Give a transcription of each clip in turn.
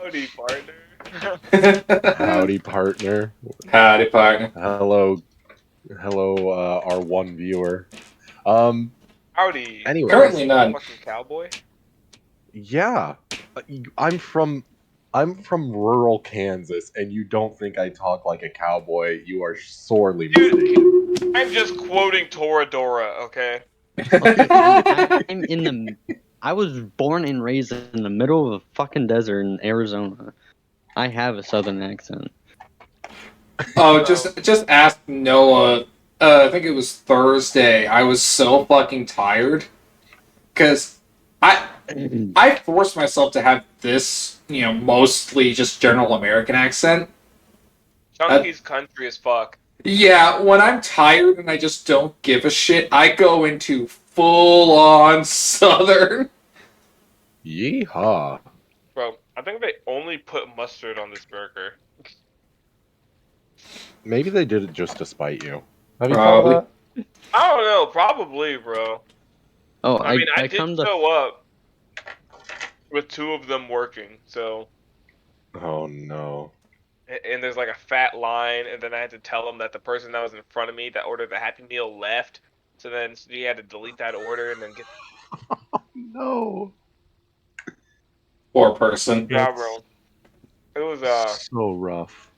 Howdy, partner. Howdy, partner. Howdy, partner. Hello, our one viewer. Howdy. Anyways, Currently none. Fucking cowboy. yeah, I'm from rural Kansas, and you don't think I talk like a cowboy? You are sorely mistaken. I'm just quoting Toradora, okay? Okay, I was born and raised in the middle of a fucking desert in Arizona. I have a southern accent. Oh, just ask Noah. I think it was Thursday. I was so fucking tired because I forced myself to have this, mostly just general American accent. Chunky's country as fuck. Yeah, when I'm tired and I just don't give a shit, I go into full on Southern. Yeehaw! Bro, I think they only put mustard on this burger. Maybe they did it just to spite you. Have you Probably. thought of I don't know, probably, bro. Oh, I mean, I I did come to show up with two of them working, so... that? Oh no! And there's like a fat line, and then I had to tell them that the person that was in front of me that ordered the Happy Meal left. So then he had to delete that order and then get... No. Poor person. Yeah, bro. It was, So rough.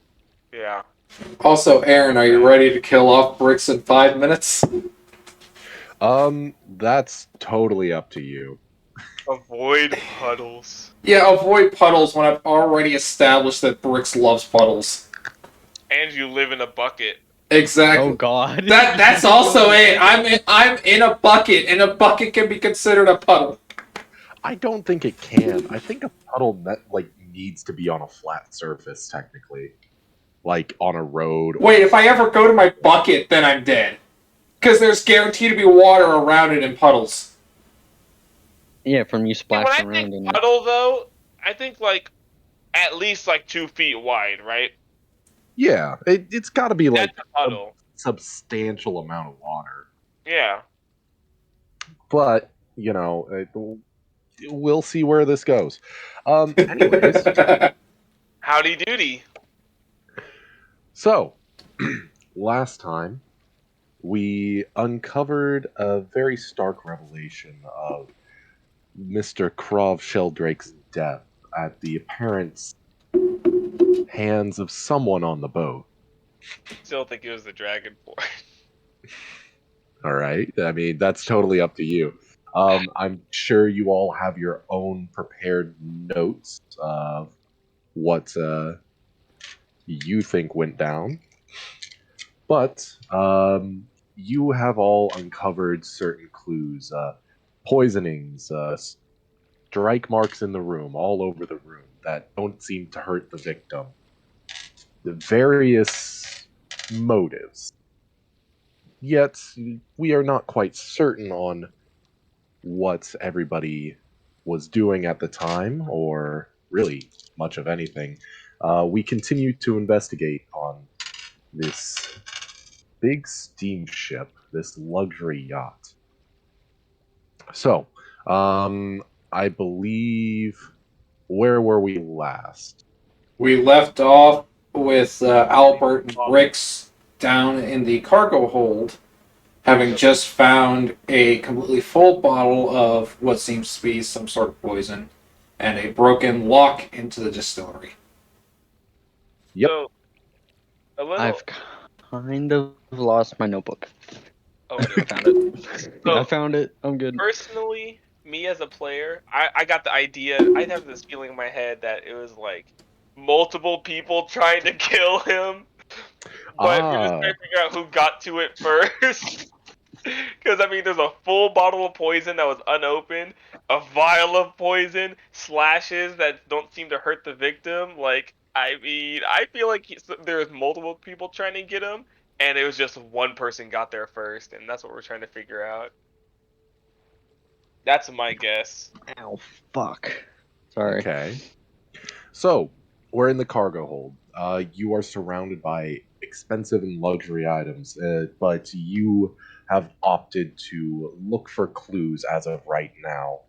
yeah. Also, Aaron, are you ready to kill off bricks in 5 minutes? That's totally up to you. Avoid puddles. Yeah, avoid puddles when I've already established that Bricks loves puddles. And you live in a bucket. Exactly. Oh god. That's also it. I'm in a bucket, and a bucket can be considered a puddle. I don't think it can. I think a puddle needs to be on a flat surface, technically, like on a road. Wait, if I ever go to my bucket, then I'm dead. Because there's guaranteed to be water around it in puddles. Yeah, from you When splashing I around think in it. puddle, though, I think like at least like 2 feet wide, right? Yeah, it's got to be like That's a puddle. substantial amount of water. Yeah. But we'll see where this goes. Anyways, Howdy doody. so last time we uncovered a very stark revelation of Mr. Krov Sheldrake's death at the apparent hands of someone on the boat. Still think it was the dragon boy. All right. I mean, that's totally up to you. I'm sure you all have your own prepared notes of what you think went down. But you have all uncovered certain clues, poisonings, strike marks in the room, all over the room, that don't seem to hurt the victim. The various motives. Yet, we are not quite certain on what everybody was doing at the time, or really much of anything. We continue to investigate on this big steamship, this luxury yacht. So, I believe, where were we last? We left off with Albert and Bricks down in the cargo hold, having just found a completely full bottle of what seems to be some sort of poison, and a broken lock into the distillery. Yep. So, a little. I've kind of lost my notebook. Oh, I no. found it. So- I found it. I'm good. Personally, me as a player, I got the idea. I have this feeling in my head that it was like multiple people trying to kill him, but we're just trying to figure out who got to it first. Because I mean, there's a full bottle of poison that was unopened, a vial of poison, slashes that don't seem to hurt the victim. Like, I mean, I feel like there's multiple people trying to get him, and it was just one person got there first, and that's what we're trying to figure out. That's my guess. Ow, fuck. Sorry. Okay. So, we're in the cargo hold. You are surrounded by expensive and luxury items, but you have opted to look for clues as of right now.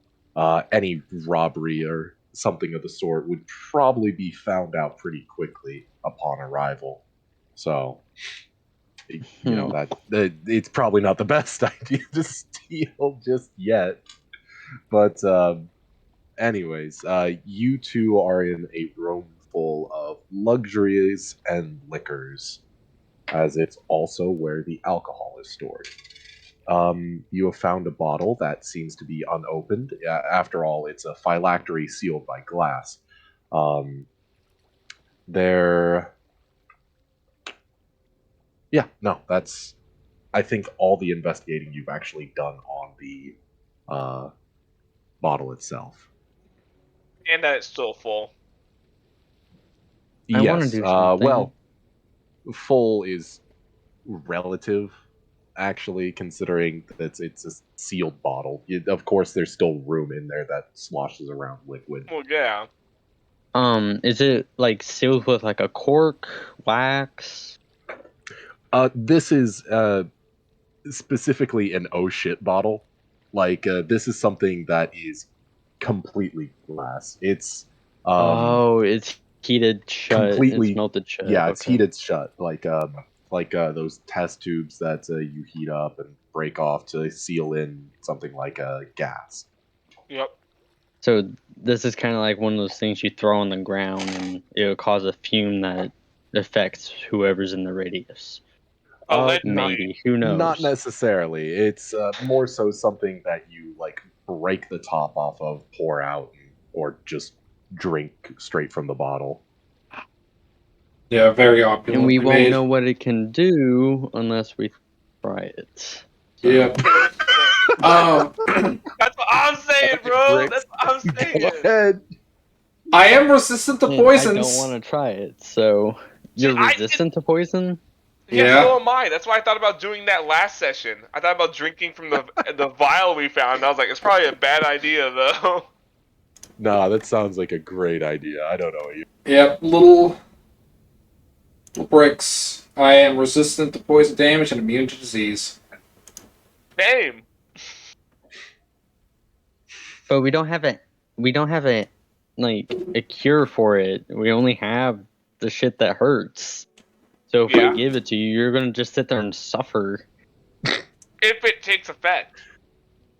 Any robbery or something of the sort would probably be found out pretty quickly upon arrival. So, that it's probably not the best idea to steal just yet. But anyways, you two are in a room full of luxuries and liquors, as it's also where the alcohol is stored. You have found a bottle that seems to be unopened. After all, it's a phylactery sealed by glass. There. Yeah, no, that's. I think all the investigating you've actually done on the bottle itself. And that it's still full. I wanna Yes. do something. Well, full is relative, actually, considering that it's a sealed bottle. Of course, there's still room in there that sloshes around liquid. Well, yeah. Is it like sealed with like a cork, wax? This is specifically an oh shit bottle. Like, this is something that is completely glass. It's It's heated shut. completely It's melted shut. yeah, it's Okay. heated shut. Like those test tubes that you heat up and break off to seal in something like gas. Yep. So this is kind of like one of those things you throw on the ground and it'll cause a fume that affects whoever's in the radius. Allegedly. Maybe. Who knows? Not necessarily. It's more so something that you like break the top off of, pour out, or just drink straight from the bottle. Yeah, very opulent. And we won't know what it can do unless we try it. So. Yeah. That's what I'm saying, bro. That's what I'm saying. Go ahead. I am resistant to And poisons. I don't want to try it. So you're resistant to poison? Yeah, so am I. That's why I thought about doing that last session. I thought about drinking from the vial we found. I was like, it's probably a bad idea, though. Nah, that sounds like a great idea. I don't know what you. Yep, little bricks. I am resistant to poison damage and immune to disease. Same. But we don't have a like a cure for it. We only have the shit that hurts. So if I give it to you, you're gonna just sit there and suffer. If it takes effect.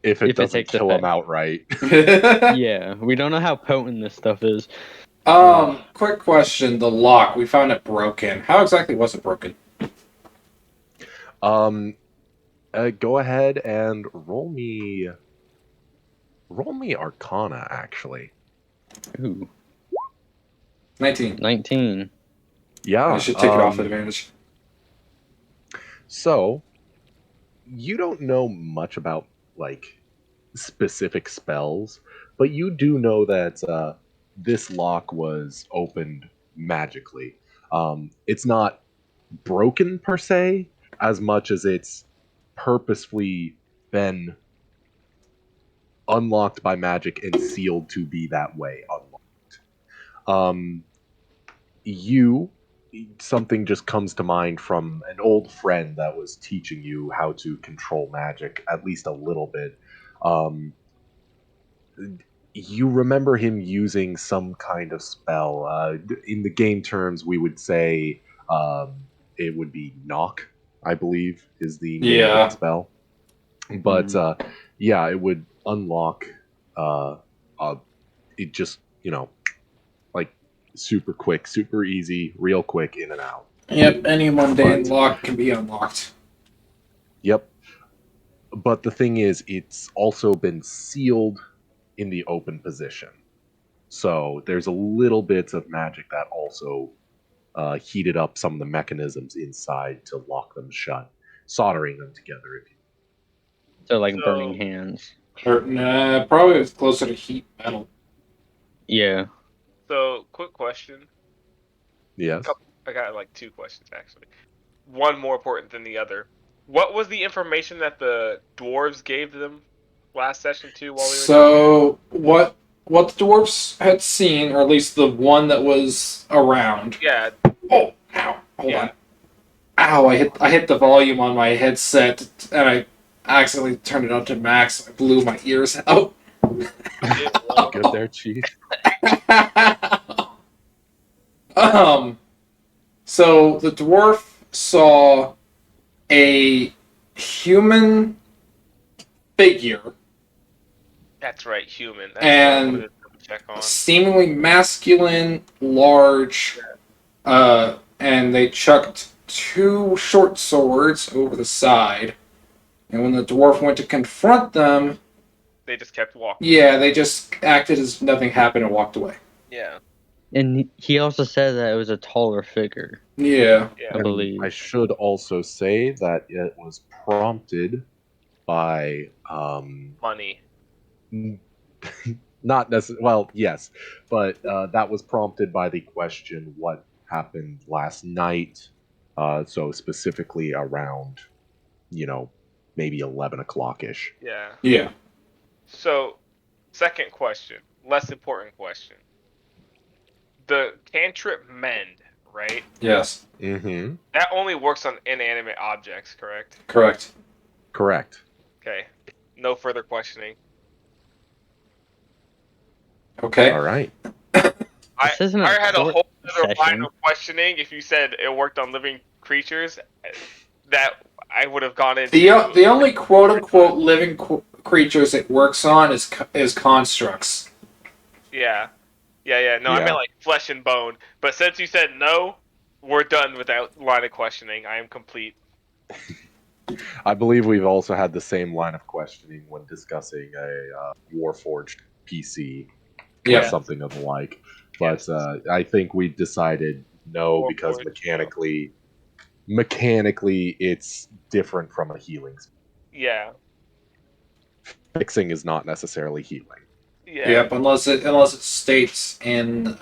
If it doesn't kill him outright. Yeah, we don't know how potent this stuff is. Quick question. The lock, we found it broken. How exactly was it broken? Go ahead and roll me Arcana, actually. Ooh. 19. 19. Yeah. I should take it off advantage. So, you don't know much about, like, specific spells, but you do know that this lock was opened magically. It's not broken, per se, as much as it's purposefully been unlocked by magic and sealed to be that way unlocked. Something just comes to mind from an old friend that was teaching you how to control magic, at least a little bit. You remember him using some kind of spell. In the game terms, we would say it would be knock, I believe, is the name of the spell. But yeah, it would unlock. It just, like super quick, super easy, real quick, in and out. Yep, any mundane lock can be unlocked. Yep. But the thing is, it's also been sealed in the open position. So there's a little bit of magic that also heated up some of the mechanisms inside to lock them shut, soldering them together, if you. So like burning hands. Nah, probably it's closer to heat metal. Yeah. So, quick question. Yes. I got like two questions, actually. One more important than the other. What was the information that the dwarves gave them last session too? While we were so what the dwarves had seen, or at least the one that was around. Yeah. Oh, ow! Hold on. Ow! I hit the volume on my headset, and I accidentally turned it up to max. I blew my ears out. Good there, Chief. So the dwarf saw a human figure That's right, human. That's what I wanted and to double check on. seemingly masculine, large, and they chucked two short swords over the side. And when the dwarf went to confront them, They just kept walking. yeah, they just acted as nothing happened and walked away. Yeah. And he also said that it was a taller figure, Yeah. Yeah. I believe. I should also say that it was prompted by Money. not necessarily. Well, yes, but that was prompted by the question, "What happened last night?" So specifically around, maybe 11 o'clock ish. Yeah. Yeah. So, second question, less important question. The cantrip mend, right? Yes. Mm-hmm. That only works on inanimate objects, correct? Correct. Correct. Okay. No further questioning. Okay. All right. I This isn't a had a court whole other line session. of questioning if you said it worked on living creatures that I would have gone into. The only quote unquote living creatures it works on is constructs. Yeah. Yeah. No, I Yeah. meant like flesh and bone. But since you said no, we're done with that line of questioning. I am complete. I believe we've also had the same line of questioning when discussing a Warforged PC or Yeah. something of the like. But Yes. I think we decided no because Warforged, mechanically it's different from a healing. Yeah. Fixing is not necessarily healing. Yeah. Yep. Unless it states in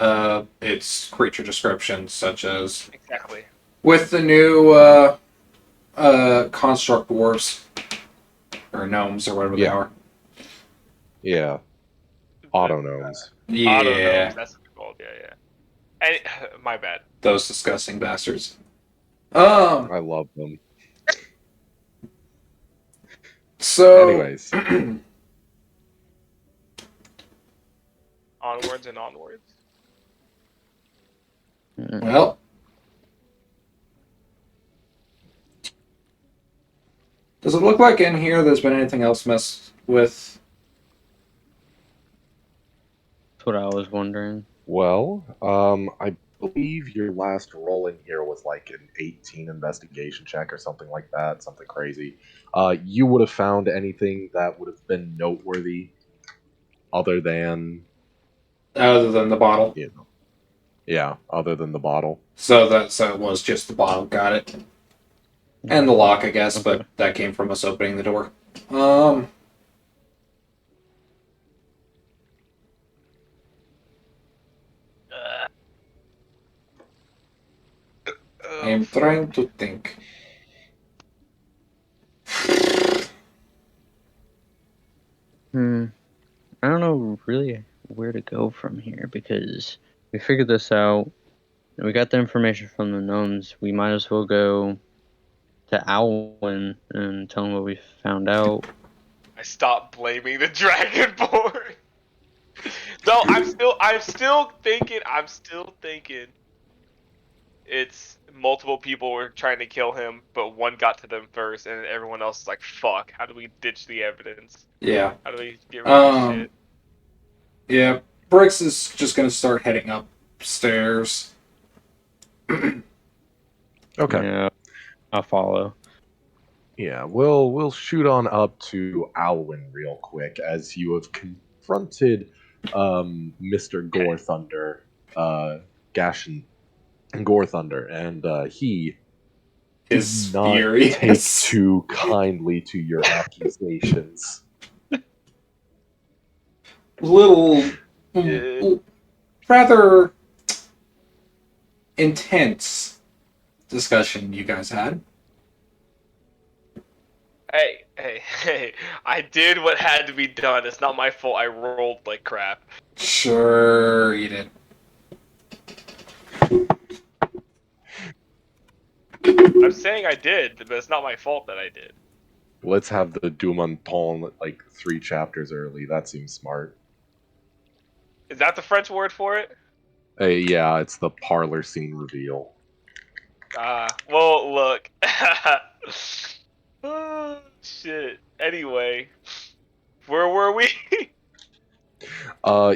its creature description, such as Exactly. with the new construct dwarves or gnomes or whatever they Yeah. are. Yeah. Auto gnomes. Yeah. Auto gnomes, that's what they're called. Yeah. And my bad. Those disgusting bastards. I love them. So. Anyways. Onwards and onwards. Well. Does it look like in here there's been anything else messed with? That's what I was wondering. Well, I believe your last roll in here was like an 18 investigation check or something like that, something crazy. You would have found anything that would have been noteworthy other than The bottle. Other than the bottle. So it was just the bottle, got it. And the lock, I guess, but that came from us opening the door. I'm trying to think. I don't know really where to go from here because we figured this out. We got the information from the gnomes. We might as well go to Alwyn and tell him what we found out. I stopped blaming the Dragonborn. No, I'm still thinking it's multiple people were trying to kill him, but one got to them first, and everyone else is like, "Fuck! How do we ditch the evidence? Yeah. How do we get rid of this shit?" Yeah. Brix is just gonna start heading upstairs. Okay. Yeah, I'll follow. Yeah, we'll shoot on up to Alwyn real quick as you have confronted Mr. Gore Thunder, Gashin Gore Thunder, and he Is did not furious. take too kindly to your accusations. Rather intense discussion you guys had. Hey! I did what had to be done. It's not my fault. I rolled like crap. Sure, you did. I'm saying I did, but it's not my fault that I did. Let's have the Dumonton like 3 chapters early. That seems smart. Is that the French word for it? Yeah, it's the parlor scene reveal. Well, look. Oh, shit. Anyway, where were we?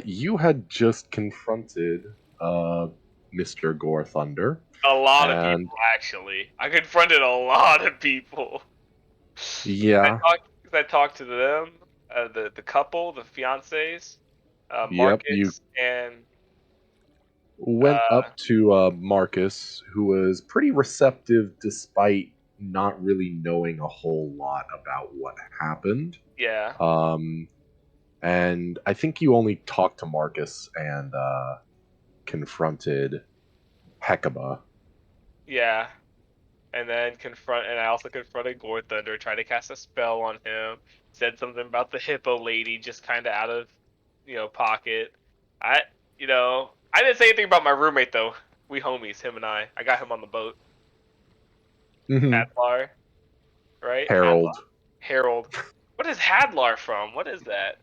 You had just confronted Mr. Gore Thunder, A lot of and people, actually. I confronted a lot of people. yeah, I talked to them, the couple, the fiancés, yep, you Marcus and went uh, up to Marcus, who was pretty receptive despite not really knowing a whole lot about what happened. yeah, Um, and I think you only talked to Marcus and confronted Hecuba. yeah. And then and I also confronted Gore Thunder, tried to cast a spell on him. Said something about the hippo lady, just kind of out of, pocket. I, I didn't say anything about my roommate though. We homies, him and I. I got him on the boat. Mhm. Hadlar, right? Harold. Harold. What is Hadlar from? What is that?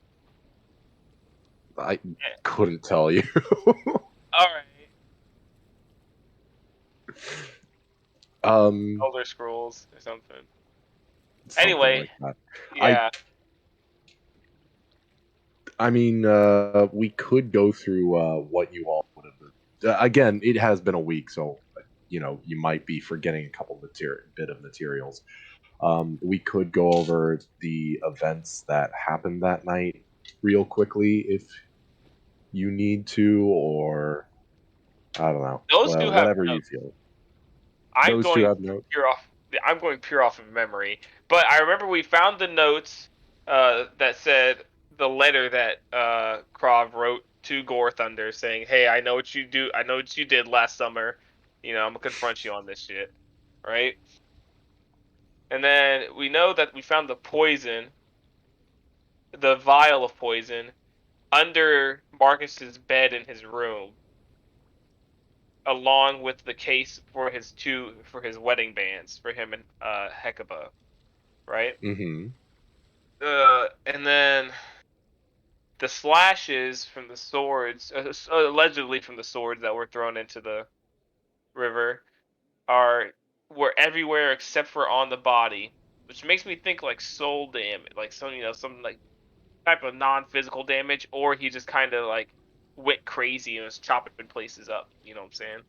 I Eh, couldn't tell you. all right. um, Elder Scrolls or something. something Anyway, like that. I yeah. I mean, we could go through what you all would have. Again, it has been a week, so you might be forgetting a couple bit of materials. We could go over the events that happened that night real quickly if you need to, or I don't know, Those well, two have whatever you notes. feel. I'm Those two going have notes. pure off. I'm going pure off of memory. But I remember we found the notes that said the letter that Krav wrote to Gore Thunder saying, "Hey, I know what you do. I know what you did last summer. I'm gonna confront you on this shit, right?" And then we know that we found the poison, the vial of poison, under Marcus's bed in his room, along with the case for his wedding bands for him and Hecuba, right? Mm-hmm. And then the slashes from the swords, allegedly from the swords that were thrown into the river, are were everywhere except for on the body, which makes me think like soul damage, like some like type of non-physical damage, or he just kind of like went crazy and was chopping places up. You know what I'm saying?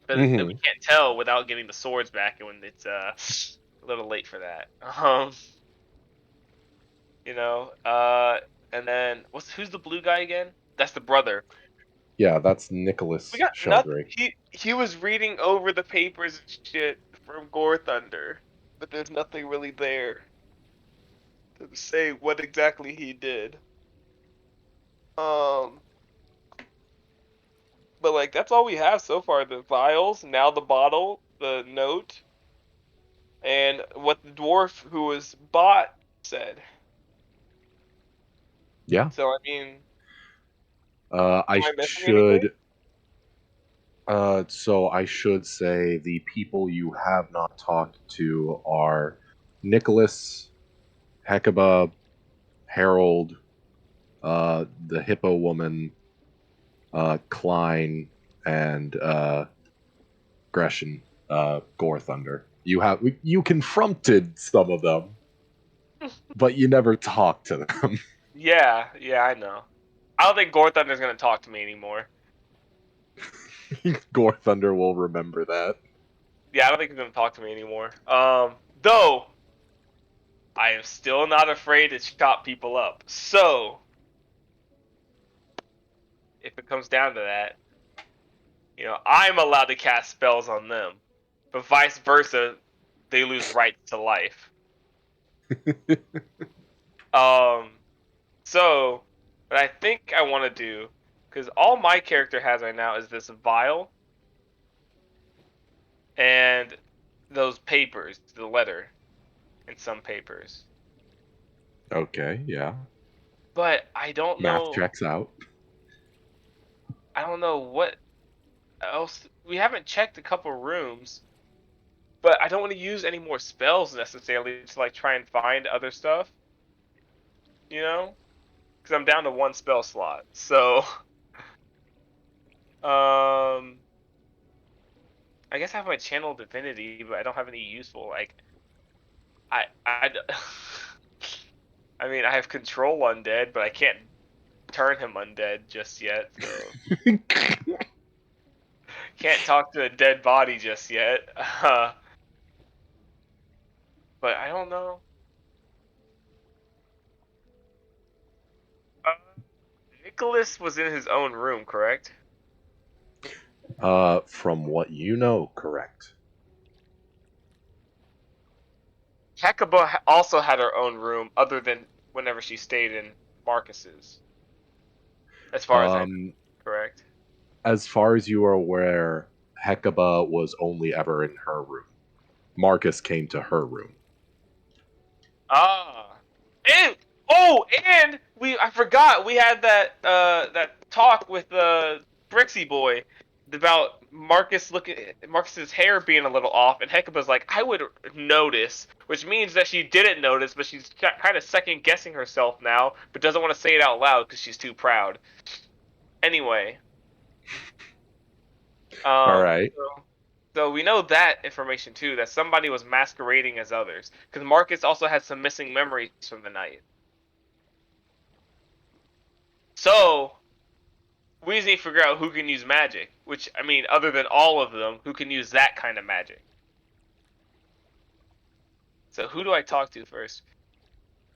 But we Mm-hmm. can't tell without getting the swords back, and when it's a little late for that. You know, and then who's the blue guy again? That's the brother. Yeah, that's We Nicholas got nothing. Sheldrake. He was reading over the papers and shit from Gore Thunder, but there's nothing really there to say what exactly he did. Um, but like that's all we have so far: the vials, now the bottle, the note, and what the dwarf who was bought said. Yeah. So I mean, I am I missing anything? should. So I should say the people you have not talked to are Nicholas, Hecuba, Harold, the Hippo Woman, Klein, and Gresham, Gore Thunder. You confronted some of them, but you never talked to them. Yeah, I know. I don't think Gore Thunder's gonna talk to me anymore. Gore Thunder will remember that. Yeah, I don't think he's gonna talk to me anymore. Though I am still not afraid to chop people up. So if it comes down to that, I'm allowed to cast spells on them, but vice versa, they lose rights to life. Um, so what I think I want to do, because all my character has right now is this vial and those papers, the letter, and some papers. Okay, yeah. But I don't Math know. checks out. I don't know what else. We haven't checked a couple rooms. But I don't want to use any more spells necessarily to like try and find other stuff. You know, because I'm down to 1 spell slot. So, I guess I have my channel divinity, but I don't have any useful like. I I mean, I have control undead, but I can't turn him undead just yet. So can't talk to a dead body just yet. But I don't know. Nicholas was in his own room, correct? From what you know, correct. Hecuba also had her own room, other than whenever she stayed in Marcus's. As far as I know, correct? As far as you are aware, Hecuba was only ever in her room. Marcus came to her room. Ah, and and I forgot we had that talk with the Brixie boy about Marcus's hair being a little off, and Hecuba's like, I would notice, which means that she didn't notice, but she's kind of second guessing herself now, but doesn't want to say it out loud because she's too proud. Anyway, All right. so we know that information too, that somebody was masquerading as others, because Marcus also had some missing memories from the night. So we just need to figure out who can use magic. Which, I mean, other than all of them, who can use that kind of magic. So who do I talk to first?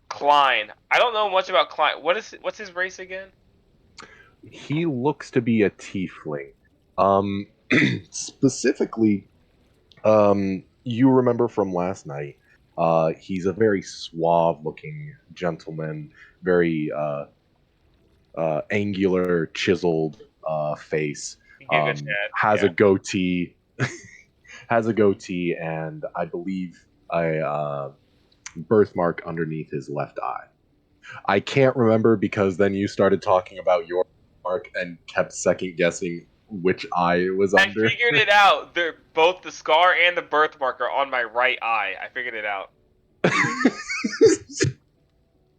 Klein. I don't know much about Klein. What's his race again? He looks to be a tiefling. Specifically, you remember from last night, he's a very suave-looking gentleman, very angular, chiseled face. Giga Chad. Has Yeah. a goatee, has a goatee, and I believe a birthmark underneath his left eye. I can't remember because then you started talking about your mark and kept second guessing which eye it was I under. figured it out. They're both the scar and the birthmark are on my right eye. I figured it out.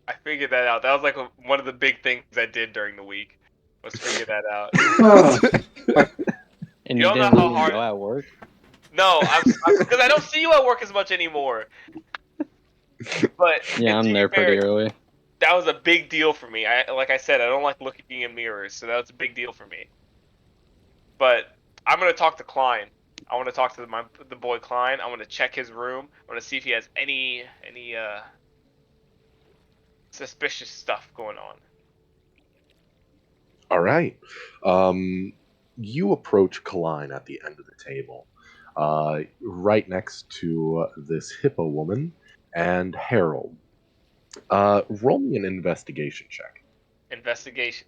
I figured that out. That was like one of the big things I did during the week. Was figure that out. And You you don't know didn't how let me hard. know at work? No, I'm because I don't see you at work as much anymore. But Yeah, to I'm be there fair, pretty early. that was a big deal for me. Like I said, I don't like looking in mirrors, so that was a big deal for me. But I'm gonna talk to Klein. I want to talk to the boy Klein. I want to check his room. I want to see if he has any suspicious stuff going on. All right. You approach Kaline at the end of the table, right next to this hippo woman and Harold. Roll me an investigation check. Investigation.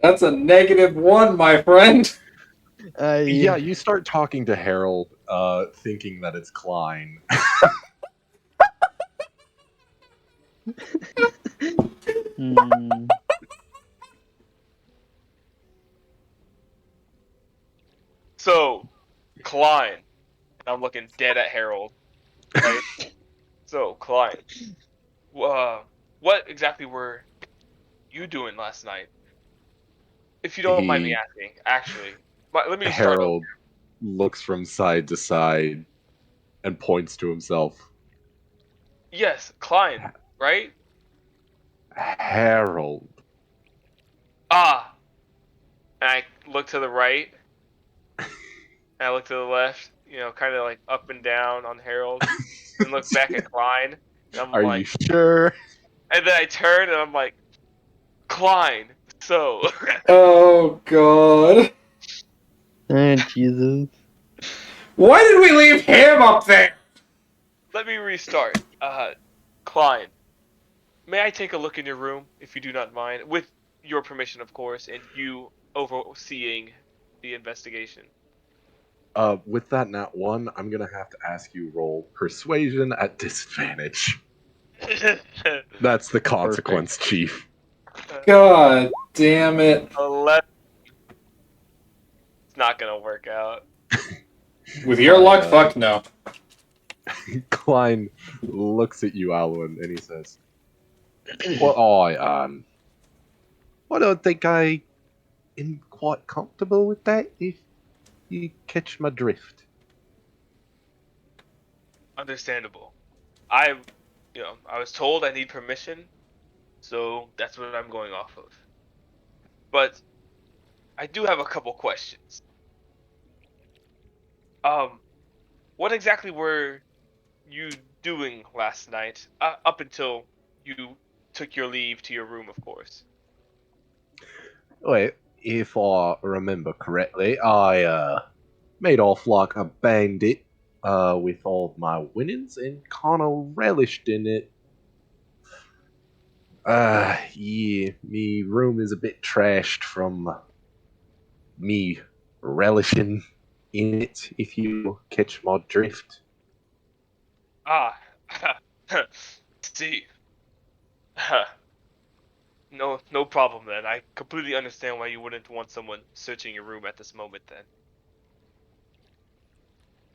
That's a -1, my friend. Yeah, you start talking to Harold, thinking that it's Klein. So, Klein. I'm looking dead at Harold. Right? So, Klein. What exactly were you doing last night? If you don't mind me asking, actually. Let me start over. Harold looks from side to side and points to himself. Yes, Klein, right? Harold. Ah! And I look to the right. And I look to the left. Kind of like up and down on Harold. And look back at Klein. And I'm Are like, you sure? and then I turn and I'm like, Klein. So. Oh god. Oh, Jesus. Why did we leave him up there? Let me restart. Klein, may I take a look in your room, if you do not mind? With your permission, of course, and you overseeing the investigation. With that nat 1, I'm gonna have to ask you roll persuasion at disadvantage. That's the consequence, Chief. God damn it. 11. It's not gonna work out. With your luck, fuck no. Klein looks at you, Alwyn, and he says, "Well, I don't think I am quite comfortable with that. If you catch my drift." Understandable. I was told I need permission, so that's what I'm going off of. But I do have a couple questions. Um, what exactly were you doing last night? Up until you took your leave to your room, of course. Wait, if I remember correctly, I made off like a bandit with all my winnings and kind of relished in it. Yeah, me room is a bit trashed from me relishing in it, if you catch my drift. Ah, see. No problem then. I completely understand why you wouldn't want someone searching your room at this moment then.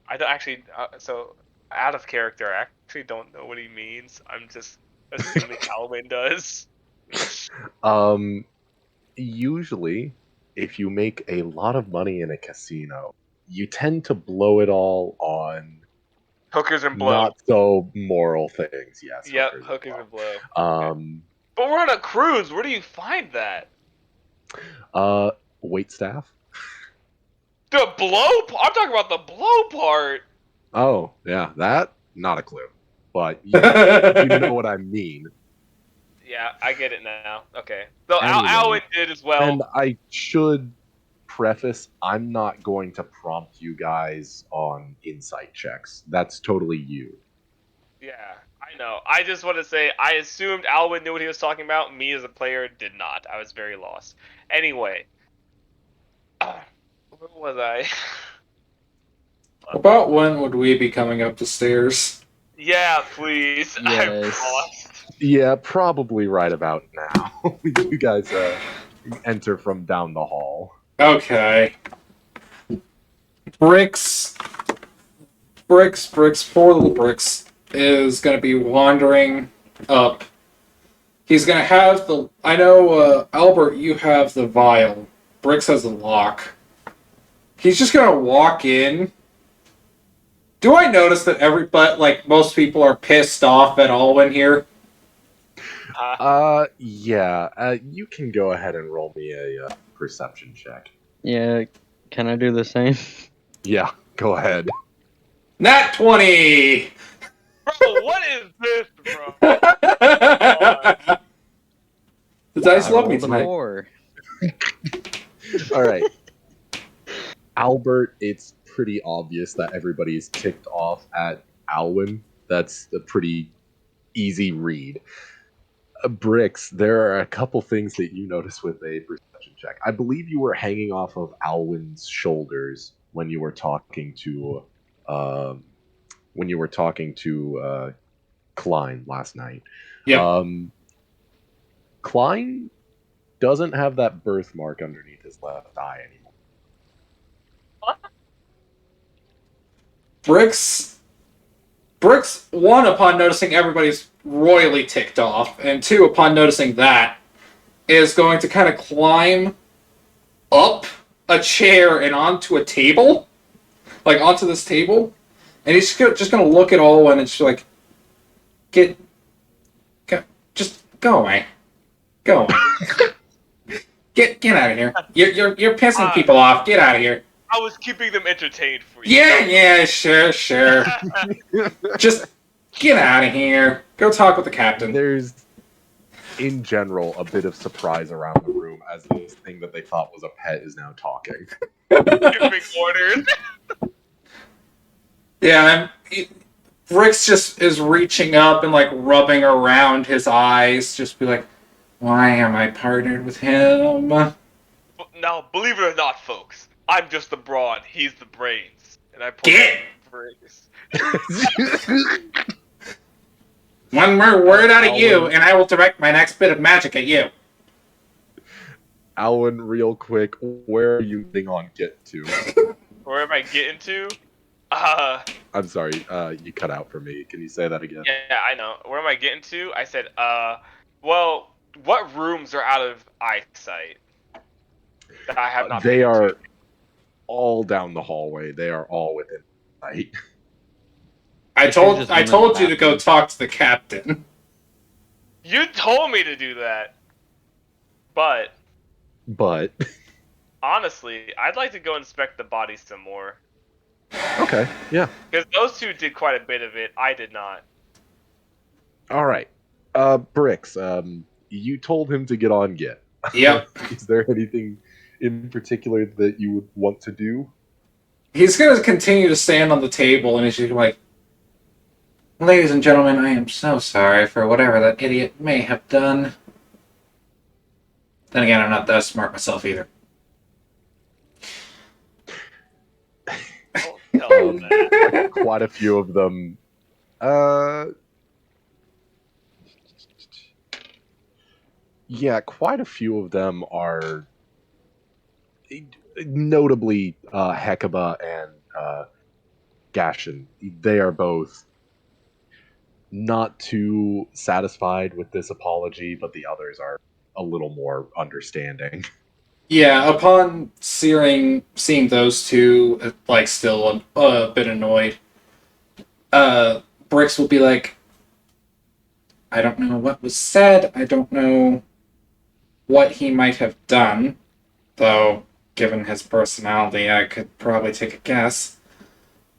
I don't actually, so out of character, I actually don't know what he means. I'm just assuming Alwyn does. Um, Usually, if you make a lot of money in a casino, you tend to blow it all on Hookers and blow. not so moral things. Yes, Yep, hookers hookers and blow. and blow. But we're on a cruise. Where do you find that? Wait staff. The blow? I'm talking about the blow part. Oh, yeah, that not a clue, but you know what I mean. Yeah, I get it now. Okay. So Anyway, Alwyn did as well. And I should preface, I'm not going to prompt you guys on insight checks. That's totally you. Yeah, I know. I just want to say, I assumed Alwyn knew what he was talking about. Me as a player did not. I was very lost. Anyway, where was I? About when would we be coming up the stairs? Yeah, please. Yes. I'm lost. Yeah, probably right about now. You guys enter from down the hall. Okay. Bricks, poor little Bricks, is going to be wandering up. He's going to have the... I know, Albert, you have the vial. Bricks has the lock. He's just going to walk in. Do I notice that most people are pissed off at Alwyn here? Yeah. You can go ahead and roll me a perception check. Yeah, can I do the same? Yeah, go ahead. Nat 20! Bro, what is this, bro? The dice love me Rolled a tonight. 4. All right. Albert, it's pretty obvious that everybody's ticked off at Alwyn. That's a pretty easy read. Bricks, there are a couple things that you notice with a perception check. I believe you were hanging off of Alwyn's shoulders when you were talking to Klein last night. Yep. Klein doesn't have that birthmark underneath his left eye anymore. What? Bricks, one, upon noticing everybody's royally ticked off, and two, upon noticing that, is going to kind of climb up a chair and onto a table. Like, onto this table. And he's just going to look at Olwen and just be like, just go away. Go away. Get out of here. You're pissing people off. Get out of here. I was keeping them entertained for you. Yeah, sure. Just get out of here. Go talk with the captain. There's, in general, a bit of surprise around the room as this thing that they thought was a pet is now talking. Giving orders. Yeah, Bricks just is reaching up and like rubbing around his eyes, just be like, why am I partnered with him? Now, believe it or not, folks, I'm just the brawn, he's the brains. And I point Get! at the brains. One more word out of you, and I will direct my next bit of magic at you. Alan, real quick, where are you getting on get to? Where am I getting to? I'm sorry, you cut out for me. Can you say that again? Yeah, I know. Where am I getting to? I said, well, what rooms are out of eyesight that I have not been They into? are all down the hallway. They are all within sight. I You should've just I went in the told you to go bathroom. talk to the captain. You told me to do that, but But honestly, I'd like to go inspect the body some more okay, yeah. because those two did quite a bit of it. I did not. All right. Bricks, you told him to get on get. Yep. Is there anything in particular that you would want to do? He's going to continue to stand on the table and he's just like, ladies and gentlemen, I am so sorry for whatever that idiot may have done. Then again, I'm not that smart myself either. Don't tell him that. Quite a few of them. Yeah, quite a few of them are notably Hekaba and Gashin. They are both not too satisfied with this apology, but the others are a little more understanding. Yeah, upon seeing those two, like, still a bit annoyed, Bricks will be like, I don't know what was said, I don't know what he might have done, though, given his personality, I could probably take a guess.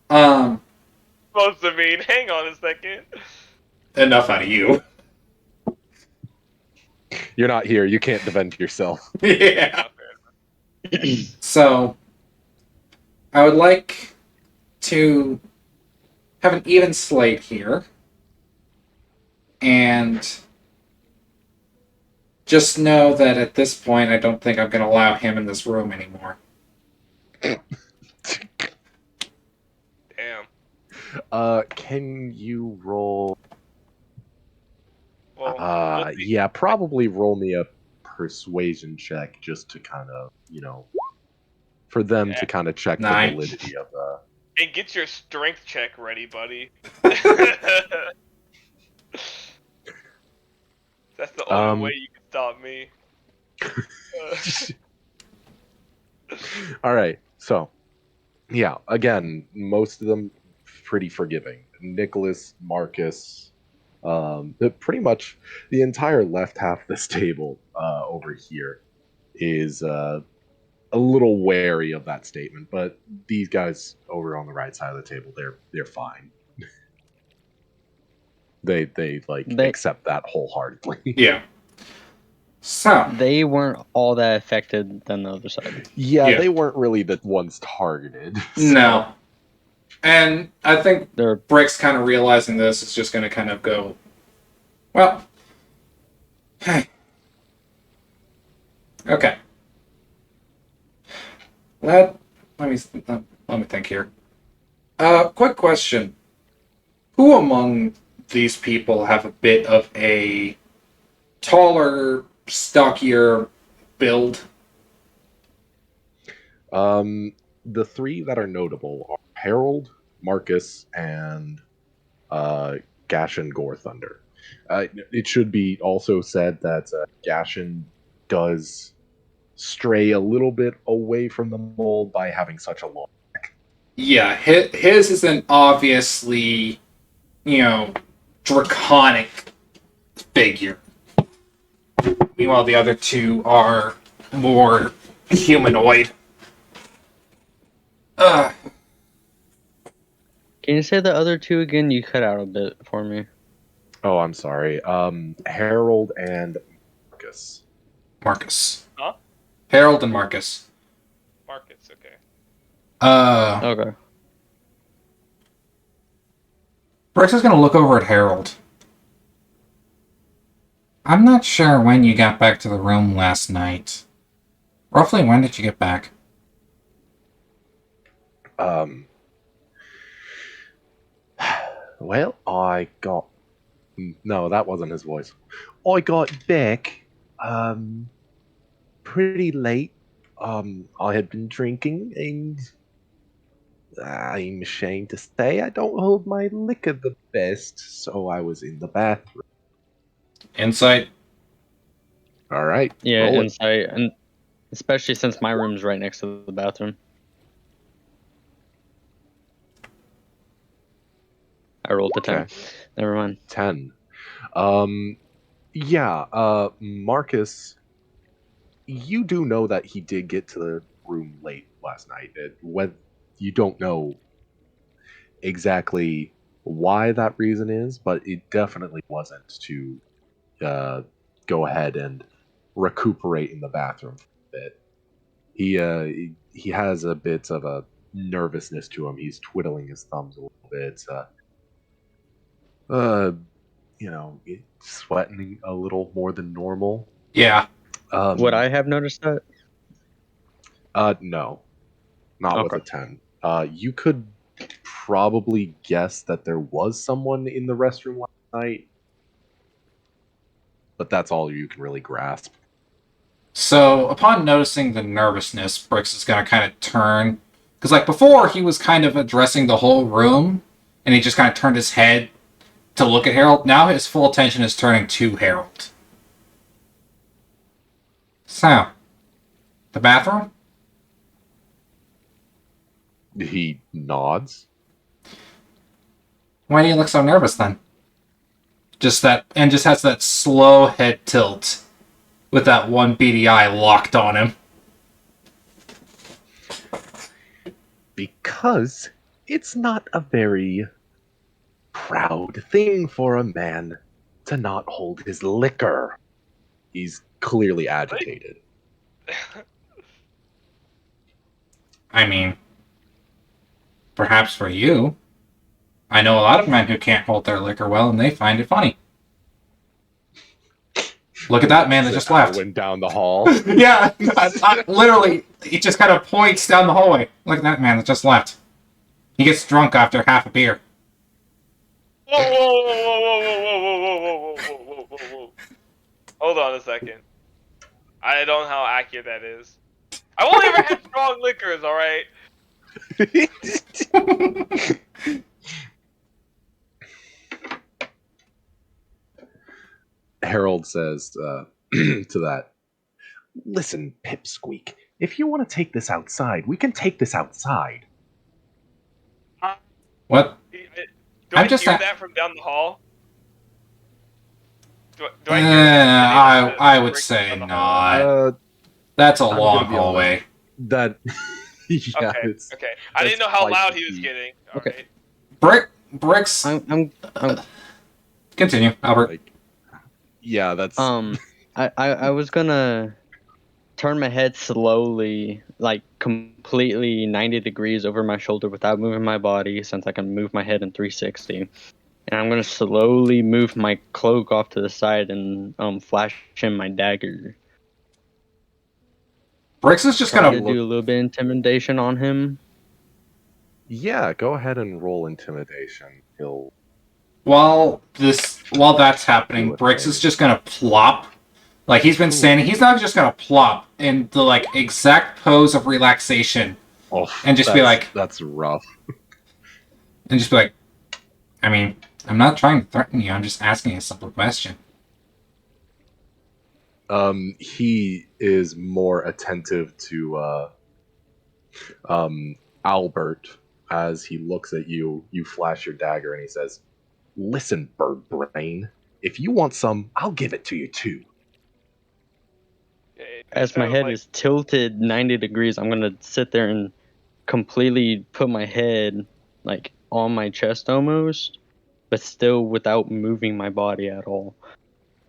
Supposed to mean, hang on a second. Enough out of you. You're not here. You can't defend yourself. Yeah. So, I would like to have an even slate here, and just know that at this point, I don't think I'm going to allow him in this room anymore. Damn. Can you roll? Well, we'll see. Yeah, probably roll me a persuasion check just to kind of, for them to kind of check the 9. validity of And get your strength check ready, buddy. That's the only way you can stop me. All right, so yeah, again, most of them pretty forgiving. Nicholas, Marcus, pretty much the entire left half of this table over here is a little wary of that statement, but these guys over on the right side of the table, they're fine. They accept that wholeheartedly. Yeah. So, They weren't all that affected than the other side. Yeah, Yeah. they weren't really the ones targeted. no. And I think They're Brick's kind of realizing this is just going to kind of go, well, hey. Okay. Let me think here. Quick question. Who among these people have a bit of a taller, stockier build? The three that are notable are Harold, Marcus, and Gashin Gore Thunder. It should be also said that Gashin does stray a little bit away from the mold by having such a long neck. Yeah, his is an obviously, draconic figure. Meanwhile, the other two are more humanoid. Can you say the other two again? You cut out a bit for me. Oh, I'm sorry. Harold and Marcus. Marcus. Huh? Harold and Marcus. Marcus, okay. Okay. Brix is going to look over at Harold. I'm not sure when you got back to the room last night. Roughly when did you get back? Well, I got... No, that wasn't his voice. I got back, pretty late. I had been drinking, and I'm ashamed to say I don't hold my liquor the best, so I was in the bathroom. Insight. All right, Yeah, roll it. insight, and especially since my room's right next to the bathroom. I rolled a 10. Okay. Never mind. 10. Marcus, you do know that he did get to the room late last night. You don't know exactly why that reason is, but it definitely wasn't to go ahead and recuperate in the bathroom for a bit. He has a bit of a nervousness to him. He's twiddling his thumbs a little bit. Sweating a little more than normal. Yeah. Would I have noticed that? No, not with Okay. a 10. You could probably guess that there was someone in the restroom last night, but that's all you can really grasp. So, upon noticing the nervousness, Brix is going to kind of turn. Because, like, before, he was kind of addressing the whole room, and he just kind of turned his head to look at Harold. Now his full attention is turning to Harold. So, the bathroom? He nods. Why do you look so nervous then? Just has that slow head tilt with that one beady eye locked on him. Because it's not a very proud thing for a man to not hold his liquor. He's clearly agitated. I mean, perhaps for you. I know a lot of men who can't hold their liquor well, and they find it funny. Look at that man that just left. Went down the hall. Yeah, literally, he just kind of points down the hallway. Look at that man that just left. He gets drunk after half a beer. Whoa, whoa, whoa, whoa, whoa, whoa, whoa, whoa, whoa, whoa, whoa. Hold on a second. I don't know how accurate that is. I've only ever had strong liquors, alright? Harold says to that, "Listen, Pipsqueak, if you want to take this outside, we can take this outside." What? Do I'm I just hear a- that from down the hall? Do I hear it? I would Break say down the hall? not. That's a I'm long gonna be hallway. That, yeah, Okay, it's okay. I didn't know how quite loud the he was feat. getting. Okay. Alright. Bricks. I'm Continue, Albert. like, yeah, that's I was gonna turn my head slowly, like completely 90 degrees over my shoulder without moving my body, since I can move my head in 360. And I'm gonna slowly move my cloak off to the side and flash him my dagger. Bricks is just Try gonna to do a little bit of intimidation on him. yeah. Go ahead and roll intimidation. He'll while that's happening, Do it, Bricks baby. is just gonna plop. Like he's been standing, he's not just gonna plop in the like exact pose of relaxation and just be like, "That's rough." I mean, I'm not trying to threaten you, I'm just asking a simple question. He is more attentive to Albert as he looks at you. You flash your dagger, and he says, "Listen, bird brain. If you want some, I'll give it to you too." As my head is tilted 90 degrees, I'm gonna sit there and completely put my head like on my chest almost, but still without moving my body at all,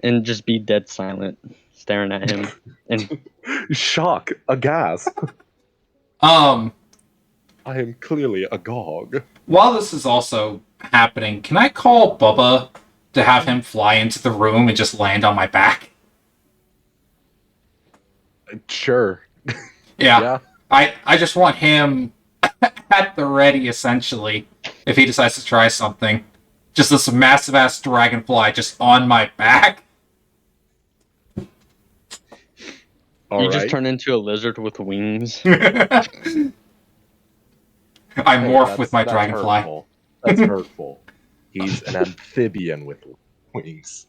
and just be dead silent, staring at him. And Shock, aghast. Um, I am clearly agog. while this is also happening, can I call Bubba to have him fly into the room and just land on my back? Sure. Yeah. I just want him at the ready, essentially, if he decides to try something. Just this massive ass dragonfly just on my back. All You right. just turn into a lizard with wings. I morph with my that's dragonfly. Hurtful. That's hurtful. He's an amphibian with wings.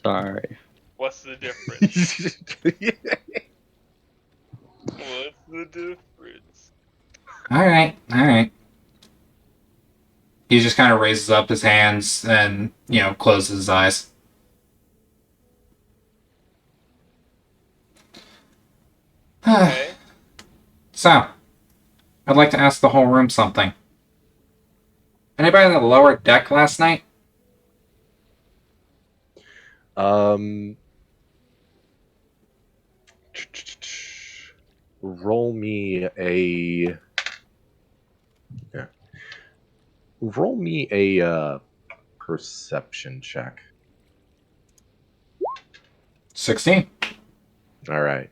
Sorry. What's the difference? What's the difference? Alright. He just kind of raises up his hands and, closes his eyes. Okay. So, I'd like to ask the whole room something. Anybody on the lower deck last night? Roll me a. Yeah. Roll me a perception check. 16. All right.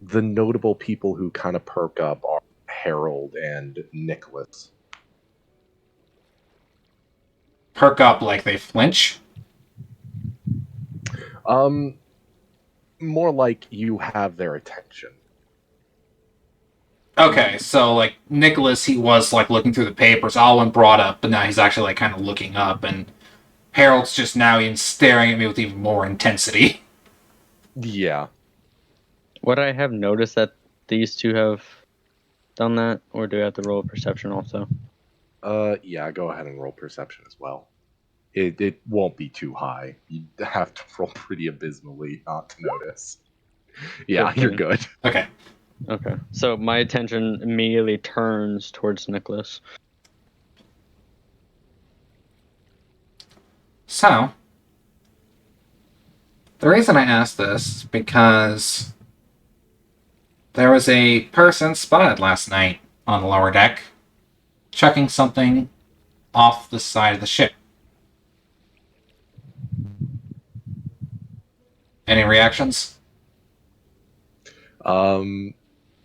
The notable people who kind of perk up are Harold and Nicholas. Perk up like they flinch? More like you have their attention. Okay, so, Nicholas, he was, looking through the papers. Alwyn brought up, but now he's actually, kind of looking up, and Harold's just now even staring at me with even more intensity. Yeah. Would I have noticed that these two have done that, or do I have to roll a perception also? Yeah, go ahead and roll perception as well. It won't be too high. You have to roll pretty abysmally not to notice. Yeah, you're good. Okay. Okay. So my attention immediately turns towards Nicholas. So, the reason I asked this is because there was a person spotted last night on the lower deck chucking something off the side of the ship. Any reactions?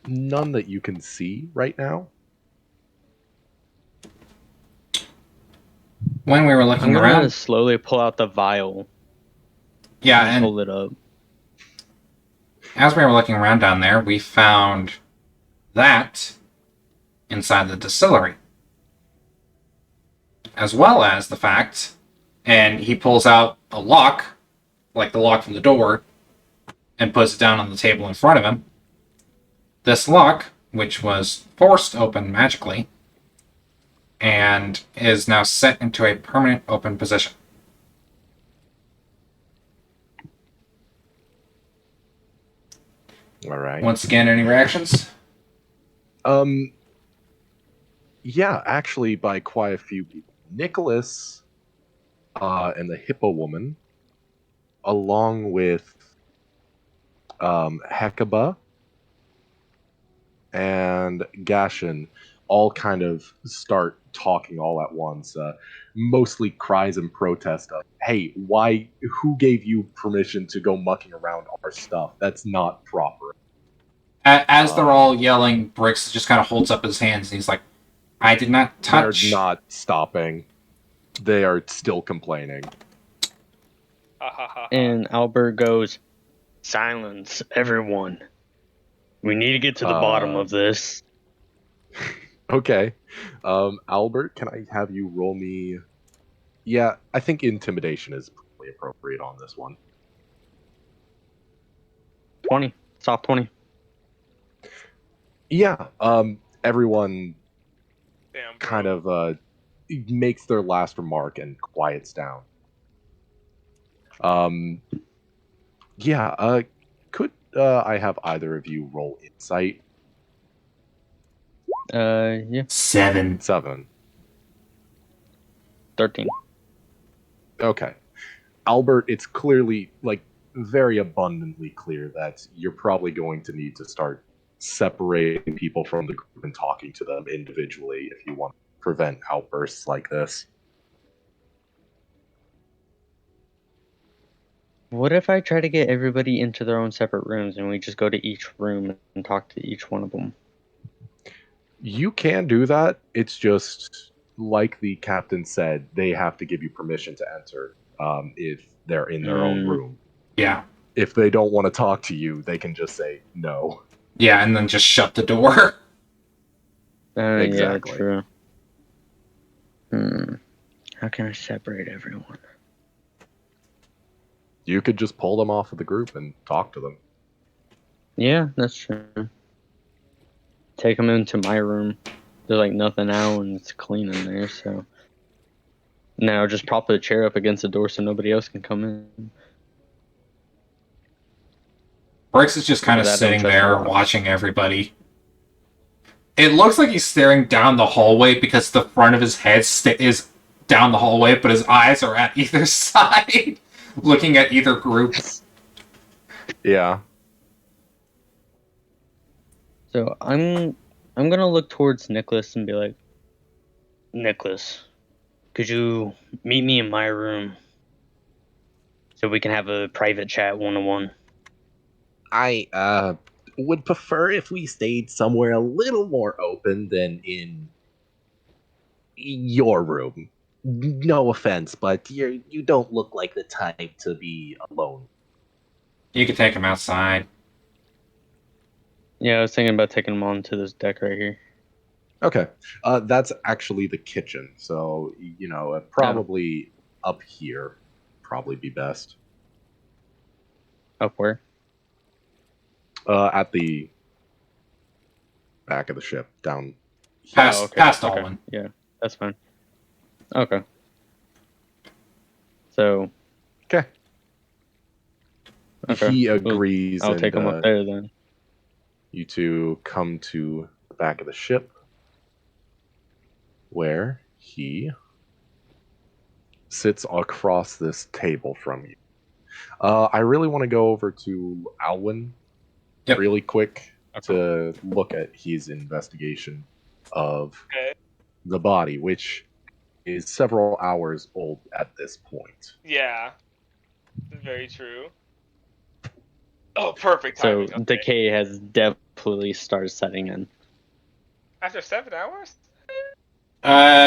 None that you can see right now. When we were I'm looking gonna around, slowly pull out the vial yeah, and and hold it up. as we were looking around down there, we found that inside the distillery. As well as the fact, and he pulls out a lock, like the lock from the door, and puts it down on the table in front of him. This lock, which was forced open magically, and is now set into a permanent open position. All right. Once again, any reactions? Yeah, actually, by quite a few people. Nicholas, and the Hippo Woman, along with Hecuba and Gashin, all kind of start talking all at once. Mostly cries and protest of, "Hey, why? Who gave you permission to go mucking around our stuff? That's not proper." As they're all yelling, Brix just kind of holds up his hands and he's like, "I did not touch." They're not stopping. They are still complaining. And Albert goes, "Silence, everyone. We need to get to the bottom of this." Okay. Albert, can I have you roll me? Yeah, I think intimidation is probably appropriate on this one. 20. Soft 20. Yeah, everyone Damn, bro. kind of makes their last remark and quiets down. Yeah, could I have either of you roll insight? Yeah. 7. 7. 13. Okay. Albert, it's clearly, very abundantly clear that you're probably going to need to start separating people from the group and talking to them individually if you want to prevent outbursts like this. What if I try to get everybody into their own separate rooms and we just go to each room and talk to each one of them? You can do that. It's just, like the captain said, they have to give you permission to enter if they're in their own room. Yeah. if they don't want to talk to you, they can just say no. Yeah, and then just shut the door. Yeah, Exactly. true. How can I separate everyone? You could just pull them off of the group and talk to them. Yeah, that's true. Take them into my room. There's like nothing out and it's clean in there, so. Now just prop the chair up against the door so nobody else can come in. Briggs is just kind of Because I don't sitting trust there locks. watching everybody. It looks like he's staring down the hallway because the front of his head is down the hallway, but his eyes are at either side, looking at either group. Yeah. So I'm gonna look towards Nicholas and be like, Nicholas, could you meet me in my room so we can have a private chat 1-on-1? I would prefer if we stayed somewhere a little more open than in your room. No offense, but you don't look like the type to be alone. You could take him outside. Yeah, I was thinking about taking him on to this deck right here. Okay. That's actually the kitchen, so probably up here probably be best. Up where? At the back of the ship, down. Past Okay. Alwyn. Yeah, that's fine. Okay. So. Okay. Okay. He agrees, I'll and take him up there then. you two come to the back of the ship, where he sits across this table from you. I really want to go over to Alwyn really quick to look at his investigation of the body, which is several hours old at this point. Yeah, very true. Oh, perfect timing. So decay has definitely started setting in. After 7 hours?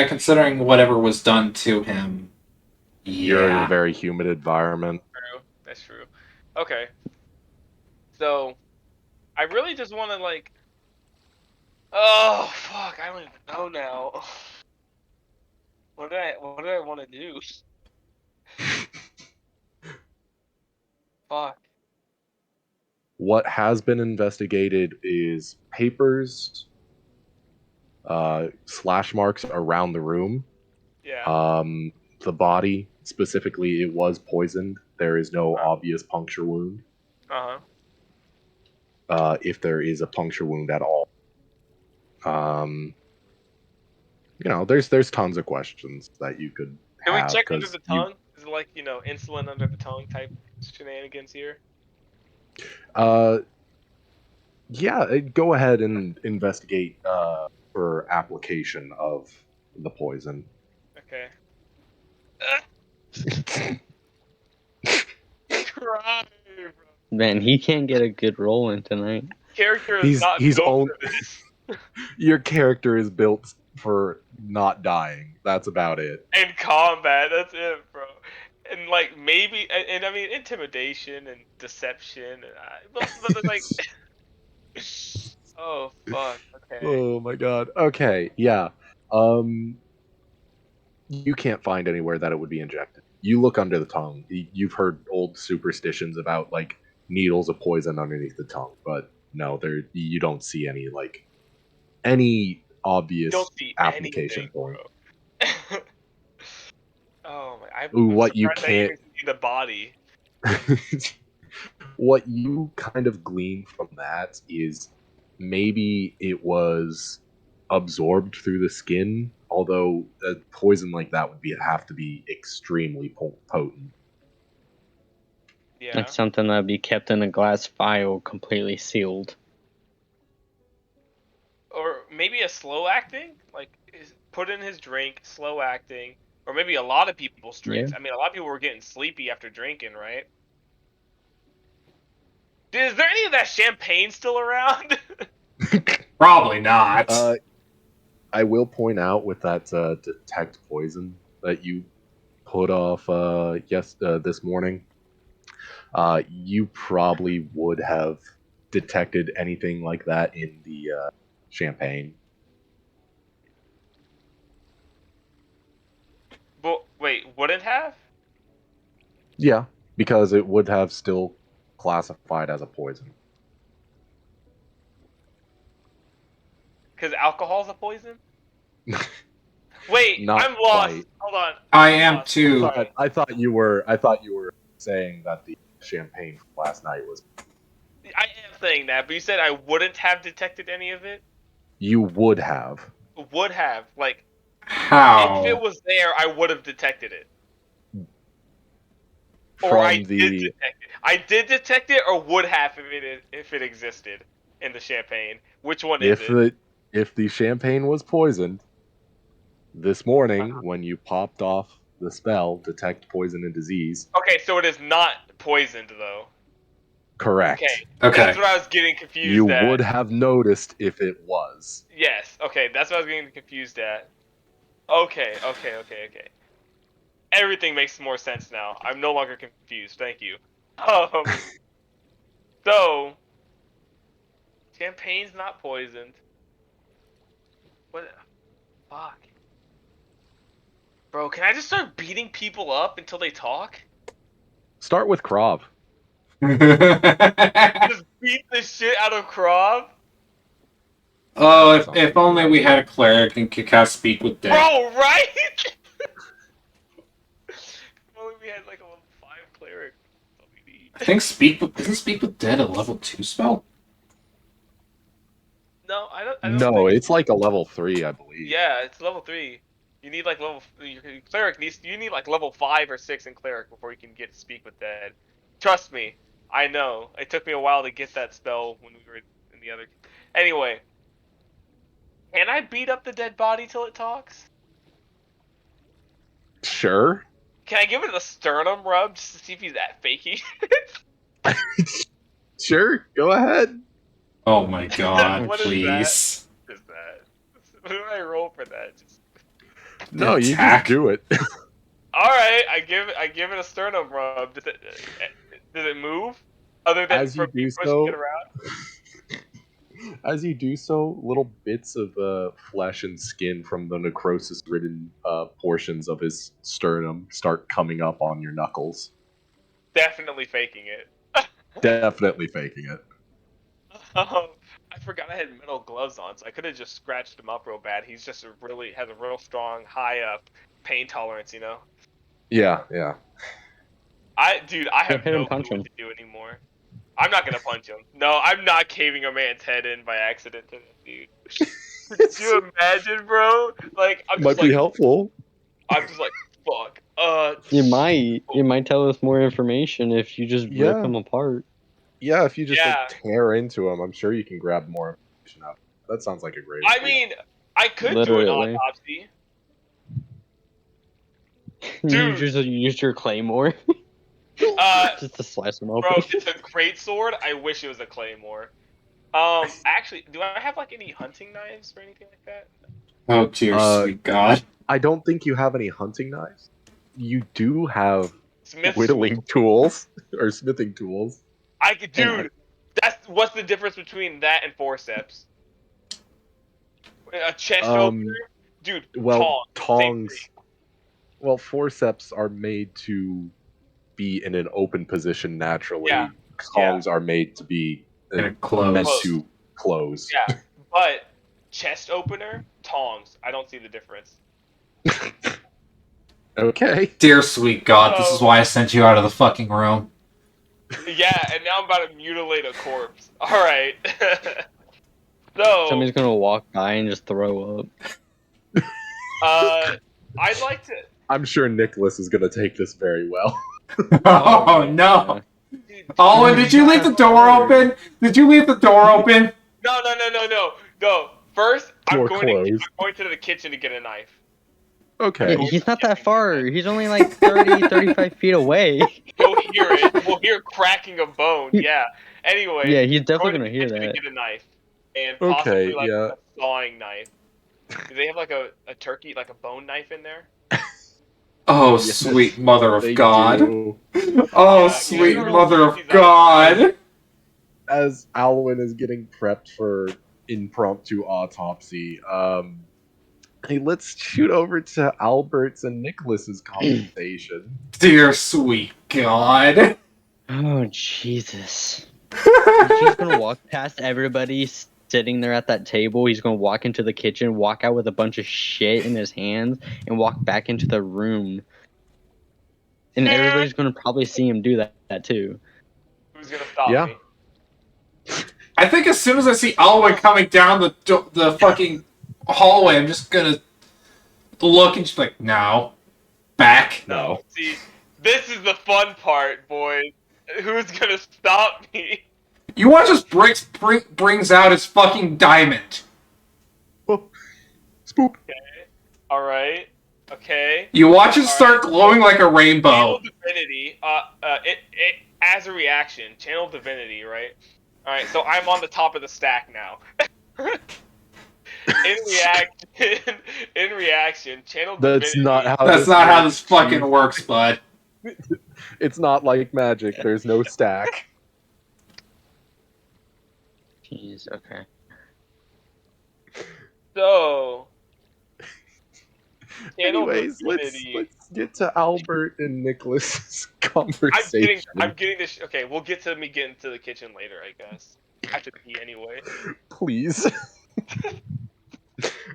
Considering whatever was done to him, You're in a yeah. very humid environment. True. That's true. Okay. So, I really just want to like. Oh fuck! I don't even know now. What do I want to do? Fuck. What has been investigated is papers, slash marks around the room. Yeah. The body, specifically, it was poisoned. There is no obvious puncture wound. If there is a puncture wound at all. There's tons of questions that you could Can we have. check under the tongue? Is it like insulin under the tongue type shenanigans here? Yeah, go ahead and investigate for application of the poison. Okay. Cry, bro. Man, he can't get a good roll in tonight. Character is not built for this. Your character is built for not dying. That's about it. And combat, that's it, bro. And maybe, and I mean intimidation and deception, but like, oh fuck, okay. Oh my god. Okay, yeah. You can't find anywhere that it would be injected. You look under the tongue. You've heard old superstitions about needles of poison underneath the tongue, but no, you don't see any obvious Don't see application anything, point. bro. Oh my! I'm What you surprised I even can't, see the body. what you kind of glean from that is maybe it was absorbed through the skin. Although a poison like that would have to be extremely potent. Yeah. Like something that would be kept in a glass vial, completely sealed. Or maybe a slow acting, put in his drink, slow acting, or maybe a lot of people's drinks. Yeah. I mean, a lot of people were getting sleepy after drinking, right? Dude, is there any of that champagne still around? Probably not. I will point out with that detect poison that you put off this morning, You probably would have detected anything like that in the champagne. But wait, wouldn't have? Yeah, because it would have still classified as a poison. Because alcohol's a poison? Wait, Not I'm lost. quite. Hold on. I I'm am lost. too. Sorry. I thought you were saying that the champagne from last night was. I am saying that, but you said I wouldn't have detected any of it? You would have Would have. Like, if it How? was there, I would have detected it. Or I from did the detect it. I did detect it, or would have if it existed in the champagne. Which one is it? if the champagne was poisoned this morning when you popped off the spell detect poison and disease. Okay, so it is not poisoned though. Okay, Correct. that's Okay. what I was getting You confused at. would have noticed if it was. Yes. Okay, that's what I was getting confused at. Okay. Everything makes more sense now. I'm no longer confused. Thank you. Um. So, champagne's not poisoned. What? Fuck. Bro, can I just start beating people up until they talk? Start with Krav. Just beat the shit out of Krav? Oh, That if, sounds if like a only good we idea. had a cleric and could cast Speak with Dead. Bro, right? If only we had like a level 5 cleric. That's all we need. I think isn't Speak with Dead a level 2 spell? No, I don't No, think. it's like a level 3, I believe. Yeah, it's level 3. You need like you need like level 5 or 6 in cleric before you can get Speak with Dead. Trust me, I know. It took me a while to get that spell when we were in the other. Anyway, can I beat up the dead body till it talks? Sure. Can I give it a sternum rub just to see if he's that fakey? Sure, go ahead. Oh my god, What is that? please. What is that? What do I roll for that? Just... No, you just Attack? do it. All right, I give it a sternum rub. Does it move? Other than As for you me do pushing it so, around? as you do so, little bits of flesh and skin from the necrosis-ridden portions of his sternum start coming up on your knuckles. Definitely faking it. Definitely faking it. I forgot I had metal gloves on, so I could have just scratched him up real bad. He's just has a real strong high pain tolerance, you know. Yeah, yeah. I Go have ahead no and clue punch what him. to do anymore. I'm not gonna punch him. No, I'm not caving a man's head in by accident to that dude. Could you imagine, bro? Like Might be helpful. I'm just like, fuck. You might tell us more information if you just rip Yeah, him apart. yeah. If you just like Yeah. tear into him, I'm sure you can grab more information out. That sounds like a great I idea. mean, I could do an Literally. autopsy, You dude. just used your claymore Uh, just to slice him bro, open. it's a great sword. I wish it was a claymore. Actually, do I have like any hunting knives or anything like that? Oh dear Uh, sweet god. I don't think you have any hunting knives. You do have Smith's whittling tools or smithing tools. And dude. That's what's the difference between that and forceps? A chest Um, opener, dude. well, Tong, same thing. tongs. Well, forceps are made to be in an open position Yeah, naturally. yeah. Tongs are made to be gonna meant close. to close. Yeah, but chest opener, tongs. I don't see the difference. Okay. Dear sweet god, this is So why I sent you out of the fucking room. yeah, and now I'm about to mutilate a corpse. All right. So Somebody's gonna walk by and just throw up. I'd like to. I'm sure Nicholas is going to take this very well. Oh no! Dude, Owen, did you leave the door open? Did you leave the door open? No. First, Door closed. I'm going to the kitchen to get a knife. Okay. Yeah, Going to he's the not kitchen that to get a far. knife. He's only like 35 feet away. You'll hear it. We'll hear cracking of bone. Yeah. Anyway, Yeah, he's going definitely to gonna the hear kitchen to that. get a knife, and Okay, possibly like yeah. a sawing knife. Do they have like a turkey, like a bone knife in there? Oh, Yes, sweet mother of they God. do. Oh, Yeah, sweet yeah, mother of he's God. As Alwyn is getting prepped for impromptu autopsy, hey, let's shoot over to Albert's and Nicholas's conversation. Dear sweet God. Oh, Jesus. He's gonna walk past everybody sitting there at that table. He's gonna walk into the kitchen, walk out with a bunch of shit in his hands, and walk back into the room. And everybody's gonna probably see him do that too. Who's gonna stop Yeah. me? I think as soon as I see Alwyn coming down the fucking hallway, I'm just gonna look and just be like, no. Back. No. See, this is the fun part, boys. Who's gonna stop me? You watch as Bricks brings out his fucking diamond. Oh, spook. All right. Okay. You watch it start Alright. glowing like a rainbow. Channel Divinity. It as a reaction. Channel Divinity. Right. All right. So I'm on the top of the stack now. In reaction, Channel That's Divinity. not how That's this not how works, this fucking Chief. works, bud. It's not like magic. There's no stack. Jeez, okay. So. Channel Anyways, Divinity. let's get to Albert and Nicholas's conversation. I'm getting this. Okay, we'll get to me getting to the kitchen later, I guess. I have to pee anyway. Please.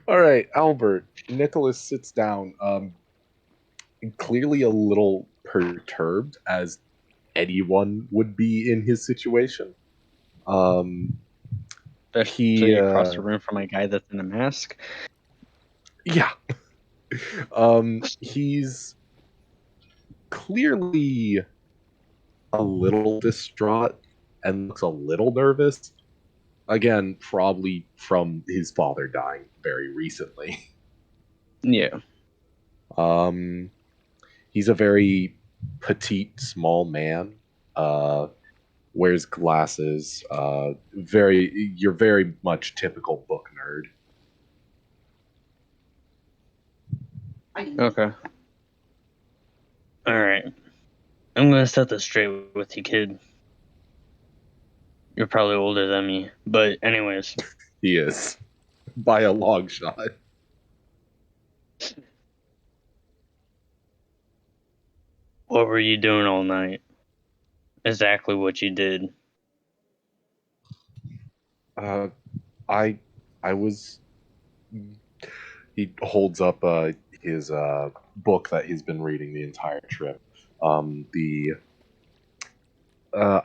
All right, Albert. Nicholas sits down, clearly a little perturbed, as anyone would be in his situation. Especially across the room from a guy that's in a mask. Yeah. He's clearly a little distraught and looks a little nervous. Again, probably from his father dying very recently. Yeah. He's a very petite, small man. Wears glasses. You're very much typical book nerd. Okay. Alright. I'm gonna set this straight with you, kid. You're probably older than me. But anyways. He is. By a long shot. What were you doing all night? Exactly what you did. I was. He holds up his book that he's been reading the entire trip. I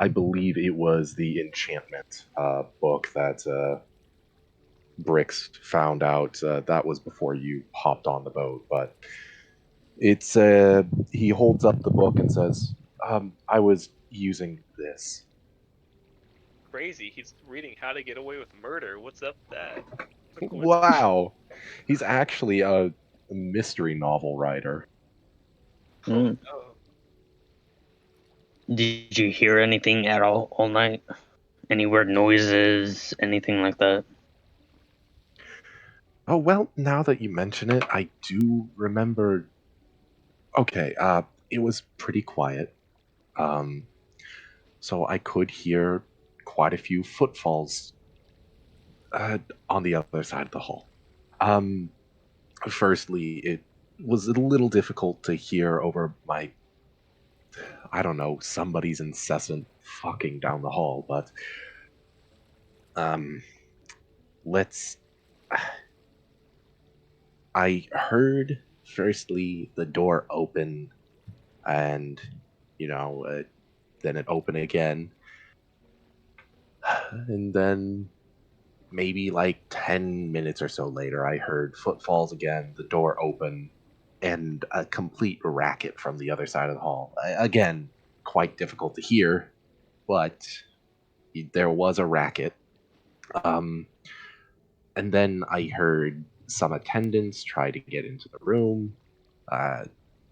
believe it was the enchantment book that Bricks found out. That was before you hopped on the boat, but it's he holds up the book and says, "I was using this." Crazy. He's reading How to Get Away with Murder. What's up with that? Wow, he's actually a mystery novel writer. Mm. Oh. Did you hear anything at all night? Any weird noises? Anything like that? Oh well, now that you mention it, I do remember. Okay, it was pretty quiet. So I could hear quite a few footfalls on the other side of the hall. Um, Firstly, it was a little difficult to hear over my, I don't know, somebody's incessant fucking down the hall, but um, let's. I heard firstly the door open, and then it opened again, and then maybe like 10 minutes or so later, I heard footfalls again, the door open, and a complete racket from the other side of the hall. Again, quite difficult to hear, but there was a racket. Um, and then I heard some attendants try to get into the room.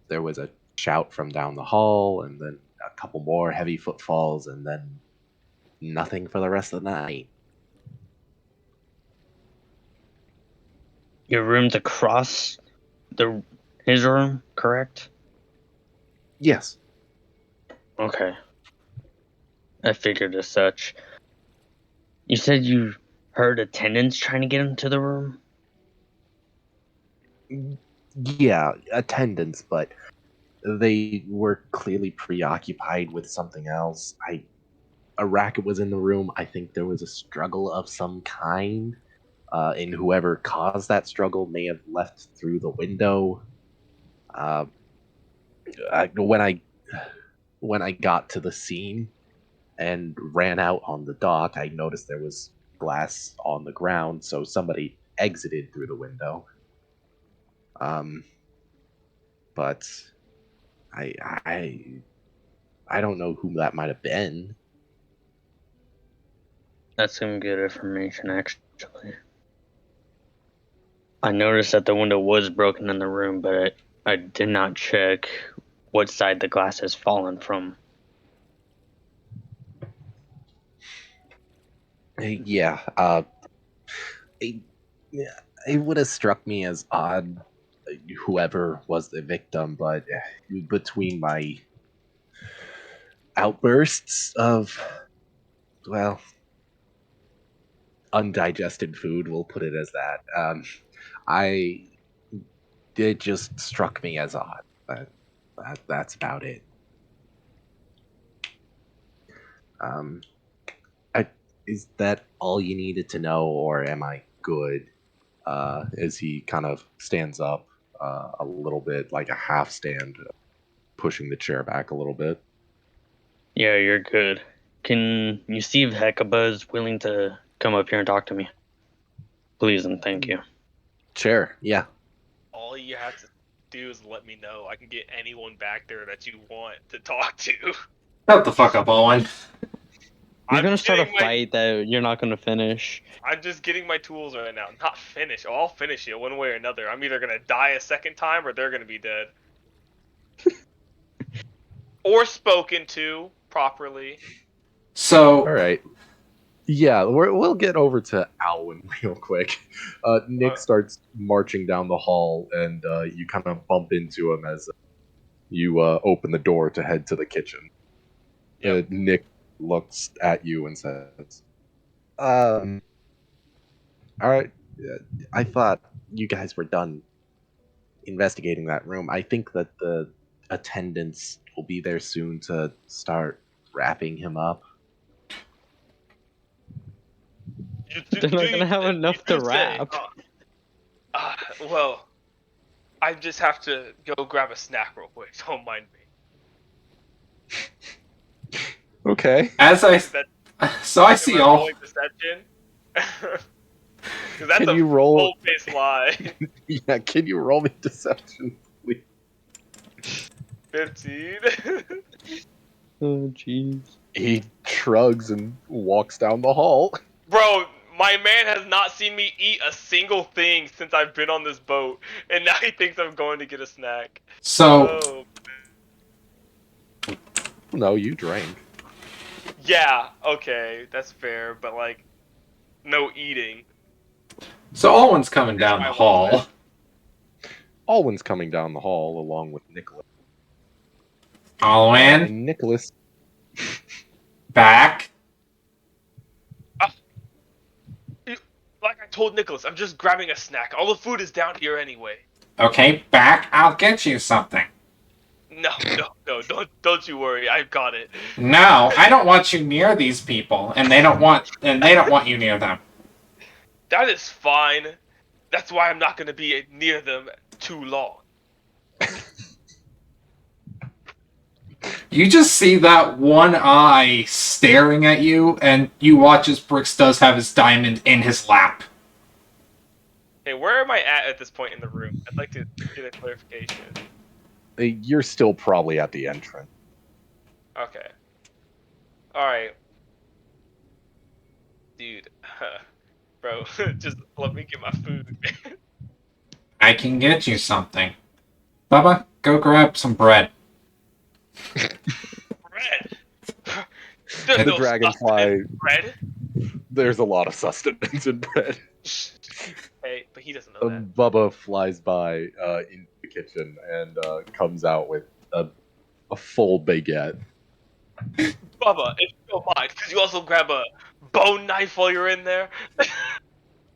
There was a shout from down the hall, and then a couple more heavy footfalls, and then nothing for the rest of the night. Your room's across his room, correct? Yes. Okay. I figured as such. You said you heard attendants trying to get into the room? Yeah, attendance, but they were clearly preoccupied with something else. A racket was in the room. I think there was a struggle of some kind, and whoever caused that struggle may have left through the window. Uh, I, when I got to the scene and ran out on the dock, I noticed there was glass on the ground, so somebody exited through the window. Um, but I I I don't know who that might have been. That's some good information, actually. I noticed that the window was broken in the room, but I did not check what side the glass has fallen from. Yeah, it, yeah, it would have struck me as odd, whoever was the victim, but between my outbursts of, well, undigested food, we'll put it as that. I it just struck me as odd. But that's about it. Um, I, is that all you needed to know, or am I good? As he kind of stands up a little bit, like a half stand, pushing the chair back a little bit. Yeah, you're good. Can you see if Hecuba is willing to come up here and talk to me? Please and thank you. Chair, yeah. All you have to do is let me know. I can get anyone back there that you want to talk to. Shut the fuck up, Owen. You're I'm gonna just start a getting fight that you're not gonna finish. I'm just getting my tools right now. Not finish. Oh, I'll finish it one way or another. I'm either gonna die a second time or they're gonna be dead. Or spoken to properly. So, All right. Yeah, we'll get over to Alwyn real quick. Nick starts marching down the hall, and you kind of bump into him as you open the door to head to the kitchen. Yep. Nick looks at you and says, "All right. I thought you guys were done investigating that room. I think that the attendants will be there soon to start wrapping him up." They're not gonna have enough to wrap. Well, I just have to go grab a snack real quick. Don't mind me. Okay. as I, Is that, so I am see I all. rolling deception? Because that's Can a you roll? full-faced lie. Yeah, can you roll me deception, please? 15. Oh, jeez. He shrugs and walks down the hall. Bro, my man has not seen me eat a single thing since I've been on this boat, and now he thinks I'm going to get a snack. So, Oh, No, you drank. yeah, okay, that's fair, but like, no eating. so Owen's coming That's down my the wallet. hall. Alwyn's coming down the hall along with Nicholas. Owen, And Nicholas, back. Like I told Nicholas, I'm just grabbing a snack. All the food is down here anyway. Okay, back. I'll get you something. No, don't you worry. I've got it. No, I don't want you near these people, and they don't want you near them. That is fine. That's why I'm not going to be near them too long. You just see that one eye staring at you, and you watch as Brix does have his diamond in his lap. Hey, where am I at this point in the room? I'd like to get a clarification. you're still probably at the entrance. Okay. Alright. Dude. Bro, just let me get my food. I can get you something. Bubba, go grab some bread. Bread! There's The no dragonfly- sustenance in bread! There's a lot of sustenance in bread. Hey, but he doesn't know that. Bubba flies by into the kitchen and comes out with a a full baguette. Bubba, if you don't mind, could you also grab a bone knife while you're in there?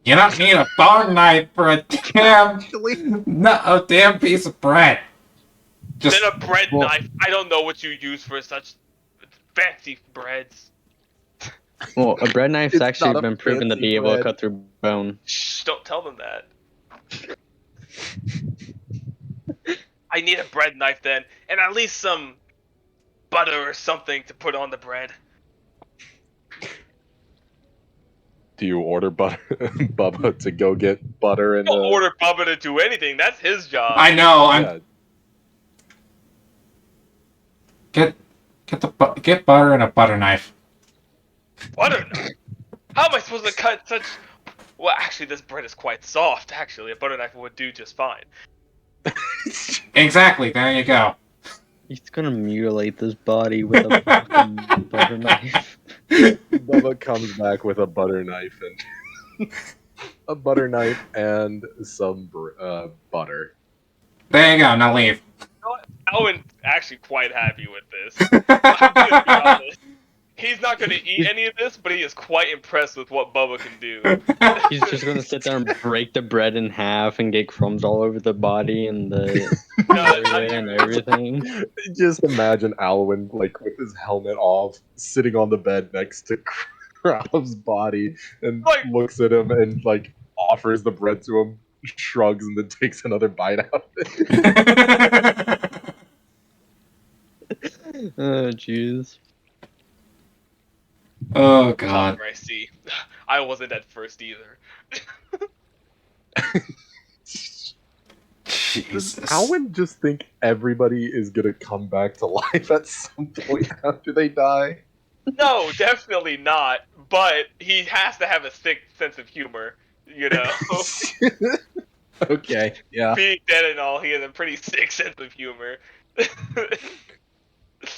You don't need a bone knife for a damn, Actually, a damn piece of bread. Then Just a bread well- knife. I don't know what you use for such fancy breads. Well, a bread knife's It's actually not a been proven to fancy be able to bread. cut through bone. Shh, don't tell them that. I need a bread knife then, and at least some butter or something to put on the bread. Do you order butter, Bubba, to go get butter and Don't order Bubba to do anything. That's his job. I know. yeah, Get butter and a butter knife. Butter knife. How am I supposed to cut such? Well, actually, this bread is quite soft. Actually, a butter knife would do just fine. Exactly. There you go. He's gonna mutilate this body with a fucking butter knife. Bubba comes back with a butter knife and some butter. There you go. Now leave. Owen's actually quite happy with this. I'm gonna be honest. He's not gonna eat any of this, but he is quite impressed with what Bubba can do. He's just gonna sit there and break the bread in half and get crumbs all over the body and the area and everything. Just imagine Alwyn like with his helmet off, sitting on the bed next to Crow's body, and Like- looks at him and like offers the bread to him, shrugs, and then takes another bite out of it. Oh jeez. Oh god. I see. I wasn't at first either. Does Jesus. Alwyn just think everybody is gonna come back to life at some point after they die? No, definitely not. But he has to have a sick sense of humor, you know. Okay, yeah. Being dead and all, he has a pretty sick sense of humor.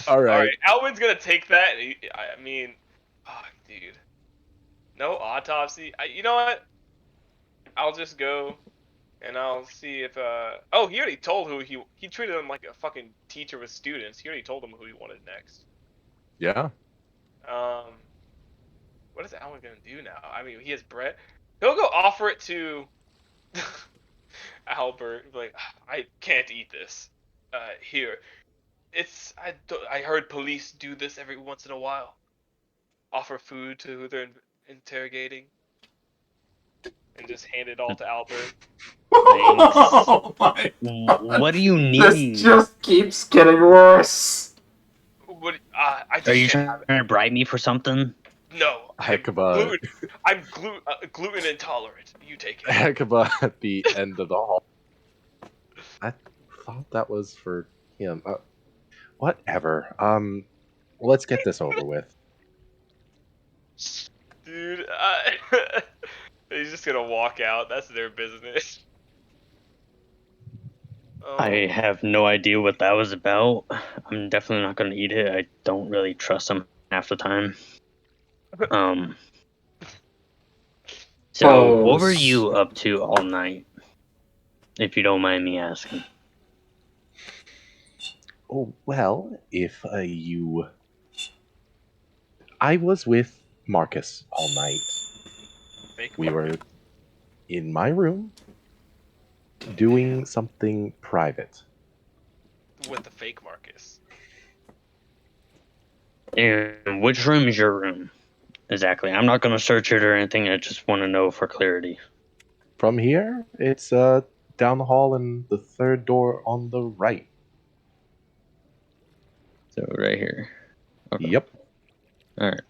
All right. Alwyn's gonna take that. And I mean, oh, dude, no autopsy. You know what? I'll just go and I'll see if. Oh, he already told who he treated him like a fucking teacher with students. He already told him who he wanted next. Yeah. What is Alwyn gonna do now? I mean, he has Brett. He'll go offer it to Albert. Like, I can't eat this. Here, I heard police do this every once in a while. Offer food to who they're interrogating, and just hand it all to Albert. Oh my. What do you This need? just keeps getting worse. What? I just Are you can't trying have it. to bribe me for something? No, Heck of a I'm gluten intolerant. You take it. heck of a at the end of the hall. I thought that was for him. Whatever. Let's get this over with. Dude, he's just gonna walk out. That's their business. I have no idea what that was about. I'm definitely not gonna eat it. I don't really trust him half the time. So what were you up to all night? If you don't mind me asking. Oh well, if you, I was with Marcus all night. Fake We were in my room doing something private. with the fake Marcus. And which room is your room? Exactly. I'm not gonna search it or anything. I just want to know for clarity. From here, it's down the hall and the third door on the right. So right here. Okay. Yep. All right.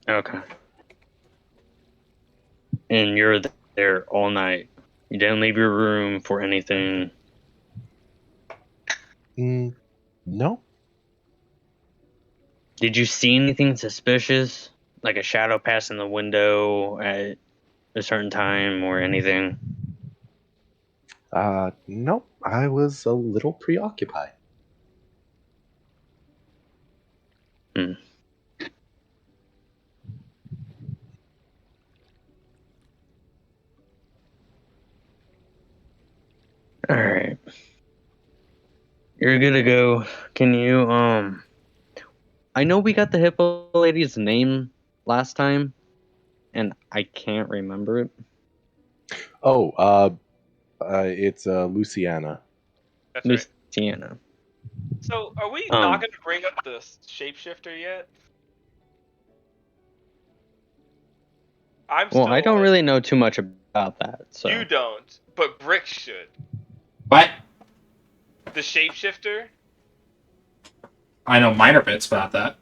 Okay. And you're there all night. You didn't leave your room for anything. No. Did you see anything suspicious, like a shadow passing the window at a certain time or anything? Nope. I was a little preoccupied. Hmm. All right. You're good to go. Can you I know we got the hippo lady's name last time, and I can't remember it. Oh, it's Luciana. That's right. Luciana. So, are we not Um, going to bring up the shapeshifter yet? I'm well, still I don't like, really know too much about that, so. you don't, but Brick should. What? The shapeshifter? I know minor bits about that.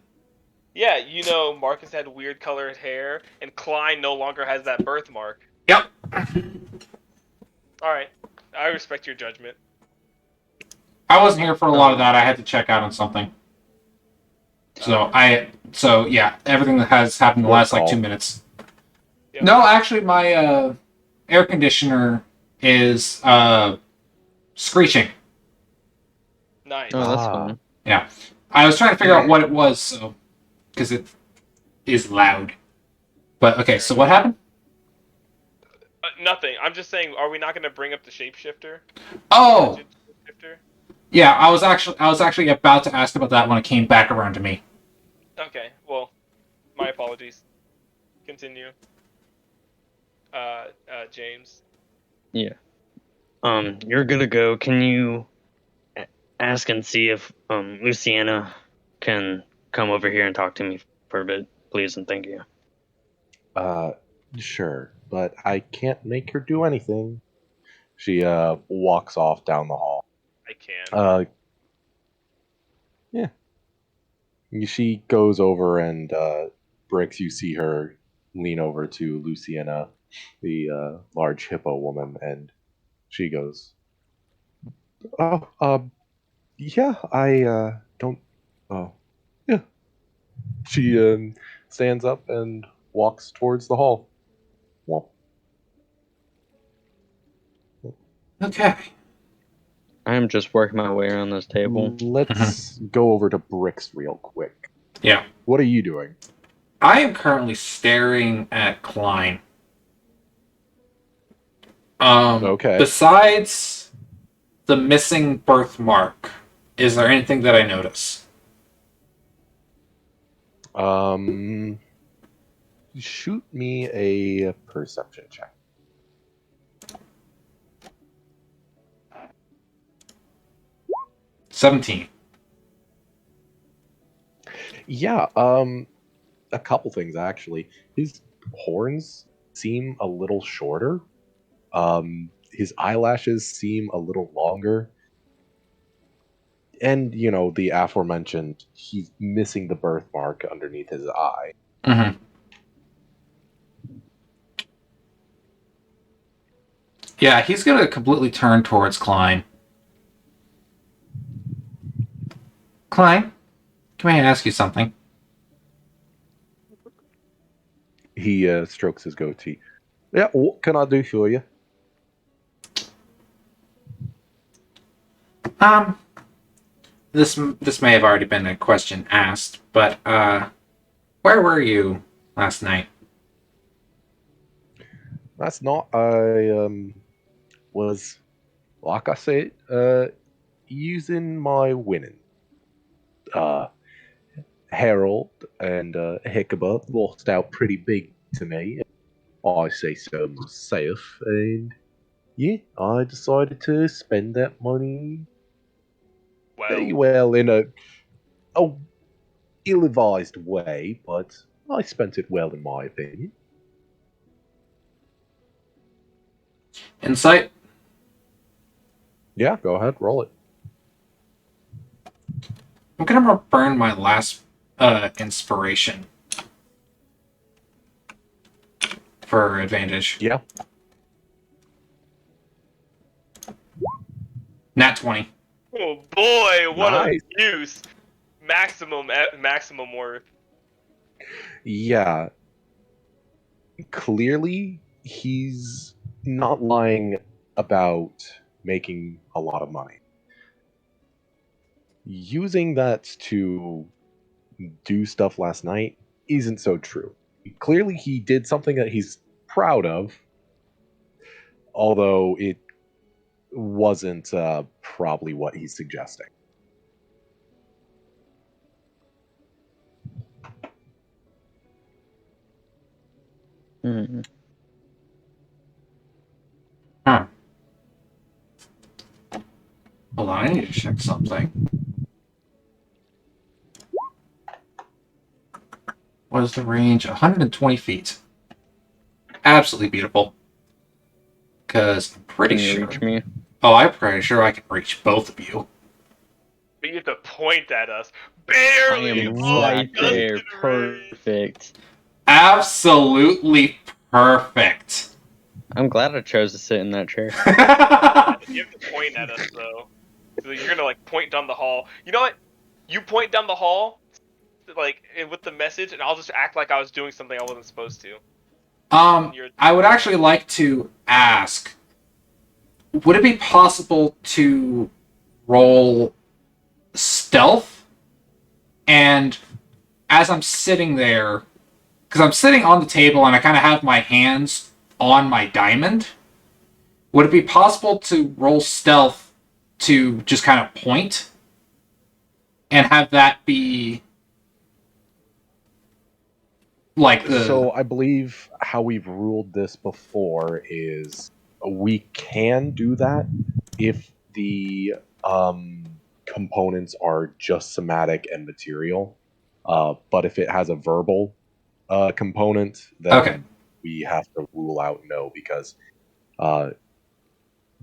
Yeah, you know Marcus had weird colored hair, and Klein no longer has that birthmark. Yep. Alright, I respect your judgment. I wasn't here for a lot of that. I had to check out on something. So yeah, everything that has happened in the last like 2 minutes. Yep. No, actually, my air conditioner is screeching. Nice. Oh, that's fun. Yeah, I was trying to figure out what it was, so because it is loud. But okay, so what happened? Nothing. I'm just saying, are we not going to bring up the shapeshifter? Oh, Shapeshifter? yeah. I was actually about to ask about that when it came back around to me. Okay, well, my apologies. Continue. James. Yeah. You're good to go. Can you ask and see if Luciana can come over here and talk to me for a bit, please, and thank you. Sure, but I can't make her do anything. She walks off down the hall. I can. Yeah. She goes over and Bricks, you see her lean over to Luciana, the large hippo woman, and she goes, "Oh, yeah, I don't. Oh, yeah." She stands up and walks towards the hall. Well, Okay. I am just working my way around this table. let's go over to Bricks real quick. Yeah. What are you doing? I am currently staring at Klein. Okay. Besides the missing birthmark, is there anything that I notice? Shoot me a perception check. $17. Yeah, a couple things actually. His horns seem a little shorter. His eyelashes seem a little longer. And, you know, the aforementioned, he's missing the birthmark underneath his eye. Mm-hmm. Yeah, he's gonna completely turn towards Klein. Klein, can I ask you something? He strokes his goatee. Yeah, what can I do for you? This may have already been a question asked, but where were you last night? That's not. I was, like I said, using my winning. Harold and Hiccuba lost out pretty big to me. I say so myself, and yeah, I decided to spend that money well in a ill-advised way, but I spent it well in my opinion. Insight? Yeah, go ahead, roll it. I'm gonna burn my last inspiration for advantage. Yeah. Nat 20. Oh boy, what Nice. a use! Maximum worth. Yeah. Clearly, he's not lying about making a lot of money. Using that to do stuff last night isn't so true. Clearly, he did something that he's proud of, although it wasn't probably what he's suggesting. Mm. Huh. Hold on, I need to check something. What is the range? 120 feet. Absolutely beautiful. Because I'm pretty Can you sure. reach me? Oh, I'm pretty sure I can reach both of you. But you have to point at us. I Barely. am Oh, right Exactly. just there. in range. Perfect. Absolutely perfect. I'm glad I chose to sit in that chair. You have to point at us though. So you're gonna like point down the hall. You know what? You point down the hall, like with the message, and I'll just act like I was doing something I wasn't supposed to. And you're I would actually like to ask, would it be possible to roll stealth? And as I'm sitting there, because I'm sitting on the table and I kind of have my hands on my diamond, would it be possible to roll stealth to just kind of point and have that be like the... So I believe how we've ruled this before is we can do that if the components are just somatic and material. But if it has a verbal component, then Okay. we have to rule out no, because uh,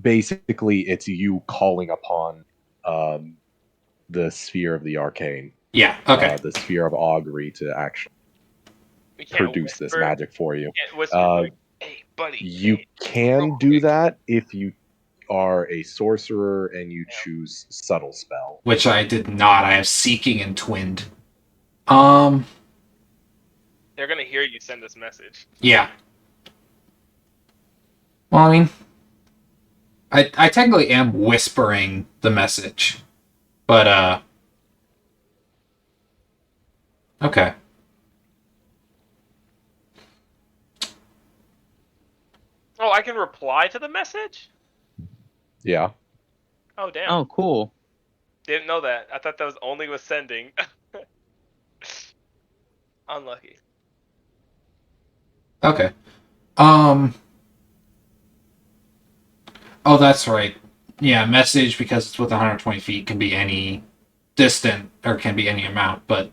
basically it's you calling upon the sphere of the arcane, Yeah, okay. the sphere of augury to actually we can't produce this whisper. magic for you. Can't whisper Uh, like, hey buddy. You hey, can real do quick." that if you are a sorcerer and you choose subtle spell. Which I did not. I have seeking and twinned. Um, They're gonna hear you send this message. yeah. Well, I mean, I technically am whispering the message. But, okay. Oh, I can reply to the message? Yeah. Oh damn. Oh, cool. Didn't know that. I thought that was only with sending. Unlucky. Okay. Um, oh, that's right. Yeah, message, because it's with 120 feet, can be any distant, or can be any amount, but,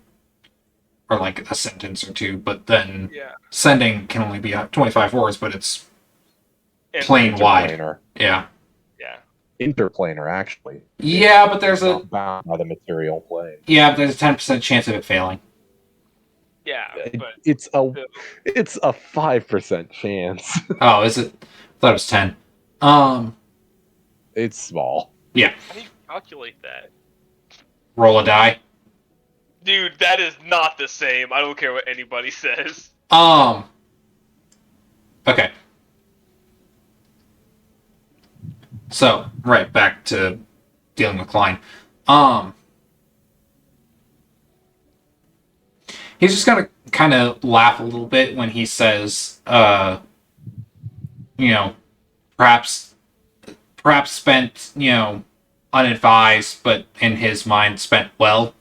or like a sentence or two, but then Yeah. sending can only be 25 words, but it's And plain wide. Interplanar. Yeah. yeah. Interplanar, actually. Yeah, but there's It's a... not bound by the material plane. Yeah, but there's a 10% chance of it failing. Yeah. But It's a still. it's a 5% chance. Oh, is it? I thought it was 10. It's small. Yeah. How do you calculate that? Roll a die. Dude, that is not the same. I don't care what anybody says. Okay. So, right, back to dealing with Klein. He's just gonna kind of laugh a little bit when he says, you know, perhaps spent, unadvised, but in his mind spent well.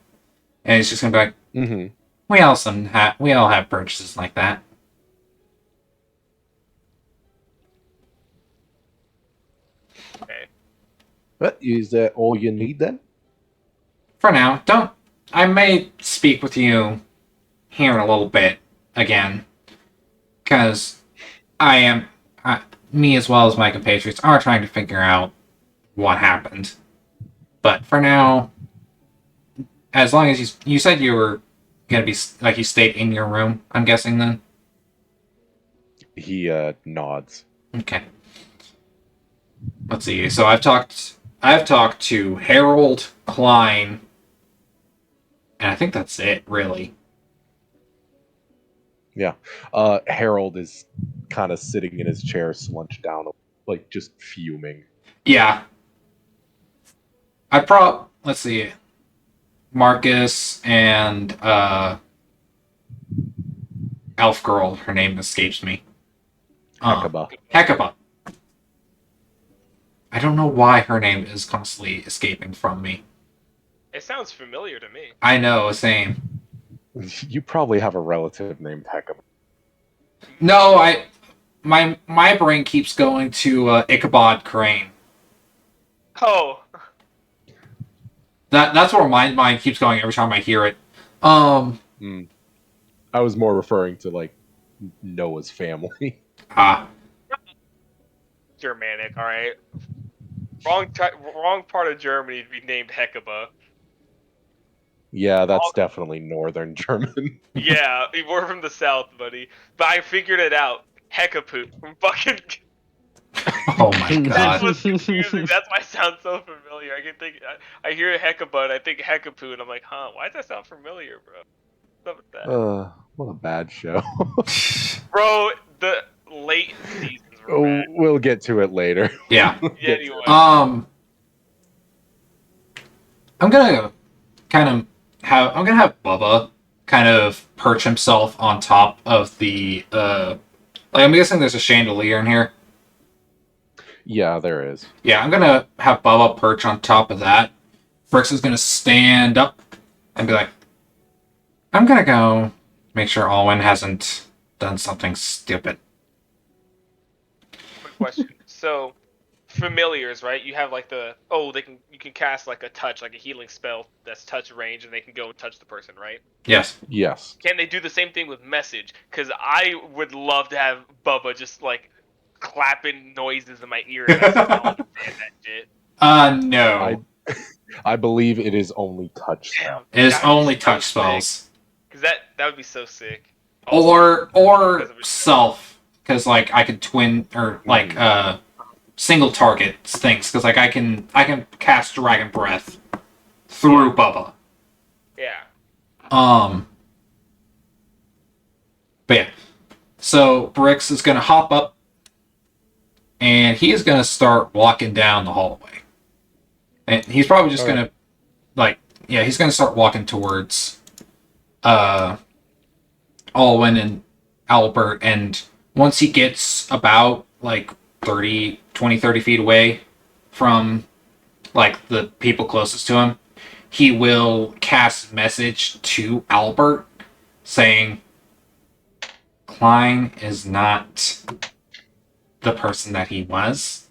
And he's just gonna be like, Mm-hmm. we all have purchases like that. Okay. But is that all you need then? For now, don't. I may speak with you here in a little bit again, because me as well as my compatriots are trying to figure out what happened. But for now, as long as you said you were gonna be, like, you stayed in your room, I'm guessing then. He nods. Okay. Let's see. So I've talked to Harold, Klein, and I think that's it, really. Yeah. Harold is kind of sitting in his chair, slunched down, like just fuming. Yeah. Let's see. Marcus and elf girl, her name escapes me. Hecuba. Hecuba. I don't know why her name is constantly escaping from me. It sounds familiar to me. I know, same. You probably have a relative named Hecuba. No, my brain keeps going to Ichabod Crane. Oh, That's where my mind keeps going every time I hear it. Um. Hmm. I was more referring to like Noah's family. Ah. Germanic. All right. Wrong part of Germany to be named Hecuba. Yeah, that's definitely Northern German. Yeah, we're from the south, buddy. But I figured it out. Heckapoo. Fucking. Oh my That's god. what's confusing. That's why it sounds so familiar. I can think. I hear Heckabud. I think Heckapoo, and I'm like, huh? Why does that sound familiar, bro? What's up with that? What a bad show. Bro, the late seasons were Oh, bad. we'll get to it later. Yeah. We'll Yeah, get to anyway. it. I'm gonna I'm gonna have Bubba kind of perch himself on top of the like I'm guessing there's a chandelier in here. Yeah, there is. Yeah, I'm gonna have Bubba perch on top of that. Brix is gonna stand up and be like, I'm gonna go make sure Alwyn hasn't done something stupid. Quick question. So, familiars, right? You have like you can cast like a touch, like a healing spell that's touch range, and they can go and touch the person, right? Yes. Yes. Can they do the same thing with message? Because I would love to have Bubba just like clapping noises in my ear and I still understand that shit. No. I believe it is only touch spell. Damn, It is that'd be only so touch sick. spells. Because that would be so sick. Also, Or because of his- self, because like I could twin or like single target things, because like I can cast Dragon Breath through Bubba. Yeah. But yeah. So Brix is gonna hop up and he is gonna start walking down the hallway. And he's probably just gonna he's gonna start walking towards Alwyn and Albert, and once he gets about like 30 feet away from like the people closest to him, he will cast message to Albert saying Klein is not the person that he was.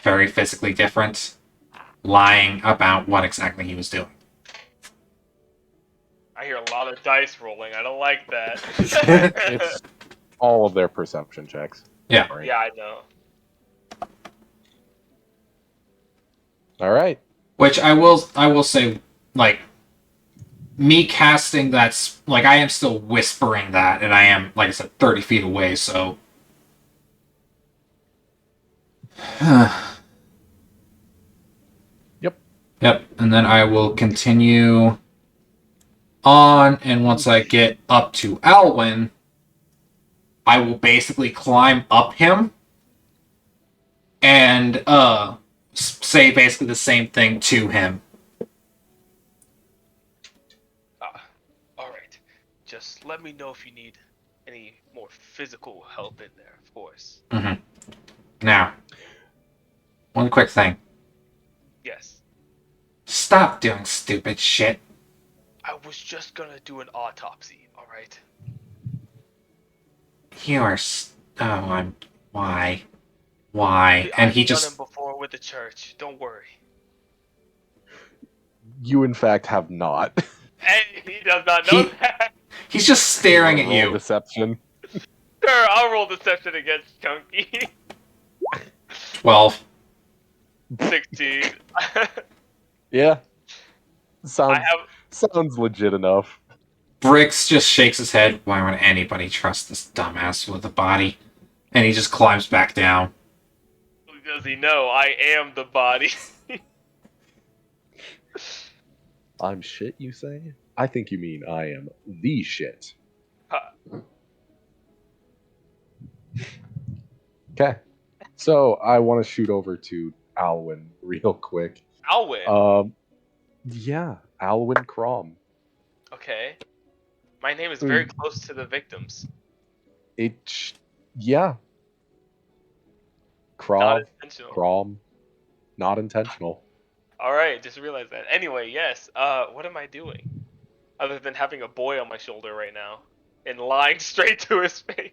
Very physically different. Lying about what exactly he was doing. I hear a lot of dice rolling. I don't like that. It's all of their perception checks. Yeah. Right. Yeah, I know. All right. Which I will say, like, me casting that's like I am still whispering that, and I am, like I said, 30 feet away, so Yep. Yep, and then I will continue on, and once I get up to Alwyn, I will basically climb up him and say basically the same thing to him. All right. Just let me know if you need any more physical help in there, of course. Mm-hmm. Now, one quick thing. Yes. Stop doing stupid shit. I was just gonna do an autopsy, alright? You are. I'm. Why? Why? And I've he done just. him before with the church. Don't worry. You, in fact, have not. Hey, he does not know that. He's just staring at Roll you. Deception. Sure, I'll roll deception against Chunky. 12. 16. Yeah. I have. Sounds legit enough. Brix just shakes his head. Why would anybody trust this dumbass with a body? And he just climbs back down. Does he know I am the body? I'm shit, you say? I think you mean I am the shit. Okay. So I want to shoot over to Alwyn real quick. I'll win. Yeah, Alwyn Crom. Okay. My name is very close to the victims. Yeah. Not Krov, intentional. Crom, not intentional. Alright, just realized that. Anyway, yes. What am I doing? Other than having a boy on my shoulder right now. and lying straight to his face.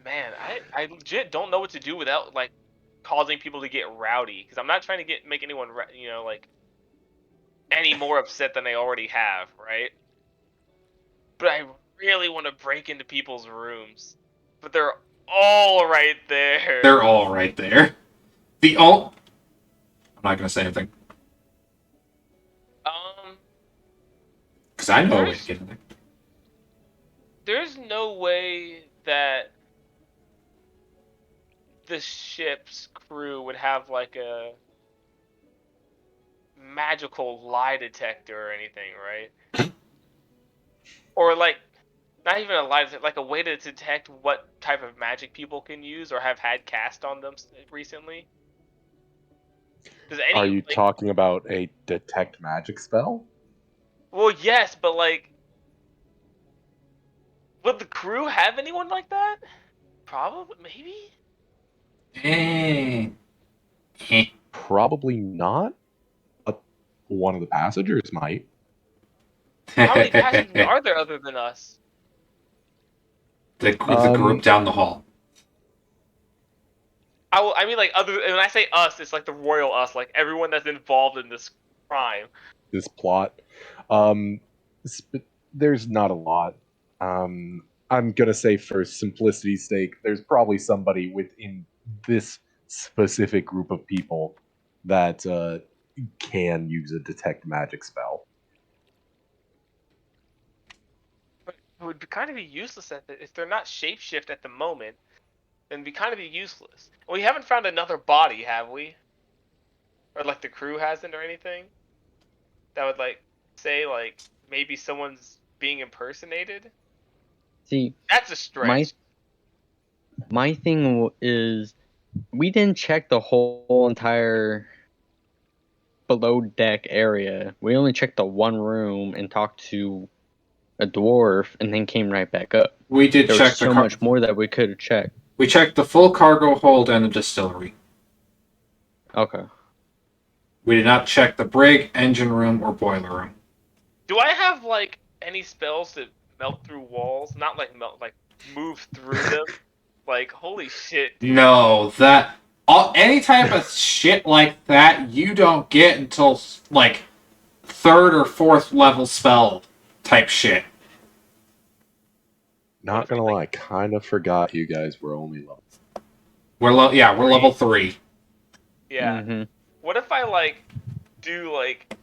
Man, I legit don't know what to do without like causing people to get rowdy because I'm not trying to make anyone like any more upset than they already have, right? But I really want to break into people's rooms, but they're all right there. They're all right there. I'm not gonna say anything Um, because I know a way to there's get in there. there's no way that the ship's crew would have like a magical lie detector or anything, right? Or like not even a lie detector, like a way to detect what type of magic people can use or have had cast on them recently. Does Are any you like? talking about a detect magic spell? Well, yes, but like, would the crew have anyone like that? Probably, maybe. Eh. Eh. Probably not. But one of the passengers might. How many passengers are there other than us? the group down the hall. I mean, like other. When I say us, it's like the royal us, like everyone that's involved in this crime. This plot. Um, there's not a lot. I'm gonna say, for simplicity's sake, there's probably somebody within this specific group of people that can use a detect magic spell. But it would kind of be useless if they're not shapeshift at the moment. Then it'd be kind of be useless. We haven't found another body, have we? Or like the crew hasn't, or anything that would like say like maybe someone's being impersonated. See, That's a my stretch. my thing is we didn't check the whole entire below deck area. We only checked the one room and talked to a dwarf, and then came right back up. We did There was check so much more that we could have checked. We checked the full cargo hold and the distillery. Okay. We did not check the brig, engine room, or boiler room. Do I have like any spells that melt through walls? Not like melt, like move through them. Like holy shit, dude. No, any type of shit like that you don't get until like third or fourth level spell type shit. Not gonna lie, I kind of forgot you guys were only level. We're level 3. Yeah. Mm-hmm. What if I like do like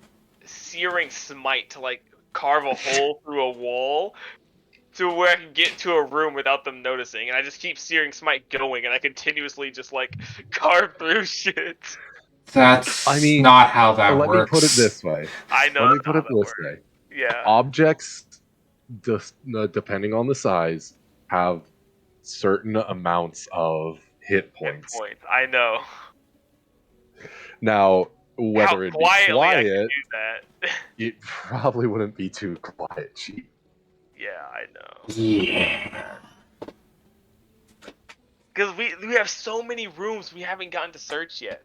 searing smite to like carve a hole through a wall to where I can get to a room without them noticing, and I just keep searing smite going, and I continuously just like carve through shit. That's I mean, not how that let works. me put it this way. I know. Let me That's put how it that this works. way. Yeah. Objects, just depending on the size, have certain amounts of hit points. I know. Now, How whether it be quietly I can quiet, do that. it probably wouldn't be too quiet, cheap. Yeah, I know. Yeah. Because we have so many rooms we haven't gotten to search yet.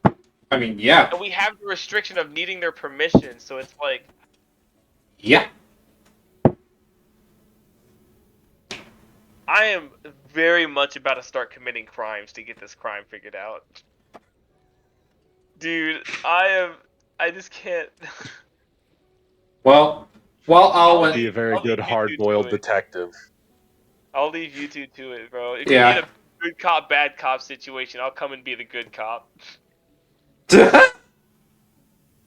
I mean, yeah. And we have the restriction of needing their permission, so it's like... Yeah. I am very much about to start committing crimes to get this crime figured out. Dude, I just can't... Well, I'll be a very I'll good leave you two to hard-boiled it. detective. I'll leave you two to it, bro. If Yeah. you need a good cop, bad cop situation, I'll come and be the good cop.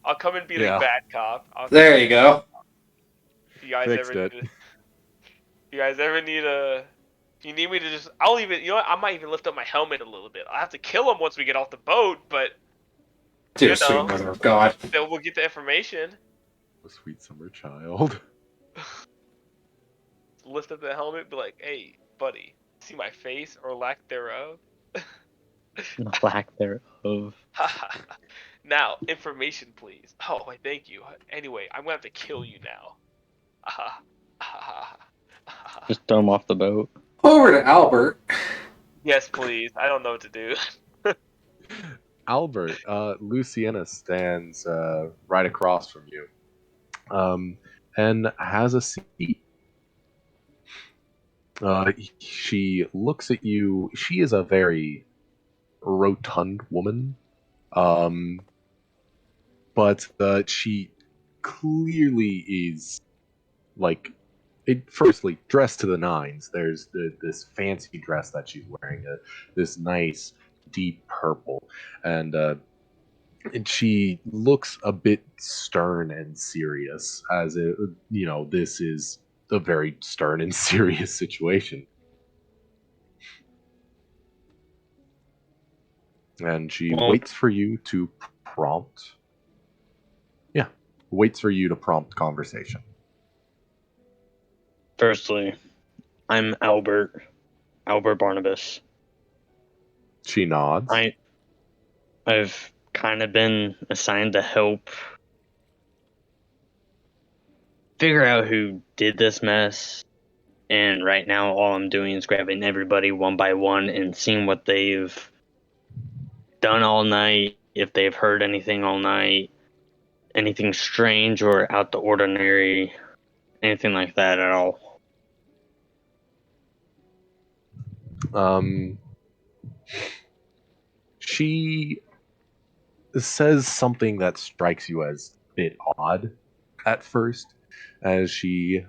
I'll come and be the bad cop. There you go. If you guys Fixed ever it. need, you guys ever need a... If you need me to just... I'll even... You know what? I might even lift up my helmet a little bit. I'll have to kill him once we get off the boat, but... Dear sweet mother of God. Then we'll get the information. A sweet summer child. Lift up the helmet, be like, hey, buddy, see my face or lack thereof? Lack thereof. Now, information, please. Oh, wait, thank you. Anyway, I'm gonna have to kill you now. Just throw him off the boat. Over to Albert. Yes, please. I don't know what to do. Albert, Luciana stands right across from you. and has a seat. She looks at you. She is a very rotund woman, um, but she clearly is like firstly dressed to the nines. There's this fancy dress that she's wearing, this nice deep purple, and she looks a bit stern and serious, as it, this is a very stern and serious situation. And she Well, waits for you to prompt. Yeah, waits for you to prompt conversation. firstly, I'm Albert Barnabas. She nods. I've kind of been assigned to help figure out who did this mess. And right now, all I'm doing is grabbing everybody one by one and seeing what they've done all night, if they've heard anything all night, anything strange or out the ordinary, anything like that at all. Um, she says something that strikes you as a bit odd at first, as she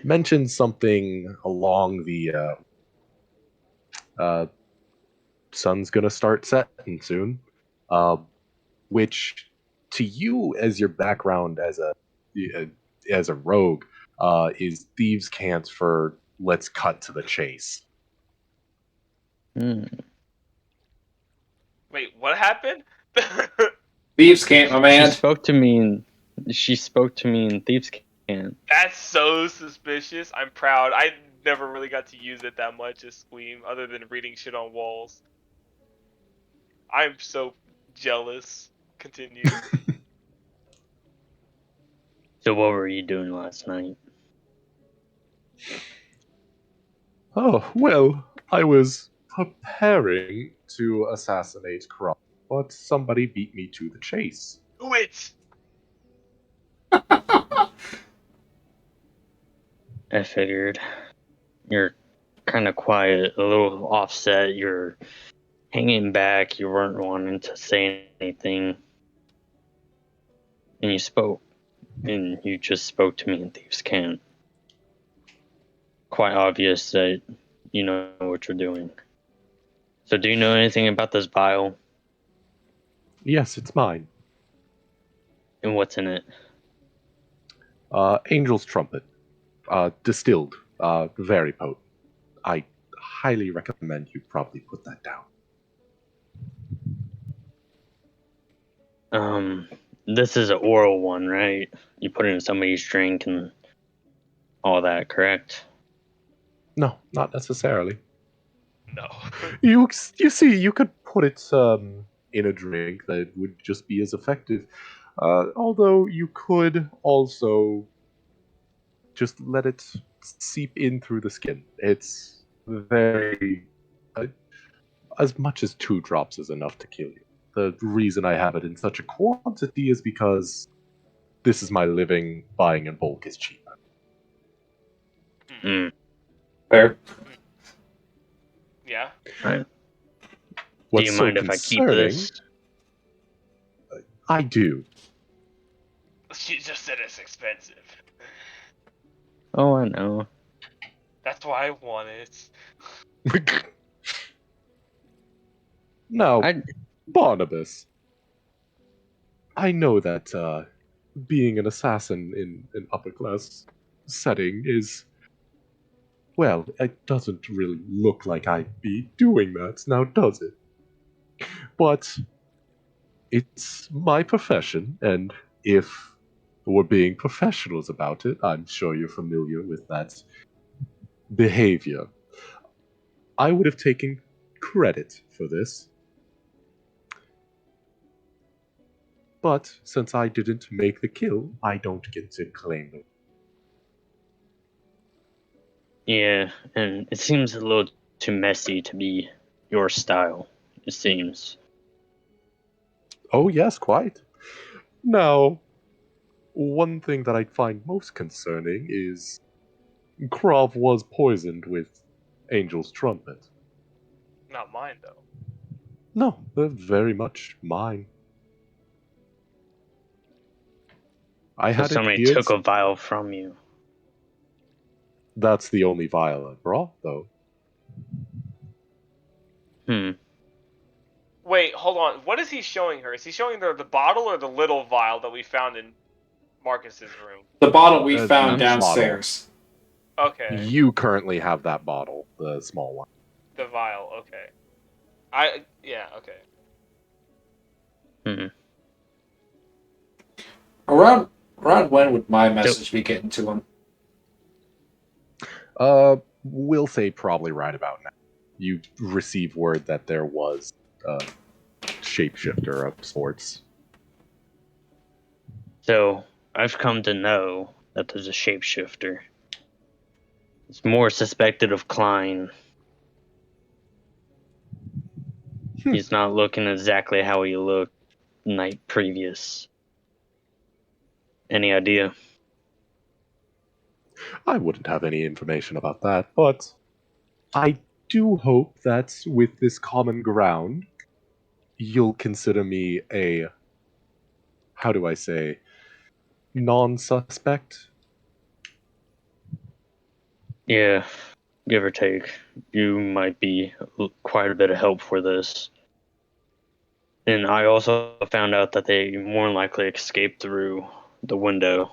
mentions something along the uh, sun's gonna start setting soon, uh, which to you, as your background uh, as a rogue, is thieves' cant for let's cut to the chase. Hmm. Wait, what happened? Thieves can't, my She man. spoke to me in Thieves' Cant. That's so suspicious. I'm proud. I never really got to use it that much as Squeam, other than reading shit on walls. I'm so jealous. Continue. So what were you doing last night? Oh, well, I was preparing to assassinate Kron, but somebody beat me to the chase. Do it! I figured. You're kind of quiet, a little offset. You're hanging back. You weren't wanting to say anything. And you just spoke to me in Thieves' Cant. Quite obvious that you know what you're doing. So do you know anything about this vial Yes, it's mine. and what's in it? Angel's Trumpet. Distilled. Very potent. I highly recommend you probably put that down. This is an oral one, right? You put it in somebody's drink and all that, correct? No, not necessarily. No. You see, you could put it in a drink that would just be as effective. Although you could also just let it seep in through the skin. It's very as much as 2 drops is enough to kill you. The reason I have it in such a quantity is because this is my living. Buying in bulk is cheaper. Mm. Fair. Yeah. Right. Do What's you so mind if I keep concerning? this? I do. She just said it's expensive. Oh, I know. That's why I want it. Now, I Barnabas, I know that being an assassin in an upper class setting is, well, it doesn't really look like I'd be doing that now, does it? But it's my profession, and if we're being professionals about it, I'm sure you're familiar with that behavior. I would have taken credit for this, but since I didn't make the kill, I don't get to claim it. Yeah, and it seems a little too messy to be your style. It seems. Oh, yes, quite. Now, one thing that I find most concerning is Krav was poisoned with Angel's Trumpet. Not mine though. No, they're very much mine. I So had it somebody here. took a vial from you. That's the only vial I brought, though. Wait, hold on. What is he showing her? Is he showing her the bottle or the little vial that we found in Marcus's room? The bottle we The found bottle. downstairs. Okay. You currently have that bottle, the small one. The vial, okay. Okay. Around when would my message be getting to him? We'll say probably right about now. You receive word that there was a shapeshifter of sorts. So I've come to know that there's a shapeshifter. It's more suspected of Klein. He's not looking exactly how he looked night previous. Any idea? I wouldn't have any information about that, but I do hope that with this common ground, you'll consider me a, how do I say, non-suspect? Yeah, give or take. You might be quite a bit of help for this. And I also found out that they more than likely escaped through the window.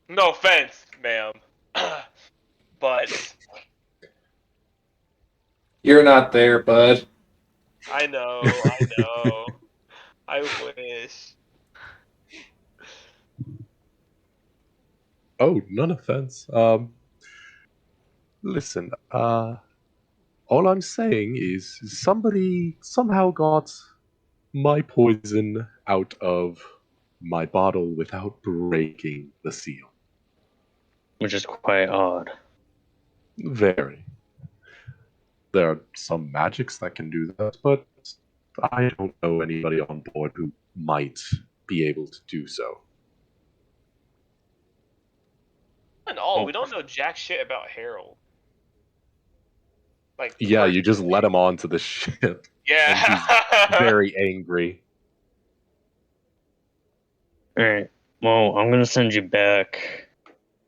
No offense, ma'am. But You're not there, bud. I know. I wish. Oh, none offense. Listen, all I'm saying is somebody somehow got my poison out of my bottle without breaking the seal. Which is quite odd. Very. There are some magics that can do that, but I don't know anybody on board who might be able to do so. And all, we don't know jack shit about Harold. Like, Yeah, you just personally. let him onto the ship, Yeah. and he's very angry. Alright, well, I'm gonna send you back.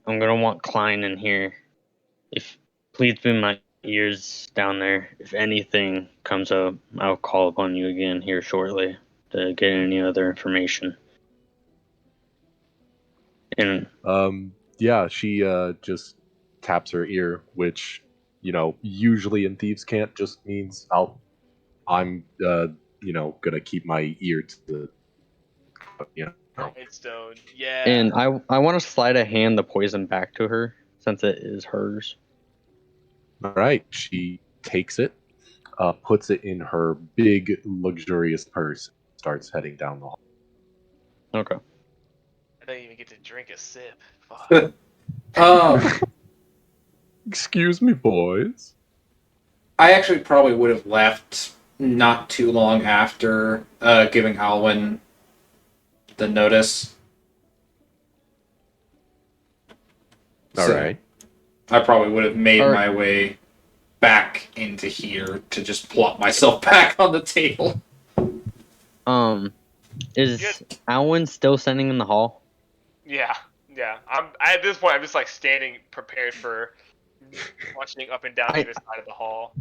I'm gonna want Klein in here. Please be my ears down there. If anything comes up, I'll call upon you again here shortly to get any other information. And Yeah, she just taps her ear, which, usually in Thieves' Cant just means I'm gonna keep my ear to the, you know. Headstone. Yeah. and I want to slide a hand the poison back to her since it is hers. All right, she takes it, puts it in her big, luxurious purse, starts heading down the hall. Okay. I don't even get to drink a sip. Fuck. Excuse me, boys. I actually probably would have left not too long after giving Alwyn the notice. All So right. I probably would have made my way back into here to just plop myself back on the table. Is Alwyn still standing in the hall? Yeah. At this point, I'm just like standing prepared for watching up and down either side of the hall.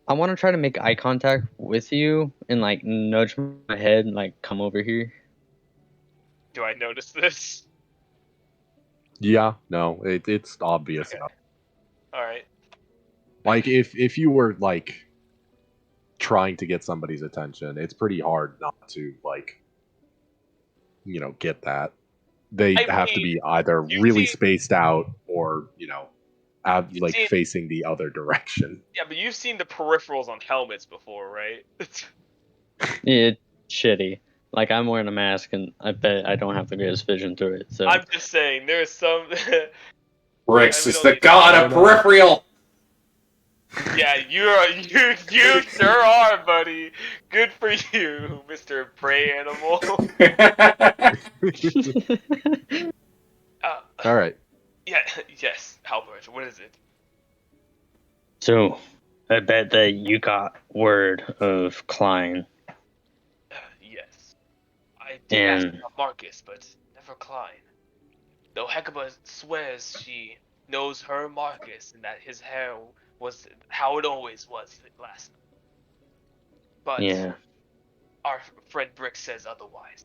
I want to try to make eye contact with you and like nudge my head and like come over here. Do I notice this? Yeah, no, it's obvious Okay. enough. All right. Like if you were like trying to get somebody's attention, it's pretty hard not to get that. They have to be either really spaced out or facing the other direction. Yeah, but you've seen the peripherals on helmets before, right? Yeah, it's shitty. Like I'm wearing a mask and I bet I don't have the greatest vision through it. So I'm just saying, there's some. Rix is the god of peripheral. Yeah, you sure are, buddy. Good for you, Mr. Prey Animal. Uh, All right. yeah, yes, Albert. What is it? So, I bet that you got word of Klein, Yes, I did ask and about Marcus, but never Klein. Though Hecuba swears she knows her Marcus and that his hair was how it always was last night. But yeah. our friend Brick says otherwise.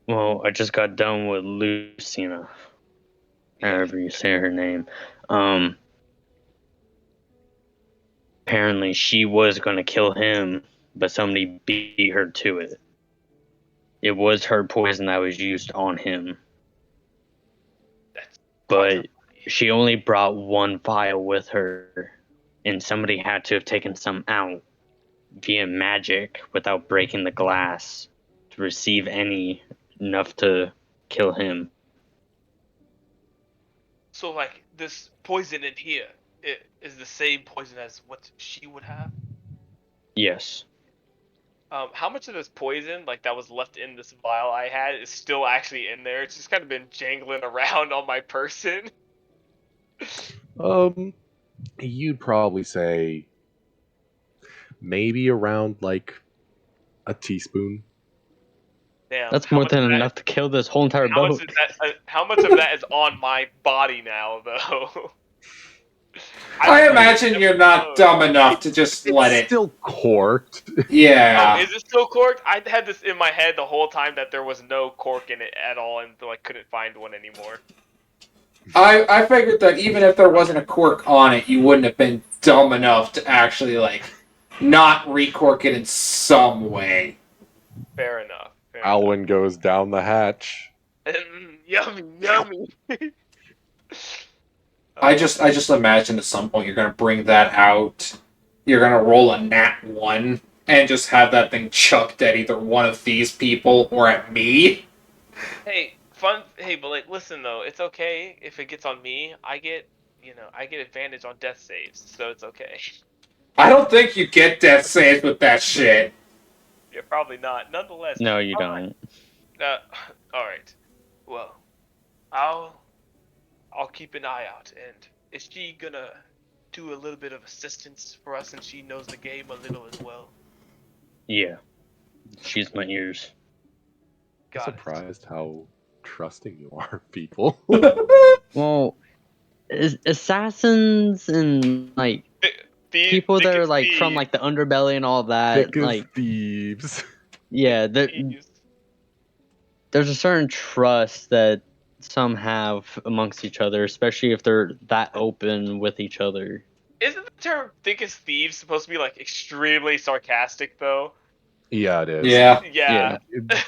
Well, I just got done with Lucina, Yeah, however you say her name. Um, Apparently she was gonna kill him, but somebody beat her to it. It was her poison that was used on him, that's quite but she only brought one vial with her, and somebody had to have taken some out via magic without breaking the glass to receive any enough to kill him. so like this poison in here. It is the same poison as what she would have. Yes. How much of this poison, like that was left in this vial I had, is still actually in there? It's just kind of been jangling around on my person. Um, you'd probably say maybe around like a teaspoon. Damn, That's more than enough to kill this whole entire how much boat. is that? How much of that is on my body now, though? I would imagine never you're not know. dumb enough to just let It's it. still corked. Oh, Yeah. is it still corked? I had this in my head the whole time that there was no cork in it at all, and like couldn't find one anymore. I figured that even if there wasn't a cork on it, you wouldn't have been dumb enough to actually, like, not recork it in some way. Fair enough. Fair enough. Alwyn goes down the hatch. Yummy, yummy. I just imagine at some point you're gonna bring that out. You're gonna roll a nat 1 and just have that thing chucked at either one of these people or at me. Hey, fun. Hey, but like, listen though, it's okay if it gets on me. I get advantage on death saves, so it's okay. I don't think you get death saves with that shit. Yeah, probably not. Nonetheless, No, you all right. don't. Uh, all right. Well, I'll I'll keep an eye out. And is she gonna do a little bit of assistance for us, and she knows the game a little as well? Yeah. She's my ears. I'm Got it. surprised how trusting you are, people. Well, assassins and like people that are like from like the underbelly and all that, Thick as like thieves. yeah, Thieves. there's a certain trust that some have amongst each other, especially if they're that open with each other. Isn't the term "thick as thieves" supposed to be like extremely sarcastic though? Yeah, it is. Yeah. Yeah.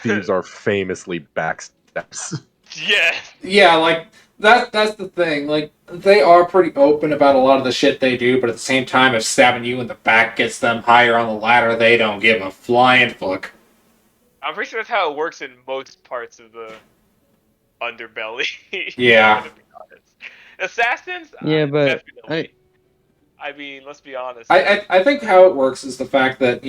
Thieves are famously backstabs. Yeah. Yeah, like that's the thing. Like they are pretty open about a lot of the shit they do, but at the same time if stabbing you in the back gets them higher on the ladder, they don't give a flying fuck. I'm pretty sure that's how it works in most parts of the underbelly. Yeah. I'm gonna be honest. Assassins, Yeah, but definitely. I mean, let's be honest. I think how it works is the fact that,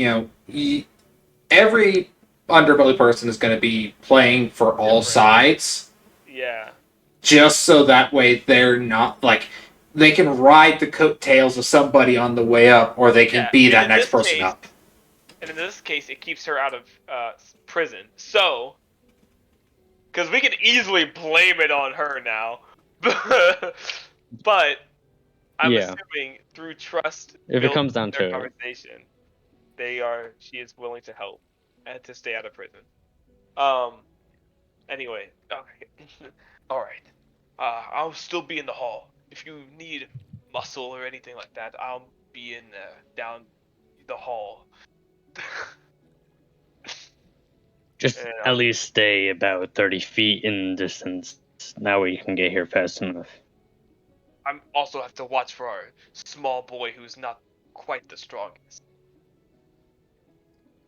every underbelly person is going to be playing for all Different. sides, Yeah. just so that way they're not, like, they can ride the coattails of somebody on the way up, or they can Yeah. be And that in next this person case, up. and in this case, it keeps her out of prison. So, because we can easily blame it on her now, but I'm yeah, assuming through trust if it built comes down in their to it, conversation, she is willing to help and to stay out of prison. Anyway, okay. All right. I'll still be in the hall. If you need muscle or anything like that, I'll be in down the hall. just And at least stay about 30 feet in distance. That way you can get here fast enough. I'm also have to watch for our small boy who's not quite the strongest.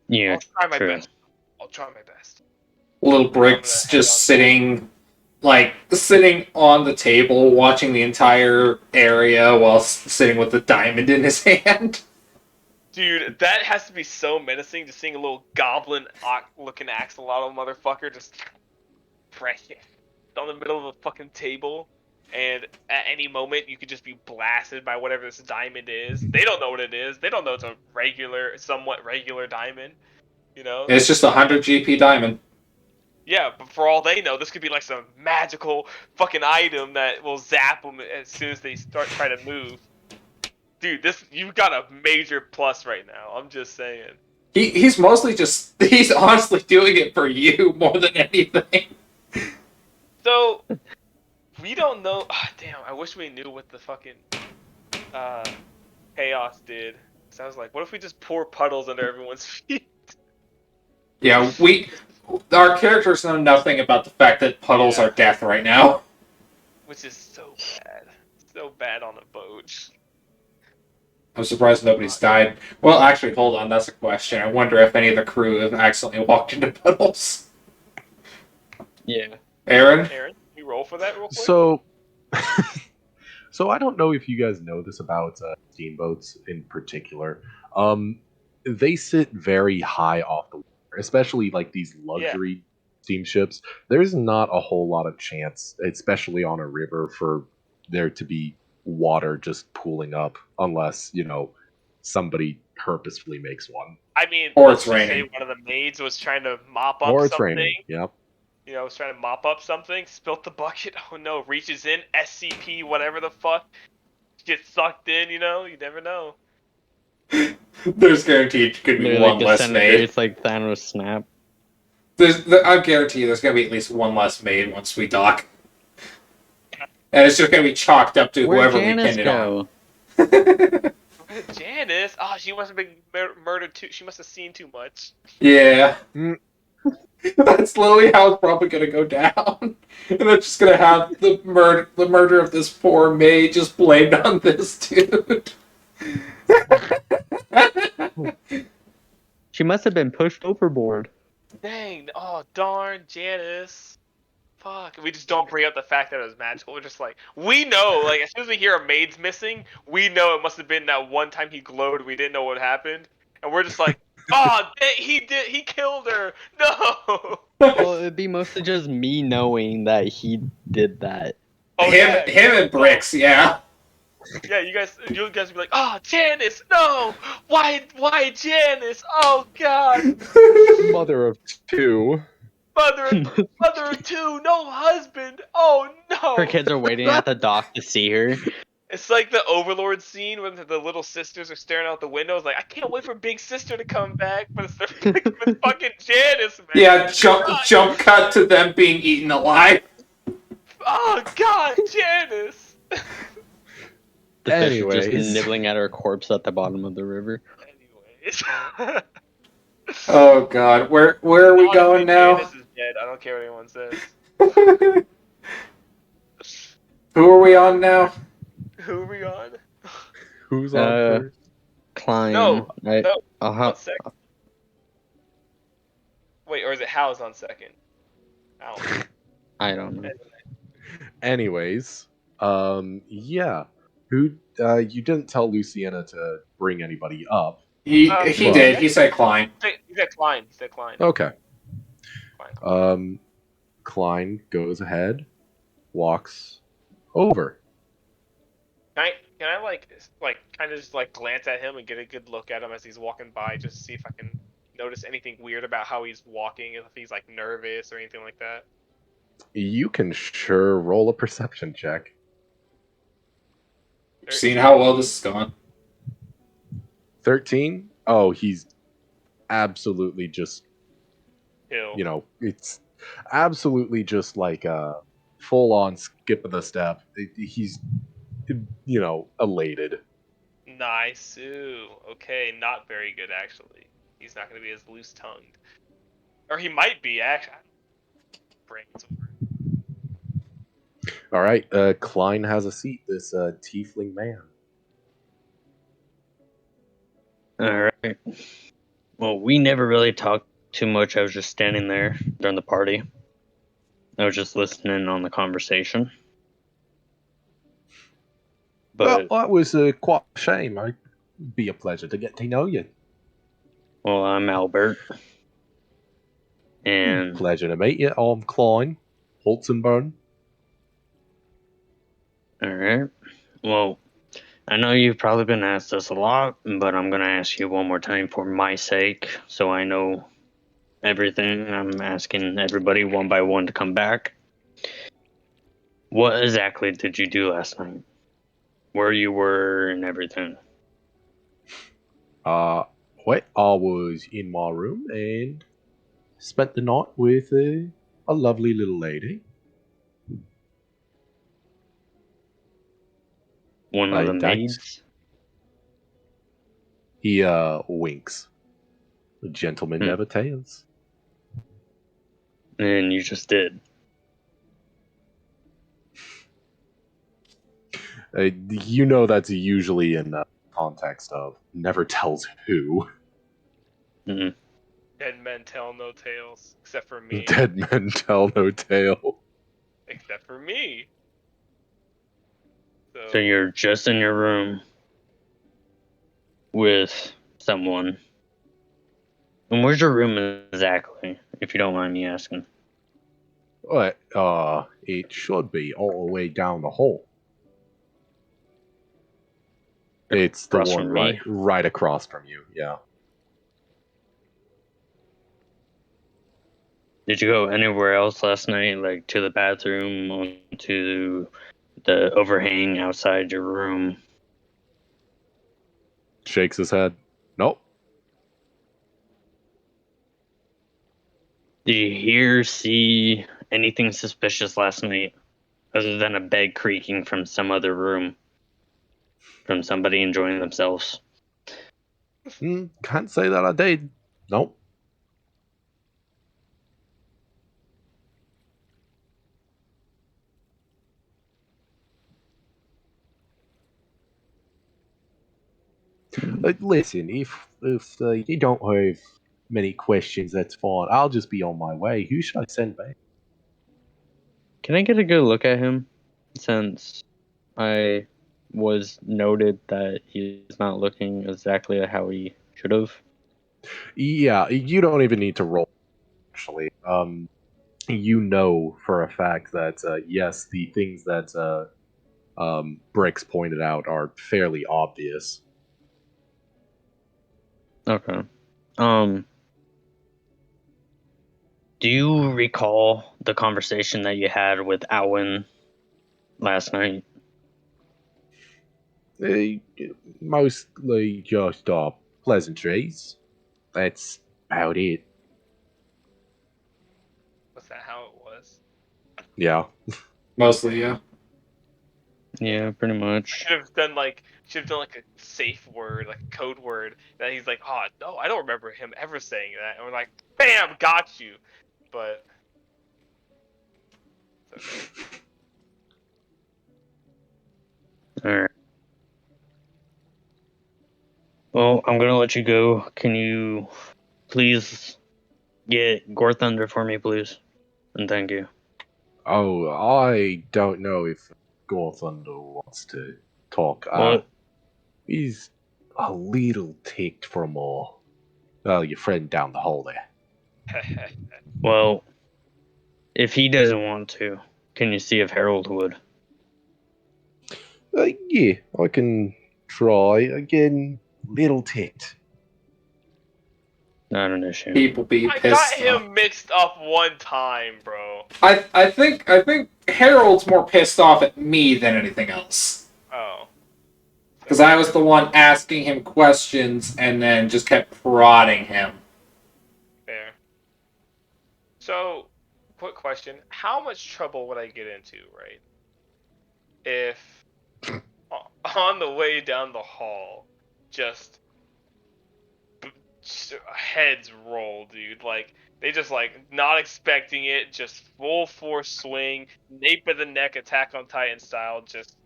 Yeah, I'll try my true. best. I'll try my best. Little And I'm gonna Brick's head just on. sitting like sitting on the table, watching the entire area while sitting with the diamond in his hand. Dude, that has to be so menacing, just seeing a little goblin-looking axolotl motherfucker just fresh on the middle of a fucking table, and at any moment you could just be blasted by whatever this diamond is. They don't know what it is. They don't know it's a somewhat regular diamond. You know? It's just a 100 GP diamond. Yeah, but for all they know, this could be like some magical fucking item that will zap them as soon as they start trying to move. Dude, you've got a major plus right now. I'm just saying. He's mostly he's honestly doing it for you more than anything. So we don't know. Oh, damn, I wish we knew what the fucking chaos did. So I was like, what if we just pour puddles under everyone's feet? Yeah, our characters know nothing about the fact that puddles are death right now. Which is so bad. So bad on a boat. I'm surprised nobody's died. Well, actually, hold on, that's a question. I wonder if any of the crew have accidentally walked into puddles. Yeah. Aaron? Aaron, can you roll for that real quick? So, so I don't know if you guys know this about steamboats in particular. They sit very high off the water, especially like these luxury steamships. There's not a whole lot of chance, especially on a river, for there to be water just pooling up, unless somebody purposefully makes one. I mean, Or let's it's just say raining. one of the maids was trying to mop up Or it's something. raining. Yep. You know, was trying to mop up something, spilt the bucket. Oh no, reaches in, SCP, whatever the fuck, gets sucked in. You know, you never know. There's guaranteed could be Literally one less maid. It's like Thanos snap. I guarantee you there's going to be at least one less maid once we dock. And it's just going to be chalked up to Where'd whoever Janice we pin go? it on. Janice, oh, she must have been murdered too. She must have seen too much. Yeah. Mm. That's literally how it's probably going to go down. And they're just going to have the murder of this poor maid just blamed on this dude. She must have been pushed overboard. Dang, oh darn, Janice. Fuck, we just don't bring up the fact that it was magical. We're just like, we know, like, as soon as we hear a maid's missing, we know it must have been that one time he glowed, we didn't know what happened. And we're just like, oh, he killed her. No. Well, it'd be mostly just me knowing that he did that. Oh, him and Bricks, yeah. Yeah, you guys would be like, oh, Janice, no, why Janice? Oh God, Mother of two. mother of two, no husband. Oh no. Her kids are waiting at the dock to see her. It's like the Overlord scene when the little sisters are staring out the window. It's like, I can't wait for Big Sister to come back, but it's fucking Janice, man. Yeah, jump cut to them being eaten alive. Oh God, Janice. The fish are Anyways. just nibbling at her corpse at the bottom of the river. Anyways. Oh God, where are we going now? Janice is dead. I don't care what anyone says. Who are we on now? Who are we on? Who's on first? Klein. No, right? no. Uh-huh. On second. Wait, or is it Hal's on second? I don't know. Anyways, yeah. Who? You didn't tell Luciana to bring anybody up. He Well, did. He said Klein. He said Klein. Okay. Klein. Klein goes ahead, walks over. Can I like kind of just like glance at him and get a good look at him as he's walking by, just to see if I can notice anything weird about how he's walking, if he's like nervous or anything like that? You can sure roll a perception check. Seeing how well this is going. 13? Oh, he's absolutely just, Hill. it's absolutely just like a full-on skip of the step. He's, elated. Nice. Ooh. Okay, not very good actually. He's not going to be as loose-tongued, or he might be actually. Brains over. All right, Klein has a seat. This tiefling man. Alright. Well, we never really talked too much. I was just standing there during the party. I was just listening on the conversation. Well, But, that was quite a shame. It'd be a pleasure to get to know you. well, I'm Albert. And, Pleasure to meet you. I'm Klein Holzenburn. alright. Well, I know you've probably been asked this a lot, but I'm going to ask you one more time for my sake, so I know everything. I'm asking everybody one by one to come back. What exactly did you do last night? Where you were and everything? Well, I was in my room and spent the night with a lovely little lady. One of the That's maids? he winks. The gentleman never tells. And you just did. You know that's usually in the context of never tells who. Mm. Dead men tell no tales, except for me. Dead men tell no tale. Except for me. So you're just in your room with someone. And where's your room exactly, if you don't mind me asking? But it should be all the way down the hall. It's the Across one from me? right across from you. Yeah. Did you go anywhere else last night, like to the bathroom, to the overhang outside your room? Shakes his head. Nope. Did you hear, see anything suspicious last night, other than a bed creaking from some other room, from somebody enjoying themselves? Can't say that I did. Nope. Listen, if you don't have many questions, that's fine. I'll just be on my way. Who should I send back? Can I get a good look at him, since I was noted that he's not looking exactly how he should have? Yeah, you don't even need to roll. Actually, you know for a fact that yes, the things that Bricks pointed out are fairly obvious. Okay. Do you recall the conversation that you had with Alwyn last night? Uh, Mostly just pleasantries. That's about it. Was that how it was? Yeah. Mostly, yeah. Yeah, pretty much. Should have done like a safe word, like a code word that he's like, oh no, I don't remember him ever saying that. And we're like, bam, got you. But it's okay. Alright. Well, I'm gonna let you go. Can you please get Gore Thunder for me, please? And thank you. Oh, I don't know if Gore Thunder wants to talk. What? He's a little ticked from your friend down the hall there. Well, if he doesn't want to, can you see if Harold would? Yeah, I can try again. Little ticked. Not an issue. People be I got pissed off. him mixed up one time, bro. I think Harold's more pissed off at me than anything else. Oh. Because I was the one asking him questions and then just kept prodding him. Fair. So, quick question: how much trouble would I get into, right? If on the way down the hall, just heads roll, dude. Like they just like not expecting it, just full force swing, nape of the neck, Attack on Titan style. Just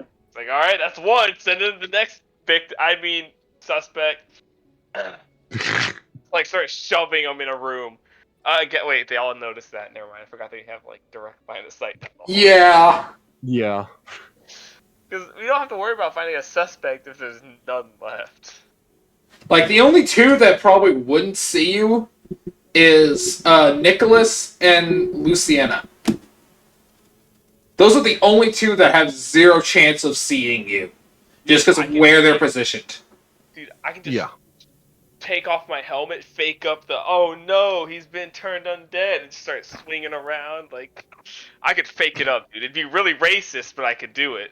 it's like, all right, that's one. Send in the next suspect. Like start shoving them in a room. Wait, they all noticed that. Never mind. I forgot they have like direct line of sight. Yeah. Yeah. Because we don't have to worry about finding a suspect if there's none left. Like, the only two that probably wouldn't see you is Nicholas and Luciana. Those are the only two that have zero chance of seeing you. Just because of where they're positioned. Dude, I can just take off my helmet, fake up the, oh no, he's been turned undead, and start swinging around. Like, I could fake it up, dude. It'd be really racist, but I could do it.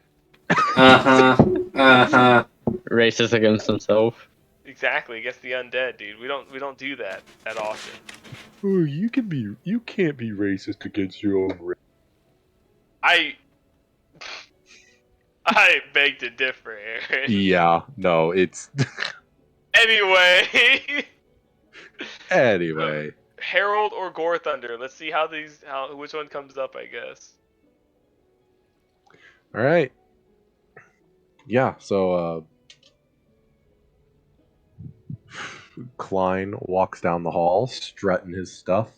Racist against himself. Exactly, against the undead, dude. We don't do that often. Oh, you can't be racist against your own race. I beg to differ, Aaron. Yeah, no, it's Anyway. anyway. Herald or Gore Thunder. Let's see which one comes up, I guess. All right. Yeah, so Klein walks down the hall, strutting his stuff,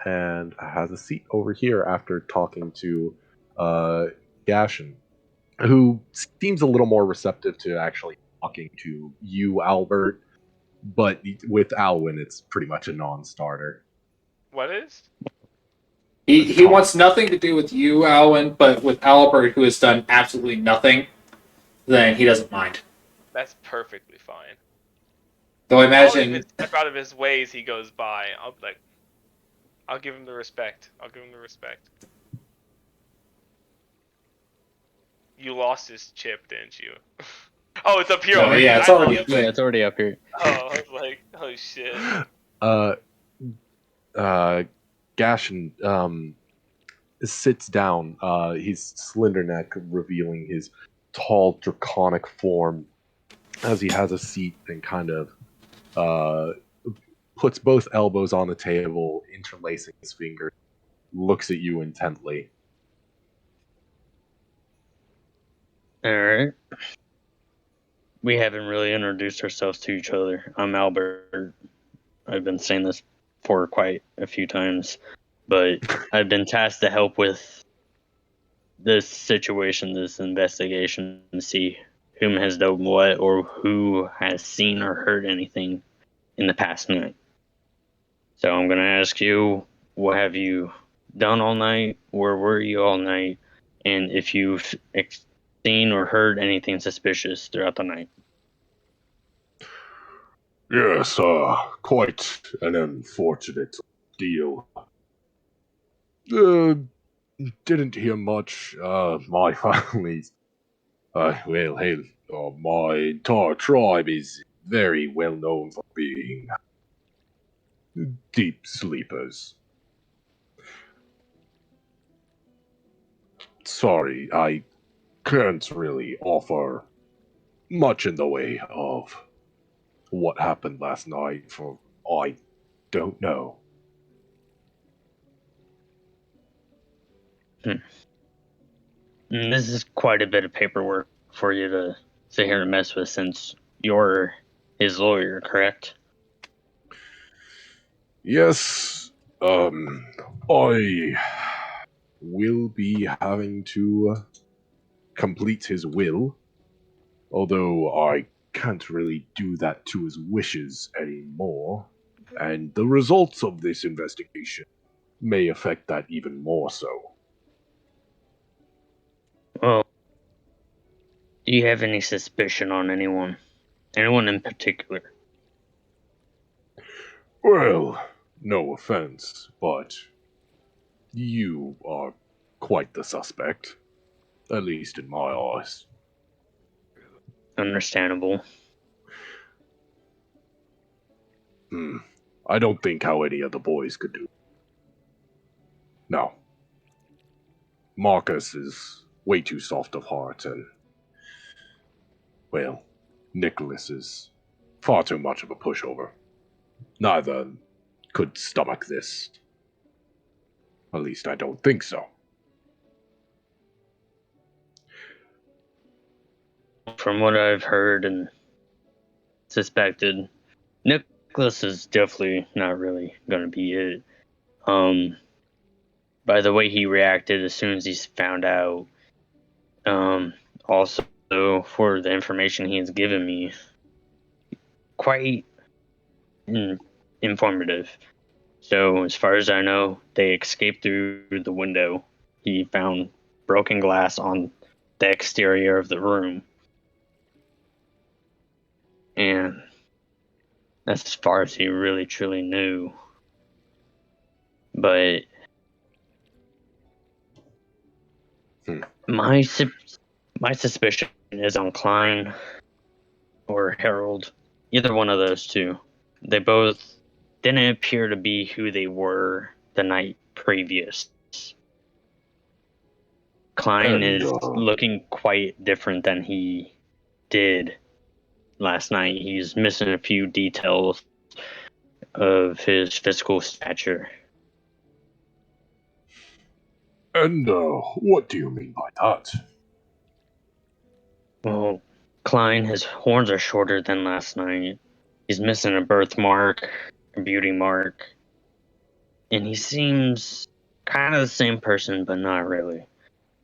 and has a seat over here after talking to Gashin, who seems a little more receptive to actually talking to you, Albert, but with Alwyn, it's pretty much a non-starter. What is? He wants nothing to do with you, Alwyn, but with Albert, who has done absolutely nothing, then he doesn't mind. That's perfectly fine. Though I I don't imagine... even step out of his ways he goes by. I'll give him the respect. You lost his chip, didn't you? Oh, it's up here. No, yeah, it's already up there. Yeah, it's already up here. Oh, I was like, oh shit. Gashin sits down. He's slender neck, revealing his tall, draconic form as he has a seat and kind of puts both elbows on the table, interlacing his fingers, looks at you intently. Alright. We haven't really introduced ourselves to each other. I'm Albert. I've been saying this for quite a few times, but I've been tasked to help with this situation, this investigation, to see whom has done what or who has seen or heard anything in the past night. So I'm going to ask you, what have you done all night? Where were you all night? And if you've seen or heard anything suspicious throughout the night. Yes, quite an unfortunate deal. Didn't hear much. My family's, my entire tribe is very well known for being deep sleepers. Sorry, I can't really offer much in the way of what happened last night, for I don't know. This is quite a bit of paperwork for you to sit here and mess with, since you're his lawyer, correct? Yes, I will be having to complete his will, although I can't really do that to his wishes anymore, and the results of this investigation may affect that even more so. Well, do you have any suspicion on anyone? Anyone in particular? Well, no offense, but you are quite the suspect, at least in my eyes. Understandable. I don't think how any of the boys could do. No. Marcus is way too soft of heart, and, well, Nicholas is far too much of a pushover. Neither could stomach this. At least I don't think so. From what I've heard and suspected, necklace is definitely not really gonna be it. By the way he reacted as soon as he found out. Also for the information he's given me, quite informative. So as far as I know, they escaped through the window. He found broken glass on the exterior of the room. And that's as far as he really truly knew. But my suspicion is on Klein or Harold. Either one of those two. They both didn't appear to be who they were the night previous. Klein is looking quite different than he did last night. He's missing a few details of his physical stature. And what do you mean by that? Well, Klein, his horns are shorter than last night. He's missing a birthmark, a beauty mark. And he seems kind of the same person, but not really.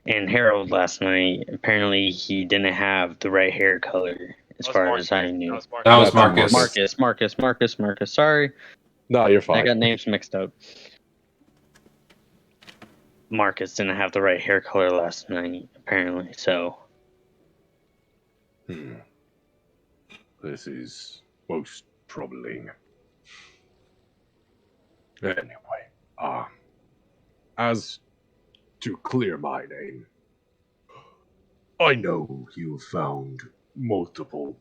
And Harold last night, apparently he didn't have the right hair color, as far as I knew. That was Marcus. Marcus. Sorry. No, you're fine. I got names mixed up. Marcus didn't have the right hair color last night, apparently, so. This is most troubling. Anyway, as to clear my name, I know you found multiple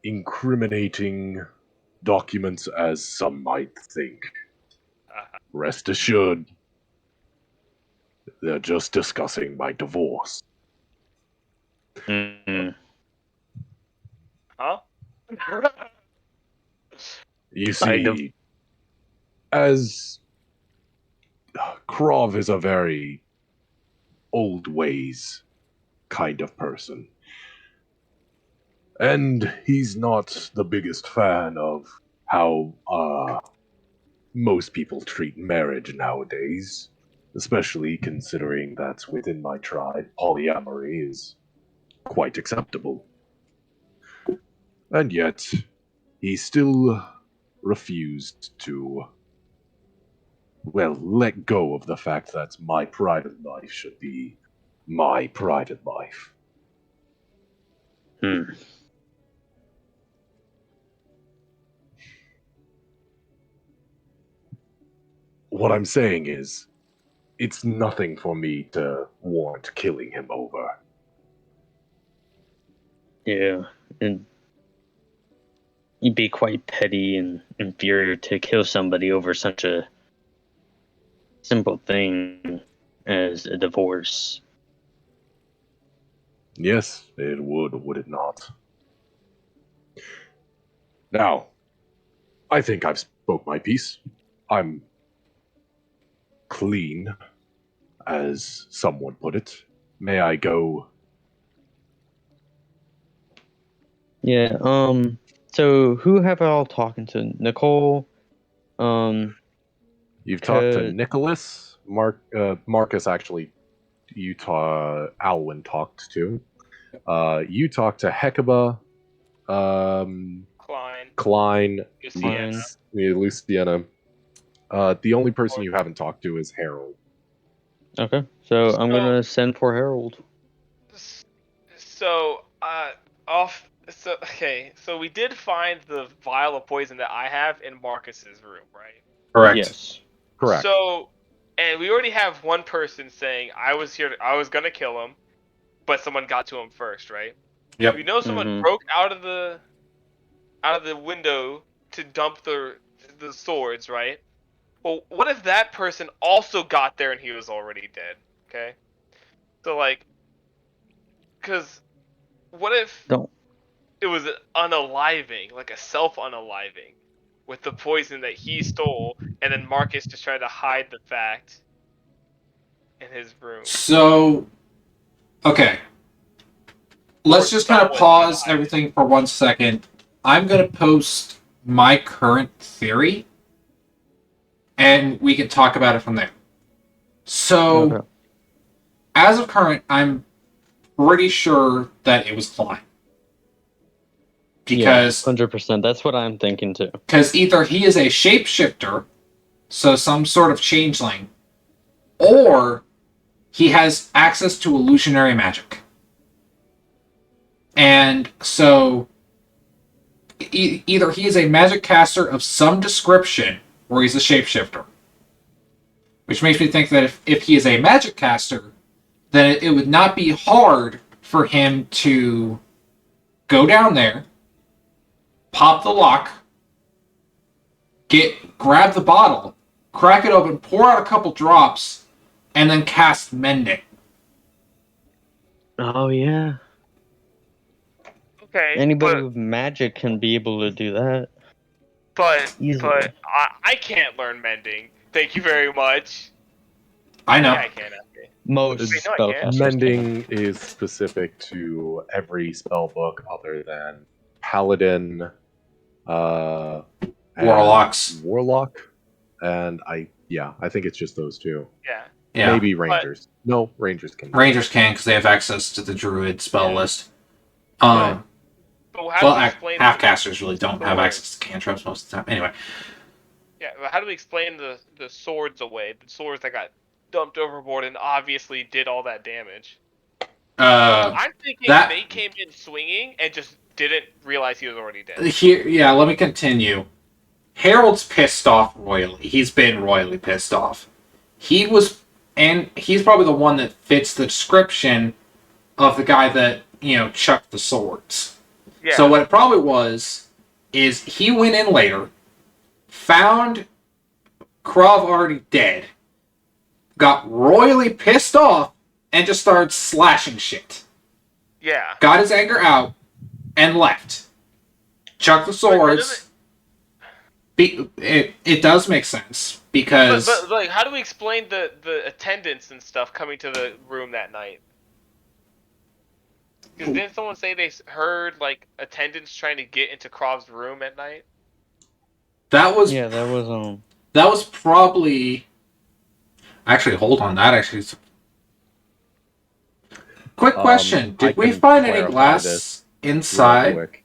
incriminating documents, as some might think. Rest assured, they're just discussing my divorce. Mm-hmm. Huh? You see, as Krov is a very old ways kind of person. And he's not the biggest fan of how most people treat marriage nowadays, especially considering that within my tribe, polyamory is quite acceptable. And yet, he still refused to, well, let go of the fact that my private life should be my private life. What I'm saying is, it's nothing for me to warrant killing him over. Yeah, and you'd be quite petty and inferior to kill somebody over such a simple thing as a divorce. Yes, it would it not? Now, I think I've spoke my piece. I'm clean, as someone put it. May I go? Yeah, so who have I all talking to? Nicole, You've talked to Nicholas, Marcus actually, Alwyn talked to. You talked to Hecuba, Klein, Luciana. The only person you haven't talked to is Harold. Okay, so I'm gonna send for Harold. So we did find the vial of poison that I have in Marcus's room, right? Correct. Yes. Correct. So, and we already have one person saying I was gonna kill him, but someone got to him first, right? Yep. We know someone broke out of the window to dump the swords, right? Well, what if that person also got there and he was already dead? Okay, so like, because what if it was an unaliving, like a self-unaliving, with the poison that he stole, and then Marcus just tried to hide the fact in his room? So, okay. Let's just kind of pause everything for 1 second. I'm going to post my current theory, and we can talk about it from there. So, Okay. as of current, I'm pretty sure that it was Klein. Because 100%. That's what I'm thinking too. either he is a shapeshifter, so some sort of changeling, or he has access to illusionary magic. And so either he is a magic caster of some description, or he's a shapeshifter. Which makes me think that if he is a magic caster, then it would not be hard for him to go down there, pop the lock, grab the bottle, crack it open, pour out a couple drops, and then cast Mending. Oh yeah. Okay. Anybody with magic can be able to do that. But Easily. I can't learn mending. Thank you very much. I know. Yeah, I can. Okay. Most Wait, no, I can't. spellcasters. Mending is specific to every spell book other than Paladin, and Warlocks. Warlock, and I think it's just those two. Yeah. Yeah. Maybe Rangers. No, Rangers can. Rangers can because they have access to the Druid spell list. But how do we explain Half-casters really don't have access to cantrips most of the time. Anyway. Yeah, but how do we explain the swords away? The swords that got dumped overboard and obviously did all that damage. I'm thinking they came in swinging and just didn't realize he was already dead. Here, let me continue. Harold's pissed off royally. He's been royally pissed off. He's probably the one that fits the description of the guy that, chucked the swords. Yeah. So what it probably was, is he went in later, found Krav already dead, got royally pissed off, and just started slashing shit. Yeah. Got his anger out, and left. Chucked the swords. It does make sense, because... But like, how do we explain the attendants and stuff coming to the room that night? Because didn't someone say they heard, like, attendants trying to get into Krov's room at night? That was probably... Actually, hold on. That actually... Quick question. Did we find any glass inside?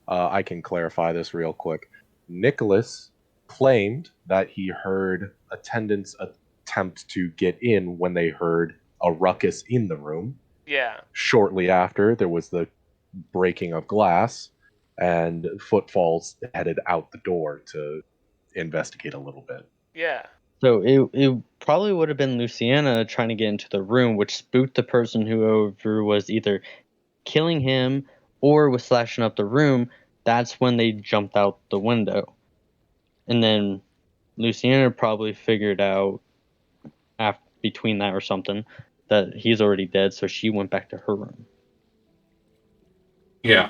I can clarify this real quick. Nicholas claimed that he heard attendants attempt to get in when they heard a ruckus in the room. Yeah. Shortly after, there was the breaking of glass, and footfalls headed out the door to investigate a little bit. Yeah. So it probably would have been Luciana trying to get into the room, which spooked the person who was either killing him or was slashing up the room. That's when they jumped out the window. And then Luciana probably figured out between that or something that he's already dead, so she went back to her room. Yeah.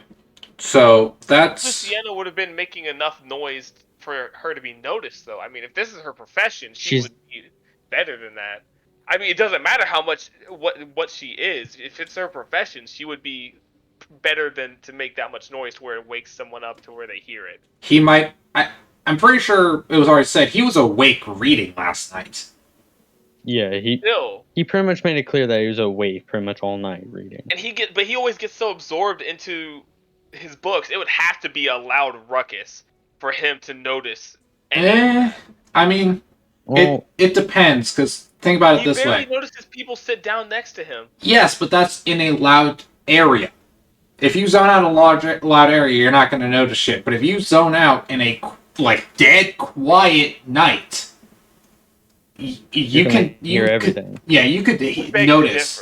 So that's... Luciana would have been making enough noise for her to be noticed, though. I mean, if this is her profession, she would be better than that. I mean, it doesn't matter how much what she is. If it's her profession, she would be better than to make that much noise to where it wakes someone up to where they hear it. He might... I'm pretty sure it was already said he was awake reading last night. Yeah, he pretty much made it clear that he was awake pretty much all night reading. And he always gets so absorbed into his books. It would have to be a loud ruckus for him to notice. I mean, it depends, because think about it this way. He barely notices people sit down next to him. Yes, but that's in a loud area. If you zone out a loud area, you're not going to notice shit. But if you zone out in a dead quiet night, you can hear everything. You could notice.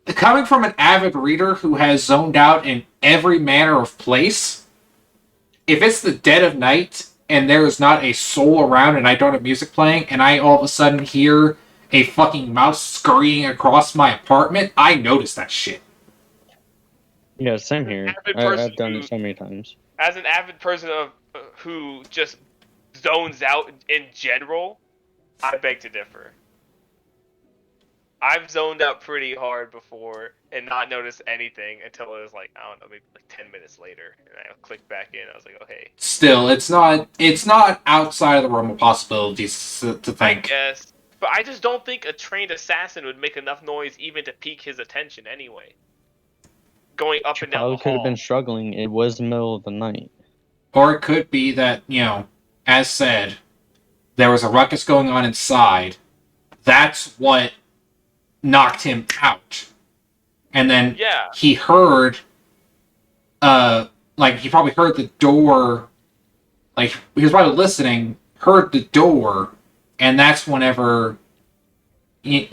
Coming from an avid reader who has zoned out in every manner of place, if it's the dead of night and there is not a soul around and I don't have music playing and I all of a sudden hear a fucking mouse scurrying across my apartment, I notice that shit. Yeah, same here. I've done it so many times. As an avid person who just zones out in general, I beg to differ. I've zoned out pretty hard before and not noticed anything until it was like, I don't know, maybe like 10 minutes later, and I clicked back in. I was like, oh hey. Still, it's not outside of the realm of possibilities to I think. guess, but I just don't think a trained assassin would make enough noise even to pique his attention anyway. Going up She and down the probably could have hall. been struggling. It was the middle of the night. Or it could be that, as said, there was a ruckus going on inside. That's what knocked him out. And then Yeah. he heard, he probably heard the door, like, he was probably listening, heard the door, and that's whenever, it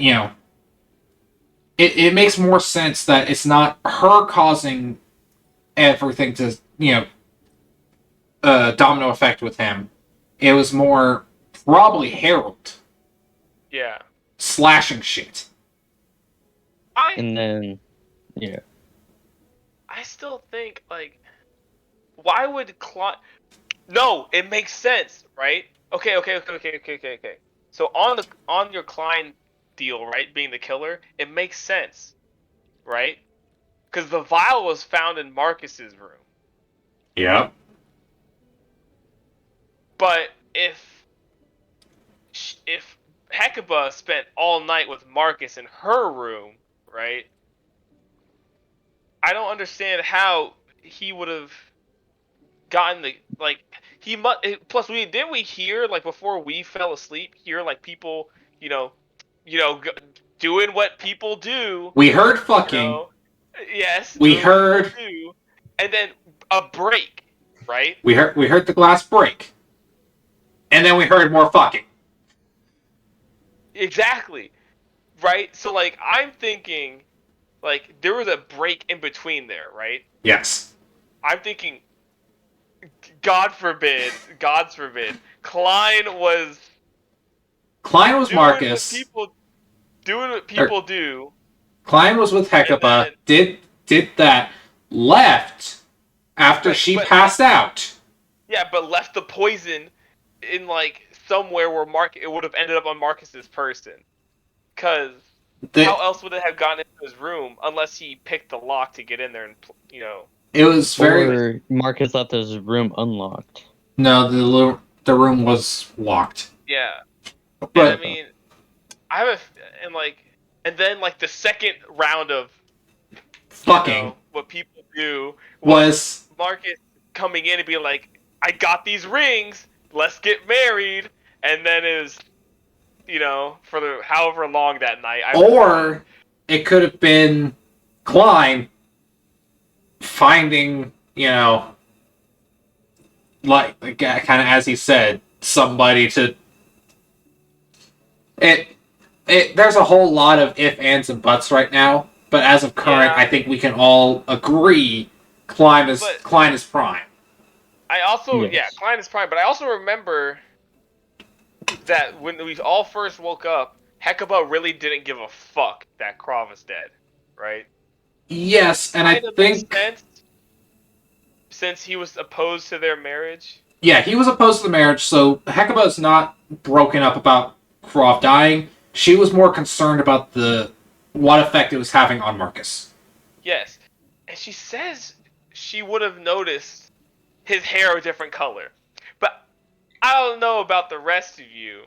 makes more sense that it's not her causing everything to, domino effect with him. It was more probably Harold. Yeah. Slashing shit. And then, yeah. I still think, like, why would No, it makes sense, right? Okay. So on your Klein deal, right, being the killer, it makes sense, right? Because the vial was found in Marcus's room. Yep. But if Hecuba spent all night with Marcus in her room, right? I don't understand how he would have gotten the he must. Plus, we hear like before we fell asleep, hear like people, doing what people do. We heard fucking. Yes, We doing what heard. people do, and then a break, right? We heard the glass break, and then we heard more fucking. Exactly, right? So like, I'm thinking, like there was a break in between there, right? Yes. I'm thinking, God forbid, Klein was Marcus. Doing what people do. Klein was with Hecuba. Did that. Left after she passed out. Yeah, but left the poison in like somewhere where it would have ended up on Marcus's person. Cause how else would it have gotten into his room unless he picked the lock to get in there and It was very. Or Marcus left his room unlocked. No, the room was locked. Yeah. But and, I mean, and then the second round of fucking what people do was Marcus coming in and being like, I got these rings, let's get married, and then is for the however long that night. Or it could have been Klein finding, kind of as he said, somebody to. There's a whole lot of if, ands, and buts right now, but as of current, I think we can all agree Klein is prime. I also, Klein is prime, but I also remember that when we all first woke up, Hecuba really didn't give a fuck that Krav was dead, right? Yes, and I think since he was opposed to their marriage. Yeah, he was opposed to the marriage, so Hecuba's not broken up about Krav dying. She was more concerned about what effect it was having on Marcus. Yes, and she says she would have noticed his hair a different color. But I don't know about the rest of you,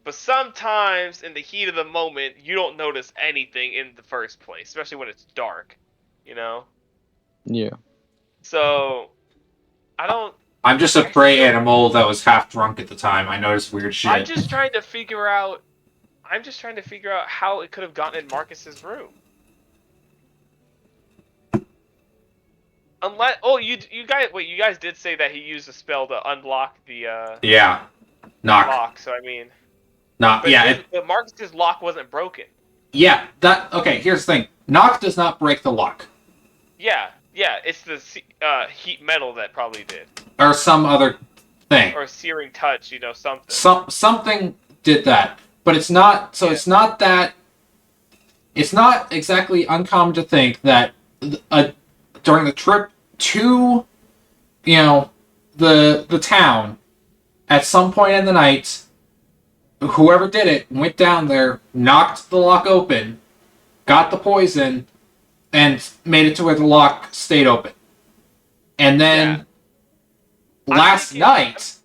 but sometimes in the heat of the moment, you don't notice anything in the first place, especially when it's dark, Yeah. So, I'm just a prey animal that was half drunk at the time. I noticed weird shit. I'm just trying to figure out how it could have gotten in Marcus's room. Unless, you guys did say that he used a spell to unlock the knock lock. So I mean, but Marcus's lock wasn't broken. Yeah, okay. Here's the thing: knock does not break the lock. Yeah, it's the heat metal that probably did, or some other thing, or searing touch. Something. Something did that, but it's not. So it's not that. It's not exactly uncommon to think that during the trip to, the town, at some point in the night, whoever did it went down there, knocked the lock open, got the poison, and made it to where the lock stayed open. And then last night,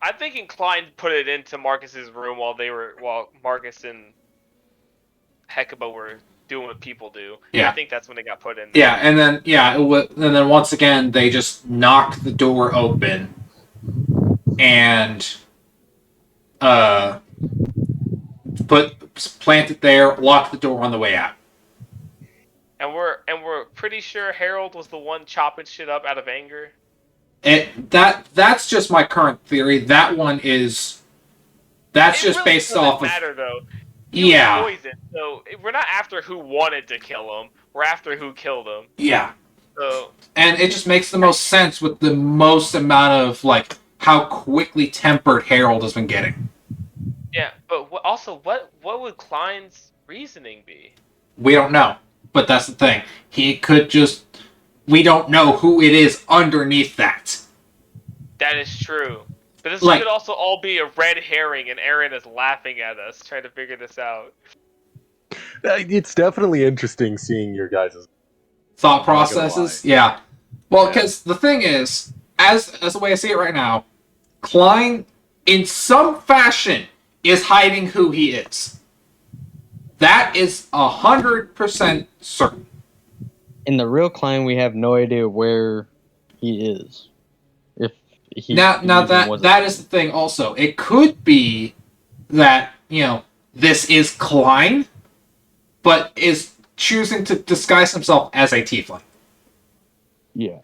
I'm thinking Klein put it into Marcus's room while Marcus and Hecuba were doing what people do. Yeah. I think that's when it got put in there. yeah, and then and then once again they just knocked the door open and plant it there, locked the door on the way out. And we're pretty sure Harold was the one chopping shit up out of anger. That's just my current theory. That one is that's It just really based doesn't off of matter though. He yeah. was poisoned, so we're not after who wanted to kill him. We're after who killed him. Yeah. So And it just makes the most sense with the most amount of like how quickly tempered Harold has been getting. yeah, but what would Klein's reasoning be? We don't know, but that's the thing. He could just we don't know who it is underneath that. That is true. But this Like- could also all be a red herring, and Aaron is laughing at us trying to figure this out. It's definitely interesting seeing your guys' Thought Not gonna processes. Yeah. Well, because the thing is, as the way I see it right now, Klein, in some fashion, is hiding who he is. That is 100% certain. In the real Klein, we have no idea where he is. If he Now even that was that a- is the thing. Also, it could be that this is Klein, but is choosing to disguise himself as a tiefling. Yeah.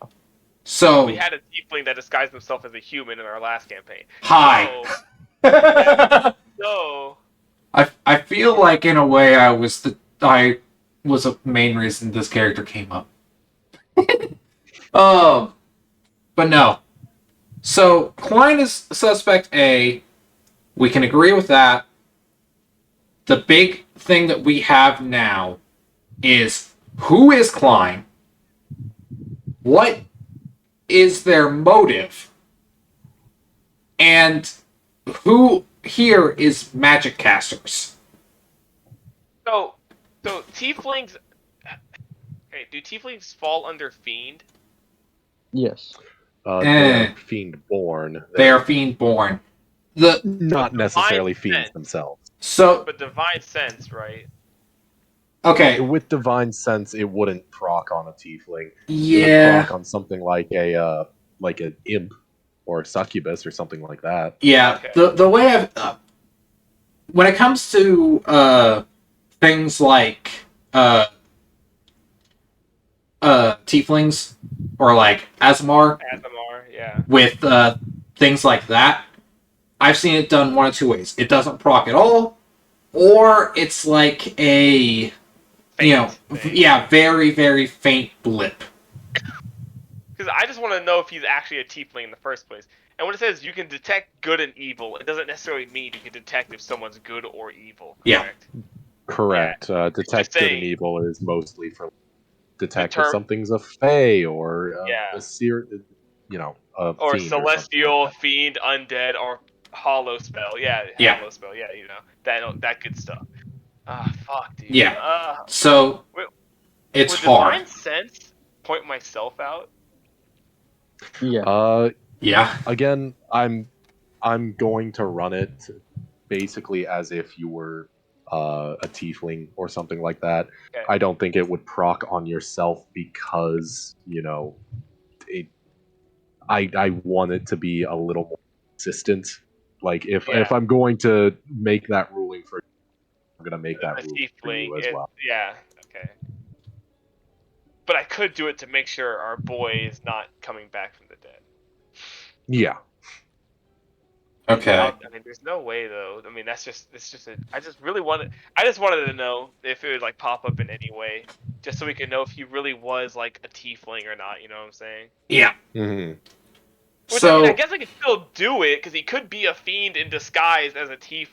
So We had a tiefling that disguised himself as a human in our last campaign. hi. So I feel like in a way I was a main reason this character came up. But no. So Klein is suspect A. We can agree with that. The big thing that we have now is who is Klein? What is their motive? And who here is magic casters? So tieflings. Okay, do tieflings fall under fiend? Yes. they are fiend born. They are fiend born. Not necessarily Divine fiends sense. themselves. So But divine sense, right? okay, With divine sense, it wouldn't proc on a tiefling. It would yeah, proc on something like an imp or a succubus or something like that. yeah. Okay. The way I've when it comes to things like tieflings or like Azamar Azamar, yeah. with things like that, I've seen it done one of two ways. It doesn't proc at all, or it's like a Faint thing. yeah, very very faint blip. Because I just want to know if he's actually a tiefling in the first place. And when it says you can detect good and evil, it doesn't necessarily mean you can detect if someone's good or evil. Yeah. Correct. Detect good saying. and evil is mostly for detect term- if something's a fae or Yeah. a seer, a Or fiend something celestial, like that. fiend, undead, or hollow spell. Yeah, Yeah. hollow spell. Yeah, that good stuff. Ah, fuck, dude. Yeah. So Wait, it's would hard. divine sense point myself out? Yeah. Yeah. Again, I'm going to run it basically as if you were a tiefling or something like that. Okay. I don't think it would proc on yourself because I want it to be a little more consistent. Like if I'm going to make that ruling for, I'm gonna make that A ruling for tiefling. you as well. Yeah. Okay. But I could do it to make sure our boy is not coming back from the dead. Yeah. Okay. I mean, there's no way though. I mean, it's just I just wanted to know if it would like pop up in any way, just so we could know if he really was like a tiefling or not. You know what I'm saying? Yeah. Mm-hmm. Which, So I mean, I guess I could still do it because he could be a fiend in disguise as a tiefling.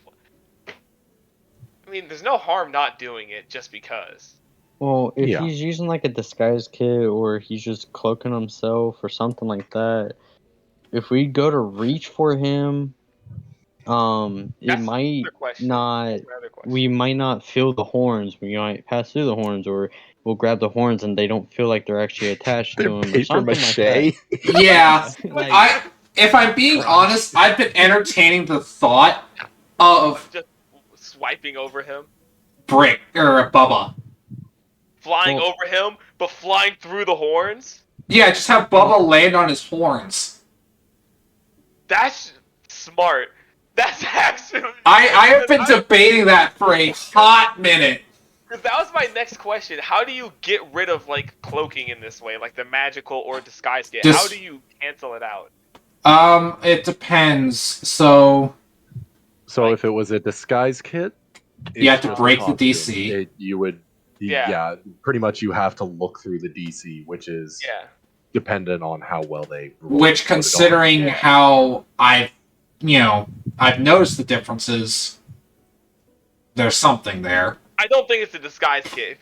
I mean, there's no harm not doing it just because. Well, if Yeah. he's using like a disguise kit or he's just cloaking himself or something like that, if we go to reach for him, It That's might another question. not. Another question. We might not feel the horns. We might pass through the horns, or we'll grab the horns and they don't feel like they're actually attached to They're them, or paper something like mache. that. Yeah, Like, if I'm being honest, I've been entertaining the thought of Just swiping over him, Brick or Bubba. flying Well- over him, but flying through the horns. Yeah, just have Bubba land on his horns. That's smart. That's actually. I have been debating that for a hot minute. Because that was my next question. How do you get rid of like cloaking in this way, like the magical or disguise kit? How do you cancel it out? It depends. So If it was a disguise kit, you have it's to just break the costume. DC. You would, Yeah. pretty much you have to look through the DC, which is dependent on how well they. Which, considering how I've noticed the differences, there's something there. I don't think it's a disguise kit.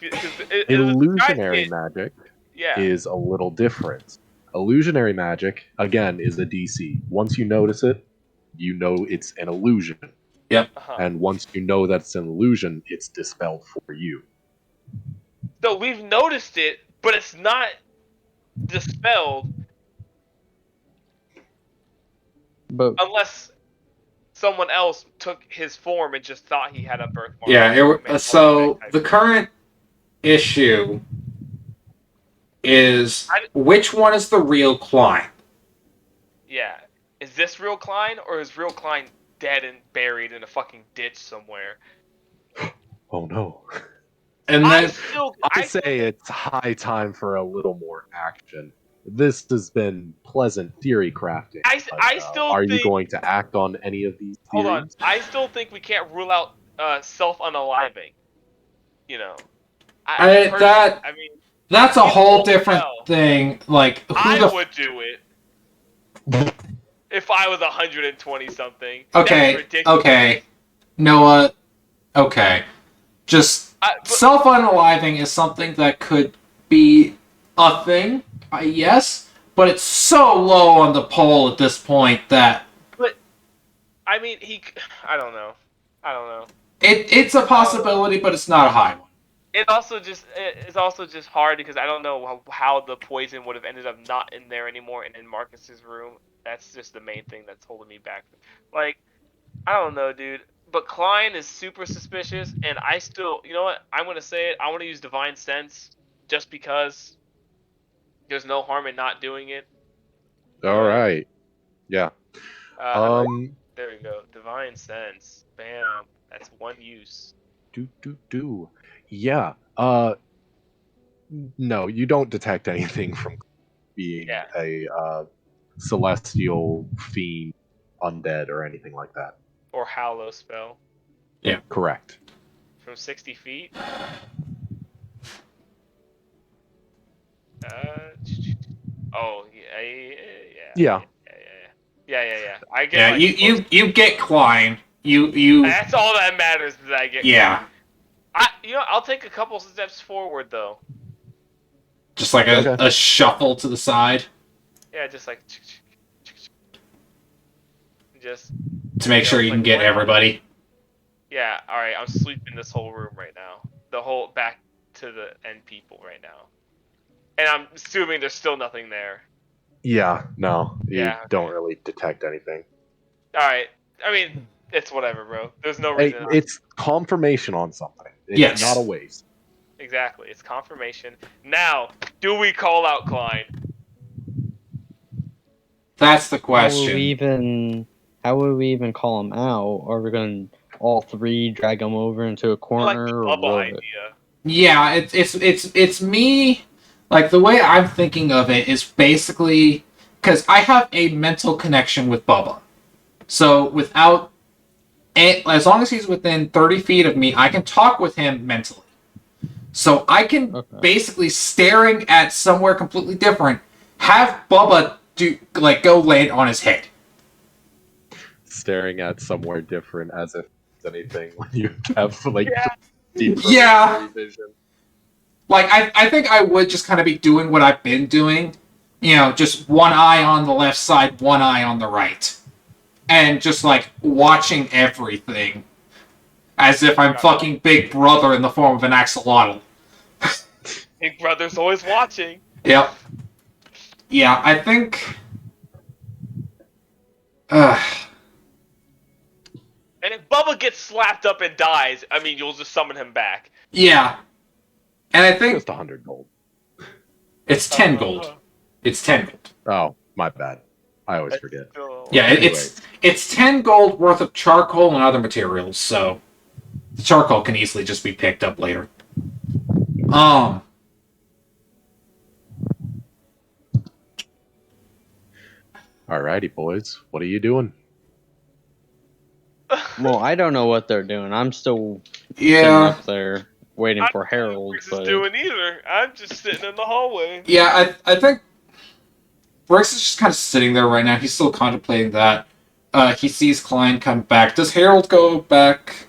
Illusionary magic Yeah. is a little different. Illusionary magic, again, is a DC. Once you notice it, you know it's an illusion. Uh-huh. And once you know that's an illusion, it's dispelled for you. So we've noticed it, but it's not dispelled but unless someone else took his form and just thought he had a birthmark. Yeah, so the current issue is which one is the real Klein? Yeah. Is this real Klein, or is real Klein dead and buried in a fucking ditch somewhere? Oh no. And then I say it's high time for a little more action. This has been pleasant theory crafting. I still are think, you going to act on any of these theories? Hold on. I still think we can't rule out self-unaliving. You know. That's a whole different thing. Like, I would do it if I was 120 something. Okay. Noah. Okay. Just self-unaliving is something that could be a thing, yes, but it's so low on the pole at this point that. But I mean, I don't know. It's a possibility, but it's not a high one. It's also just hard because I don't know how the poison would have ended up not in there anymore and in Marcus's room. That's just the main thing that's holding me back. Like, I don't know, dude. But Klein is super suspicious, and I still, you know what? I'm gonna say it. I want to use Divine Sense just because there's no harm in not doing it. All right. Yeah. There we go. Divine Sense. Bam. That's one use. Yeah. No, you don't detect anything from being a celestial fiend, undead, or anything like that. Or Hallow spell. Yeah. Correct. From 60 feet? Oh, yeah. I get you get Klein. You. That's all that matters is that I get Yeah. Klein. I'll take a couple steps forward, though. Just like a shuffle to the side? Yeah, just like... Just... To make sure you can get everybody. Yeah, alright, I'm sweeping this whole room right now. The whole back to the end people right now. And I'm assuming there's still nothing there. Yeah, no. You Yeah, don't really detect anything. Alright, I mean, it's whatever, bro. There's no reason. It's confirmation on something. It's not a waste. Exactly, it's confirmation. Now, do we call out Klein? That's the question. How would we even call him out? Are we going to all three drag him over into a corner? Like the or idea. Yeah, it's me. Like, the way I'm thinking of it is basically because I have a mental connection with Bubba. So as long as he's within 30 feet of me, I can talk with him mentally. So I can basically, staring at somewhere completely different, have Bubba go land on his head. Staring at somewhere different as if it's anything when you have deep vision. Like, I think I would just kind of be doing what I've been doing. Just one eye on the left side, one eye on the right. and just like watching everything as if I'm fucking Big Brother in the form of an axolotl. Big Brother's always watching. Yep. Yeah, I think. And if Bubba gets slapped up and dies, I mean, you'll just summon him back. Yeah, and I think Just 100 gold. it's 10 gold. It's 10 gold. Oh, my bad. I always forget. Yeah, Anyway. it's 10 gold worth of charcoal and other materials, so the charcoal can easily just be picked up later. Alrighty, boys. What are you doing? Well, I don't know what they're doing. I'm still sitting Yeah, up there waiting for Harold. Briggs But is doing either. I'm just sitting in the hallway. yeah, I think Briggs is just kind of sitting there right now. He's still contemplating that. He sees Klein come back. Does Harold go back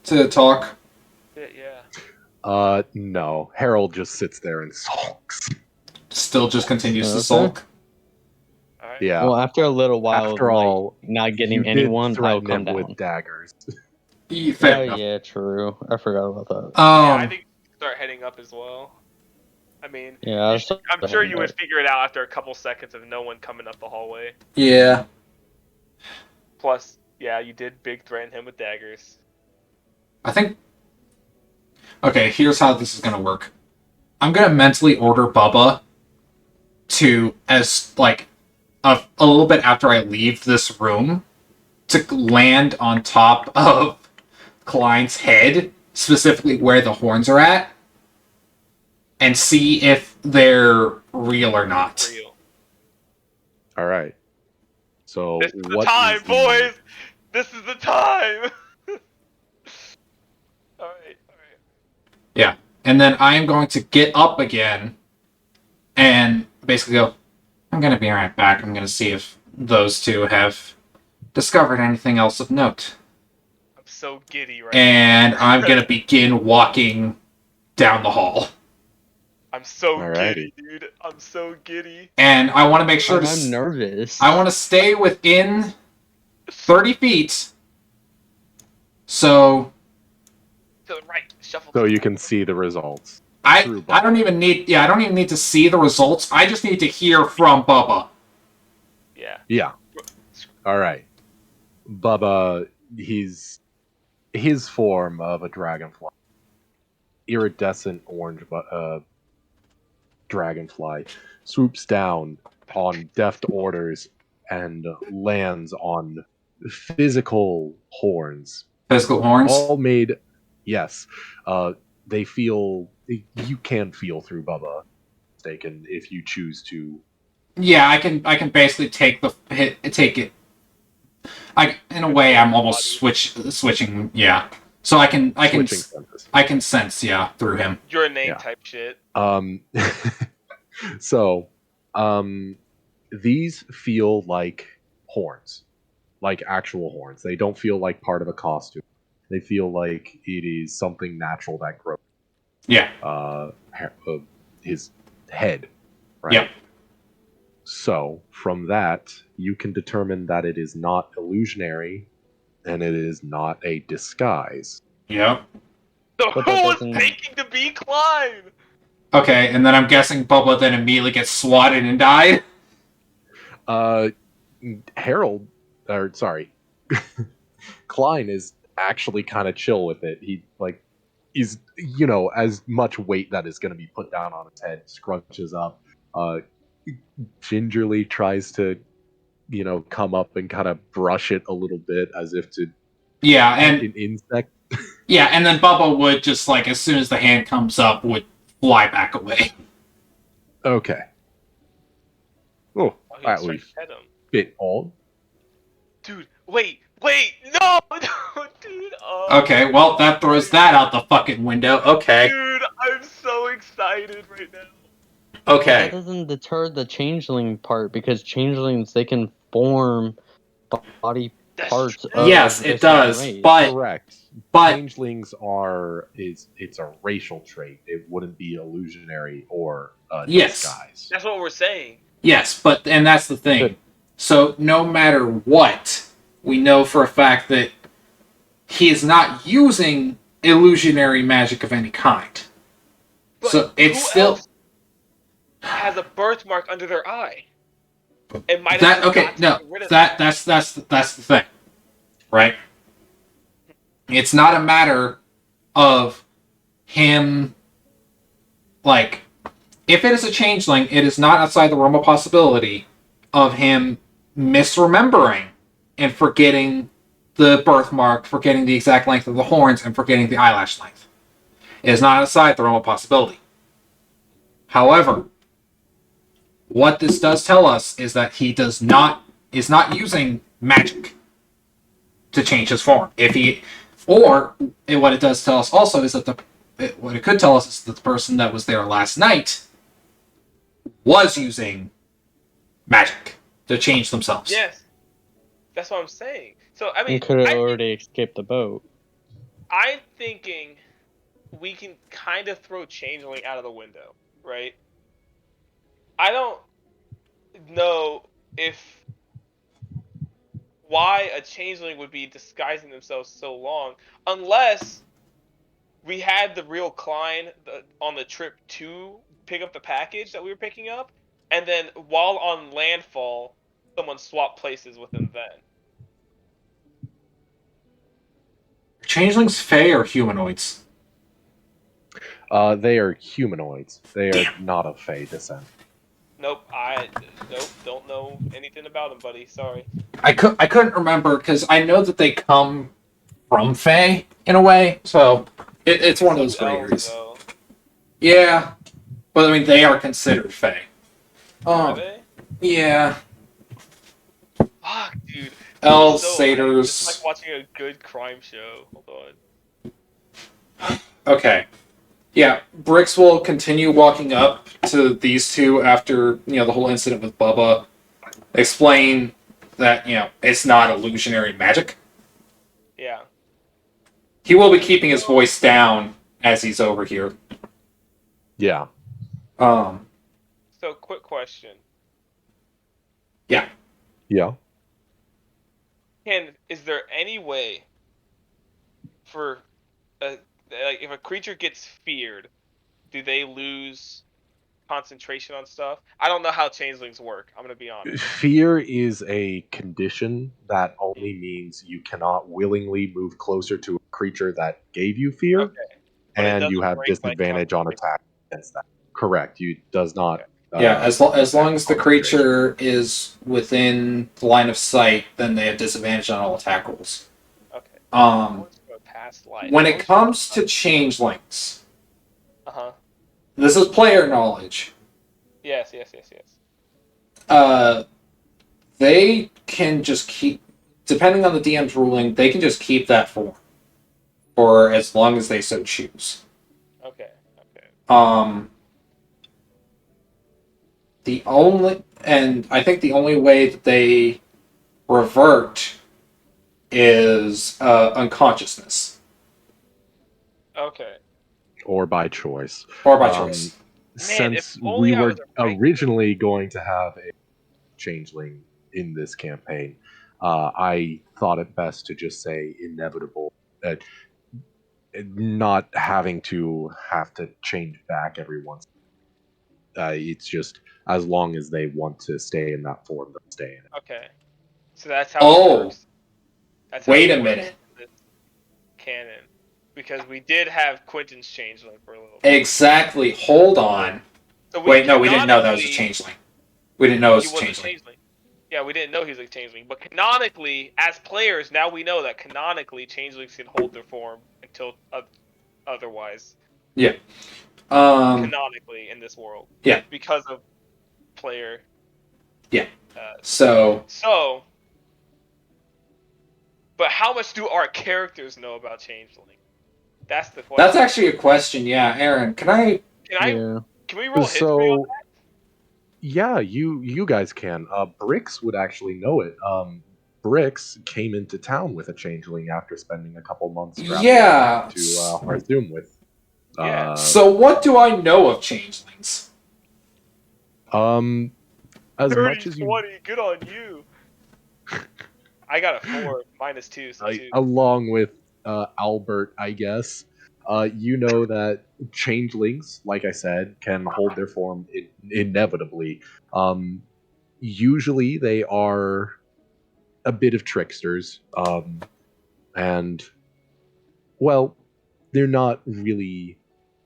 to talk? Yeah. No. Harold just sits there and sulks. Still just continues to Okay. sulk? All right. Yeah. well, after a little while, After of, all, not you getting did anyone, I'll threaten come him down. with daggers. Fair Oh enough. yeah, true. I forgot about that. Yeah, I think you start heading up as well. I mean, Yeah, I'm sure you would figure it out after a couple seconds of no one coming up the hallway. Yeah. Plus, yeah, you did big threaten him with daggers. I think. Okay, here's how this is gonna work. I'm gonna mentally order Bubba to, as like a little bit after I leave this room, to land on top of Klein's head, specifically where the horns are at, and see if they're real or not. Real. All right. So This is the what time, is the- boys. This is the time. All right. Yeah. And then I am going to get up again and basically go, I'm going to be right back. I'm going to see if those two have discovered anything else of note. I'm so giddy right And I'm going to begin walking down the hall. now. I'm so Alrighty. giddy, dude. I'm so giddy. And I want to make sure I'm nervous. I want to stay within 30 feet. So To the right. Shuffle. So to the you right. can see the results. I Through I Bubba. don't even need to see the results. I just need to hear from Bubba. Yeah. Yeah. All right. Bubba, his form of a dragonfly, iridescent orange dragonfly, swoops down on deft orders and lands on physical horns. Physical horns. All made, yes. They feel, you can feel through Bubba, mistaken, if you choose to. Yeah, I can basically take it. In a way, I'm almost switching. Yeah, so I can Switching senses. I can sense through him. Your name Yeah. type shit. So, these feel like horns, like actual horns. They don't feel like part of a costume. They feel like it is something natural that grows. Yeah. His head, right? Yep. So, from that, you can determine that it is not illusionary, and it is not a disguise. Yep. So But who that was doesn't- taking to be Klein? Okay, and then I'm guessing Bubba then immediately gets swatted and died. Harold, or sorry, Klein is actually kind of chill with it. He's as much weight that is going to be put down on his head scrunches up, gingerly tries to, come up and kind of brush it a little bit as if to Yeah, pet and an insect. yeah, and then Bubba would just like as soon as the hand comes up would fly back away. Okay. Oh, Oh, he that started was to pet him. bit odd. Dude, wait, no, dude. Oh, Okay, well that throws that out the fucking window. Okay. Dude, I'm so excited right now. That Okay. doesn't deter the changeling part because changelings they can form body That's parts. true. Of Yes, a it certain does, race. but Correct. but Changelings it's a racial trait. It wouldn't be illusionary or a Yes. disguise. That's what we're saying. yes, and that's the thing. Good. So no matter what, we know for a fact that he is not using illusionary magic of any kind. But So it's who still else has a birthmark under their eye and might have that okay. forgot to No, get rid of that? that's the thing, right? It's not a matter of him like if it is a changeling, it is not outside the realm of possibility of him misremembering and forgetting the birthmark, forgetting the exact length of the horns, and forgetting the eyelash length. It is not outside the realm of possibility. However, what this does tell us is that he is not using magic to change his form. If he, or what it does tell us also is that what it could tell us is that the person that was there last night was using magic to change themselves. Yes, that's what I'm saying. So I He mean, could have already escaped the boat. I'm thinking we can kind of throw Changeling out of the window, right? I don't know if why a Changeling would be disguising themselves so long, unless we had the real Klein on the trip to pick up the package that we were picking up, and then while on landfall, someone swapped places with him then. Changelings, fae, or humanoids? They are humanoids. They are Damn. not of Fey descent. Nope, don't know anything about him, buddy. Sorry. I couldn't remember because I know that they come from fae in a way, so it's one of those gray Elves, areas. though. Yeah, but I mean they are considered fae. Are they? Yeah. Fuck, dude. Elves, So, satyrs. it's like watching a good crime show. Hold on. Okay. Yeah, Brix will continue walking up to these two after, the whole incident with Bubba. Explain that, it's not illusionary magic. Yeah. He will be keeping his voice down as he's over here. Yeah. So, quick question. Yeah. Yeah. Is there any way for like if a creature gets feared, do they lose concentration on stuff? I don't know how changelings work. I'm gonna be honest. Fear is a condition that only means you cannot willingly move closer to a creature that gave you fear, Okay, but it and doesn't you have break like disadvantage on concentration. attack against that. Correct. You does not. Yeah, as long as the concentration. creature is within the line of sight, then they have disadvantage on all attack rolls. Okay. I want to go past life. When it comes to changelings, Uh-huh. this is player knowledge. Yes. They can just keep, depending on the DM's ruling, they can just keep that form for as long as they so choose. Okay. I think the only way that they revert is unconsciousness. Okay. Or by choice. Or by choice. Man, if Since only we I were was a right- originally going to have a changeling in this campaign, I thought it best to just say inevitable. Not having to change back every once. It's just as long as they want to stay in that form, they'll stay in it. Okay. So that's how Oh. it works. That's how Wait it a works minute. in this canon. Because we did have Quentin's changeling for a little bit. Exactly. Hold on. So Wait, no, we didn't know that was a canonically- changeling. We didn't know it was He a was changeling. a changeling. Yeah, we didn't know he was a changeling. But canonically, as players, now we know that canonically changelings can hold their form until otherwise. Yeah. Canonically in this world. Yeah. Because of player. Yeah. So. But how much do our characters know about changeling? That's the question. That's actually a question. Yeah, Aaron, can we roll history on that? Yeah, you guys can. Brix would actually know it. Brix came into town with a changeling after spending a couple months traveling back to Harthum with. Yeah. So what do I know of changelings? As 30, much as you 20, good on you. I got a 4, -2, so 2. Along with Albert, I guess. You know that changelings, like I said, can hold their form inevitably. Usually, they are a bit of tricksters, and well, they're not really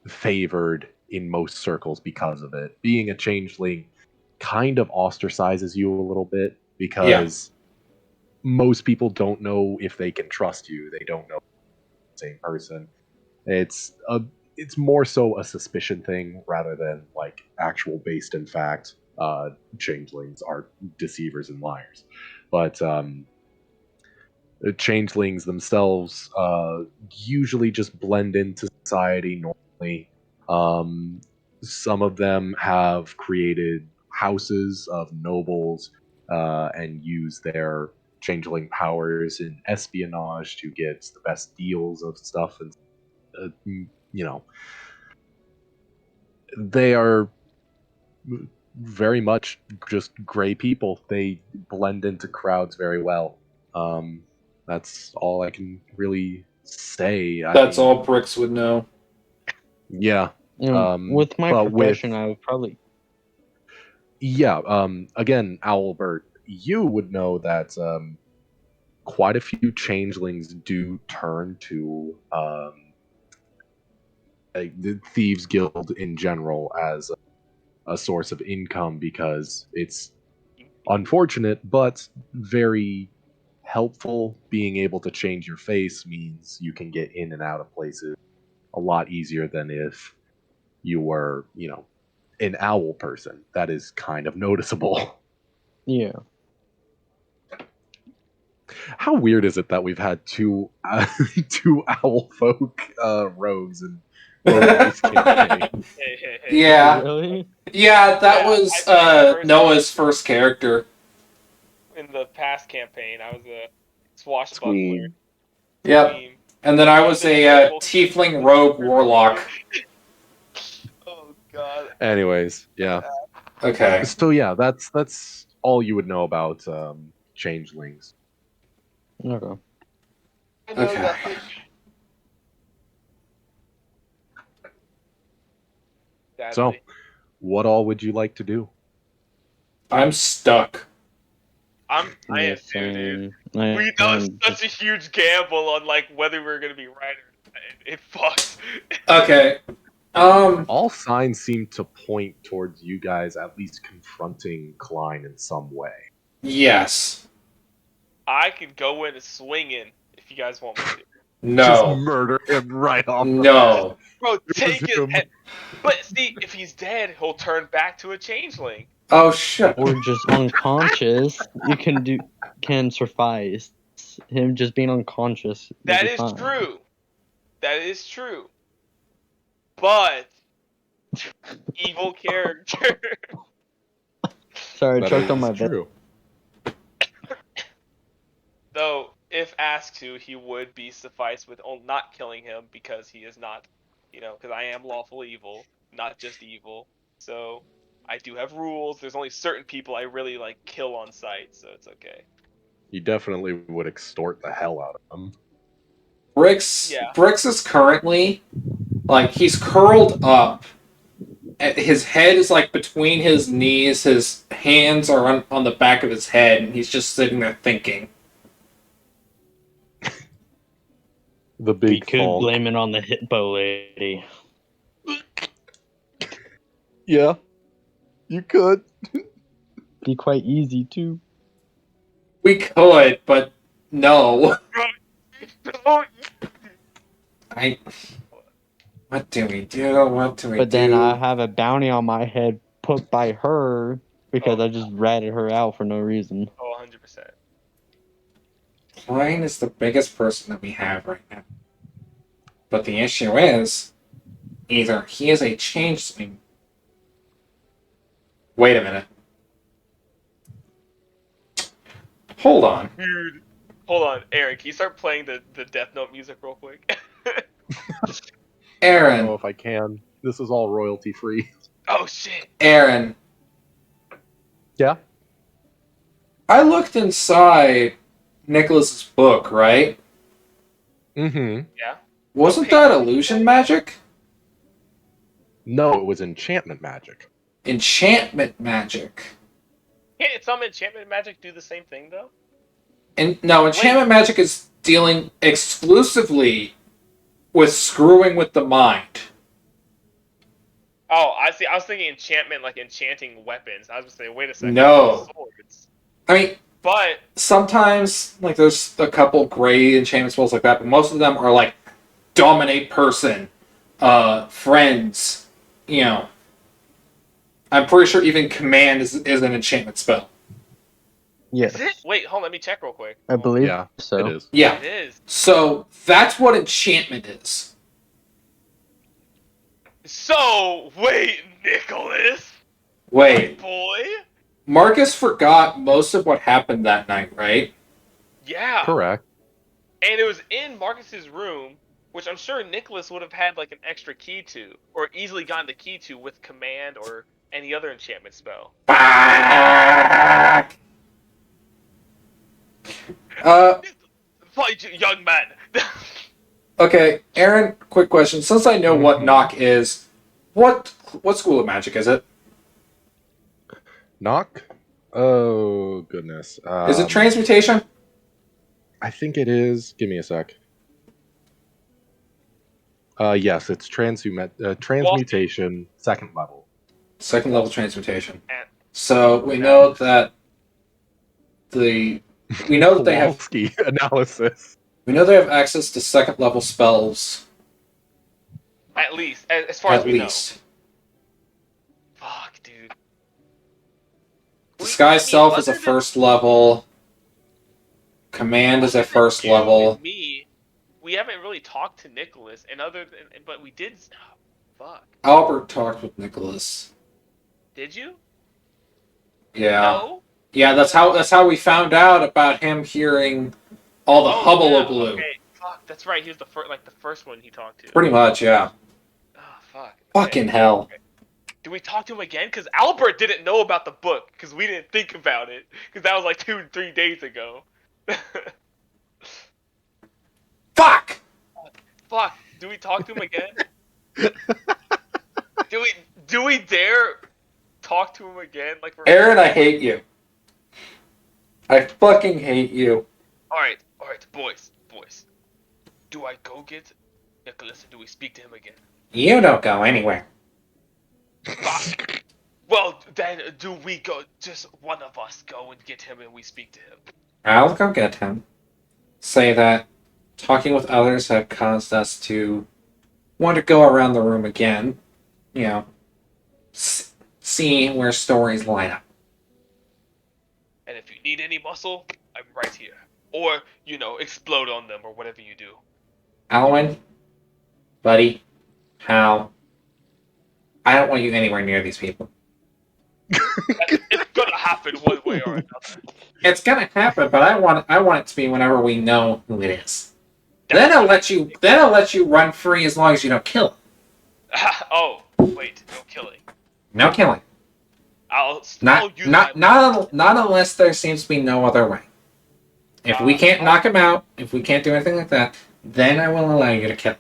favored in most circles because of it. Being a changeling kind of ostracizes you a little bit Yeah. because most people don't know if they can trust you. They don't know the same person. It's more so a suspicion thing rather than like actual based in fact. Changelings are deceivers and liars, but the changelings themselves usually just blend into society normally. Um, some of them have created houses of nobles and use their changeling powers in espionage to get the best deals of stuff. And, you know, they are very much just gray people. They blend into crowds very well. Um, that's all I can really say. I That's mean, all Bricks would know. yeah. With my But profession, with I would probably. yeah, again, Albert, you would know that quite a few changelings do turn to the thieves guild in general as a source of income because it's unfortunate but very helpful. Being able to change your face means you can get in and out of places a lot easier than if you were, an owl person. That is kind of noticeable. Yeah. How weird is it that we've had two two owl folk rogues in both these campaigns? Hey. Yeah. Really? Yeah, that Yeah, was I played the first Noah's first character. in the past campaign. I was a swashbuckler, Squeam. Yep. Squeam. And then I Squeam was the a terrible. tiefling rogue warlock. Oh god. Anyways, yeah. Okay. So yeah, that's all you would know about changelings. Okay. I know Okay. nothing. So, Sadly. what all would you like to do? I'm stuck. I Yeah, am too, dude. same. I That was am such a huge gamble on like whether we were gonna be right or not. It fucked. Okay. All signs seem to point towards you guys at least confronting Klein in some way. Yes. I could go in and swing in if you guys want me to. Just No. murder him right off the bat. No. Bro, It was take his him. head. But see, if he's dead, he'll turn back to a changeling. Oh shit. or just unconscious. You can suffice. Him just being unconscious will That be is fine. true. That is true. But evil character. Sorry, I That choked on is my bed. true. Though, if asked to, he would be sufficed with not killing him because he is not, because I am lawful evil, not just evil. So, I do have rules. There's only certain people I really like kill on sight, so it's okay. You definitely would extort the hell out of him. Bricks Yeah. Bricks is currently like he's curled up. His head is like between his knees, his hands are on the back of his head, and he's just sitting there thinking. The We big could fault. blame it on the hippo lady. Yeah, you could. Be quite easy too. We could, but no. I. What do we do? What do we But do? then I have a bounty on my head put by her because Oh. I just ratted her out for no reason. Oh, 100%. Klein is the biggest person that we have right now. But the issue is, either he is a changeling. Wait a minute. Hold on. Dude. Hold on, Eric, can you start playing the Death Note music real quick? I don't Aaron. know if I can. This is all royalty free. Oh, shit. Aaron. Yeah. I looked inside Nicholas's book, right? Mm-hmm. Yeah. Wasn't Okay. that illusion magic? No, it was enchantment magic. Enchantment magic. Can't some enchantment magic do the same thing though? And no, enchantment magic is dealing exclusively with screwing with the mind. Oh, I see. I was thinking enchantment, like enchanting weapons. I was gonna say, wait a second. No. Swords. I mean, But sometimes, like, there's a couple gray enchantment spells like that, but most of them are like dominate person, friends, you know. I'm pretty sure even command is an enchantment spell. Yes. is it? Wait, hold on. Let me check real quick. I believe Yeah, so. it is. Yeah. It is. So that's what enchantment is. So wait, Nicholas, Wait, boy. Marcus forgot most of what happened that night, right? Yeah. Correct. And it was in Marcus's room, which I'm sure Nicholas would have had like an extra key to, or easily gotten the key to with command or any other enchantment spell. Fuck! Fight, young man. Okay, Aaron, quick question. Since I know what Mhm. knock is, what school of magic is it? Knock? Oh, goodness. Is it transmutation? I think it is. Give me a sec. Yes, it's transmutation, second level. Second level transmutation. And- So we know that we know that they have Kowalski analysis. we know they have access to second level spells At least, as far as at we least. know. Fuck, dude. Disguise self is a other than first level. Command is a first you and level. me, we haven't really talked to Nicholas, and but we did. Oh, fuck. Albert talked with Nicholas. Did you? Yeah. No. Yeah, that's how we found out about him hearing all the hullabaloo. Okay. Fuck, that's right. He was the first one he talked to. Pretty much, yeah. Oh, fuck. Fucking hell. Okay. Do we talk to him again? Because Albert didn't know about the book because we didn't think about it because that was like 2-3 days ago. Fuck! Fuck. Do we talk to him again? Do we dare talk to him again? Like Aaron, I hate you. I fucking hate you. All right, boys. Do I go get Nicholas or do we speak to him again? You don't go anywhere. Fuck. Well, then do we go? Just one of us go and get him and we speak to him. I'll go get him. Say that talking with others have caused us to want to go around the room again. You know, see where stories line up. And if you need any muscle, I'm right here. Or, explode on them or whatever you do. Alwyn, buddy, Hal, I don't want you anywhere near these people. It's gonna happen one way or another. It's gonna happen, but I want it to be whenever we know who it is. Then I'll let you run free as long as you don't kill him. Oh, wait, no killing. No killing. I'll Not use my not unless there seems to be no other way. If we can't knock him out, if we can't do anything like that, then I will allow you to kill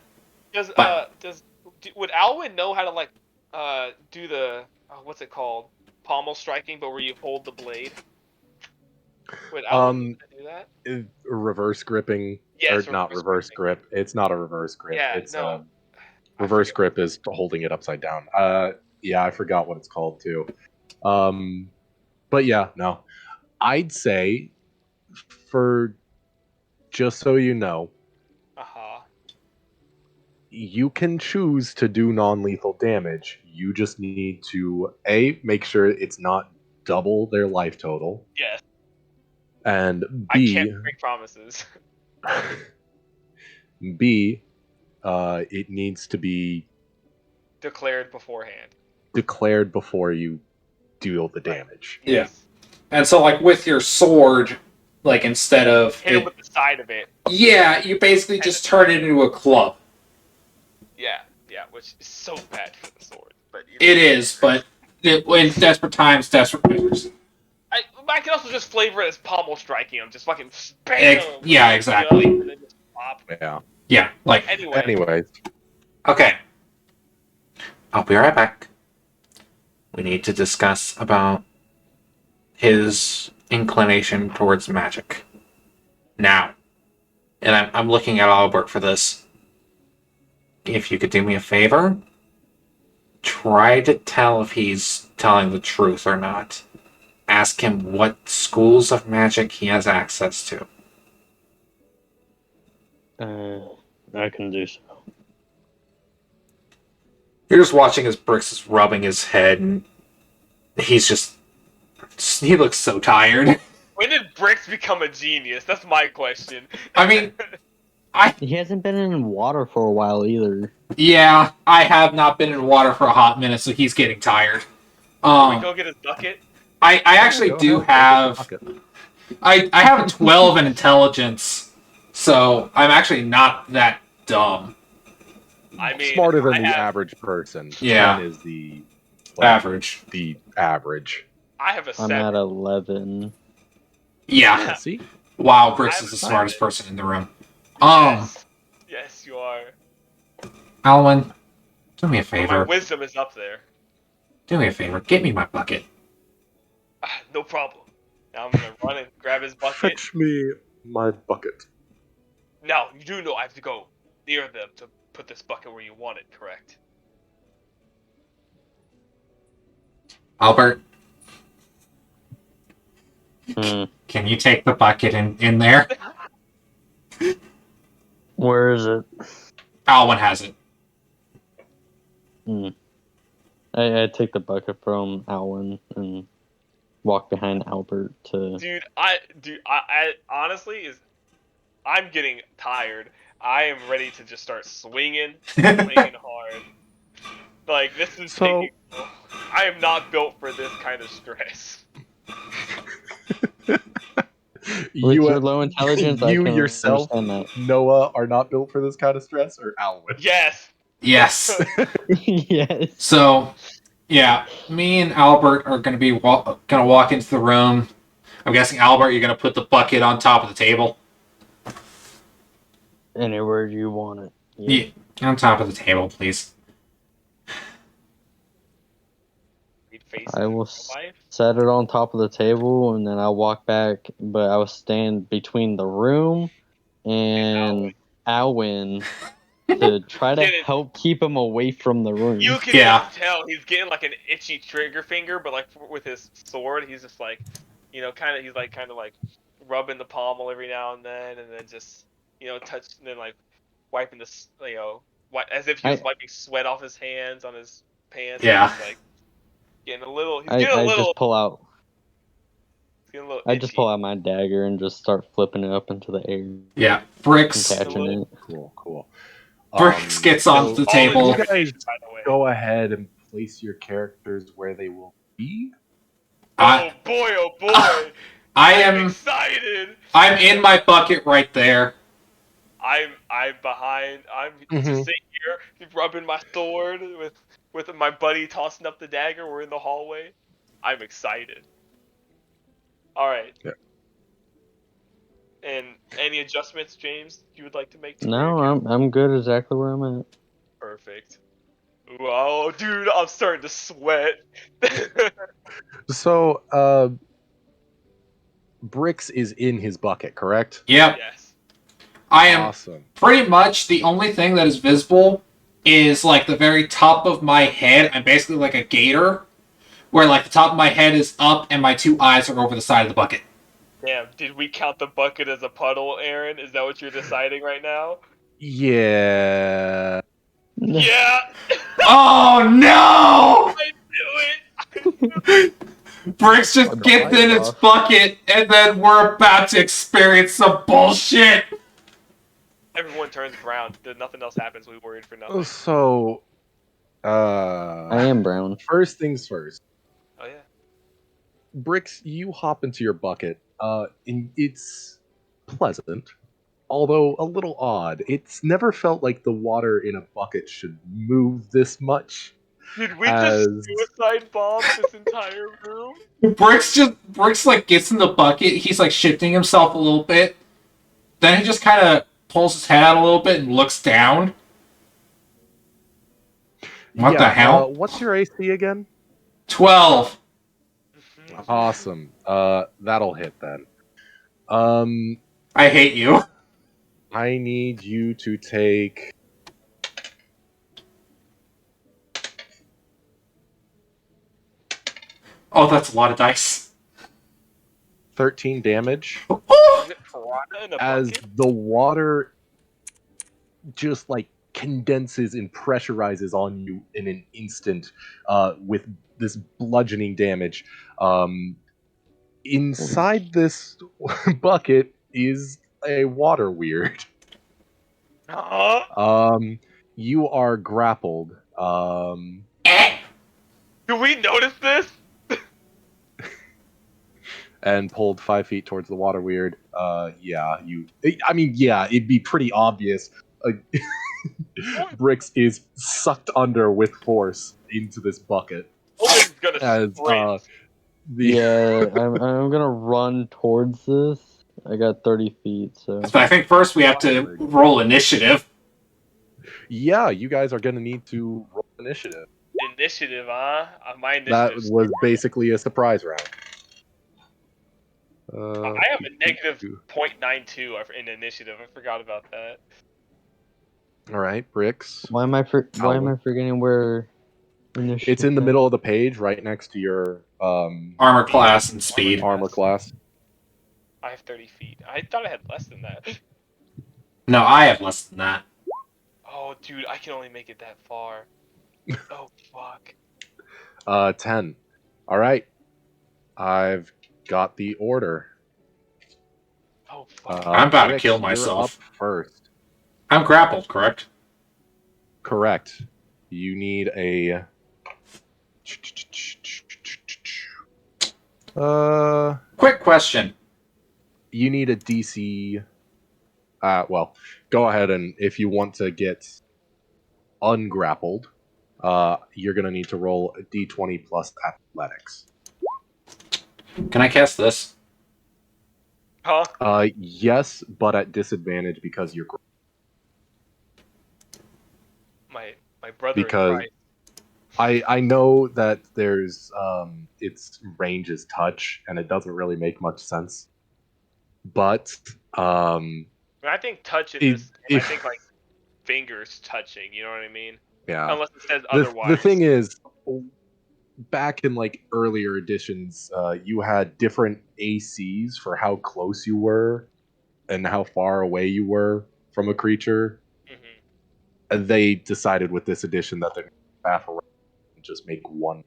him. Would Alwyn know how to do the what's it called, pommel striking, but where you hold the blade? Would Alwyn do that? Reverse gripping, Yes, or not reverse grip. It's not a reverse grip. Yeah, it's no. reverse grip is holding it upside down. Yeah, I forgot what it's called too. But yeah, no. I'd say, for just so you know, you can choose to do non-lethal damage. You just need to make sure it's not double their life total. Yes. And I can't make promises. B, it needs to be Declared beforehand. declared before you deal the damage. Yeah. And so, like, with your sword, like, instead of hit it with the side of it. Yeah, you basically just turn it into a club. Yeah, which is so bad for the sword. But it is, but in desperate times, desperate measures. I can also just flavor it as pommel striking him, just fucking bam. Yeah, exactly. And then just pop. Yeah. Yeah, like Anyway, Anyways, okay. I'll be right back. We need to discuss about his inclination towards magic. Now, and I'm looking at Albert for this. If you could do me a favor, try to tell if he's telling the truth or not. Ask him what schools of magic he has access to. I can do so. You're just watching as Brix is rubbing his head, and he looks so tired. when did Brix become a genius? That's my question. I mean, He hasn't been in water for a while either. yeah, I have not been in water for a hot minute, so he's getting tired. Can we go get his bucket? I actually do have... I have a 12 in intelligence, so I'm actually not that dumb. I mean, smarter than I the have, average person. Yeah. 10 is the Average. The average. I have a I'm 7. at 11. Yeah. See? Wow, Brix I'm is the fine. smartest person in the room. Yes, you are. Alwyn, do me a My favor. wisdom is up there. Do me a favor. Get me my bucket. No problem. Now I'm gonna run and grab his bucket. Fetch me my bucket. Now, you do know I have to go near them to put this bucket where you want it, correct? Albert, Hmm. can you take the bucket in there? Where is it? Alwyn has it. I take the bucket from Alwyn and walk behind Albert to. Dude, I honestly I'm getting tired. I am ready to just start swinging hard. Like this is So- taking. I am not built for this kind of stress. With your low intelligence, I you can yourself, understand that. Noah, are not built for this kind of stress, or Alwyn? Yes. Yes. Yes. So, yeah, me and Albert are going to be gonna walk into the room. I'm guessing, Albert, you're going to put the bucket on top of the table. Anywhere you want it. Yeah, on top of the table, please. I will set it on top of the table, and then I'll walk back. But I will stand between the room and Alwyn to try to help keep him away from the room. You can just tell he's getting like an itchy trigger finger, but like with his sword, he's just like, he's like kind of like rubbing the pommel every now and then just touch and then like wiping the as if he was wiping sweat off his hands on his pants. Yeah. He's like getting a little. He's I getting a little. just pull out. He's getting a little I just pull out my dagger and just start flipping it up into the air. Yeah, Brix. And catching it. Cool. Brix gets onto the table. You guys go ahead and place your characters where they will be. Oh boy! I'm excited. I'm in my bucket right there. I'm behind. I'm just sitting here rubbing my sword with my buddy tossing up the dagger. We're in the hallway. I'm excited. All right. Yeah. And any adjustments, James, you would like to make? No, I'm good exactly where I'm at. Perfect. Wow, dude, I'm starting to sweat. So, Brix is in his bucket, correct? Yep. Yes. I am awesome. Pretty much the only thing that is visible is like the very top of my head. I'm basically like a gator, where like the top of my head is up and my two eyes are over the side of the bucket. Damn, did we count the bucket as a puddle, Aaron? Is that what you're deciding right now? Yeah. Yeah! Oh no! I knew it! Brix just gets in its bucket, and then we're about to experience some bullshit! Everyone turns brown. Nothing else happens. We worried for nothing. So, I am brown. First things first. Oh yeah. Brix, you hop into your bucket. And it's pleasant, although a little odd. It's never felt like the water in a bucket should move this much. Did we As- just suicide bomb this entire room? Bricks like gets in the bucket. He's like shifting himself a little bit. Then he just kind of pulls his head out a little bit and looks down. What the hell? What's your AC again? 12. Awesome. That'll hit then. I hate you. I need you to take. Oh, that's a lot of dice. 13 damage Is it piranha in a as bucket? the water just like condenses and pressurizes on you in an instant with this bludgeoning damage. Inside this bucket is a water weird. You are grappled. Do we notice this? And pulled 5 feet towards the water weird. Yeah, it'd be pretty obvious. Bricks is sucked under with force into this bucket. Owen's gonna As sprint. Yeah, I'm gonna run towards this. I got 30 feet, so. I think first we have to roll initiative. Yeah, you guys are gonna need to roll initiative. Initiative, huh? My That initiative. was basically a surprise round. I have a negative 0.92 in initiative. I forgot about that. All right, Bricks. Why am I forgetting where initiative It's in the is? middle of the page, right next to your Armor class and speed. armor class. I have 30 feet. I thought I had less than that. No, I have less than that. Oh, dude, I can only make it that far. Oh, fuck. 10. All right. I've got the order. Oh, fuck. I'm about to Bricks, kill you're myself. up first. I'm grappled, correct? Correct. You need a. Quick question. You need a DC. Well, go ahead and if you want to get ungrappled, you're gonna need to roll a D20 plus athletics. Can I cast this? Huh? Yes, but at disadvantage because you're. My brother Because is right. I know that there's its range is touch, and it doesn't really make much sense. But I think touch in this, I if think like fingers touching, you know what I mean? yeah, Unless it says the otherwise. thing is, back in like earlier editions, you had different ACs for how close you were and how far away you were from a creature. Mhm. And they decided with this edition that they're going to half around and just make one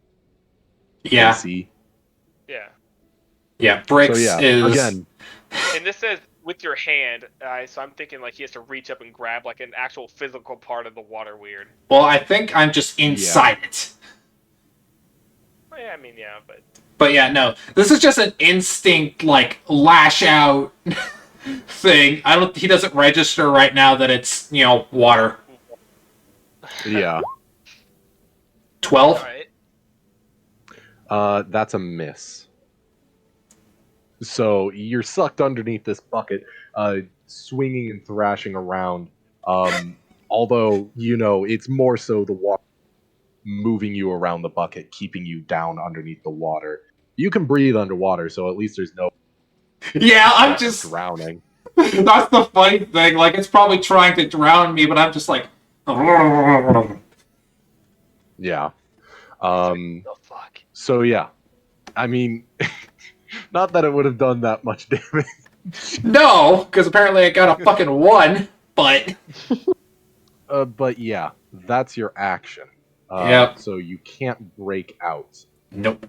Yeah. AC. Yeah. Yeah, Bricks So yeah, is... again, And this says with your hand, so I'm thinking like he has to reach up and grab like an actual physical part of the water weird. Well, I think I'm just inside it. Well, yeah, I mean, yeah, but... But yeah, no. This is just an instinct, like, lash out thing. He doesn't register right now that it's, water. yeah. 12? Alright. That's a miss. So you're sucked underneath this bucket, swinging and thrashing around. Although, it's more so the water moving you around the bucket, keeping you down underneath the water. You can breathe underwater, so at least there's no Yeah, I'm just... drowning. That's the funny thing. Like, it's probably trying to drown me, but I'm just like... Yeah. The fuck? So yeah. I mean, not that it would have done that much damage. No, because apparently I got a fucking 1, but... But yeah, that's your action. Yep. So you can't break out. Nope.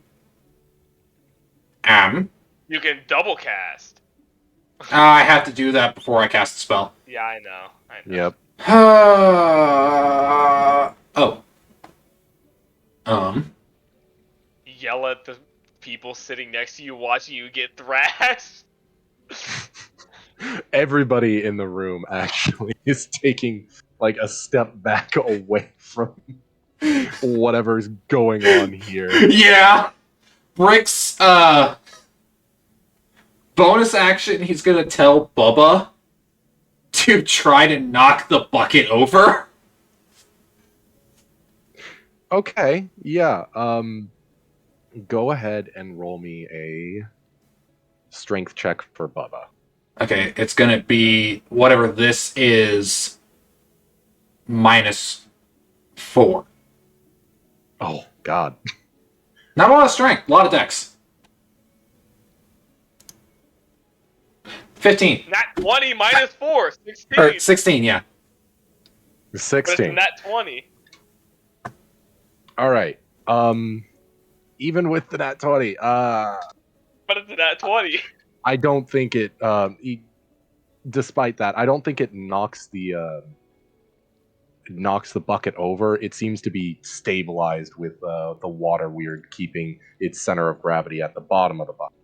You can double cast. I have to do that before I cast the spell. Yeah, I know. Yep. Yell at the people sitting next to you watching you get thrashed. Everybody in the room actually is taking like a step back away from whatever's going on here. Yeah. Brick's bonus action, he's gonna tell Bubba to try to knock the bucket over. Okay, yeah. Go ahead and roll me a strength check for Bubba. Okay, it's gonna be whatever this is -4. Oh God. Not a lot of strength, a lot of dex. 15. Nat 20 -4, 16. Or 16, yeah. But it's 16. nat 20. All right. Even with the nat 20, But it's a nat 20. I don't think it. Despite that, I don't think it knocks the bucket over. It seems to be stabilized with the water weird keeping its center of gravity at the bottom of the bucket.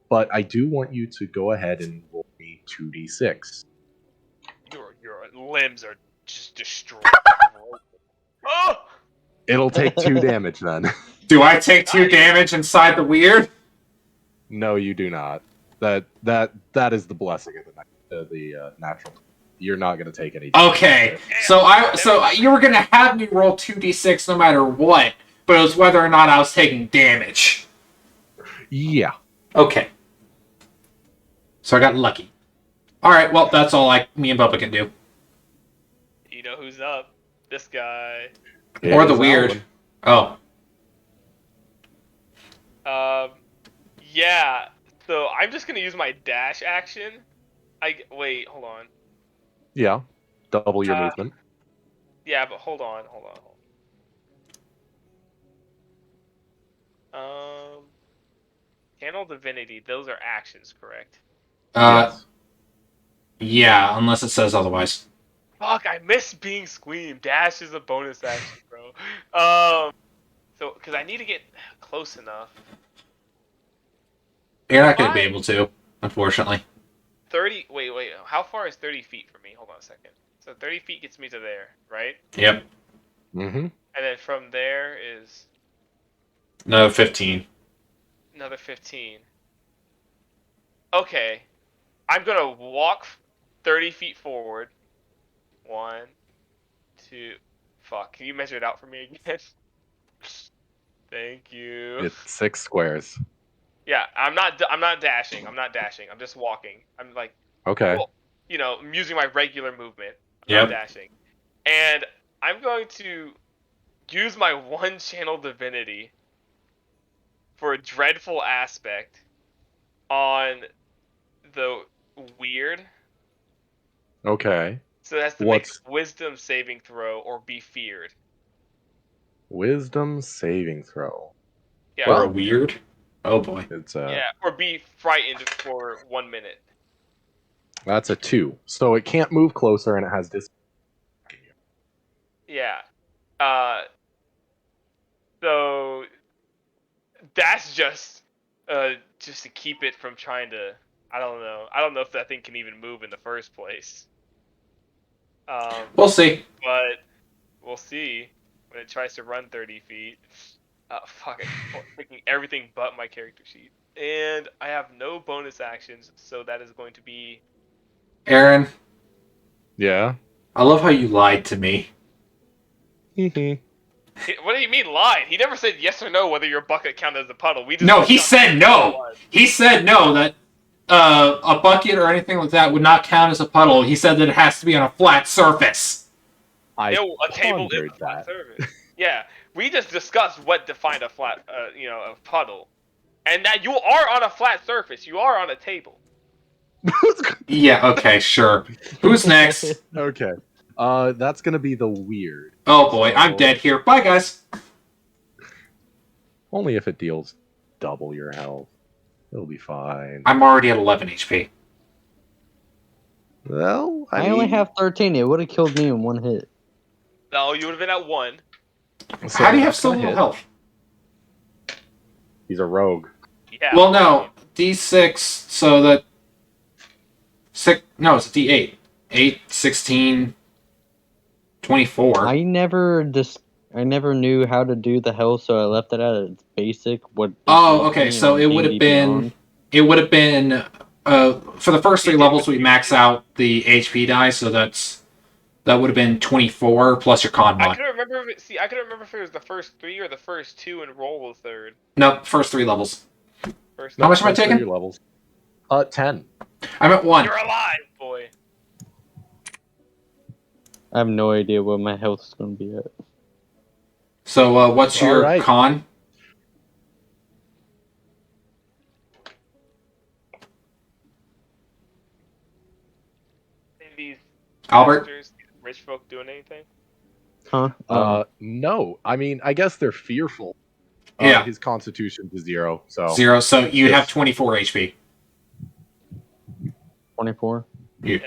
But I do want you to go ahead and roll me 2d6. Your limbs are just destroyed. Oh! It'll take 2 damage then. Do I take 2 damage inside the weird? No, you do not. That is the blessing of the natural. You're not going to take any damage. Okay, so you were gonna have me roll 2d6 no matter what, but it was whether or not I was taking damage. Yeah. Okay. So I got lucky. Alright, well, that's all me and Bubba can do. You know who's up? This guy. Or the weird. Oh. Yeah. So I'm just gonna use my dash action. Wait, hold on. Yeah. Double your movement. Yeah, but hold on. Channel Divinity, those are actions, correct? Yes. Yeah, unless it says otherwise. Fuck, I miss being Squeam. Dash is a bonus action, bro. So, because I need to get close enough. You're not going to be able to, unfortunately. 30, wait, how far is 30 feet from me? Hold on a second. So 30 feet gets me to there, right? Yep. Mm-hmm. And then from there is... No, 15. Another 15. Okay. I'm gonna walk 30 feet forward. 1, 2... Fuck, can you measure it out for me again? Thank you. It's 6 squares. Yeah, I'm not dashing. I'm just walking. I'm like... Okay. Well, I'm using my regular movement. I'm Yep. not dashing. And I'm going to use my one channel divinity for a dreadful aspect on the weird. Okay. So it has to make a wisdom saving throw or be feared. Wisdom saving throw. Yeah. For a weird? Oh boy. It's yeah, or be frightened for 1 minute. That's a 2. So it can't move closer and it has dis. Yeah. So that's just to keep it from trying to. I don't know if that thing can even move in the first place. We'll see. But we'll see when it tries to run 30 feet. Fuck it. Picking everything but my character sheet. And I have no bonus actions, so that is going to be... Aaron, Yeah. I love how you lied to me. What do you mean lied? He never said yes or no whether your bucket counted as a puddle. No, he said no. He said no, that a bucket or anything like that would not count as a puddle. He said that it has to be on a flat surface. A table is a flat surface. Yeah, we just discussed what defined a flat, a puddle, and that you are on a flat surface. You are on a table. Yeah. Okay. Sure. Who's next? Okay. That's gonna be the weird. Oh boy, I'm dead here. Bye, guys. Only if it deals double your health. It'll be fine. I'm already at 11 HP. Well, I only have 13. It would have killed me in one hit. No, you would have been at 1. So How do you have that's so gonna little hit. health? He's a rogue. Yeah. Well, no. D6, so that... No, it's a D8. 8, 16, 24. I never I never knew how to do the health, so I left it at its basic. What? it Oh, gives okay. me So on it would have D&D been. Beyond. It would have been. For the first 3 It did levels, with we you, max too. out the HP die, so that would have been 24 plus your con I mod. couldn't remember. I couldn't remember if it was the first 3 or the first 2 and roll the third. No, first 3 levels. First How much am I First three taking? levels. 10. I'm at 1. You're alive, boy. I have no idea what my health is going to be at. So what's your Alright. con? These Albert? monsters, these rich folk doing anything? Huh? No. I mean, I guess they're fearful. Yeah. His constitution is 0, so 0. So you have Yes. 24 HP. 24. Yeah.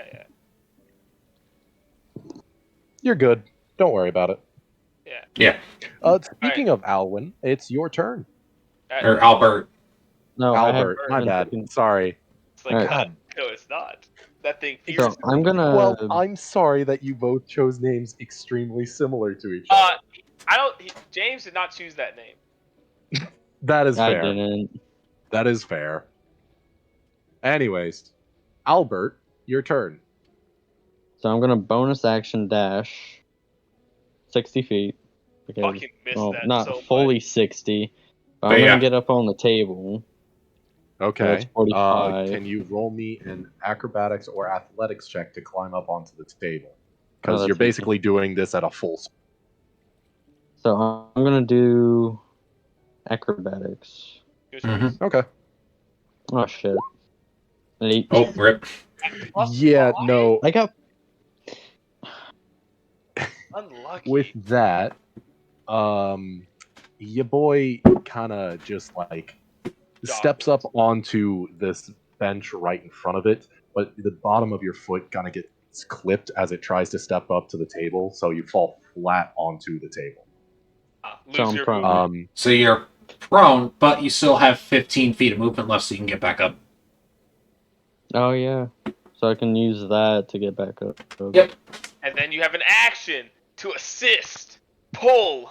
you're good. Don't worry about it. Yeah. Speaking of Alwyn, it's your turn. Or Albert. No, I have Albert, my been bad. taking- Sorry. It's like, Alright. God, no, it's not. That thing So fears. I'm gonna. Well, I'm sorry that you both chose names extremely similar to each other. I don't. James did not choose that name. That is I fair. didn't. That is fair. Anyways, Albert, your turn. So I'm gonna bonus action dash 60 feet. Because, Fucking missed well, that not so fully much. 60. But But I'm yeah. gonna get up on the table. Okay. That's 45. Can you roll me an acrobatics or athletics check to climb up onto the table? Oh, Because that's you're easy. basically doing this at a full speed. So I'm gonna do acrobatics. Choose Mhm. yours. Okay. Oh shit. An 8. Oh, rip. Plus Yeah, 5? no. I got. Unlucky. With that, your boy kind of just like steps up onto this bench right in front of it, but the bottom of your foot kind of gets clipped as it tries to step up to the table, so you fall flat onto the table. So Lose I'm your prone. movement. So you're prone, but you still have 15 feet of movement left, so you can get back up. Oh yeah. So I can use that to get back up. Yep. And then you have an action to assist. Pull.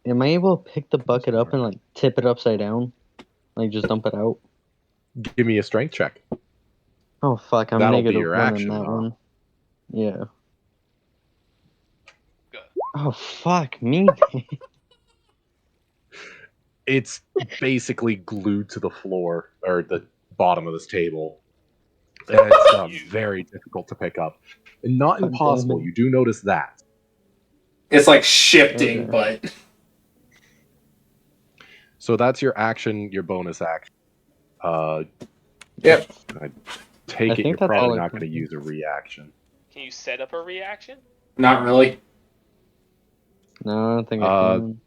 Am I able to pick the bucket up and like tip it upside down? Like just dump it out? Give me a strength check. Oh fuck, I'm That'll be negative your 1 action, in that huh? one. Yeah. Good. Oh fuck me. It's basically glued to the floor or the bottom of this table. And it's very difficult to pick up. And not God impossible. damn it. You do notice that. It's like shifting, Okay. but So that's your action, your bonus action. Yep. I take I it think you're that's all probably I not can going to do. use a reaction. Can you set up a reaction? not really. No, I don't think I Uh, can.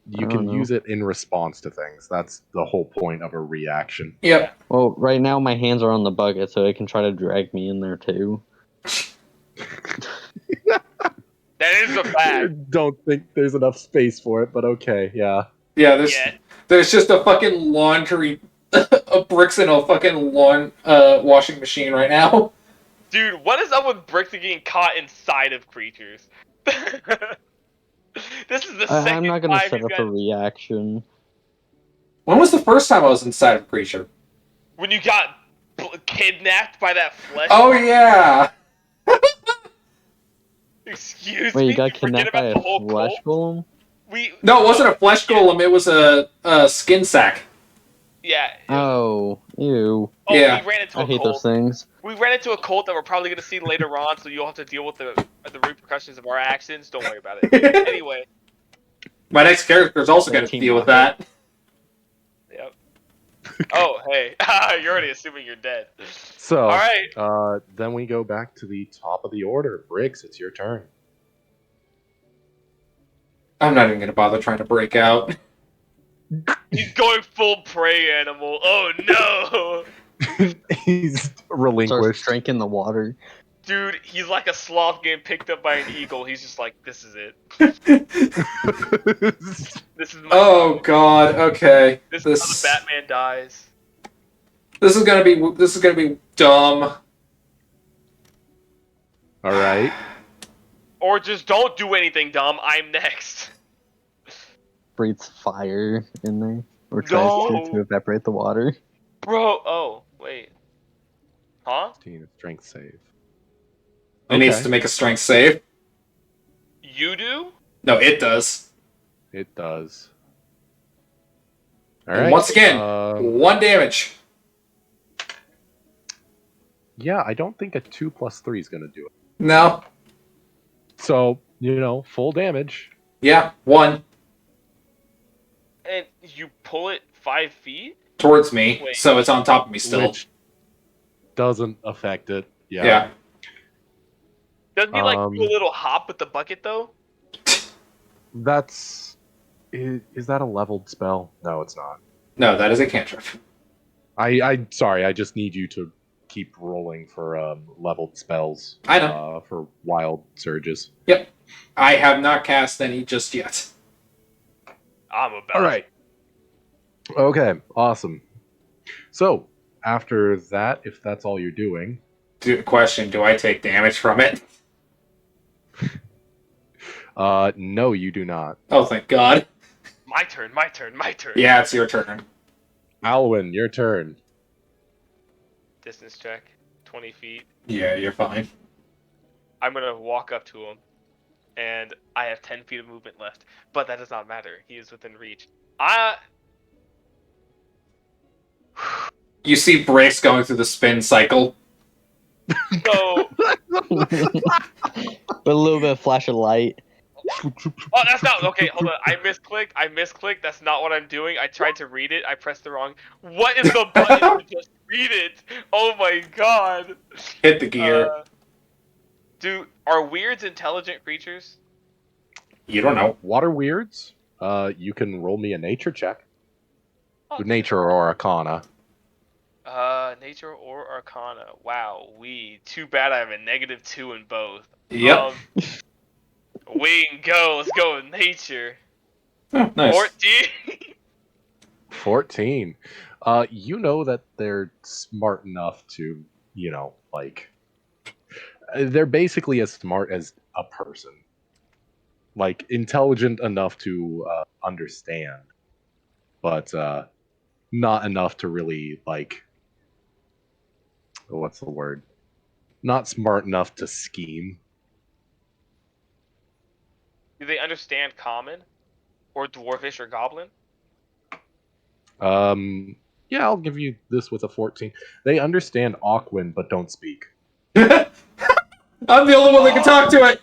You I can don't know. use it in response to things. That's the whole point of a reaction. Yep. Well, right now my hands are on the bucket, so it can try to drag me in there too. That is a I fact. don't think there's enough space for it, but okay, yeah. Yeah, Yeah. there's just a fucking laundry of bricks in a fucking washing machine right now. Dude, what is up with bricks getting caught inside of creatures? This is the second I'm not gonna time set he's up a got... reaction. When was the first time I was inside of a creature? When you got kidnapped by that flesh. Oh yeah. Excuse Wait, me. you got forget kidnapped by about a the whole flesh cult? golem? No, it wasn't a flesh golem. It was a skin sack. Yeah. Oh, ew. Yeah. We ran into I a hate cult. those things. We ran into a cult that we're probably going to see later on, so you'll have to deal with the repercussions of our actions. Don't worry about it. Anyway. My next character is also Yeah, going to Team deal with Rocket. that. Yep. Oh, hey. You're already assuming you're dead. So, Alright. then we go back to the top of the order. Briggs, it's your turn. I'm not even going to bother trying to break out. He's going full prey animal. Oh, no. He's Starts relinquished. drinking the water. Dude, he's like a sloth getting picked up by an eagle. He's just like, this is it. This is my Oh time. god. Okay. This is how the Batman dies. This is gonna be dumb. All right. Or just don't do anything, Dom. I'm next. Breathes fire in there, or tries to No, evaporate the water. bro. Oh, wait. Huh? 15 strength save. It needs to make a strength save. You do? No, it does. It does. All And right. once again, Um, 1 damage. yeah, I don't think a 2 plus 3 is going to do it. No. So, full damage. Yeah, 1 And you pull it 5 feet? towards me, Wait. so it's on top of me still. Which doesn't affect it. Yeah. Doesn't he like do a little hop with the bucket though? That's. Is that a leveled spell? No, it's not. No, that is a cantrip. Sorry, I just need you to keep rolling for leveled spells. I know. For wild surges. Yep. I have not cast any just yet. I'm about. All right. Okay, awesome. So, after that, if that's all you're doing, Question, do I take damage from it? no, you do not. Oh, thank God. My turn. Yeah, it's your turn. Alwyn, your turn. Distance check. 20 feet. Yeah, you're fine. I'm gonna walk up to him. And I have 10 feet of movement left. But that does not matter. He is within reach. You see Brace going through the spin cycle. So... With a little bit of flash of light. Oh, that's not... Okay, hold on. I misclicked. That's not what I'm doing. I tried to read it. I pressed the wrong... What is the button to just read it? Oh my god. Hit the gear. Are weirds intelligent creatures? You don't know. Water weirds, you can roll me a nature check. Oh, Nature or Arcana. Nature or Arcana. Wow, too bad I have a -2 in both. Yep. We can go. Let's go with nature. Oh, nice. 14. 14. You know that they're smart enough to, they're basically as smart as a person. Like, intelligent enough to understand. But not enough to really, what's the word? Not smart enough to scheme. Do they understand common? Or dwarfish or goblin? Yeah, I'll give you this with a 14. They understand Aquan, but don't speak. I'm the only one that can talk to it!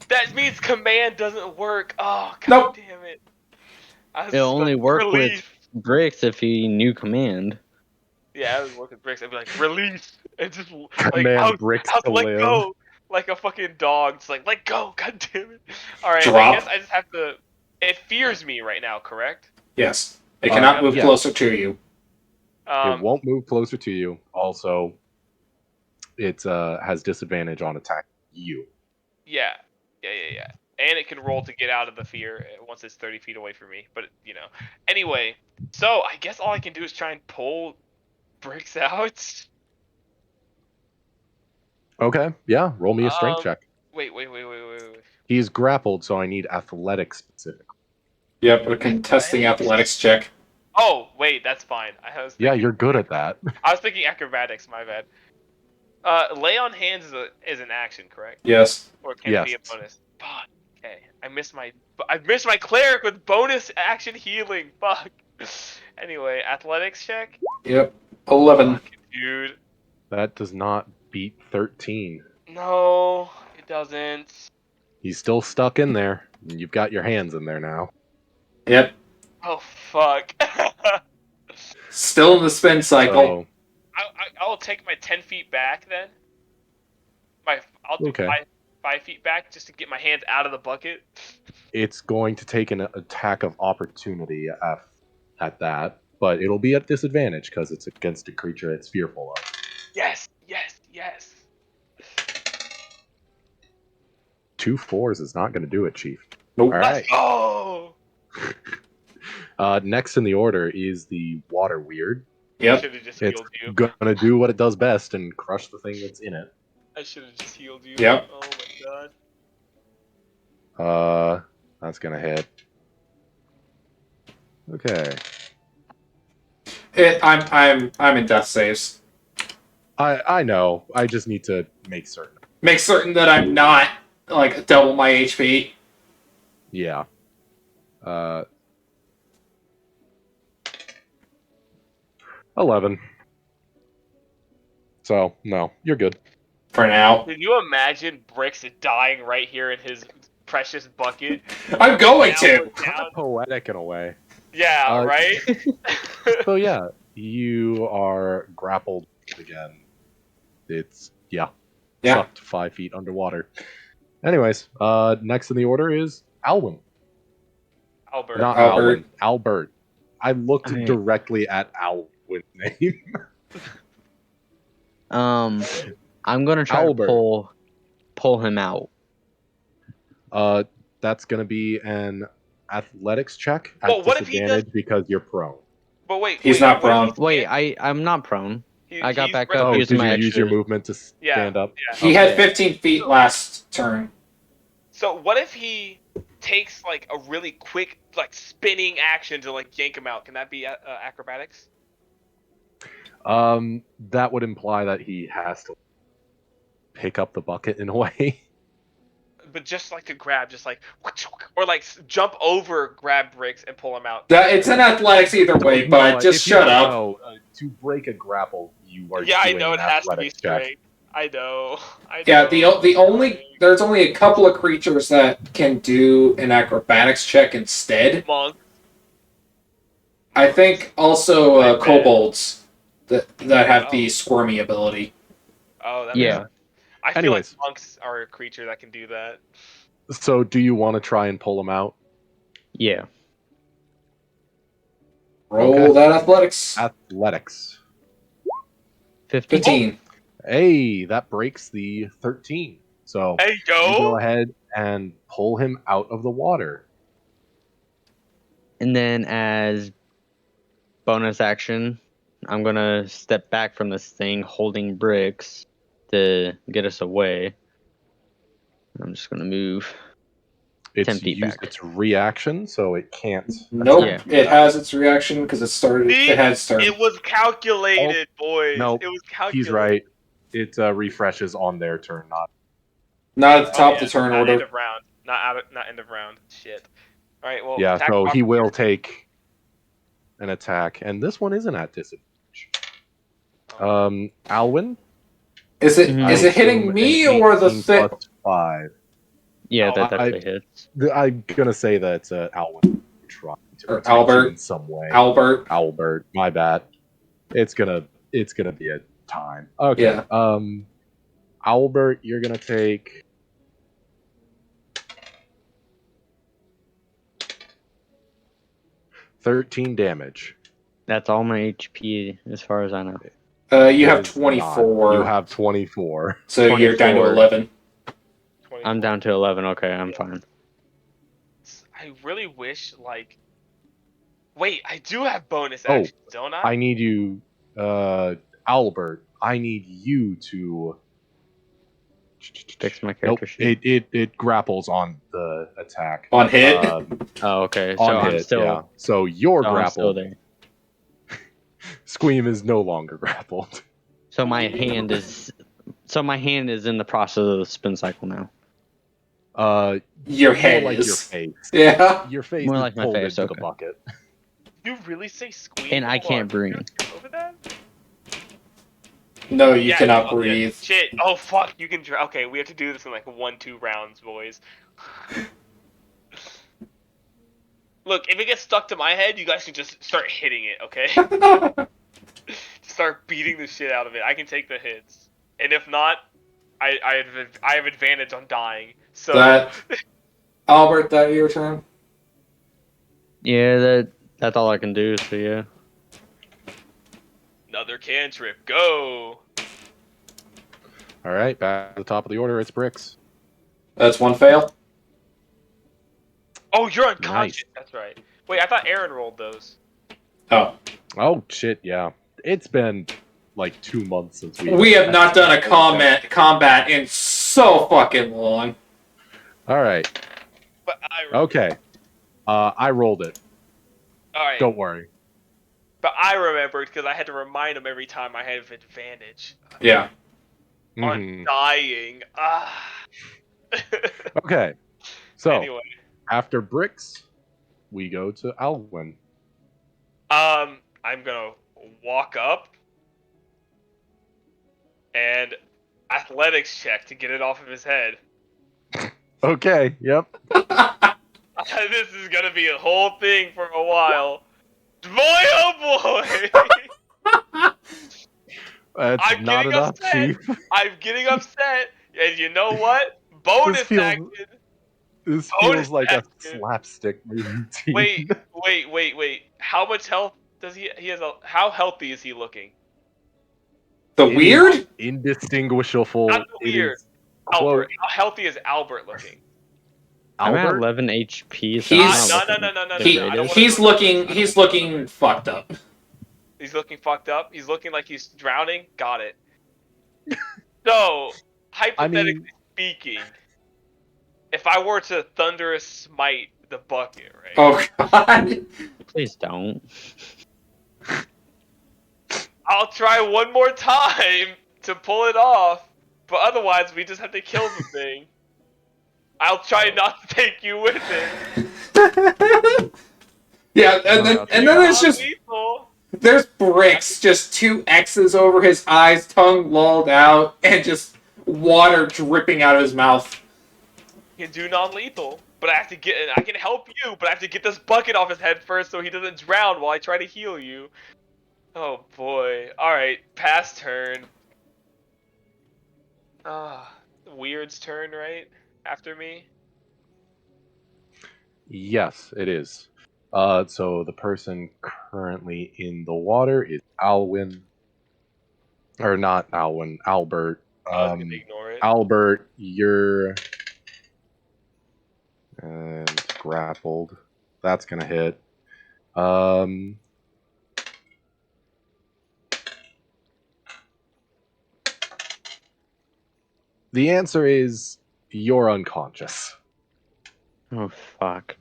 That means command doesn't work. Oh, god Nope. damn it. It'll only work with Bricks if he knew command. Yeah, I would work with bricks. I'd be like, release! And just, Command Bricks to let live. go! Like a fucking dog. Just like, let go! God damn it. Alright, I Drop. guess I just have to... It fears me right now, correct? Yes. It cannot move yes. closer to you. It won't move closer to you. Also, it has disadvantage on attack you. Yeah. And it can roll to get out of the fear once it's 30 feet away from me. But, Anyway, so I guess all I can do is try and pull bricks out. Okay, yeah, roll me a strength check. Wait. He's grappled, so I need athletics specific. Yep, a contesting athletics check. Oh, wait, that's fine. Yeah, you're good at that. I was thinking acrobatics, my bad. Lay on hands is an action, correct? Yes. Or can it be a Yes. bonus? Fuck. Okay, I missed my cleric with bonus action healing. Fuck. Anyway, athletics check. Yep. 11. Fuck, dude. That does not beat 13. No, it doesn't. He's still stuck in there. And you've got your hands in there now. Yep. Oh fuck. Still in the spin cycle. So, I'll take my 10 feet back then. I'll do Okay. 5 feet back just to get my hands out of the bucket. it's going to take an attack of opportunity at that, but it'll be at disadvantage because it's against a creature it's fearful of. Yes. 2 4s is not going to do it, Chief. Nope. All right. Let's go. Next in the order is the water weird. Yep. Should have just It's healed you. going to do what it does best and crush the thing that's in it. I should have just healed you. Yep. Oh my god. That's gonna hit. Okay. I'm in death saves. I know. I just need to make certain. Make certain that I'm not like double my HP. Yeah. 11. So no, you're good. For now. Can you imagine Bricks dying right here in his precious bucket? I'm going Now to! look down. Poetic in a way. Yeah, Uh, right? So yeah, you are grappled again. It's Yeah. sucked 5 feet underwater. Anyways, next in the order is Alwyn. Albert. Not Albert. Alwyn. Albert. I looked Alright. directly at Alwyn's name. I'm gonna try Albert. to pull him out. That's gonna be an athletics check at Well, what if he disadvantage because you're prone. But wait, He's not what if prone. he's Wait, in- I'm not prone. I got he's back really- up Oh, using did you my use your extra. movement to stand up? Yeah. He had 15 feet last turn. So what if he takes like a really quick like spinning action to like yank him out? Can that be acrobatics? That would imply that he has to pick up the bucket in a way. But just like to grab, just like or like jump over, grab Bricks and pull him out. It's an athletics either way, but just if you shut don't up. know, to break a grapple, you are Yeah, I doing know an it has to be athletics check. straight. I know. Yeah, the only there's only a couple of creatures that can do an acrobatics check instead. Monk. I think also I bet. kobolds that have the Oh. squirmy ability. Oh, that Yeah. makes- I feel Anyways. like monks are a creature that can do that. So, do you want to try and pull him out? Yeah. Roll Okay. that athletics. Athletics. 15. 15. Hey, that breaks the 13. So, Hey, you go go! ahead and pull him out of the water. And then as bonus action, I'm gonna step back from this thing holding bricks to get us away. I'm just gonna move. It's 10 feet used back. its reaction, so it can't. Nope, Yeah. it has its reaction because it started. See? It had started. It was calculated, boys. Nope. It was calculated. He's right. It refreshes on their turn, not. Not at the top Oh, of the turn not order. End of round. Not end of round. Shit. All right. Well. Yeah, attack so he off- will take an attack, and this one isn't at disadvantage. Alwyn? Is it Mhm. is I it hitting assume me an or the 18 thing? plus 5. Yeah, Oh, that definitely hits. I'm gonna say that Alwyn trying to Or protect you Albert. in some way. Albert. Albert, my bad. It's gonna be a time. Okay. Yeah. Albert, you're gonna take 13 damage. That's all my HP as far as I know. You It have is not. 24. You have 24. So you're down to 24. 11. 24. I'm down to 11. Okay, I'm fine. I really wish, like. Wait, I do have bonus Oh, actions, don't I? I need you, Albert. I need you to Fix my Nope. character sheet. It grapples on the attack. On hit? Oh, okay. So On I'm hit, still. yeah. So you're I'm still grappled. there. Squeam is no longer grappled. So my hand is. So my hand is in the process of the spin cycle now. Your more head like is. your face. Yeah. Your face More is like my pulled face, into the okay. bucket. You really say squeeze? And I Hold can't on. breathe. Over that? No, you Yeah, cannot okay. breathe. Shit. Oh fuck. You can. Okay, we have to do this in like 1-2 rounds, boys. Look, if it gets stuck to my head, you guys can just start hitting it, okay? Start beating the shit out of it. I can take the hits, and if not, I have advantage on dying. So Albert, that your turn? Yeah, that's all I can do. So yeah. another cantrip. Go. All right, back at the top of the order, it's Bricks. That's one fail. Oh, you're unconscious. Nice. That's right. Wait, I thought Aaron rolled those. Oh. Oh shit, yeah. It's been like 2 months since We have not done a combat in so fucking long. All right. But I Okay. I rolled it. All right. Don't worry. But I remembered because I had to remind him every time I had advantage. Yeah. On dying. Okay. So Anyway. after Bricks, we go to Alwyn. I'm gonna walk up and athletics check to get it off of his head. Okay. Yep. This is gonna be a whole thing for a while. Boy, oh boy! That's I'm not getting enough, upset. Chief. I'm getting upset. And you know what? Bonus action. This Bonus feels like a action. slapstick routine. Wait. How much health does he has how healthy is he looking? The It weird? is indistinguishable. Not the It weird. is Albert. How healthy is Albert looking? I'm at Albert. 11 HP, so He's- I'm not No. looking I the He, don't greatest. wanna he's looking fucked up. He's looking fucked up. He's looking like he's drowning. Got it. So, hypothetically speaking, if I were to thunderous smite the bucket, right? Oh god. Please don't. I'll try one more time to pull it off, but otherwise we just have to kill the thing. I'll try not to take you with it. Yeah, and then there's just lethal. there's Bricks, just 2 X's over his eyes, tongue lolled out, and just water dripping out of his mouth. He can do non-lethal, but I have to get. I can help you, but I have to get this bucket off his head first, so he doesn't drown while I try to heal you. Oh boy! All right, pass turn. Weird's turn, right? After me. Yes, it is. So the person currently in the water is Alwyn, or not Alwyn, Albert. I was gonna ignore it. Albert, you're and grappled. That's gonna hit. The answer is you're unconscious. Oh, fuck.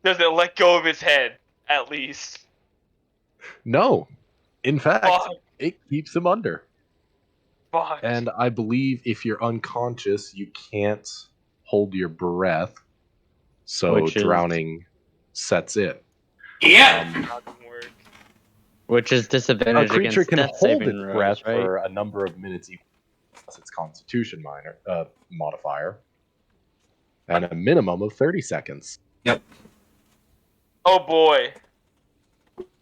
Doesn't let go of his head, at least. No, in fact, Fuck. it keeps him under. Fuck. And I believe if you're unconscious, you can't hold your breath, so Which is- drowning sets in. Yeah. Doesn't work. Which is A disadvantage creature against can death hold saving its throws, breath right? for a number of minutes equal plus its Constitution modifier, and a minimum of 30 seconds. Oh boy.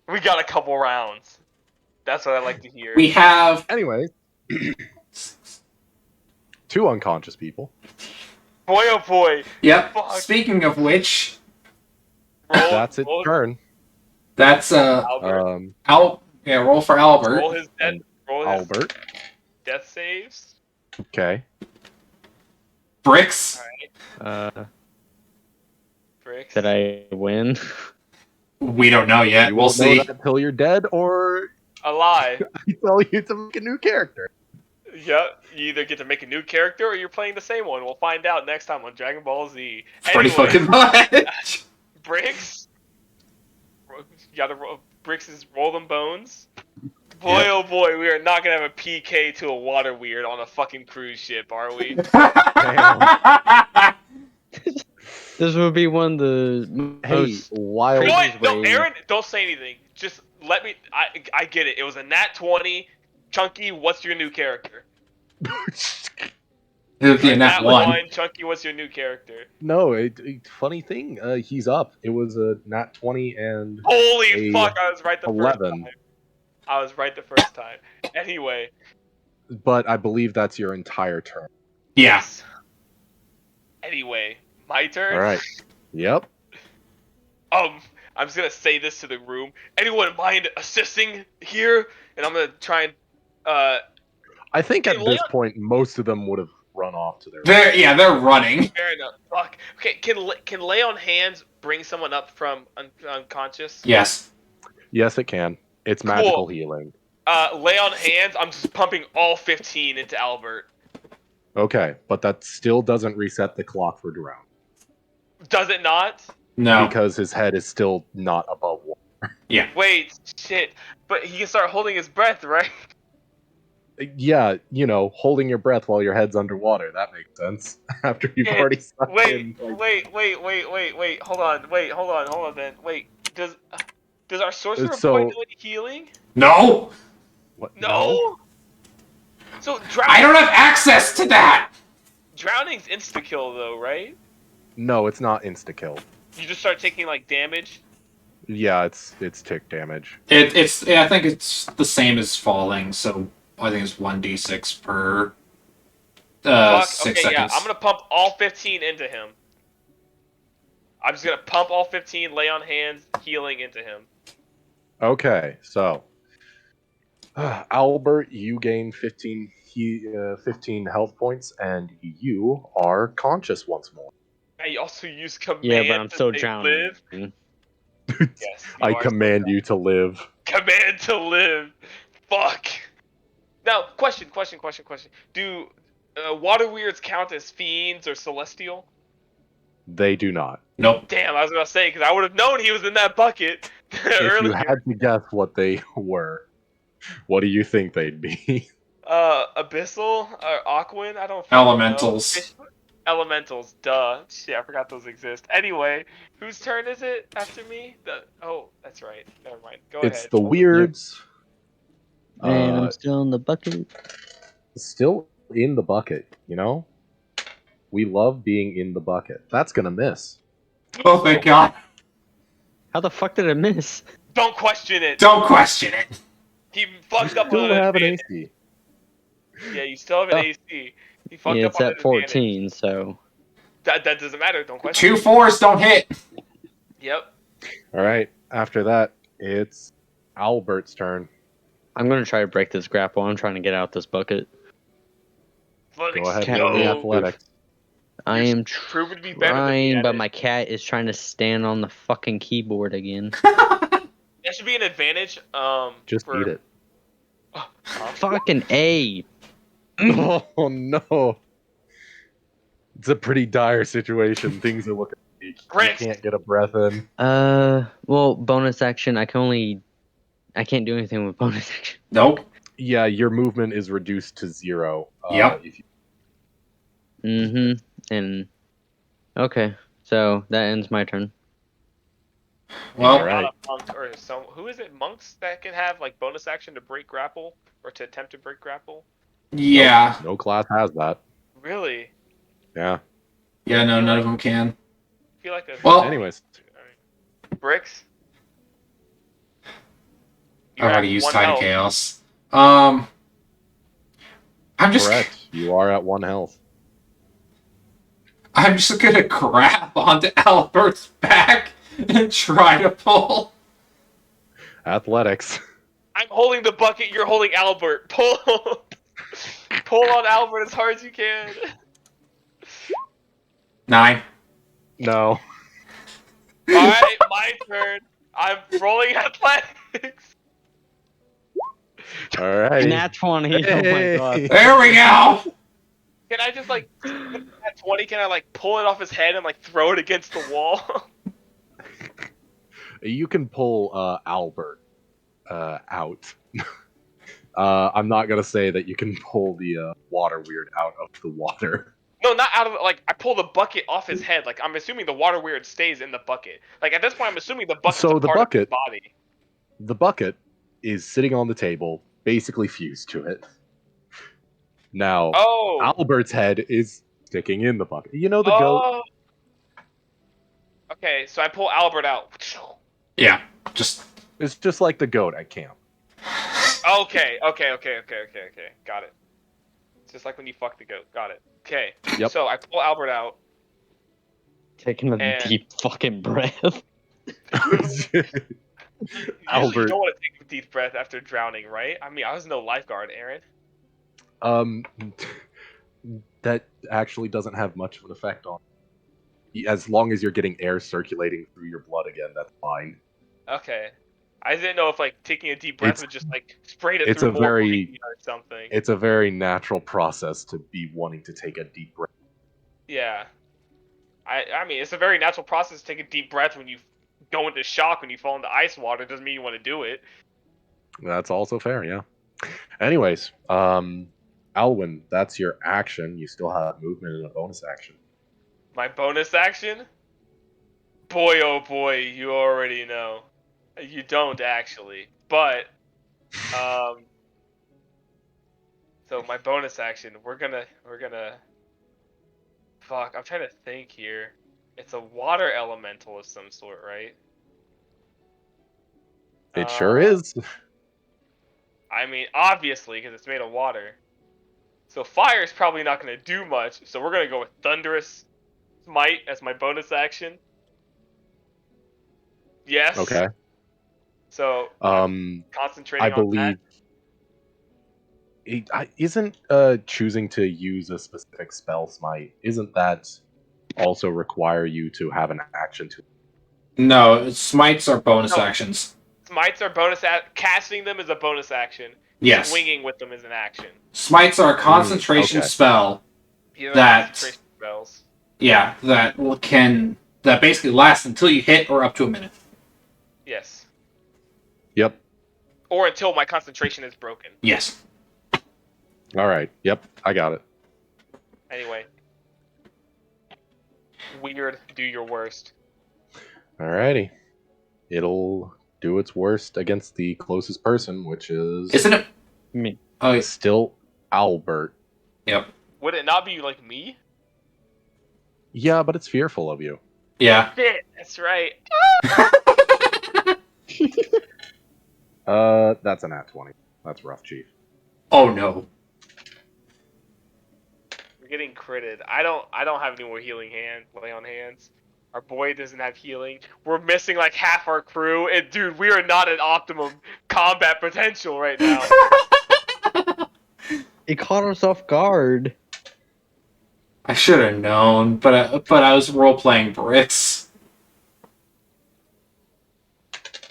We got a couple rounds. That's what I like to hear. We have Anyway, 2 unconscious people. Boy, oh boy. Yep. Fuck. Speaking of which, That's its turn. that's Albert. roll for Albert. Roll his death. Roll his Albert. death saves. Okay. Bricks. Bricks. Did I win? We don't know yet. You We'll won't know see. that until you're dead, or Alive. I tell you to make a new character. Yep. You either get to make a new character or you're playing the same one. We'll find out next time on Dragon Ball Z. Pretty fucking much. Bricks. You gotta roll. Bricks is roll them bones. Boy, oh boy, we are not gonna have a PK to a water weird on a fucking cruise ship, are we? This would be one of the Hey, most... wild. What? No, way- Aaron, don't say anything. Just let me. I get it. It was a nat 20. Chunky, what's your new character? It would be a nat 1. Chunky, what's your new character? No, funny thing, he's up. It was a nat 20 and Holy A fuck! I was right the 11. first time. I was right the first time. Anyway. but I believe that's your entire turn. Yeah. Anyway, my turn. All right. Yep. I'm just gonna say this to the room. Anyone mind assisting here? And I'm gonna try and I think at Hey, this Leon- point most of them would have run off to their. They're running. fair enough. Fuck. Okay, can lay on hands bring someone up from unconscious? Yes. Yes, it can. It's magical healing. Lay on hands. I'm just pumping all 15 into Albert. Okay, but that still doesn't reset the clock for drown Does it not? No. because his head is still not above water. Yeah. Wait, shit. But he can start holding his breath, right? Yeah, holding your breath while your head's underwater. That makes sense. After you've already sucked in. Wait. Hold on, then. Wait, does our sorcerer boy So do any healing? No. what? No. So I don't have access to that. drowning's insta kill though, right? No, it's not insta kill. You just start taking like damage. Yeah, it's tick damage. It's. I think it's the same as falling. So I think it's 1d6 per. Fuck. 6 Okay, yeah. seconds. I'm gonna pump all 15 into him. I'm just gonna pump all 15, lay on hands, healing into him. Okay, so Albert, you gain 15 health points, and you are conscious once more. I also use command. Yeah, but I'm to still say drowning. live. Yes. I you are command you to live. Command to live. Fuck. Now, question. Do water weirds count as fiends or celestial? They do not. Nope. Damn, I was about to say, because I would have known he was in that bucket If earlier. you had to guess what they were, what do you think they'd be? Abyssal or Aquan? I don't fucking Elementals. know. Elementals, duh. Shit, I forgot those exist. Anyway, whose turn is it after me? Oh, that's right. Never mind. Go It's ahead. the weirds. And I'm still in the bucket. Still in the bucket, We love being in the bucket. That's gonna miss. Oh, thank God. How the fuck did I miss? Don't question it. Don't question it. He fucked up Still on an have an advantage. AC. Yeah, you still have an Oh. AC. He fucked Yeah, up it's on at an advantage. 14, so. That doesn't matter. Don't question. 2 4s don't hit. Yep. All right. After that, it's Albert's turn. I'm gonna try to break this grapple. I'm trying to get out this bucket. Go ahead. Cat Roll me move. athletics. I You're am proven to be better than me trying, at but it. my cat is trying to stand on the fucking keyboard again. That should be an advantage. Just for... eat it. Fucking A. Oh no! It's a pretty dire situation. Things are looking bleak. You Grant. can't get a breath in. Well, bonus action. I can't do anything with bonus action. Nope. Yeah, your movement is reduced to 0. Yep. If you... Mm-hmm. And okay, so that ends my turn. Well, You're Alright. not a monk or some. Who is it? Monks that can have like bonus action to break grapple or to attempt to break grapple. yeah. No class has that. Really? Yeah. Yeah, no, none of them can. I feel like a. Well- Anyways. Bricks. I already used one Tide of health. Chaos. I'm just Correct. You are at 1 health. I'm just gonna grab onto Albert's back and try to pull. Athletics. I'm holding the bucket. You're holding Albert. Pull. Pull on Albert as hard as you can. 9. No. All right, my turn. I'm rolling athletics. Alright. Nat 20. Oh my god. There we go. Can I just like at 20? Can I like pull it off his head and like throw it against the wall? You can pull Albert out. I'm not gonna say that you can pull the water weird out of the water. No, not out of like I pull the bucket off his head. Like I'm assuming the water weird stays in the bucket. Like at this point, I'm assuming the bucket's So a the part bucket- of his body. The bucket is sitting on the table, basically fused to it. Now, Oh. Albert's head is sticking in the bucket. You know the goat? Okay, so I pull Albert out. Yeah, just It's just like the goat at camp. Okay. Got it. It's just like when you fuck the goat. Got it. Okay. Yep. So I pull Albert out. Taking a And- deep fucking breath. You Albert. don't want to take a deep breath after drowning, right? I mean, I was no lifeguard, Aaron. That actually doesn't have much of an effect on. As long as you're getting air circulating through your blood again, that's fine. Okay. I didn't know if like taking a deep breath would just like sprayed it it's through a more very Primea or something. it's a very natural process to be wanting to take a deep breath. Yeah. I mean, it's a very natural process to take a deep breath when you go into shock when you fall into ice water. It doesn't mean you want to do it. That's also fair, yeah. Anyways, Alwyn, that's your action. You still have movement and a bonus action. My bonus action? Boy, oh boy, you already know. You don't actually, but um. So my bonus action, we're gonna. Fuck, I'm trying to think here. It's a water elemental of some sort, right? It sure Uh, is. I mean, obviously, because it's made of water. So fire is probably not going to do much. So we're going to go with Thunderous Smite as my bonus action. Yes. Okay. So I'm I concentrating on that. believe isn't choosing to use a specific spell smite, isn't that also require you to have an action to? No, smites are bonus No, actions. Smites are bonus. Casting them is a bonus action. Yes. Swinging with them is an action. Smites are a concentration okay. spell These are that concentration spells. yeah, that basically lasts until you hit or up to a minute. Yes. Yep. Or until my concentration is broken. Yes. All right. Yep. I got it. Anyway. Weird, do your worst. Alrighty. It'll do its worst against the closest person, which is Isn't it? Me. Oh, still Albert. yep. Would it not be like me? Yeah, but it's fearful of you. Yeah. Shit, that's right. That's a nat 20. That's rough, Chief. Oh no. We're getting critted. I don't have any more healing lay on hands. Our boy doesn't have healing. We're missing like half our crew. And dude, we are not at optimum combat potential right now. It caught us off guard. I should have known, but I was role playing Brits.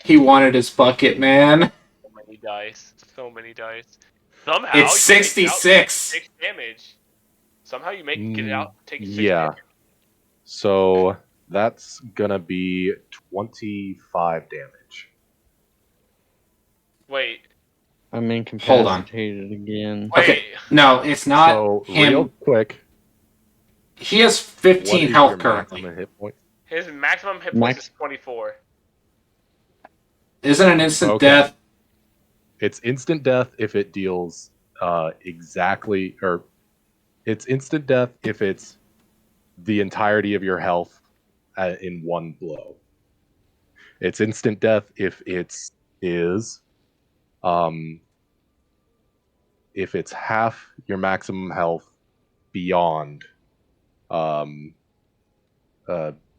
He wanted his bucket, man. So many dice. So many dice. Somehow It's 66. 6 damage. Somehow you get it out, take 6 Yeah. damage. So that's gonna be 25 damage. Wait. I'm Hold on. incapacitated again. Wait. Okay. No, it's not So him. real quick, He has what 15 is health your currently. maximum hit point? His maximum hit points is 24. Isn't an instant Okay. death? It's instant death if it deals exactly, or it's instant death if it's the entirety of your health in one blow. It's instant death if it's if it's half your maximum health beyond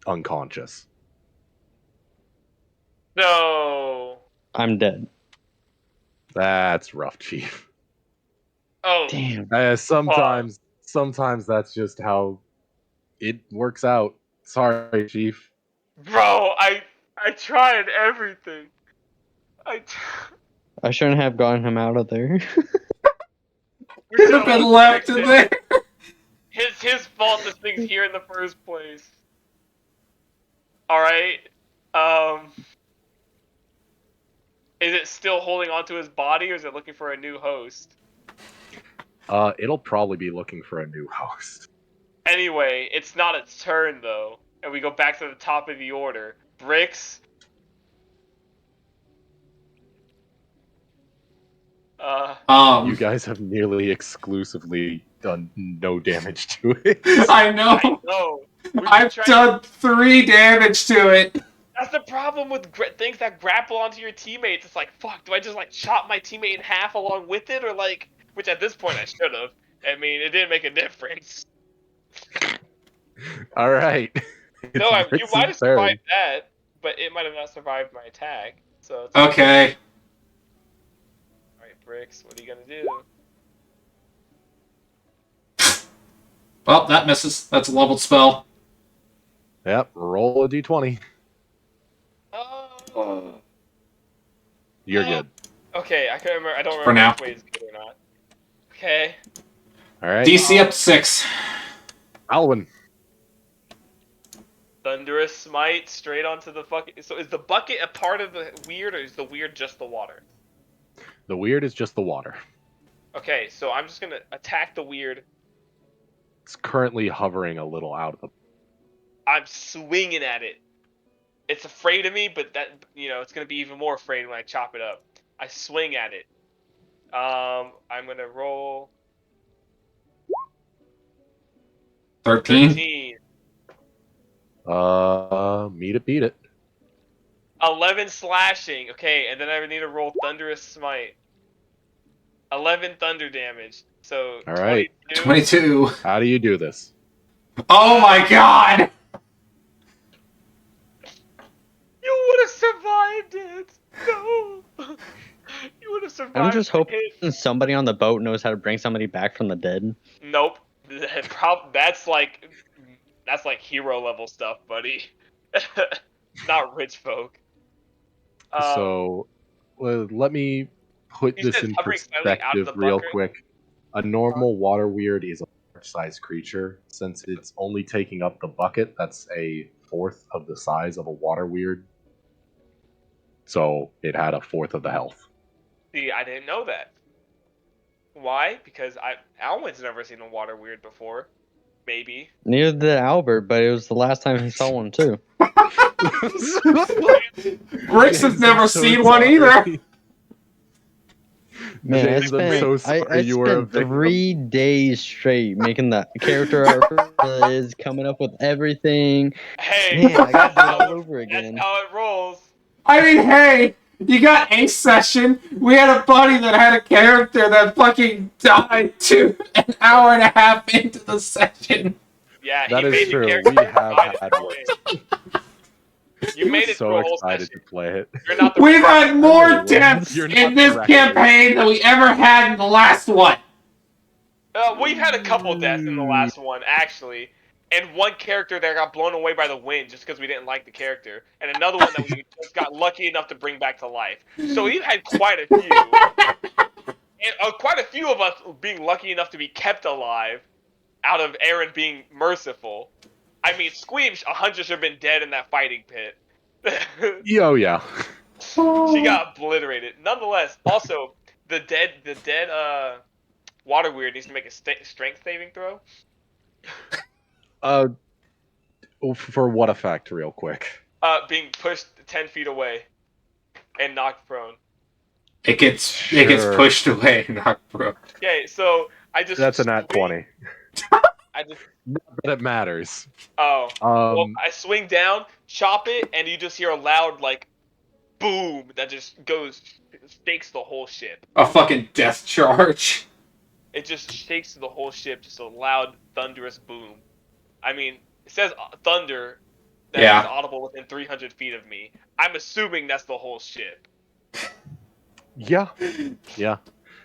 unconscious. No. I'm dead. That's rough, Chief. Oh. Damn. Sometimes that's just how it works out. Sorry, Chief. Bro, I tried everything. I shouldn't have gotten him out of there. We Could have been left in there. His fault this thing's here in the first place. Alright. Is it still holding onto his body or is it looking for a new host? It'll probably be looking for a new host. Anyway, it's not its turn though. And we go back to the top of the order. Bricks. You guys have nearly exclusively done no damage to it. I know. I know. I've done 3 damage to it. That's the problem with things that grapple onto your teammates. It's like, fuck, do I just like chop my teammate in half along with it, or like, which at this point I should have. I mean, it didn't make a difference. All right. No, you might have survived that, but it might have not survived my attack. So it's Okay. All right, Bricks, what are you gonna do? Well, that misses. That's a leveled spell. Yep. Roll a d20. Oh. You're good. Okay, I can't remember. I don't For remember now. which way is good or not. Okay. All right. DC up to 6. Alwyn. Thunderous Smite straight onto the fucking. So is the bucket a part of the weird, or is the weird just the water? The weird is just the water. Okay, so I'm just gonna attack the weird. It's currently hovering a little out of the. I'm swinging at it. It's afraid of me, but that it's gonna be even more afraid when I chop it up. I swing at it. I'm gonna roll 13. 13. Meet it, beat it. 11 slashing. Okay, and then I would need to roll Thunderous Smite. 11 thunder damage. So All right. 22. How do you do this? Oh my god! You would have survived it. No. You would have survived. I'm just the hoping hit. somebody on the boat knows how to bring somebody back from the dead. Nope. That's like hero level stuff, buddy. Not rich folk. So, let me put You this said in hovering slightly out of perspective the real bucket? quick. A normal water weird is a large-sized creature. Since it's only taking up the bucket, that's a fourth of the size of a water weird. So it had a fourth of the health. See, I didn't know that. Why? Because Alwyn's never seen a water weird before. Maybe. Neither did Albert, but it was the last time he saw one too. Bricks has James, never I'm so seen one sorry. either. Man, James, I'm so sorry I you were a spent victim. 3 days straight making that character art is coming up with everything. Hey, Man, I gotta do it all that's over again. how it rolls. I mean, hey, you got a session. We had a buddy that had a character that fucking died an hour and a half into the session. Yeah, That he is made the true. character We have died had in worse. You made it So through a whole excited session. to play it. You're not the We've had more really deaths You're in not this correct. campaign than we ever had in the last one. We've had a couple deaths in the last one, actually. And one character that got blown away by the wind just because we didn't like the character. And another one that we just got lucky enough to bring back to life. So we've had quite a few. And quite a few of us being lucky enough to be kept alive out of Aaron being merciful. I mean, Squeamish 100 should have been dead in that fighting pit. Oh yeah. She got obliterated. Nonetheless, also, the dead water weird needs to make a strength saving throw. For what effect, real quick? Being pushed 10 feet away and knocked prone. It gets pushed away and knocked broke. Okay, so I just That's a nat 20. I just Not that it matters. well, I swing down, chop it, and you just hear a loud like boom that just shakes the whole ship. A fucking death charge. It just shakes the whole ship, just a loud thunderous boom. I mean, it says thunder that is audible within 300 feet of me. I'm assuming that's the whole ship. Yeah.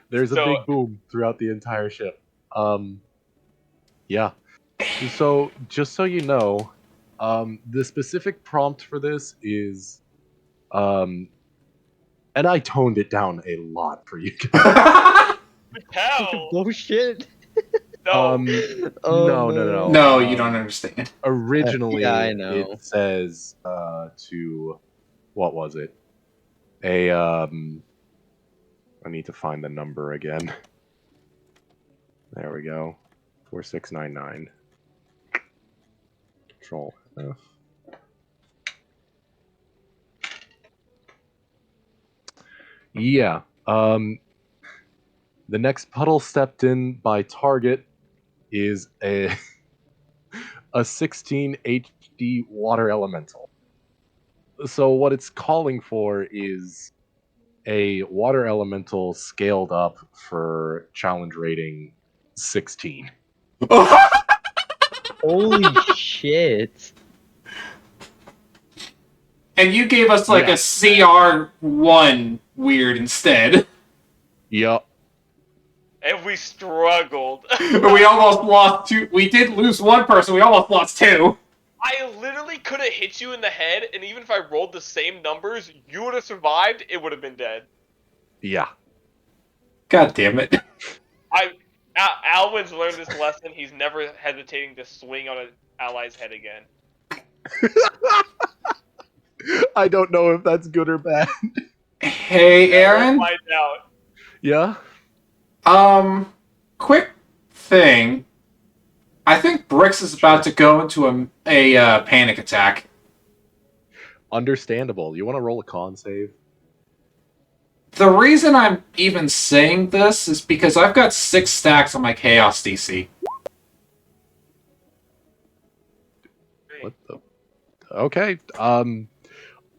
There's a So- big boom throughout the entire ship. Yeah. So, just so you know, the specific prompt for this is, and I toned it down a lot for you guys. Hell, Bullshit. no. No. No, you don't understand. Originally, Yeah, I know. it says to, what was it? I need to find the number again. There we go. 4699. Control F. Yeah. The next puddle stepped in by target is a 16 HD water elemental. So what it's calling for is a water elemental scaled up for challenge rating 16. Holy shit. And you gave us like a CR1 weird instead. Yup. And we struggled. We almost lost 2. We did lose 1 person. We almost lost 2. I literally could have hit you in the head, and even if I rolled the same numbers, you would have survived. It would have been dead. Yeah. God damn it. Alwyn's learned this lesson. He's never hesitating to swing on an ally's head again. I don't know if that's good or bad. Hey, Yeah, we'll Aaron. find out. Yeah. Quick thing. I think Brix is about to go into a panic attack. Understandable. You want to roll a con save? The reason I'm even saying this is because I've got 6 stacks on my Chaos DC. What the? Okay.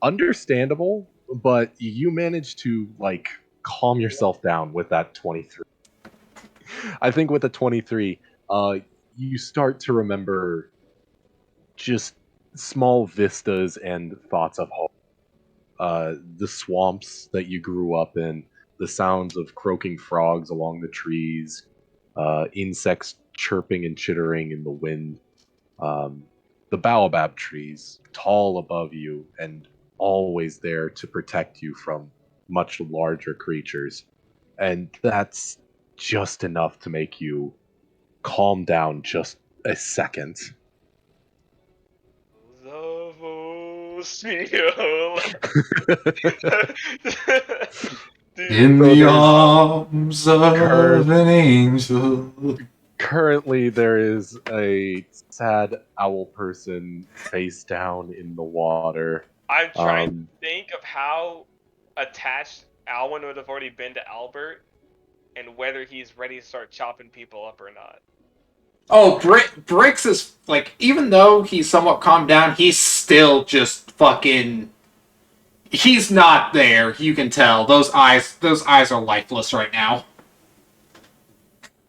Understandable, but you managed to like calm yourself down with that 23. I think with the 23, you start to remember just small vistas and thoughts of home. The swamps that you grew up in, the sounds of croaking frogs along the trees, insects chirping and chittering in the wind, um, the baobab trees tall above you and always there to protect you from much larger creatures. And that's just enough to make you calm down just a second. In So the there's arms of curve. an angel. Currently, there is a sad owl person face down in the water. I'm trying to think of how attached Alwyn would have already been to Albert, and whether he's ready to start chopping people up or not. Oh, Brix is, like, even though he's somewhat calmed down, he's still just fucking... He's not there, you can tell. Those eyes are lifeless right now.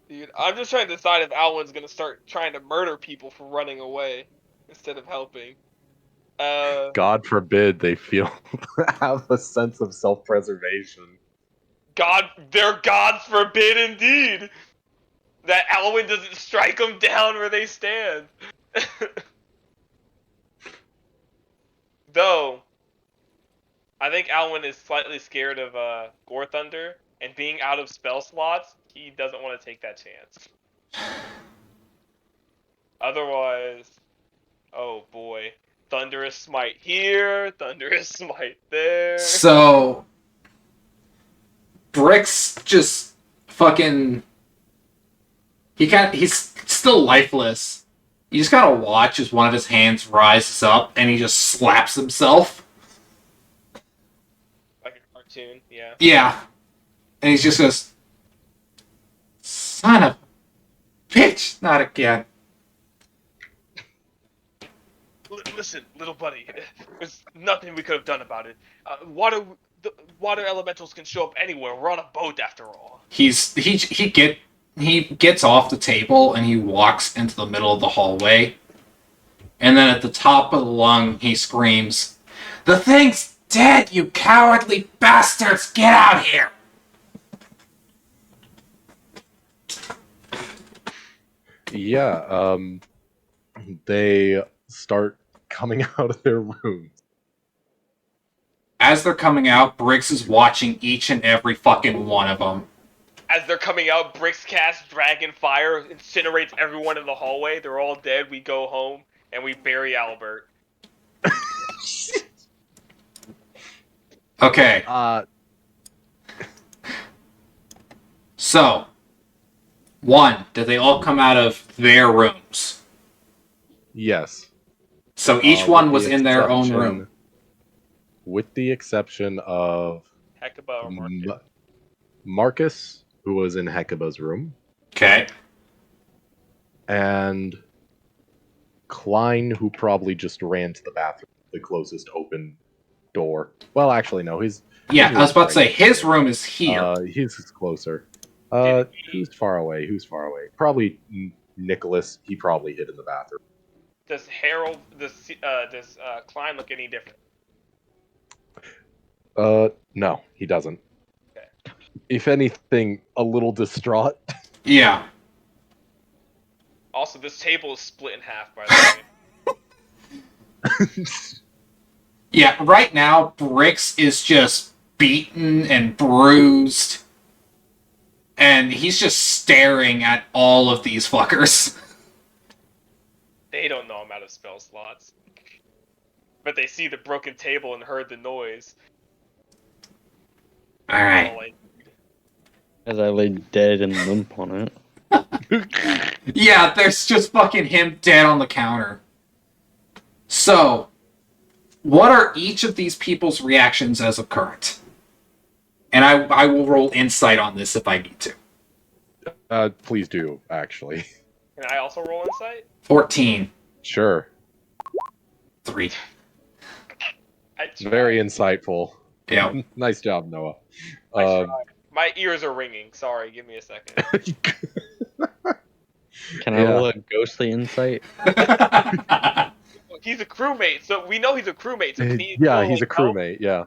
Dude, I'm just trying to decide if Alwyn's gonna start trying to murder people for running away instead of helping. God forbid they feel have a sense of self-preservation. Their gods forbid indeed that Alwyn doesn't strike them down where they stand. Though, I think Alwyn is slightly scared of Gore Thunder, and being out of spell slots, he doesn't want to take that chance. Otherwise, oh boy. Thunderous Smite here, Thunderous Smite there. So, Brix just fucking... He's still lifeless. You just gotta watch as one of his hands rises up and he just slaps himself. Like a cartoon, yeah. Yeah. And he's just goes, son of a bitch, not again. Listen, little buddy, there's nothing we could have done about it. The water elementals can show up anywhere. We're on a boat after all. He gets off the table and he walks into the middle of the hallway. And then at the top of the lung, he screams, "The thing's dead, you cowardly bastards! Get out here!" Yeah, they start coming out of their rooms. As they're coming out, Briggs is watching each and every fucking one of them. As they're coming out, Brix casts Dragon Fire, incinerates everyone in the hallway. They're all dead. We go home and we bury Albert. Okay. So, 1, did they all come out of their rooms? Yes. So each one was in their own room. With the exception of Hecuba or Marcus. Marcus, who was in Hecuba's room. Okay. And Klein, who probably just ran to the bathroom, the closest open door. Well, actually, no. Yeah, I was about to say, his room is here. His is closer. Who's far away? Probably Nicholas. He probably hid in the bathroom. Does Klein look any different? No, he doesn't. Okay. If anything, a little distraught. Yeah. Also, this table is split in half, by the way. Yeah, right now, Brix is just beaten and bruised, and he's just staring at all of these fuckers. They don't know I'm out of spell slots. But they see the broken table and heard the noise. Alright. All I- As I lay dead and limp on it. Yeah, there's just fucking him dead on the counter. So, what are each of these people's reactions as of current? And I will roll insight on this if I need to. Please do, actually. Can I also roll insight? 14. Sure. 3. It's very insightful. Yeah. Nice job, Noah. I tried. My ears are ringing. Sorry, give me a second. Can I roll a ghostly insight? He's a crewmate, so we know he's a crewmate. So can he yeah, still, he's a like, help? crewmate. Yeah.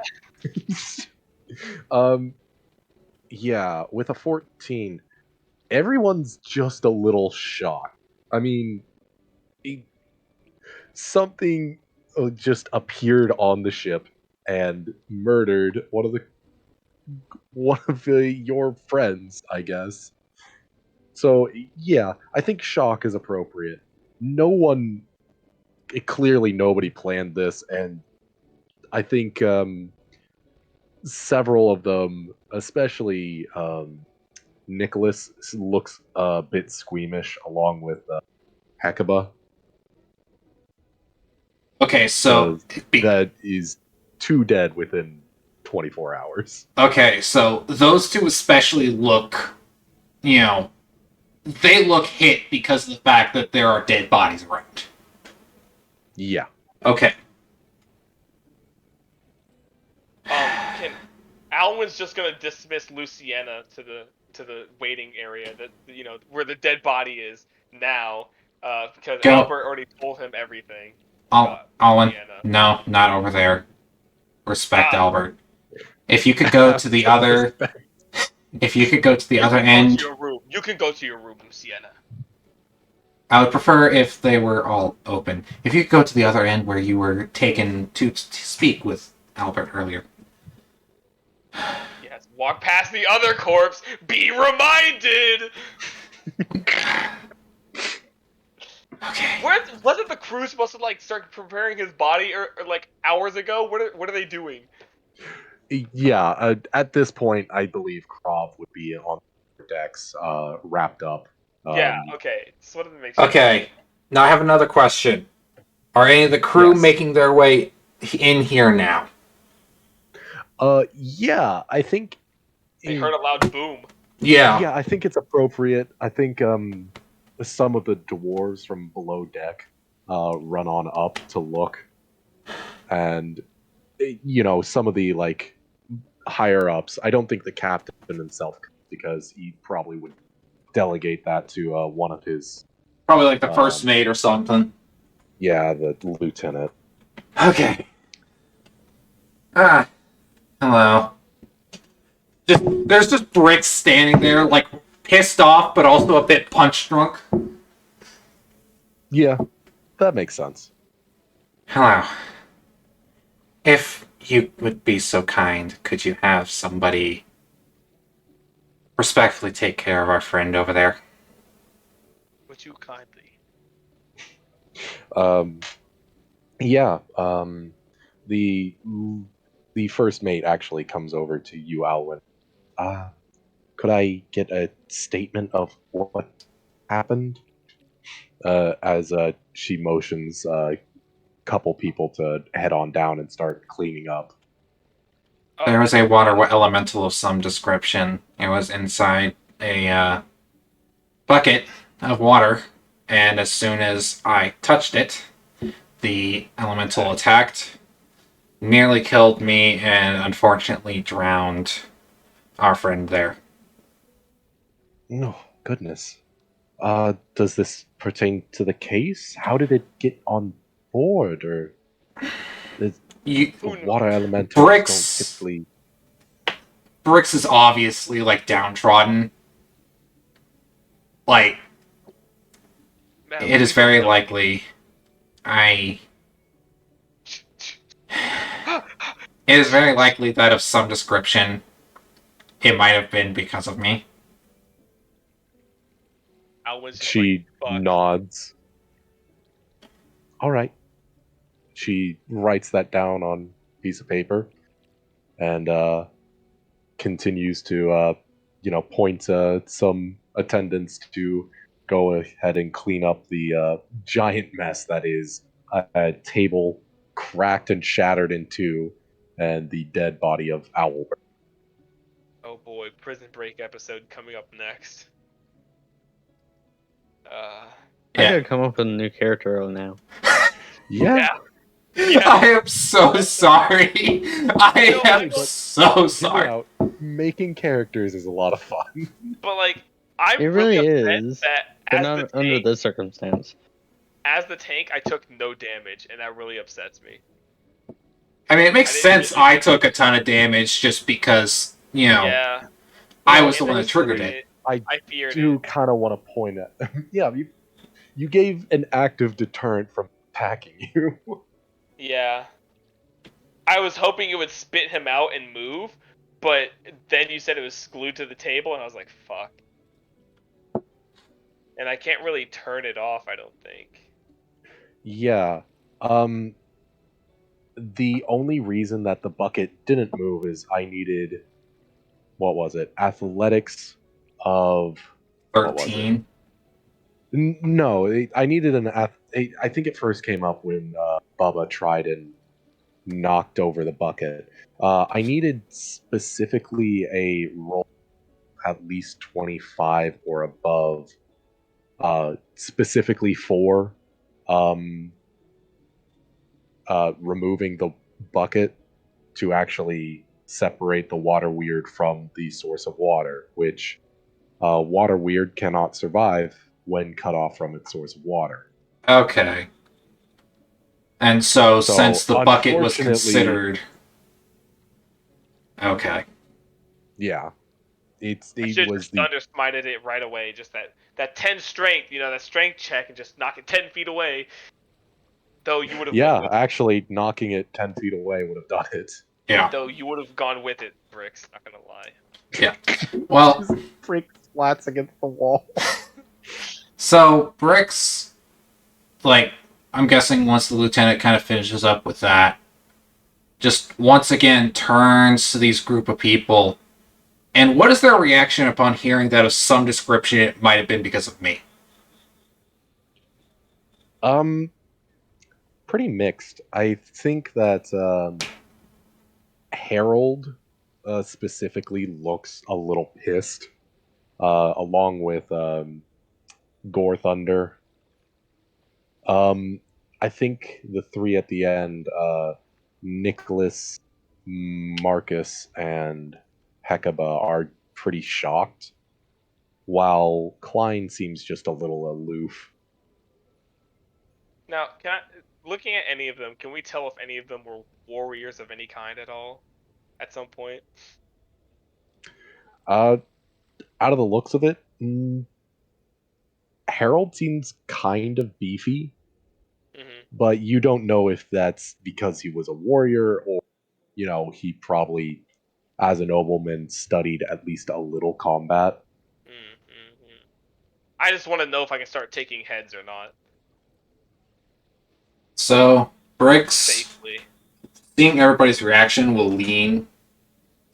Yeah, with a 14, everyone's just a little shocked. I mean, something just appeared on the ship and murdered one of your friends, I guess. So yeah, I think shock is appropriate. Clearly nobody planned this, and I think several of them, especially Nicholas, looks a bit squeamish, along with Hecuba. Okay, so... That is 2 dead within 24 hours. Okay, so those two especially look, they look hit because of the fact that there are dead bodies around. Yeah. Okay. Alwyn's just gonna dismiss Luciana to the waiting area that where the dead body is now, because Albert already told him everything. Alwyn, no, not over there. Respect Albert. If you could go to the other, end, you can go to your room, Luciana. I would prefer if they were all open. If you could go to the other end where you were taken to speak with Albert earlier. Yes, walk past the other corpse. Be reminded. Okay. Wasn't the crew supposed to start preparing his body or hours ago? What are they doing? Yeah, at this point, I believe Krav would be on decks, wrapped up. Yeah. Okay. Just wanted to make sure. Okay. Now I have another question. Are any of the crew making their way in here now? Yeah, I think They heard a loud boom. Yeah. Yeah, I think it's appropriate. I think some of the dwarves from below deck run on up to look, and some of the higher ups. I don't think the captain himself, because he probably would delegate that to one of his. Probably the first mate or something. Yeah, the lieutenant. Okay. Hello. There's just Brix standing there, pissed off, but also a bit punch drunk. Yeah, that makes sense. Hello. If you would be so kind, could you have somebody respectfully take care of our friend over there? Would you kindly? Yeah. The first mate actually comes over to you, Alwyn. Could I get a statement of what happened? As she motions a couple people to head on down and start cleaning up. There was a water elemental of some description. It was inside a bucket of water, and as soon as I touched it, the elemental attacked, nearly killed me, and unfortunately drowned our friend there. No, goodness. Does this pertain to the case? How did it get on board, or the water elementals don't typically... Brix is obviously downtrodden. It is very likely It is very likely that of some description, it might have been because of me. Alwyn's just like, She fuck. nods. All right. She writes that down on a piece of paper and continues to, point some attendants to go ahead and clean up the giant mess that is a table cracked and shattered in two, and the dead body of Owl. Oh boy, Prison Break episode coming up next. I Yeah. gotta come up with a new character now. Yeah. Yeah. I am so sorry. I No, am so Hear me sorry. out. Making characters is a lot of fun. But like, I'm It really upset is, that but as not the under tank, this circumstance. as the tank, I took no damage, and that really upsets me. I mean, it makes I didn't sense really- I took a ton of damage just because, Yeah. I was the And one I that triggered feared it. I feared do it. kind of want to point at. Yeah, you gave an active deterrent from attacking you. Yeah. I was hoping it would spit him out and move, but then you said it was glued to the table, and I was like, fuck. And I can't really turn it off, I don't think. Yeah. The only reason that the bucket didn't move is I needed, what was it? Athletics of what was it? 13. No, I needed I think it first came up when Bubba tried and knocked over the bucket. I needed specifically a roll at least 25 or above, specifically for um, removing the bucket to actually separate the water weird from the source of water, which water weird cannot survive when cut off from its source of water. Okay. And so since the bucket was unfortunately- considered... Okay. Yeah, I it should was just the thunder smited it right away. Just that 10 strength, that strength check, and just knock it 10 feet away. Though you would have actually knocking it 10 feet away would have done it. Yeah. Though you would have gone with it, Bricks. Not gonna lie. Well, Freak flats against the wall. so Bricks, I'm guessing once the lieutenant kind of finishes up with that, just once again turns to these group of people. And what is their reaction upon hearing that of some description it might have been because of me? Pretty mixed. I think that Harold specifically looks a little pissed, along with Gore Thunder. I think the three at the end, Nicholas, Marcus, and Hecuba, are pretty shocked, while Klein seems just a little aloof. Now, looking at any of them, can we tell if any of them were warriors of any kind at all? At some point? Out of the looks of it, Harold seems kind of beefy, but you don't know if that's because he was a warrior or, he probably, as a nobleman, studied at least a little combat. I just want to know if I can start taking heads or not. So, Bricks, Safely. seeing everybody's reaction, will lean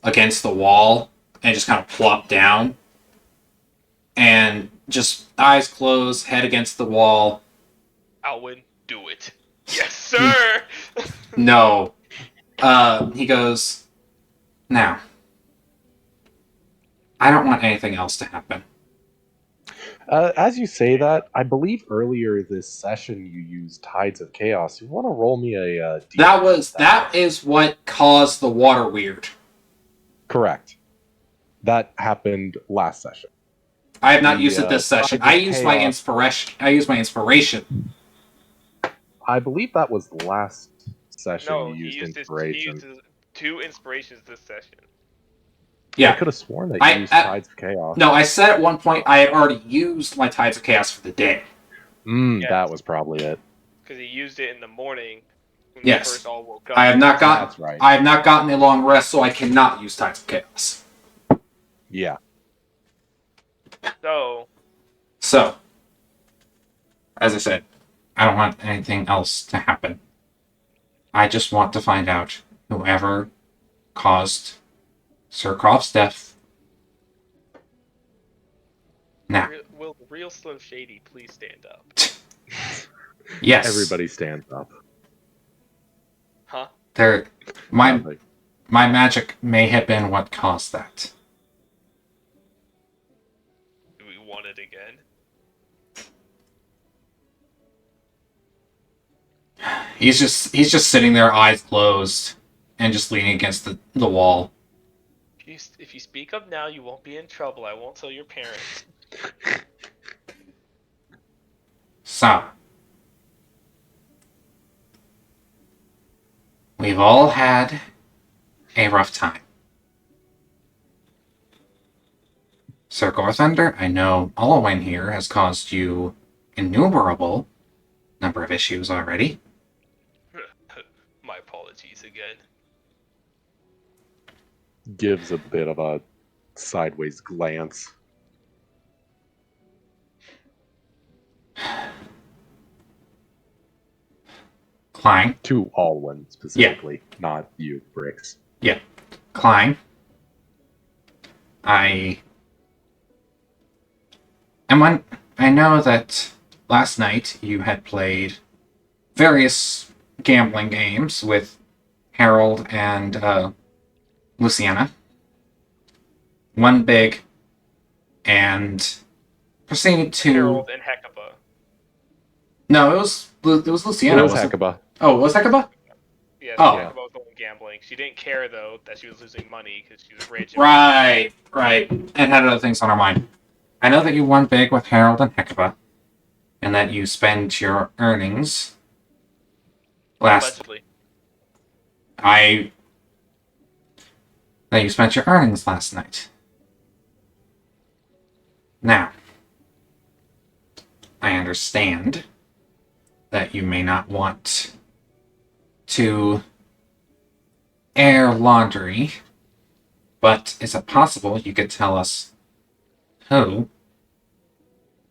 against the wall and just kind of plop down. And just eyes closed, head against the wall. Alwyn, do it. Yes, sir! No. He goes, now, I don't want anything else to happen. As you say that, I believe earlier this session you used Tides of Chaos. You want to roll me a That is what caused the water weird. Correct. That happened last session. I have not used it this session. Tides of I used my Chaos. inspiration. I believe that was last session No, you he used used inspiration. his 2 inspirations this session. Yeah. I could have sworn that you used Tides of Chaos. No, I said at one point I had already used my Tides of Chaos for the day. That was probably it. Because he used it in the morning when we Yes. first all woke I up. have not gotten. That's right. I have not gotten a long rest, so I cannot use Tides of Chaos. Yeah. So, So, as I said, I don't want anything else to happen. I just want to find out whoever caused Sir Croft's death. Now, will the real Slim Shady please stand up? yes, Everybody stands up. Huh? my Nothing. magic may have been what caused that. Do we want it again? He's just sitting there, eyes closed, and just leaning against the wall. If you speak up now, you won't be in trouble. I won't tell your parents. So, we've all had a rough time. Sir Gorthunder, I know Alwyn here has caused you innumerable number of issues already. My apologies again. Gives a bit of a sideways glance. Klein, To Alwyn specifically, not you, Bricks. Klein, I know that last night you had played various gambling games with Harold and Luciana. One big, and proceeded to. Harold and Hecuba. No, it was Luciana. It was wasn't it? Hecuba. Oh, it was Hecuba? Yes, Oh. Hecuba was the one gambling. She didn't care though that she was losing money because she was rich. Right, and had other things on her mind. I know that you won big with Harold and Hecuba, and that you spent your earnings Allegedly. that you spent your earnings last night. Now, I understand that you may not want to air laundry, but is it possible you could tell us who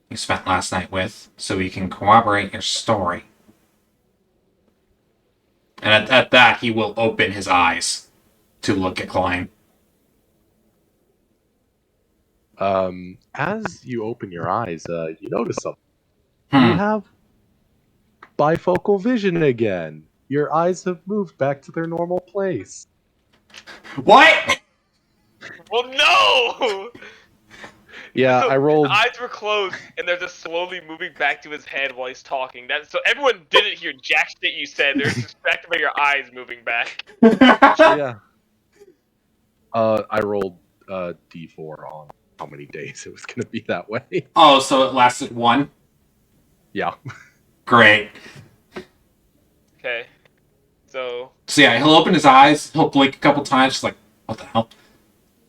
you spent last night with so we can corroborate your story? And at that, he will open his eyes to look at Klein. As you open your eyes, you notice something. You Hmm. have bifocal vision again. Your eyes have moved back to their normal place. What? Well, no! Yeah, So I rolled. his eyes were closed, and they're just slowly moving back to his head while he's talking. So everyone didn't hear jack shit you said. They're distracted by your eyes moving back. Yeah. I rolled D4 on how many days it was going to be that way. Oh, so it lasted one? Yeah. Great. Okay. So So yeah, he'll open his eyes, he'll blink a couple times, just like, what the hell?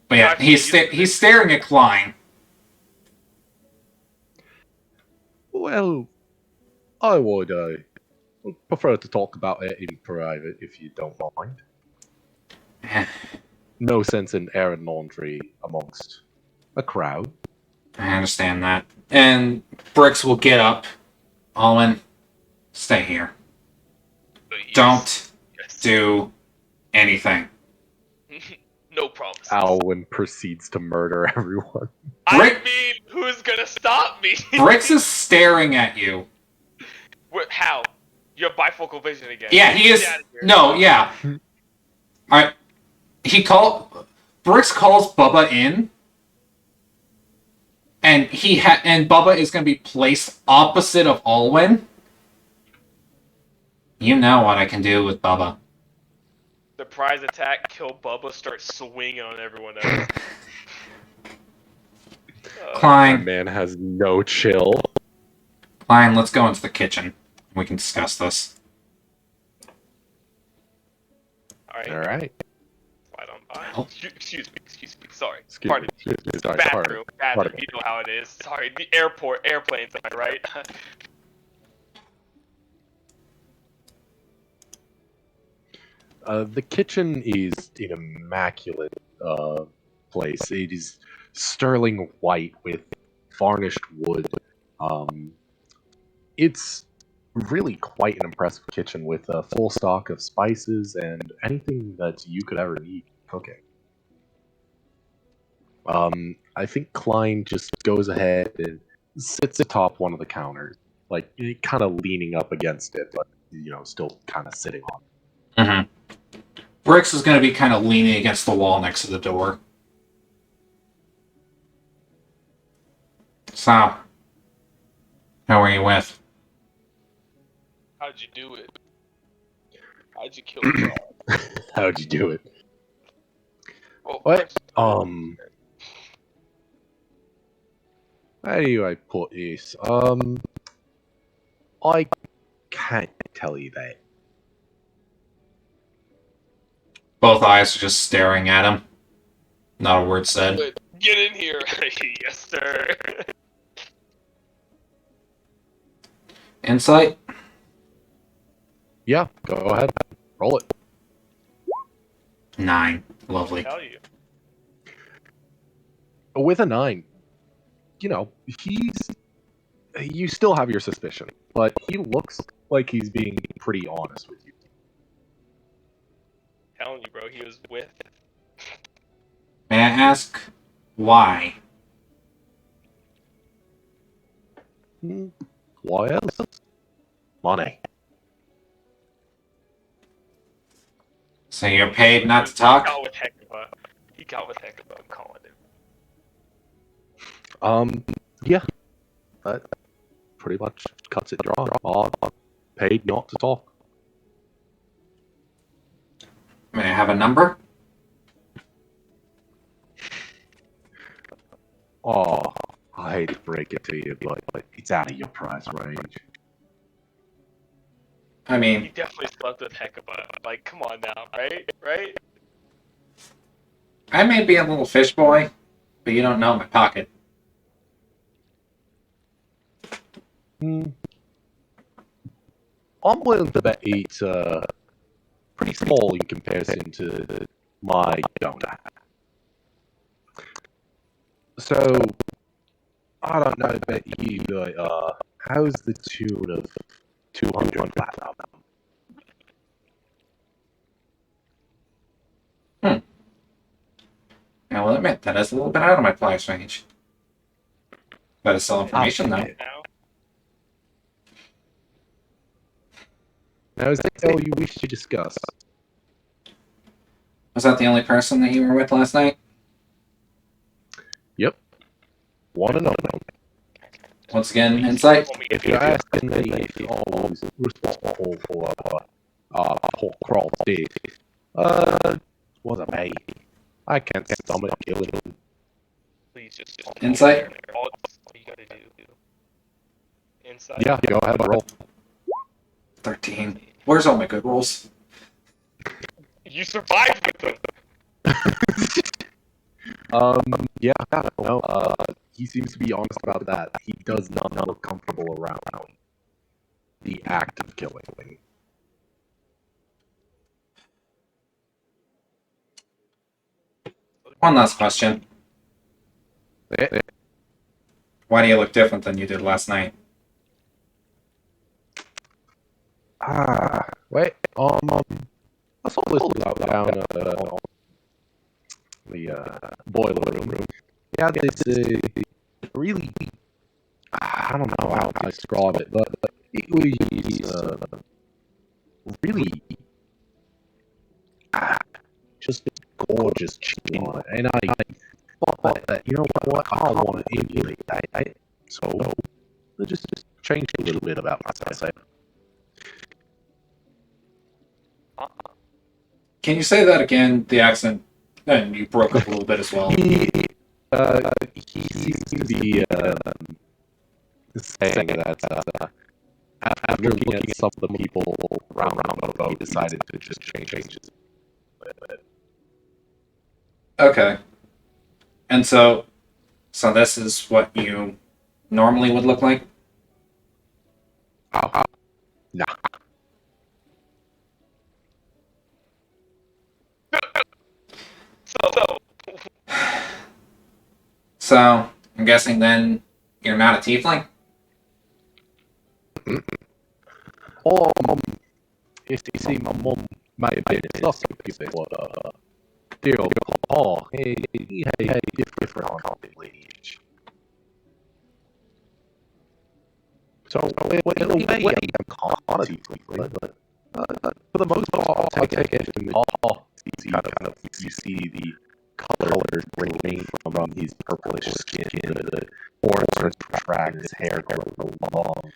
But yeah, he's staring at Klein. Well, I would prefer to talk about it in private if you don't mind. No sense in airing laundry amongst a crowd. I understand that. And Bricks will get up. Alwyn, stay here. yes. Don't Yes. do anything. No promises. Alwyn proceeds to murder everyone. I Brick- mean, who's gonna stop me? Bricks is staring at you. How? You have bifocal vision again. Yeah, he is. Get out of here. No, yeah. Alright. Bricks calls Bubba in. And and Bubba is going to be placed opposite of Alwyn. You know what I can do with Bubba. Surprise attack, kill Bubba, start swinging on everyone else. That Klein, man has no chill. let's go into the kitchen. We can discuss this. Alright. Alright. Slide on by. Oh. Excuse me. Sorry. Excuse Pardon me. Sorry. Bathroom. Pardon me. You know how it is. Sorry. The airplanes, am I right? The kitchen is an immaculate place. It is sterling white with varnished wood. It's really quite an impressive kitchen with a full stock of spices and anything that you could ever need cooking. I think Klein just goes ahead and sits atop one of the counters, like kind of leaning up against it, but still kind of sitting on it. Mm-hmm. Bricks is going to be kind of leaning against the wall next to the door. So, who are you with? How'd you do it? How'd you kill Frog? How'd you do it? Oh, What? How do I put this? I can't tell you that. Both eyes are just staring at him. Not a word said. Get in here! Yes, sir! Insight? Yeah, go ahead. Roll it. 9. Lovely. Tell you. With a 9, you still have your suspicion, but he looks like he's being pretty honest with you. Telling you, bro, he was with. May I ask why? Why else? Money. So you're paid not to He talk? got with Hecuba. He got with Hecuba, I'm calling it. Yeah. That pretty much cuts it dry. Paid not to talk. May I have a number? Oh, I hate to break it to you, but it's out of your price range. I He mean, definitely slept with Hecuba. Like, come on now, right? Right? I may be a little fish boy, but you don't know my pocket. I'm willing to bet it's pretty small in comparison to my donor. So, I don't know about you, but how's the tune of 200 platinum? I will admit, that is a little bit out of my price range. Better sell information, though. Now? Now, is that all you wish to discuss? Was that the only person that you were with last night? Yep. One and only. Once again, insight? If you're asking me if you're always responsible for poor Crawl's death, was a me. I can't stomach killing him. Please just Insight? All you gotta do. Insight? Yeah, go ahead and roll. 13. Where's all my good rolls? You survived with them! Yeah, I don't know. He seems to be honest about that. He does not look comfortable around the act of killing. One last question. Eh, Why do you look different than you did last night? wait. I saw this down the boiler room. Yeah, this really, I don't know how to describe it, but it was really just gorgeous chicken, and I thought that what, I want to emulate that, so I just changed a little bit about myself. Can you say that again? The accent, and you broke up a little bit as well. He seems to be saying that after looking at some of the people around the boat, he decided to just change it. Okay. And so this is what you normally would look like? Nah. So, I'm guessing then you're not a tiefling? Oh, you see, my mum might have been sussy people, but dear Paul, he had different lineage. So, in a way, I'm kind of tiefling, but for the most part, I take everything that Paul sees. You see the colors ranging from his purplish skin to the orange track, his hair going along.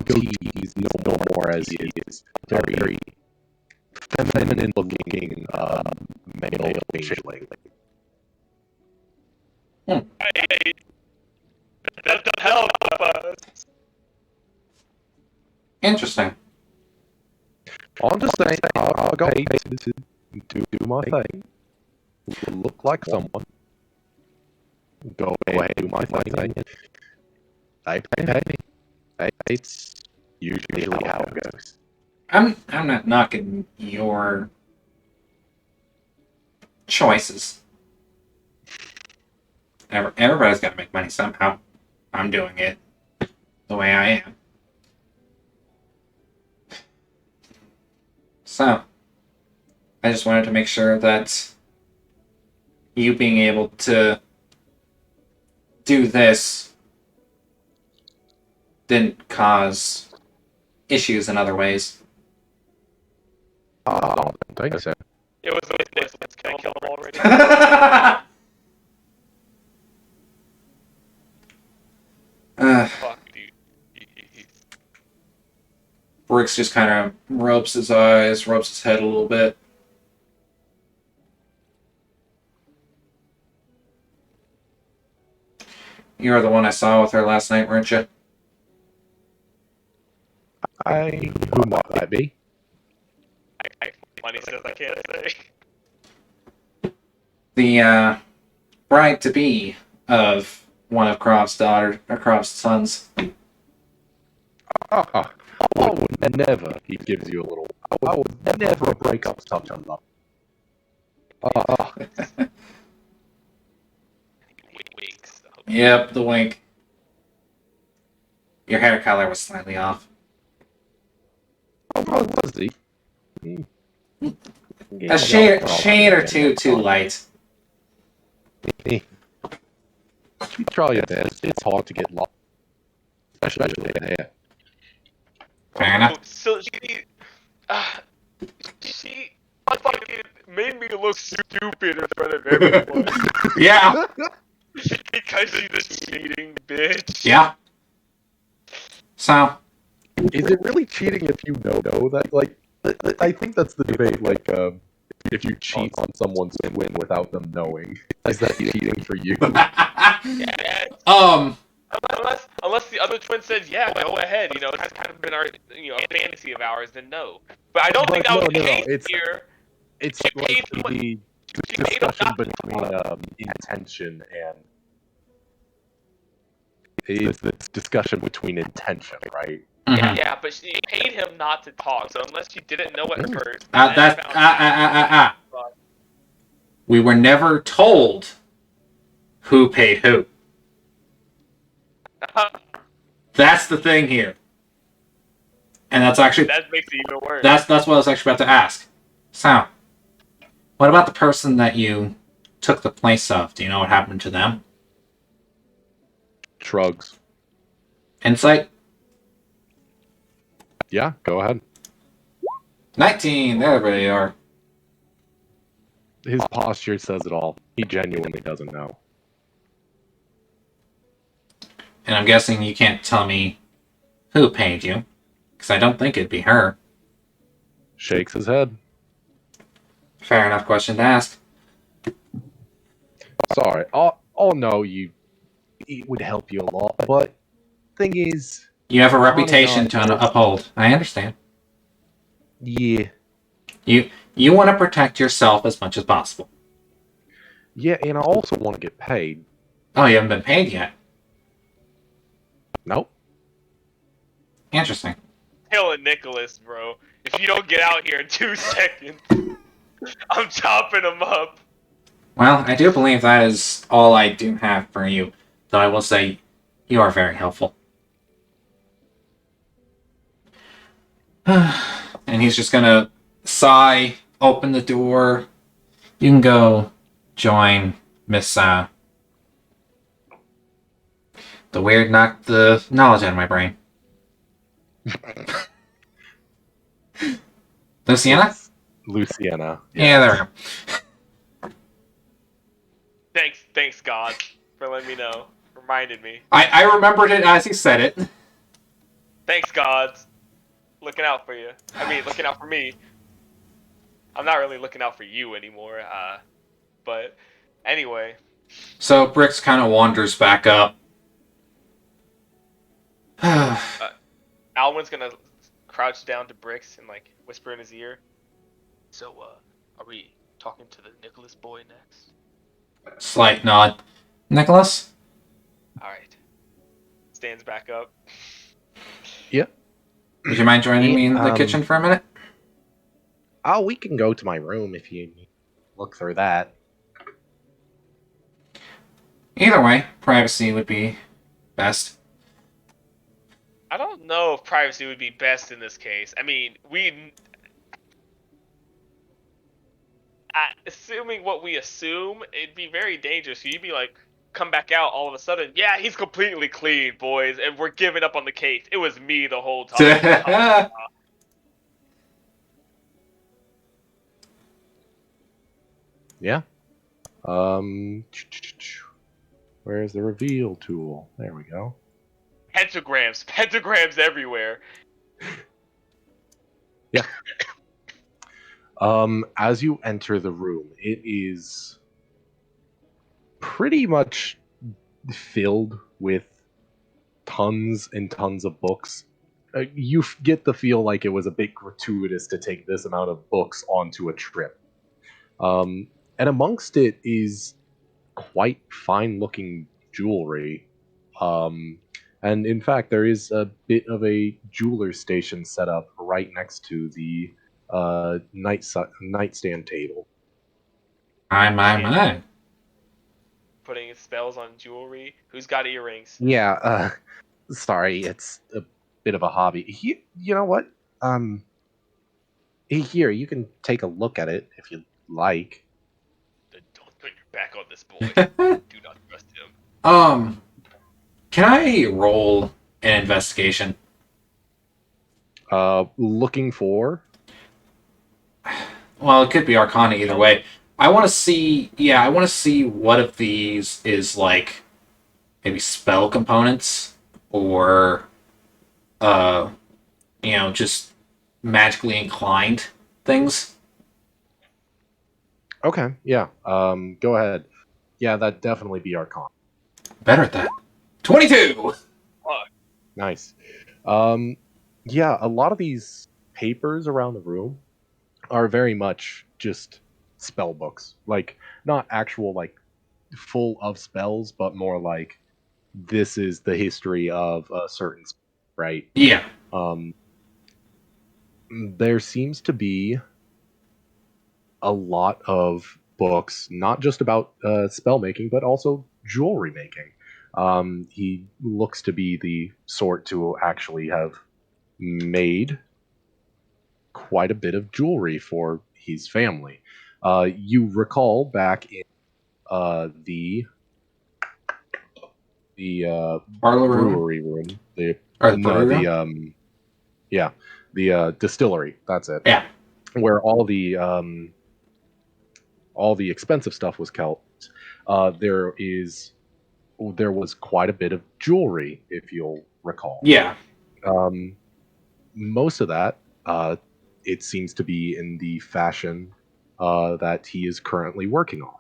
Goatee, he's no more as he is very feminine looking male changeling. Hey, that doesn't help us. Interesting. I'm just saying, I got paid to do my thing. Look like someone. Go ahead, do my thing. I pay. It's usually how it goes. I'm not knocking your choices. Everybody's got to make money somehow. I'm doing it the way I am. So, I just wanted to make sure that you being able to do this didn't cause issues in other ways. I don't think so. It was a mistake. Let's kill him already. Fuck, dude. Bricks just kind of rubs his eyes, rubs his head a little bit. You're the one I saw with her last night, weren't you? Who might that be? Money says I can't say. The bride-to-be of one of Krov's sons. I would never. He gives you a little. I would never break up such a love. Winks. Yep, the wink. Your hair color was slightly off. Oh, was he? A shade or two too light. You try your best. It's hard to get lost, especially in hair. Fair enough. So she fucking made me look stupid in front of everyone. Yeah. Because she's this cheating bitch. Yeah. So, Is it really cheating if you know that? Like, I think that's the debate. Like, if you cheat on someone's twin without them knowing, is that cheating for you? Yeah. Unless the other twin said, yeah, go ahead. You know, it's kind of been our, a fantasy of ours. Then no. But I don't think that was the case here. It's She like paid the discussion between intention and it's the discussion between intention, right? mhm. Yeah, but she paid him not to talk. So unless she didn't know at first, We were never told who paid who. That's the thing here. And that's actually that makes it even worse. that's what I was actually about to ask. So, what about the person that you took the place of? Do you know what happened to them? Shrugs. Insight? Yeah, go ahead. 19. There they are. His posture says it all. He genuinely doesn't know. And I'm guessing you can't tell me who paid you, because I don't think it'd be her. Shakes his head. Fair enough question to ask. Sorry. Oh no, it would help you a lot. But thing is, You have a reputation to uphold. I understand. yeah, You want to protect yourself as much as possible. yeah, and I also want to get paid. Oh, you haven't been paid yet. Nope. Interesting. Killing Nicholas, bro. If you don't get out here in 2 seconds, I'm chopping him up. Well, I do believe that is all I do have for you, though I will say you are very helpful. And he's just gonna sigh, open the door. You can go join Miss, the weird knocked the knowledge out of my brain. Luciana? It's Luciana. Yeah, there we go. Thanks, God, for letting me know. Reminded me. I remembered it as he said it. Thanks, gods. Looking out for you. I mean, looking out for me. I'm not really looking out for you anymore. But anyway, So Brix kind of wanders back up. Alwyn's gonna crouch down to Brix and like whisper in his ear. So, are we talking to the Nicholas boy next? Slight nod. Nicholas? All right. Stands back up. Yep. Would you mind joining me in the Um, kitchen for a minute? Oh, we can go to my room if you look through that. Either way, privacy would be best. I don't know if privacy would be best in this case. I mean, assuming what we assume, it'd be very dangerous. You'd be like, come back out all of a sudden. Yeah, he's completely clean, boys, and we're giving up on the case. It was me the whole time. Yeah. Where's the reveal tool? There we go. Pentagrams everywhere. Yeah. As you enter the room, it is pretty much filled with tons and tons of books. You get the feel like it was a bit gratuitous to take this amount of books onto a trip. And amongst it is quite fine-looking jewelry. And in fact, there is a bit of a jeweler's station set up right next to the nightstand table. My. Putting spells on jewelry. Who's got earrings? Yeah, sorry, it's a bit of a hobby. You know what? Here, you can take a look at it if you like. Don't put your back on this boy. Do not trust him. Can I roll an investigation? Looking for? Well, it could be Arcana either way. I want to see. Yeah, I want to see what of these is like maybe spell components or, just magically inclined things. Okay, yeah. Go ahead. Yeah, that'd definitely be Arcana. Better at that. 22. Nice. Yeah, a lot of these papers around the room are very much just spell books. Like, not actual, like, full of spells, but more like, this is the history of a certain spell, right? Yeah. There seems to be a lot of books, not just about spell making, but also jewelry making. He looks to be the sort to actually have made quite a bit of jewelry for his family. You recall back in the Parlor room. brewery room, the distillery. That's it. Yeah. Where all the expensive stuff was kept. There was quite a bit of jewelry, if you'll recall. Yeah. Most of that, it seems to be in the fashion that he is currently working on.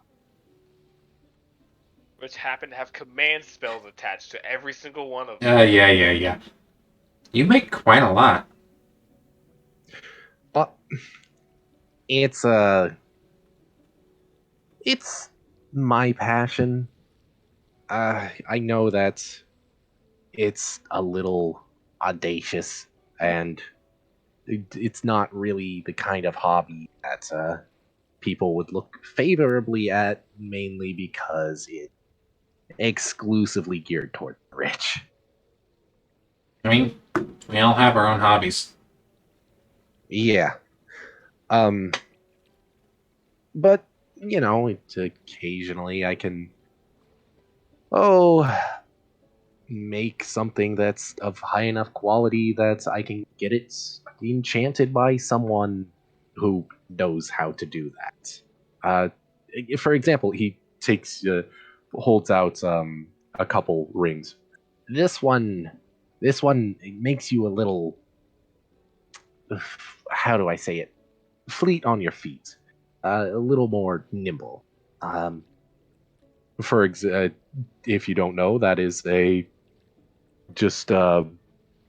Which happen to have command spells attached to every single one of them. Yeah. You make quite a lot. But it's my passion. I know that it's a little audacious, and it's not really the kind of hobby that people would look favorably at, mainly because it's exclusively geared toward the rich. I mean, we all have our own hobbies. Yeah. But, it's occasionally I can, make something that's of high enough quality that I can get it enchanted by someone who knows how to do that. For example, he holds out a couple rings. This one, it makes you a little, how do I say it? Fleet on your feet, a little more nimble. Um, if you don't know, that is a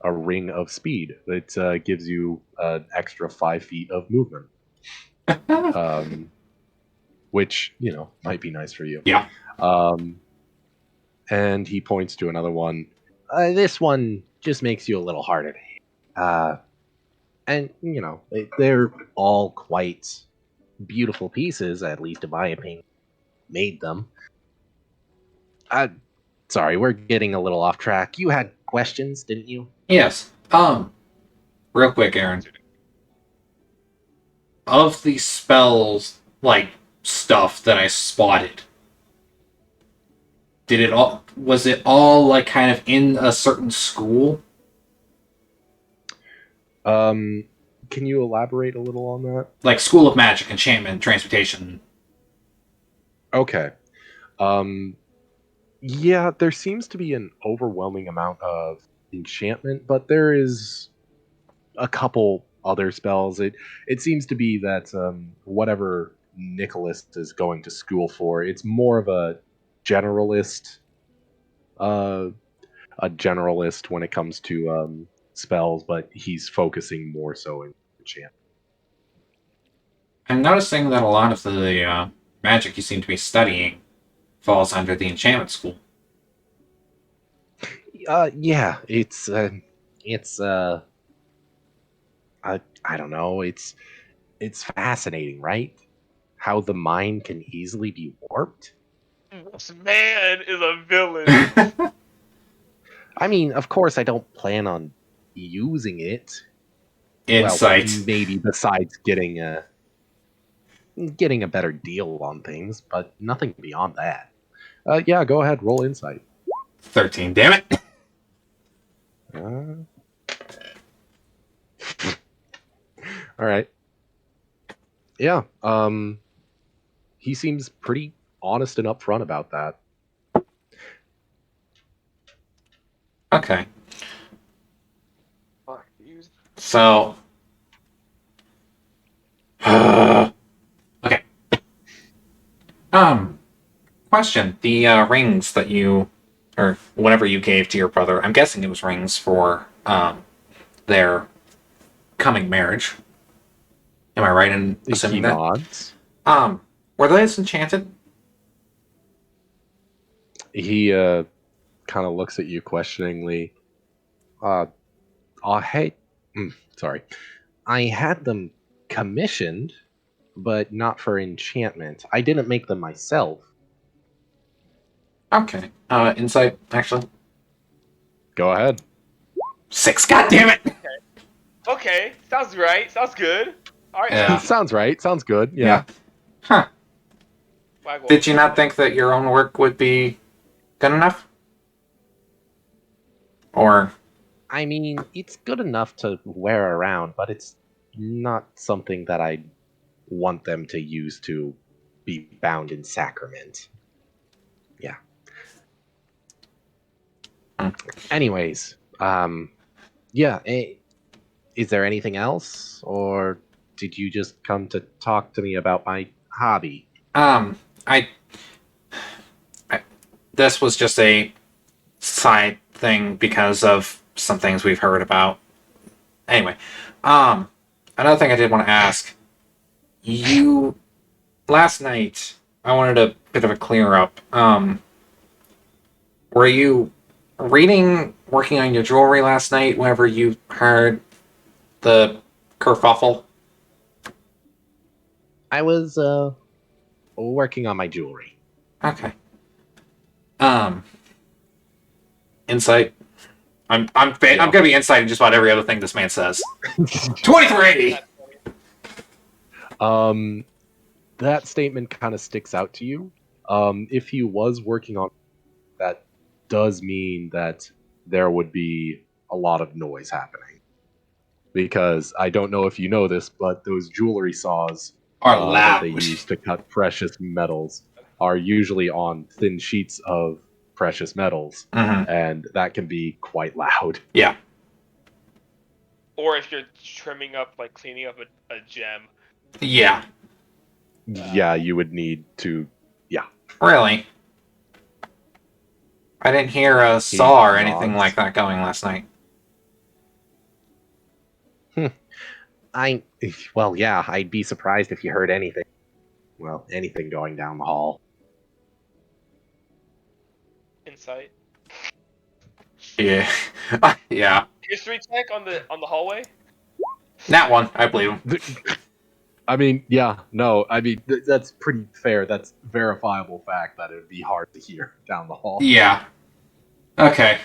ring of speed. It gives you an extra 5 feet of movement, which might be nice for you. Yeah. And he points to another one. This one just makes you a little harder to hit. And they're all quite beautiful pieces, at least in my opinion. Made them. Sorry, we're getting a little off track. You had questions, didn't you? Yes. Real quick, Aaron. Of the spells, stuff that I spotted, was it all kind of in a certain school? Can you elaborate a little on that? Like School of Magic, Enchantment, Transmutation. Okay. Yeah, there seems to be an overwhelming amount of enchantment, but there is a couple other spells. It seems to be that whatever Nicholas is going to school for, it's more of a generalist when it comes to spells, but he's focusing more so in enchantment. I'm noticing that a lot of the magic you seem to be studying falls under the enchantment school. Yeah, I don't know. It's fascinating, right? How the mind can easily be warped. This man is a villain. I mean, of course, I don't plan on using it. Insight. Well, maybe besides getting a better deal on things, but nothing beyond that. Yeah, go ahead, roll insight. 13, damn it. All right. Yeah. He seems pretty honest and upfront about that. Okay. Fuck, dude. So. Okay. Question. The rings that you, or whatever you gave to your brother, I'm guessing it was rings for their coming marriage. Am I right in assuming that? Nods. Were they disenchanted? He kind of looks at you questioningly. Hey, sorry. I had them commissioned, but not for enchantment. I didn't make them myself. Okay. Insight, actually. Go ahead. 6, god damn it! Okay, sounds right. Sounds good. All right. Yeah. Sounds right. Sounds good. Yeah. Huh. Waggle. Did you not think that your own work would be good enough? Or... I mean, it's good enough to wear around, but it's not something that I want them to use to be bound in sacrament. Yeah. Anyways, yeah. Is there anything else, or did you just come to talk to me about my hobby? This was just a side thing because of some things we've heard about. Anyway, another thing I did want to ask. Last night, I wanted a bit of a clear up. Were you working on your jewelry last night whenever you heard the kerfuffle? I was working on my jewelry. Okay. Insight. I'm Yeah. gonna be insight in just about every other thing this man says. 23. That statement kind of sticks out to you. If he was working on that, does mean that there would be a lot of noise happening. Because I don't know if you know this, but those jewelry saws Are that they loud. use to cut precious metals are usually on thin sheets of precious metals, Mm-hmm. and that can be quite loud. Yeah. Or if you're trimming up, like cleaning up a gem. Yeah. Yeah, you would need to. Yeah. Really. I didn't hear a He saw or anything nods. like that going last night. Well, yeah, I'd be surprised if you heard anything. Well, anything going down the hall. Insight. Yeah. Yeah. History check on the hallway. That one, I believe him. I mean, yeah, no, I mean, that's pretty fair. That's verifiable fact that it would be hard to hear down the hall. Yeah. Okay.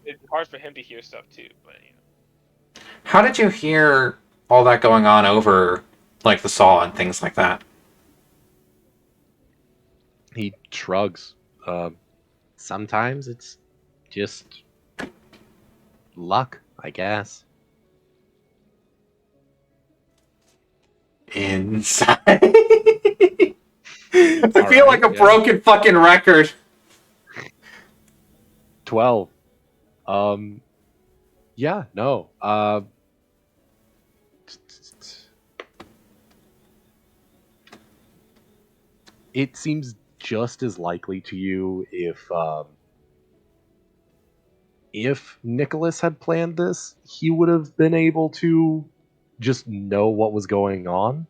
It's hard for him to hear stuff too, but you know. How did you hear all that going on over, like, the saw and things like that? He shrugs. Sometimes it's just luck, I guess. Inside. I feel like a broken fucking record. 12. Yeah, no. It seems just as likely to you if Nicholas had planned this, he would have been able to just know what was going on.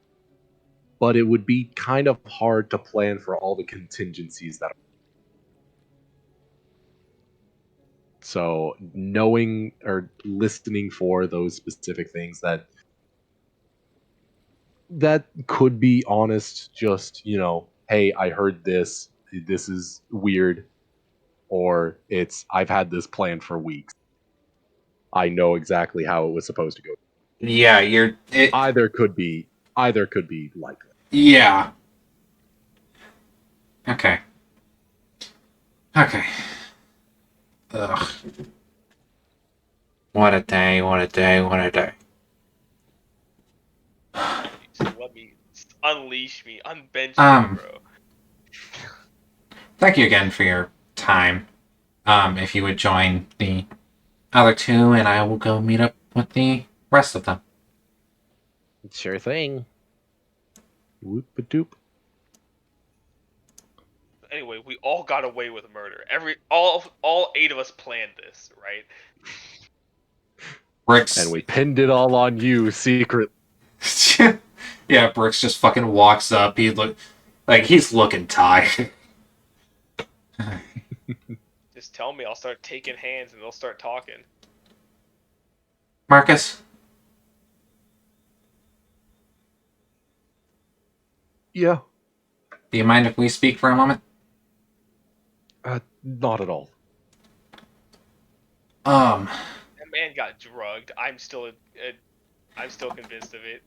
But it would be kind of hard to plan for all the contingencies that. So knowing or listening for those specific things that could be honest, just, hey, I heard this is weird, or it's, I've had this planned for weeks. I know exactly how it was supposed to go. Yeah, Either could be likely. Yeah. Okay. Okay. Ugh. What a day, what a day, what a day. So let me unleash me, unbench me, bro. Thank you again for your time. If you would join the other two, and I will go meet up with the rest of them. Sure thing. Whoop-a-doop. Anyway, we all got away with murder. All 8 of us planned this, right? Bricks. And we pinned it all on you secretly. Yeah, Bricks just fucking walks up. He's looking tired. Just tell me, I'll start taking hands and they'll start talking. Marcus? Yeah. Do you mind if we speak for a moment? Not at all. That man got drugged. I'm still convinced of it.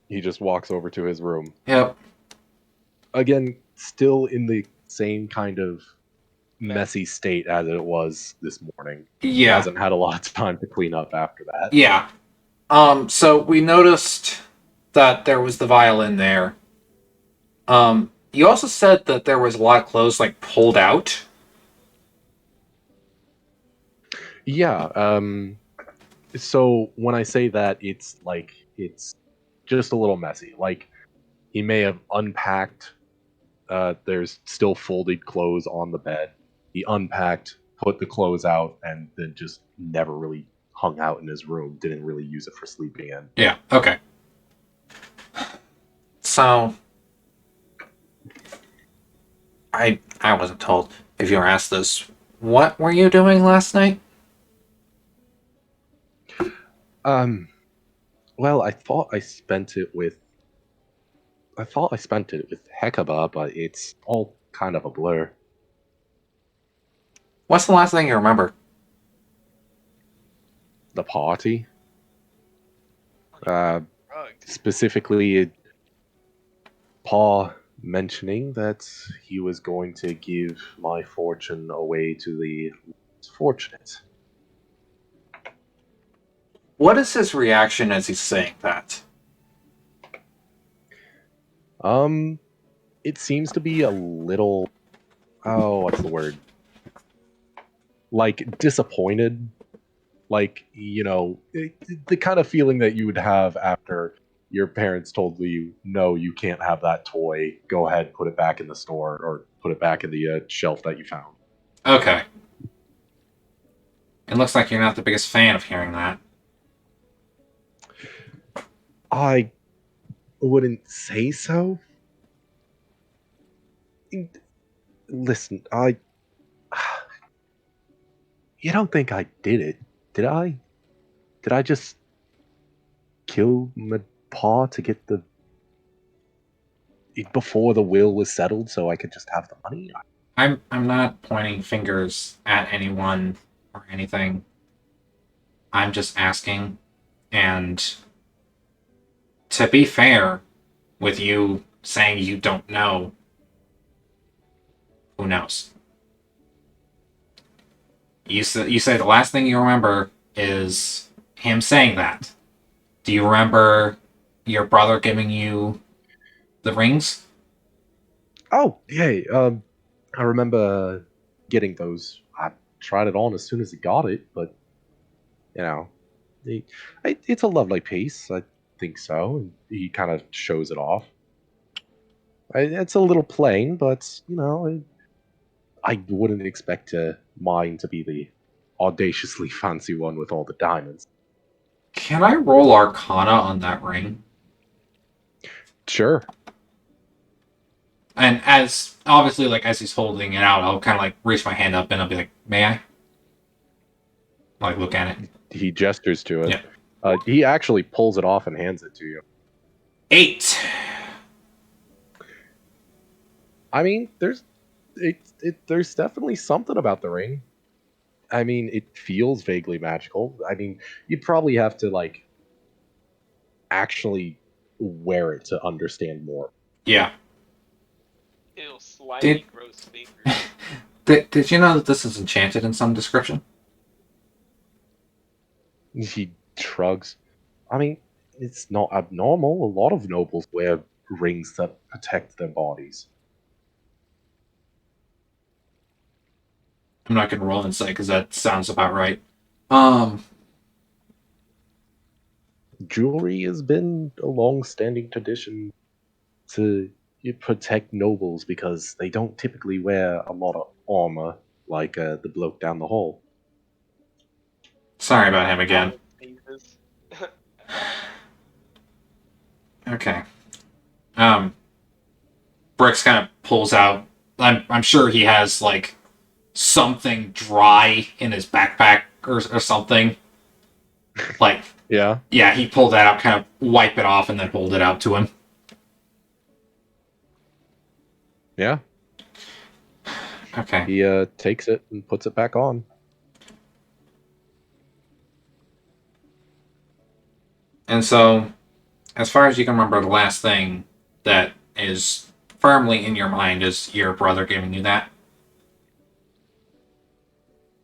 He just walks over to his room. Yep. Again, still in the same kind of messy state as it was this morning. Yeah. He hasn't had a lot of time to clean up after that. Yeah. So we noticed that there was the violin there. You also said that there was a lot of clothes, like, pulled out. Yeah, so when I say that, it's just a little messy. Like, he may have unpacked, there's still folded clothes on the bed. He unpacked, put the clothes out, and then just never really hung out in his room. Didn't really use it for sleeping in. Yeah, okay. So, I wasn't told. If you were asked this, what were you doing last night? Well, I thought I spent it with I thought I spent it with Hecuba, but it's all kind of a blur. What's the last thing you remember? The party, Drugged. specifically, Pa mentioning that he was going to give my fortune away to the less fortunate. What is his reaction as he's saying that? It seems to be a little. Oh, what's the word? Like disappointed. Like, the kind of feeling that you would have after your parents told you, no, you can't have that toy. Go ahead, put it back in the store or put it back in the shelf that you found. Okay. It looks like you're not the biggest fan of hearing that. I wouldn't say so. Listen, you don't think I did it, did I? Did I just kill my pa to get the before the will was settled so I could just have the money? I'm not pointing fingers at anyone or anything. I'm just asking, and to be fair, with you saying you don't know, who knows? You say the last thing you remember is him saying that. Do you remember your brother giving you the rings? Oh, yeah. I remember getting those. I tried it on as soon as he got it, but you know, it's a lovely piece. I think so. And he kind of shows it off. It's a little plain, but I wouldn't expect mine to be the audaciously fancy one with all the diamonds. Can I roll Arcana on that ring? Sure. And as obviously, like as he's holding it out, I'll kind of like reach my hand up and I'll be like, "May I?" Like look at it. He gestures to it. Yeah. He actually pulls it off and hands it to you. 8. I mean, there's definitely something about the ring. I mean, it feels vaguely magical. I mean, you'd probably have to like actually wear it to understand more. Yeah. Ew, slimy, Did- gross fingers. Did you know that this is enchanted in some description? He shrugs. I mean, it's not abnormal. A lot of nobles wear rings that protect their bodies. I'm not gonna roll insight because that sounds about right. Jewelry has been a long-standing tradition to protect nobles because they don't typically wear a lot of armor like the bloke down the hall. Sorry about him again. Sneezes. Okay. Brix kind of pulls out. I'm sure he has like something dry in his backpack or something. Like, Yeah. yeah, he pulled that out, kind of wipe it off, and then hold it out to him. Yeah. Okay. He takes it and puts it back on. And so, as far as you can remember, the last thing that is firmly in your mind is your brother giving you that.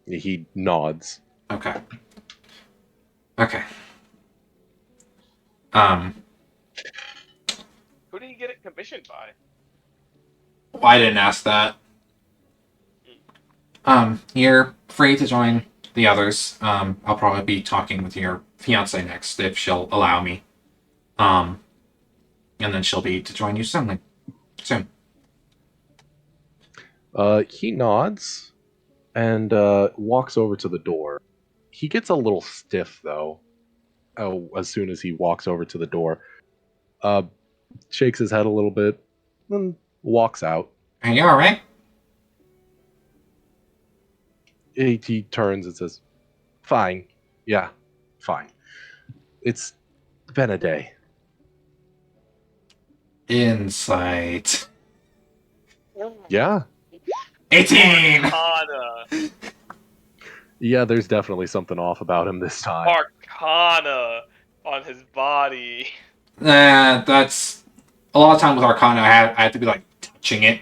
He nods. Okay. Okay. Who did he get it commissioned by? Well, I didn't ask that. You're free to join the others. I'll probably be talking with your fiance next if she'll allow me. And then she'll be to join you soon. He nods and walks over to the door. He gets a little stiff though. Oh, as soon as he walks over to the door, shakes his head a little bit, then walks out. Are you alright? He turns and says, "Fine, yeah, fine. It's been a day." Insight. Yeah. 18! Arcana. Yeah, there's definitely something off about him this time. Arcana on his body. Nah, that's... A lot of time with Arcana, I have to be, like, touching it.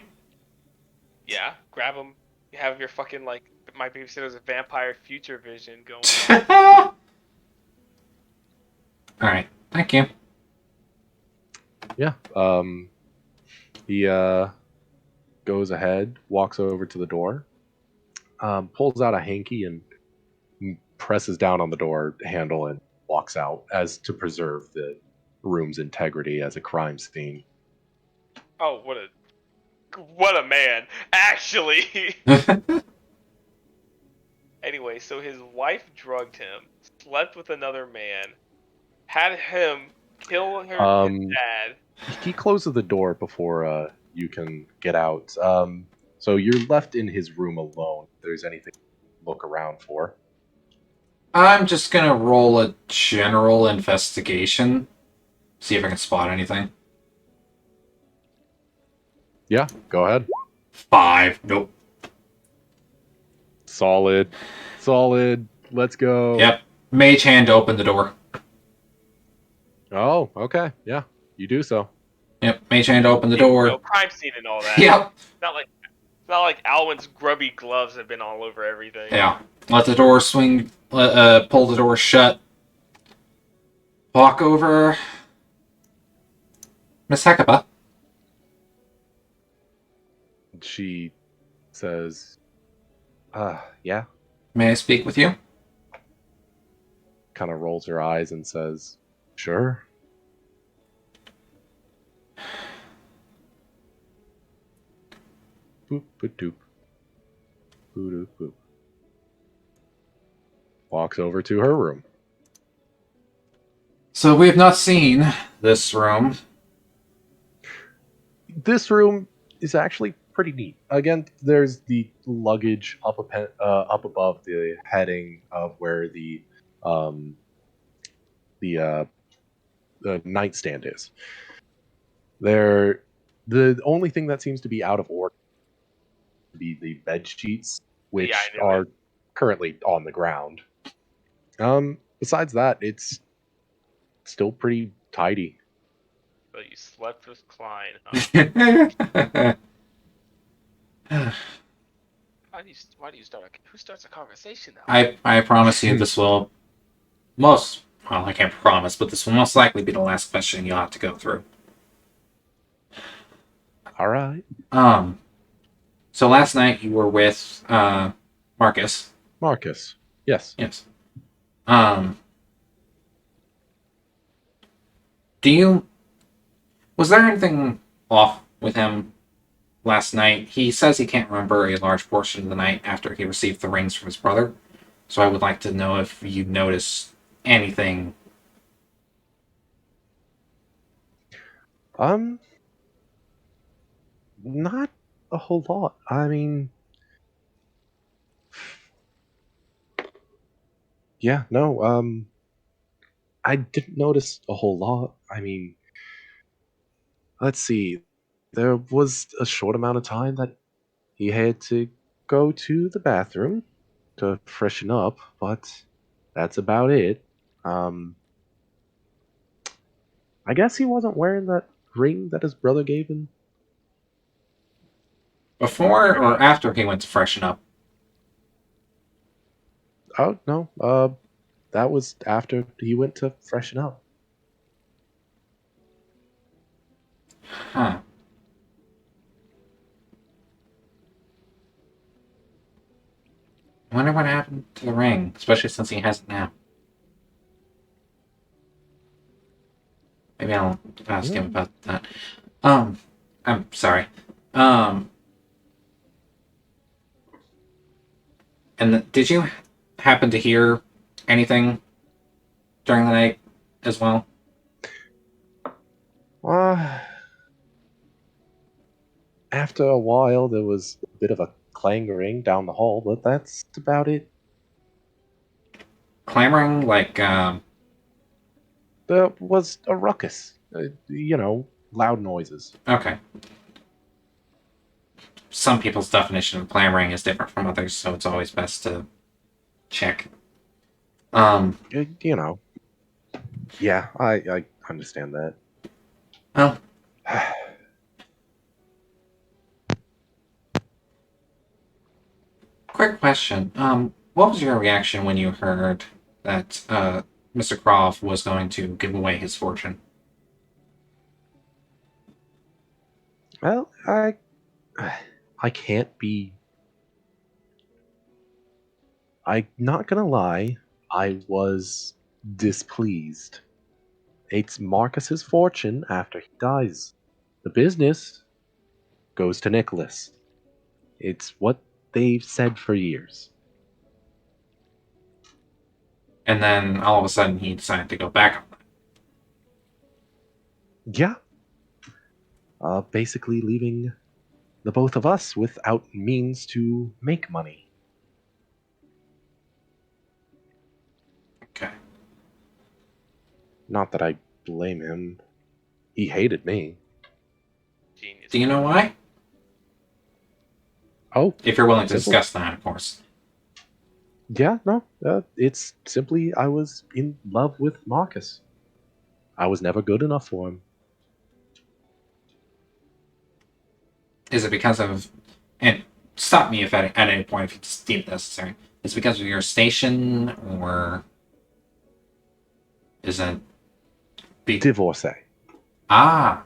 Yeah, grab him. You have your fucking, like, my babysitter's a vampire future vision going on. Alright, thank you. Yeah. He goes ahead, walks over to the door, pulls out a hanky and presses down on the door handle and walks out as to preserve the room's integrity as a crime scene. Oh, what a man. Actually. Anyway, so his wife drugged him, slept with another man, had him kill his dad. He closes the door before you can get out. So you're left in his room alone. If there's anything to look around for. I'm just gonna roll a general investigation. See if I can spot anything. Yeah, go ahead. 5. Nope. Solid. Let's go. Yep. Mage hand to open the door. Oh, okay. Yeah, you do so. Yep. Mage hand to open the You door. know, crime scene and all that. Yep. It's not like Alwyn's grubby gloves have been all over everything. Yeah. Let the door swing. Pull the door shut. Walk over. Miss Hecuba. She says, yeah. May I speak with you? Kind of rolls her eyes and says, sure. Boop, boop, doop. Boop, doop, boop. Walks over to her room. So we have not seen this room. This room is actually pretty neat. Again, there's the luggage up above the heading of where the nightstand is. The only thing that seems to be out of order would be the bed sheets, which are currently on the ground. Besides that, it's still pretty tidy. So you slept with Klein, huh? Who starts a conversation now? I promise you this will well, I can't promise, but this will most likely be the last question you'll have to go through. All right. So last night you were with Marcus. Marcus. Yes. Yes. Was there anything off with him last night? He says he can't remember a large portion of the night after he received the rings from his brother. So I would like to know if you noticed anything. Not a whole lot. I mean, yeah, no, I didn't notice a whole lot. I mean, let's see. There was a short amount of time that he had to go to the bathroom to freshen up, but that's about it. I guess he wasn't wearing that ring that his brother gave him. Before or after he went to freshen up? Oh, no. That was after he went to freshen up. Huh. I wonder what happened to the ring, especially since he has it now. Maybe I'll ask him about that. I'm sorry. And did you happen to hear anything during the night as well? After a while, there was a bit of a clanging down the hall, but that's about it. Clamoring like, There was a ruckus. You know, loud noises. Okay. Some people's definition of clamoring is different from others, so it's always best to check. You know. Yeah, I understand that. Well, quick question. What was your reaction when you heard that Mr. Croft was going to give away his fortune? Well, I can't be. I'm not gonna lie. I was displeased. It's Marcus's fortune after he dies. The business goes to Nicholas. It's what they've said for years. And then all of a sudden he decided to go back on that. Yeah. Basically leaving the both of us without means to make money. Okay. Not that I blame him. He hated me. Genius. Do you know why? Oh, If you're willing to simple. discuss that, of course. Yeah, no. It's simply I was in love with Marcus. I was never good enough for him. Is it because of... And stop me if at any point if you deem it necessary. Is it because of your station, or... Is it... Divorcee. Ah!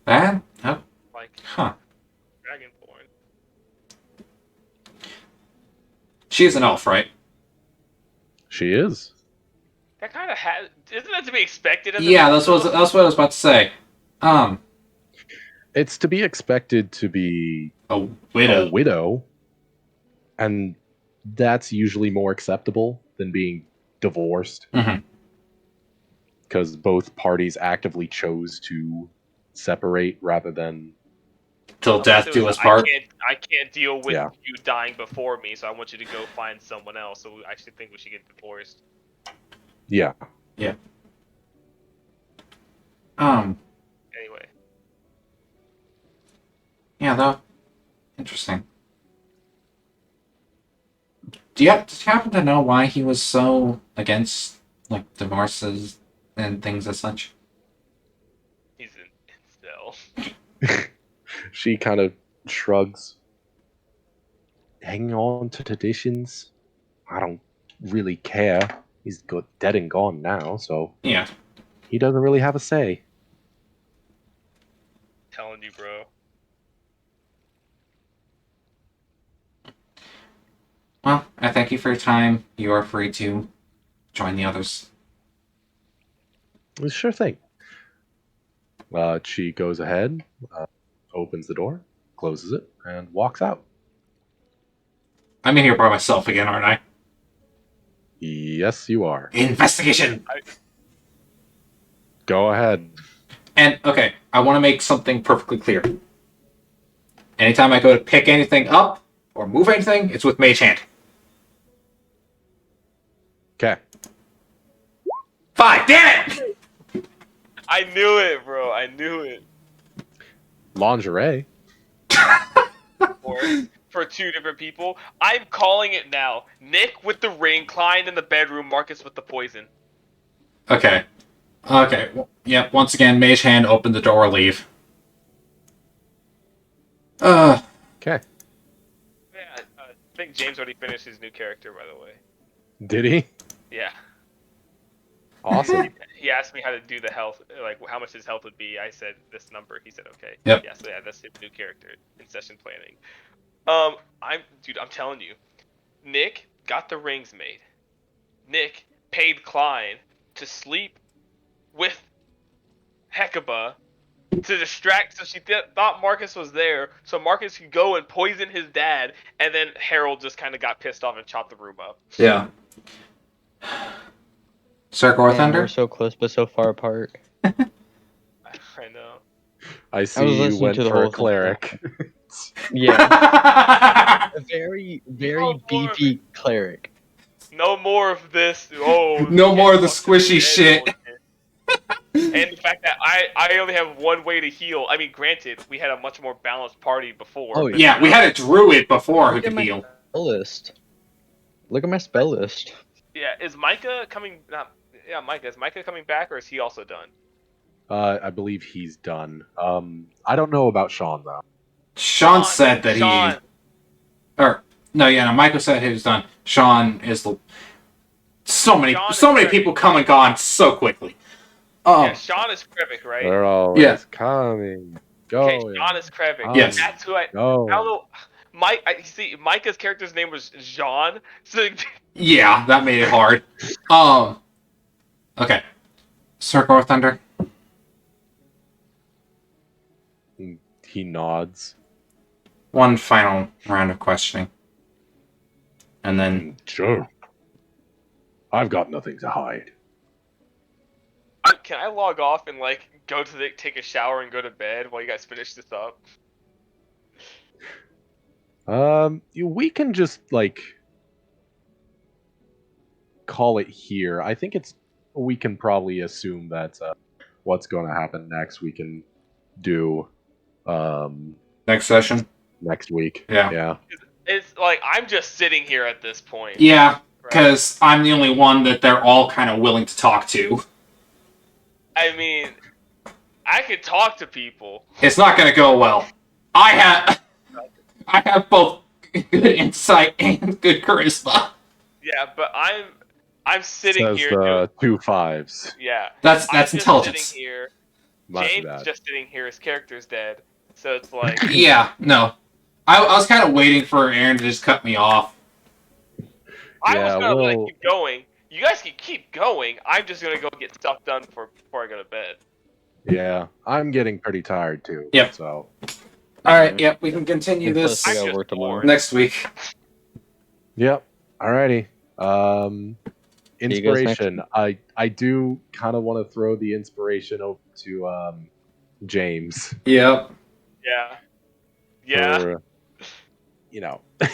That? Oh, Like huh. Dragonborn. She's an elf, right? She is. That kind of has. Isn't that to be expected? As Yeah, an that's elf, what I was about to say. It's to be expected to be A widow. a widow, and that's usually more acceptable than being divorced, Mhm. because both parties actively chose to separate rather than. Till Unless death it do was, us part. I can't deal with Yeah. you dying before me, so I want you to go find someone else. So I actually think we should get divorced. Yeah. Anyway, Yeah, though. Interesting. Do you happen to know why he was so against, like, divorces and things as such? he's an incel. She kind of shrugs. Hanging on to traditions. I don't really care. He's dead and gone now, so Yeah. he doesn't really have a say. Telling you, bro. Well, I thank you for your time. You are free to join the others. Sure thing. She goes ahead, opens the door, closes it, and walks out. I'm in here by myself again, aren't I? Yes, you are. Investigation! Go ahead. And, okay, I want to make something perfectly clear. Anytime I go to pick anything up or move anything, it's with Mage Hand. Okay. 5! Damn it! I knew it, bro. I knew it. Lingerie. For two different people. I'm calling it now. Nick with the ring, Klein in the bedroom, Marcus with the poison. Okay. Okay. Yep, once again, Mage Hand, open the door, leave. Okay. Yeah, I think James already finished his new character, by the way. Did he? Yeah. Awesome. He asked me how to do the health, like how much his health would be. I said this number. He said okay. Yep. Yeah, so yeah, that's his new character in session planning. I'm telling you, Nick got the rings made. Nick paid Klein to sleep with Hecuba to distract, so she thought Marcus was there, so Marcus could go and poison his dad, and then Harold just kind of got pissed off and chopped the room up. Yeah. Sir Man, Gorthunder? we're so close but so far apart. I know. I see was you listening went to the for a whole thing. cleric. Yeah, a very, very Oh, boy. beefy cleric. No more of this. Oh, No more of the squishy shit. and the fact that I only have one way to heal. I mean, granted, we had a much more balanced party before. Oh, but Yeah, we now- had a druid before who Look at could my heal. spell list. Look at my spell list. Yeah, is Micah coming? Micah. Is Micah coming back, or is he also done? I believe he's done. I don't know about Sean though. Sean said that Sean. Michael said he was done. Sean is the so many Sean is people come and gone so quickly. Yeah, Sean is Krevik, right? They're always Yeah. coming, Okay, going. Sean is Krevik. Yes. That's who I don't Going. know. See, Micah's character's name was Jean. So Yeah, that made it hard. Okay. Circle of Thunder. He nods. One final round of questioning. And then Sure. I've got nothing to hide. can I log off and like go to take a shower and go to bed while you guys finish this up? We can just like call it here. I think we can probably assume that what's going to happen next we can do next session. next week. Yeah. Yeah. It's like I'm just sitting here at this point. Yeah, right? because I'm the only one that they're all kind of willing to talk to. I mean, I could talk to people. It's not going to go well. I have both good insight and good charisma. Yeah, but I'm sitting Says here. the 2 5s. Yeah, That's I'm just intelligence. Sitting here. My James bad. is just sitting here. His character's dead, so it's like Yeah, no. I was kind of waiting for Aaron to just cut me off. I Yeah, was gonna we'll- keep going. You guys can keep going. I'm just gonna go get stuff done before I go to bed. Yeah, I'm getting pretty tired too. Yep. So All right, yep, we can continue And this plus we I'm gotta just work tomorrow. bored. next week. yep. Alrighty. you guys next Inspiration. I do kind of want to throw the inspiration over to James. Yep. Yeah. Yeah. For,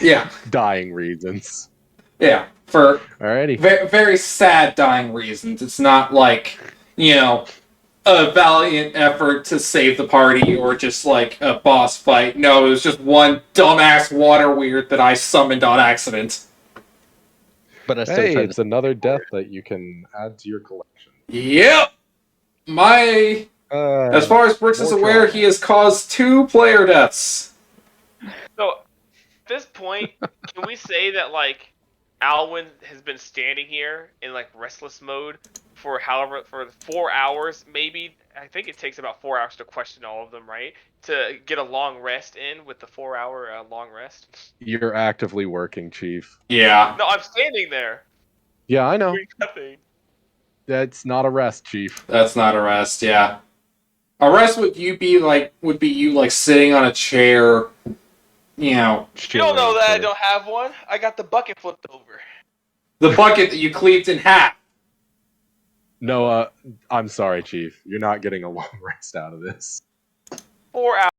Yeah. dying reasons. Yeah. For Alrighty. very sad dying reasons. It's not like, a valiant effort to save the party or just like a boss fight. No, it was just one dumbass water weird that I summoned on accident. But I still Hey, tried it's another death that you can add to your collection. Yep. As far as Brooks is more aware, trauma. he has caused 2 player deaths. So, at this point, can we say that like Alwyn has been standing here in like restless mode for 4 hours? Maybe I think it takes about 4 hours to question all of them, right? To get a long rest in with the 4-hour long rest. You're actively working, Chief. Yeah. No, I'm standing there Yeah, I know. doing nothing. That's not a rest, Chief. That's not a rest, yeah. A rest would be you like sitting on a chair, You don't know that I don't have one. I got the bucket flipped over. the bucket that you cleaved in half. No, I'm sorry, Chief. You're not getting a long rest out of this. 4 hours.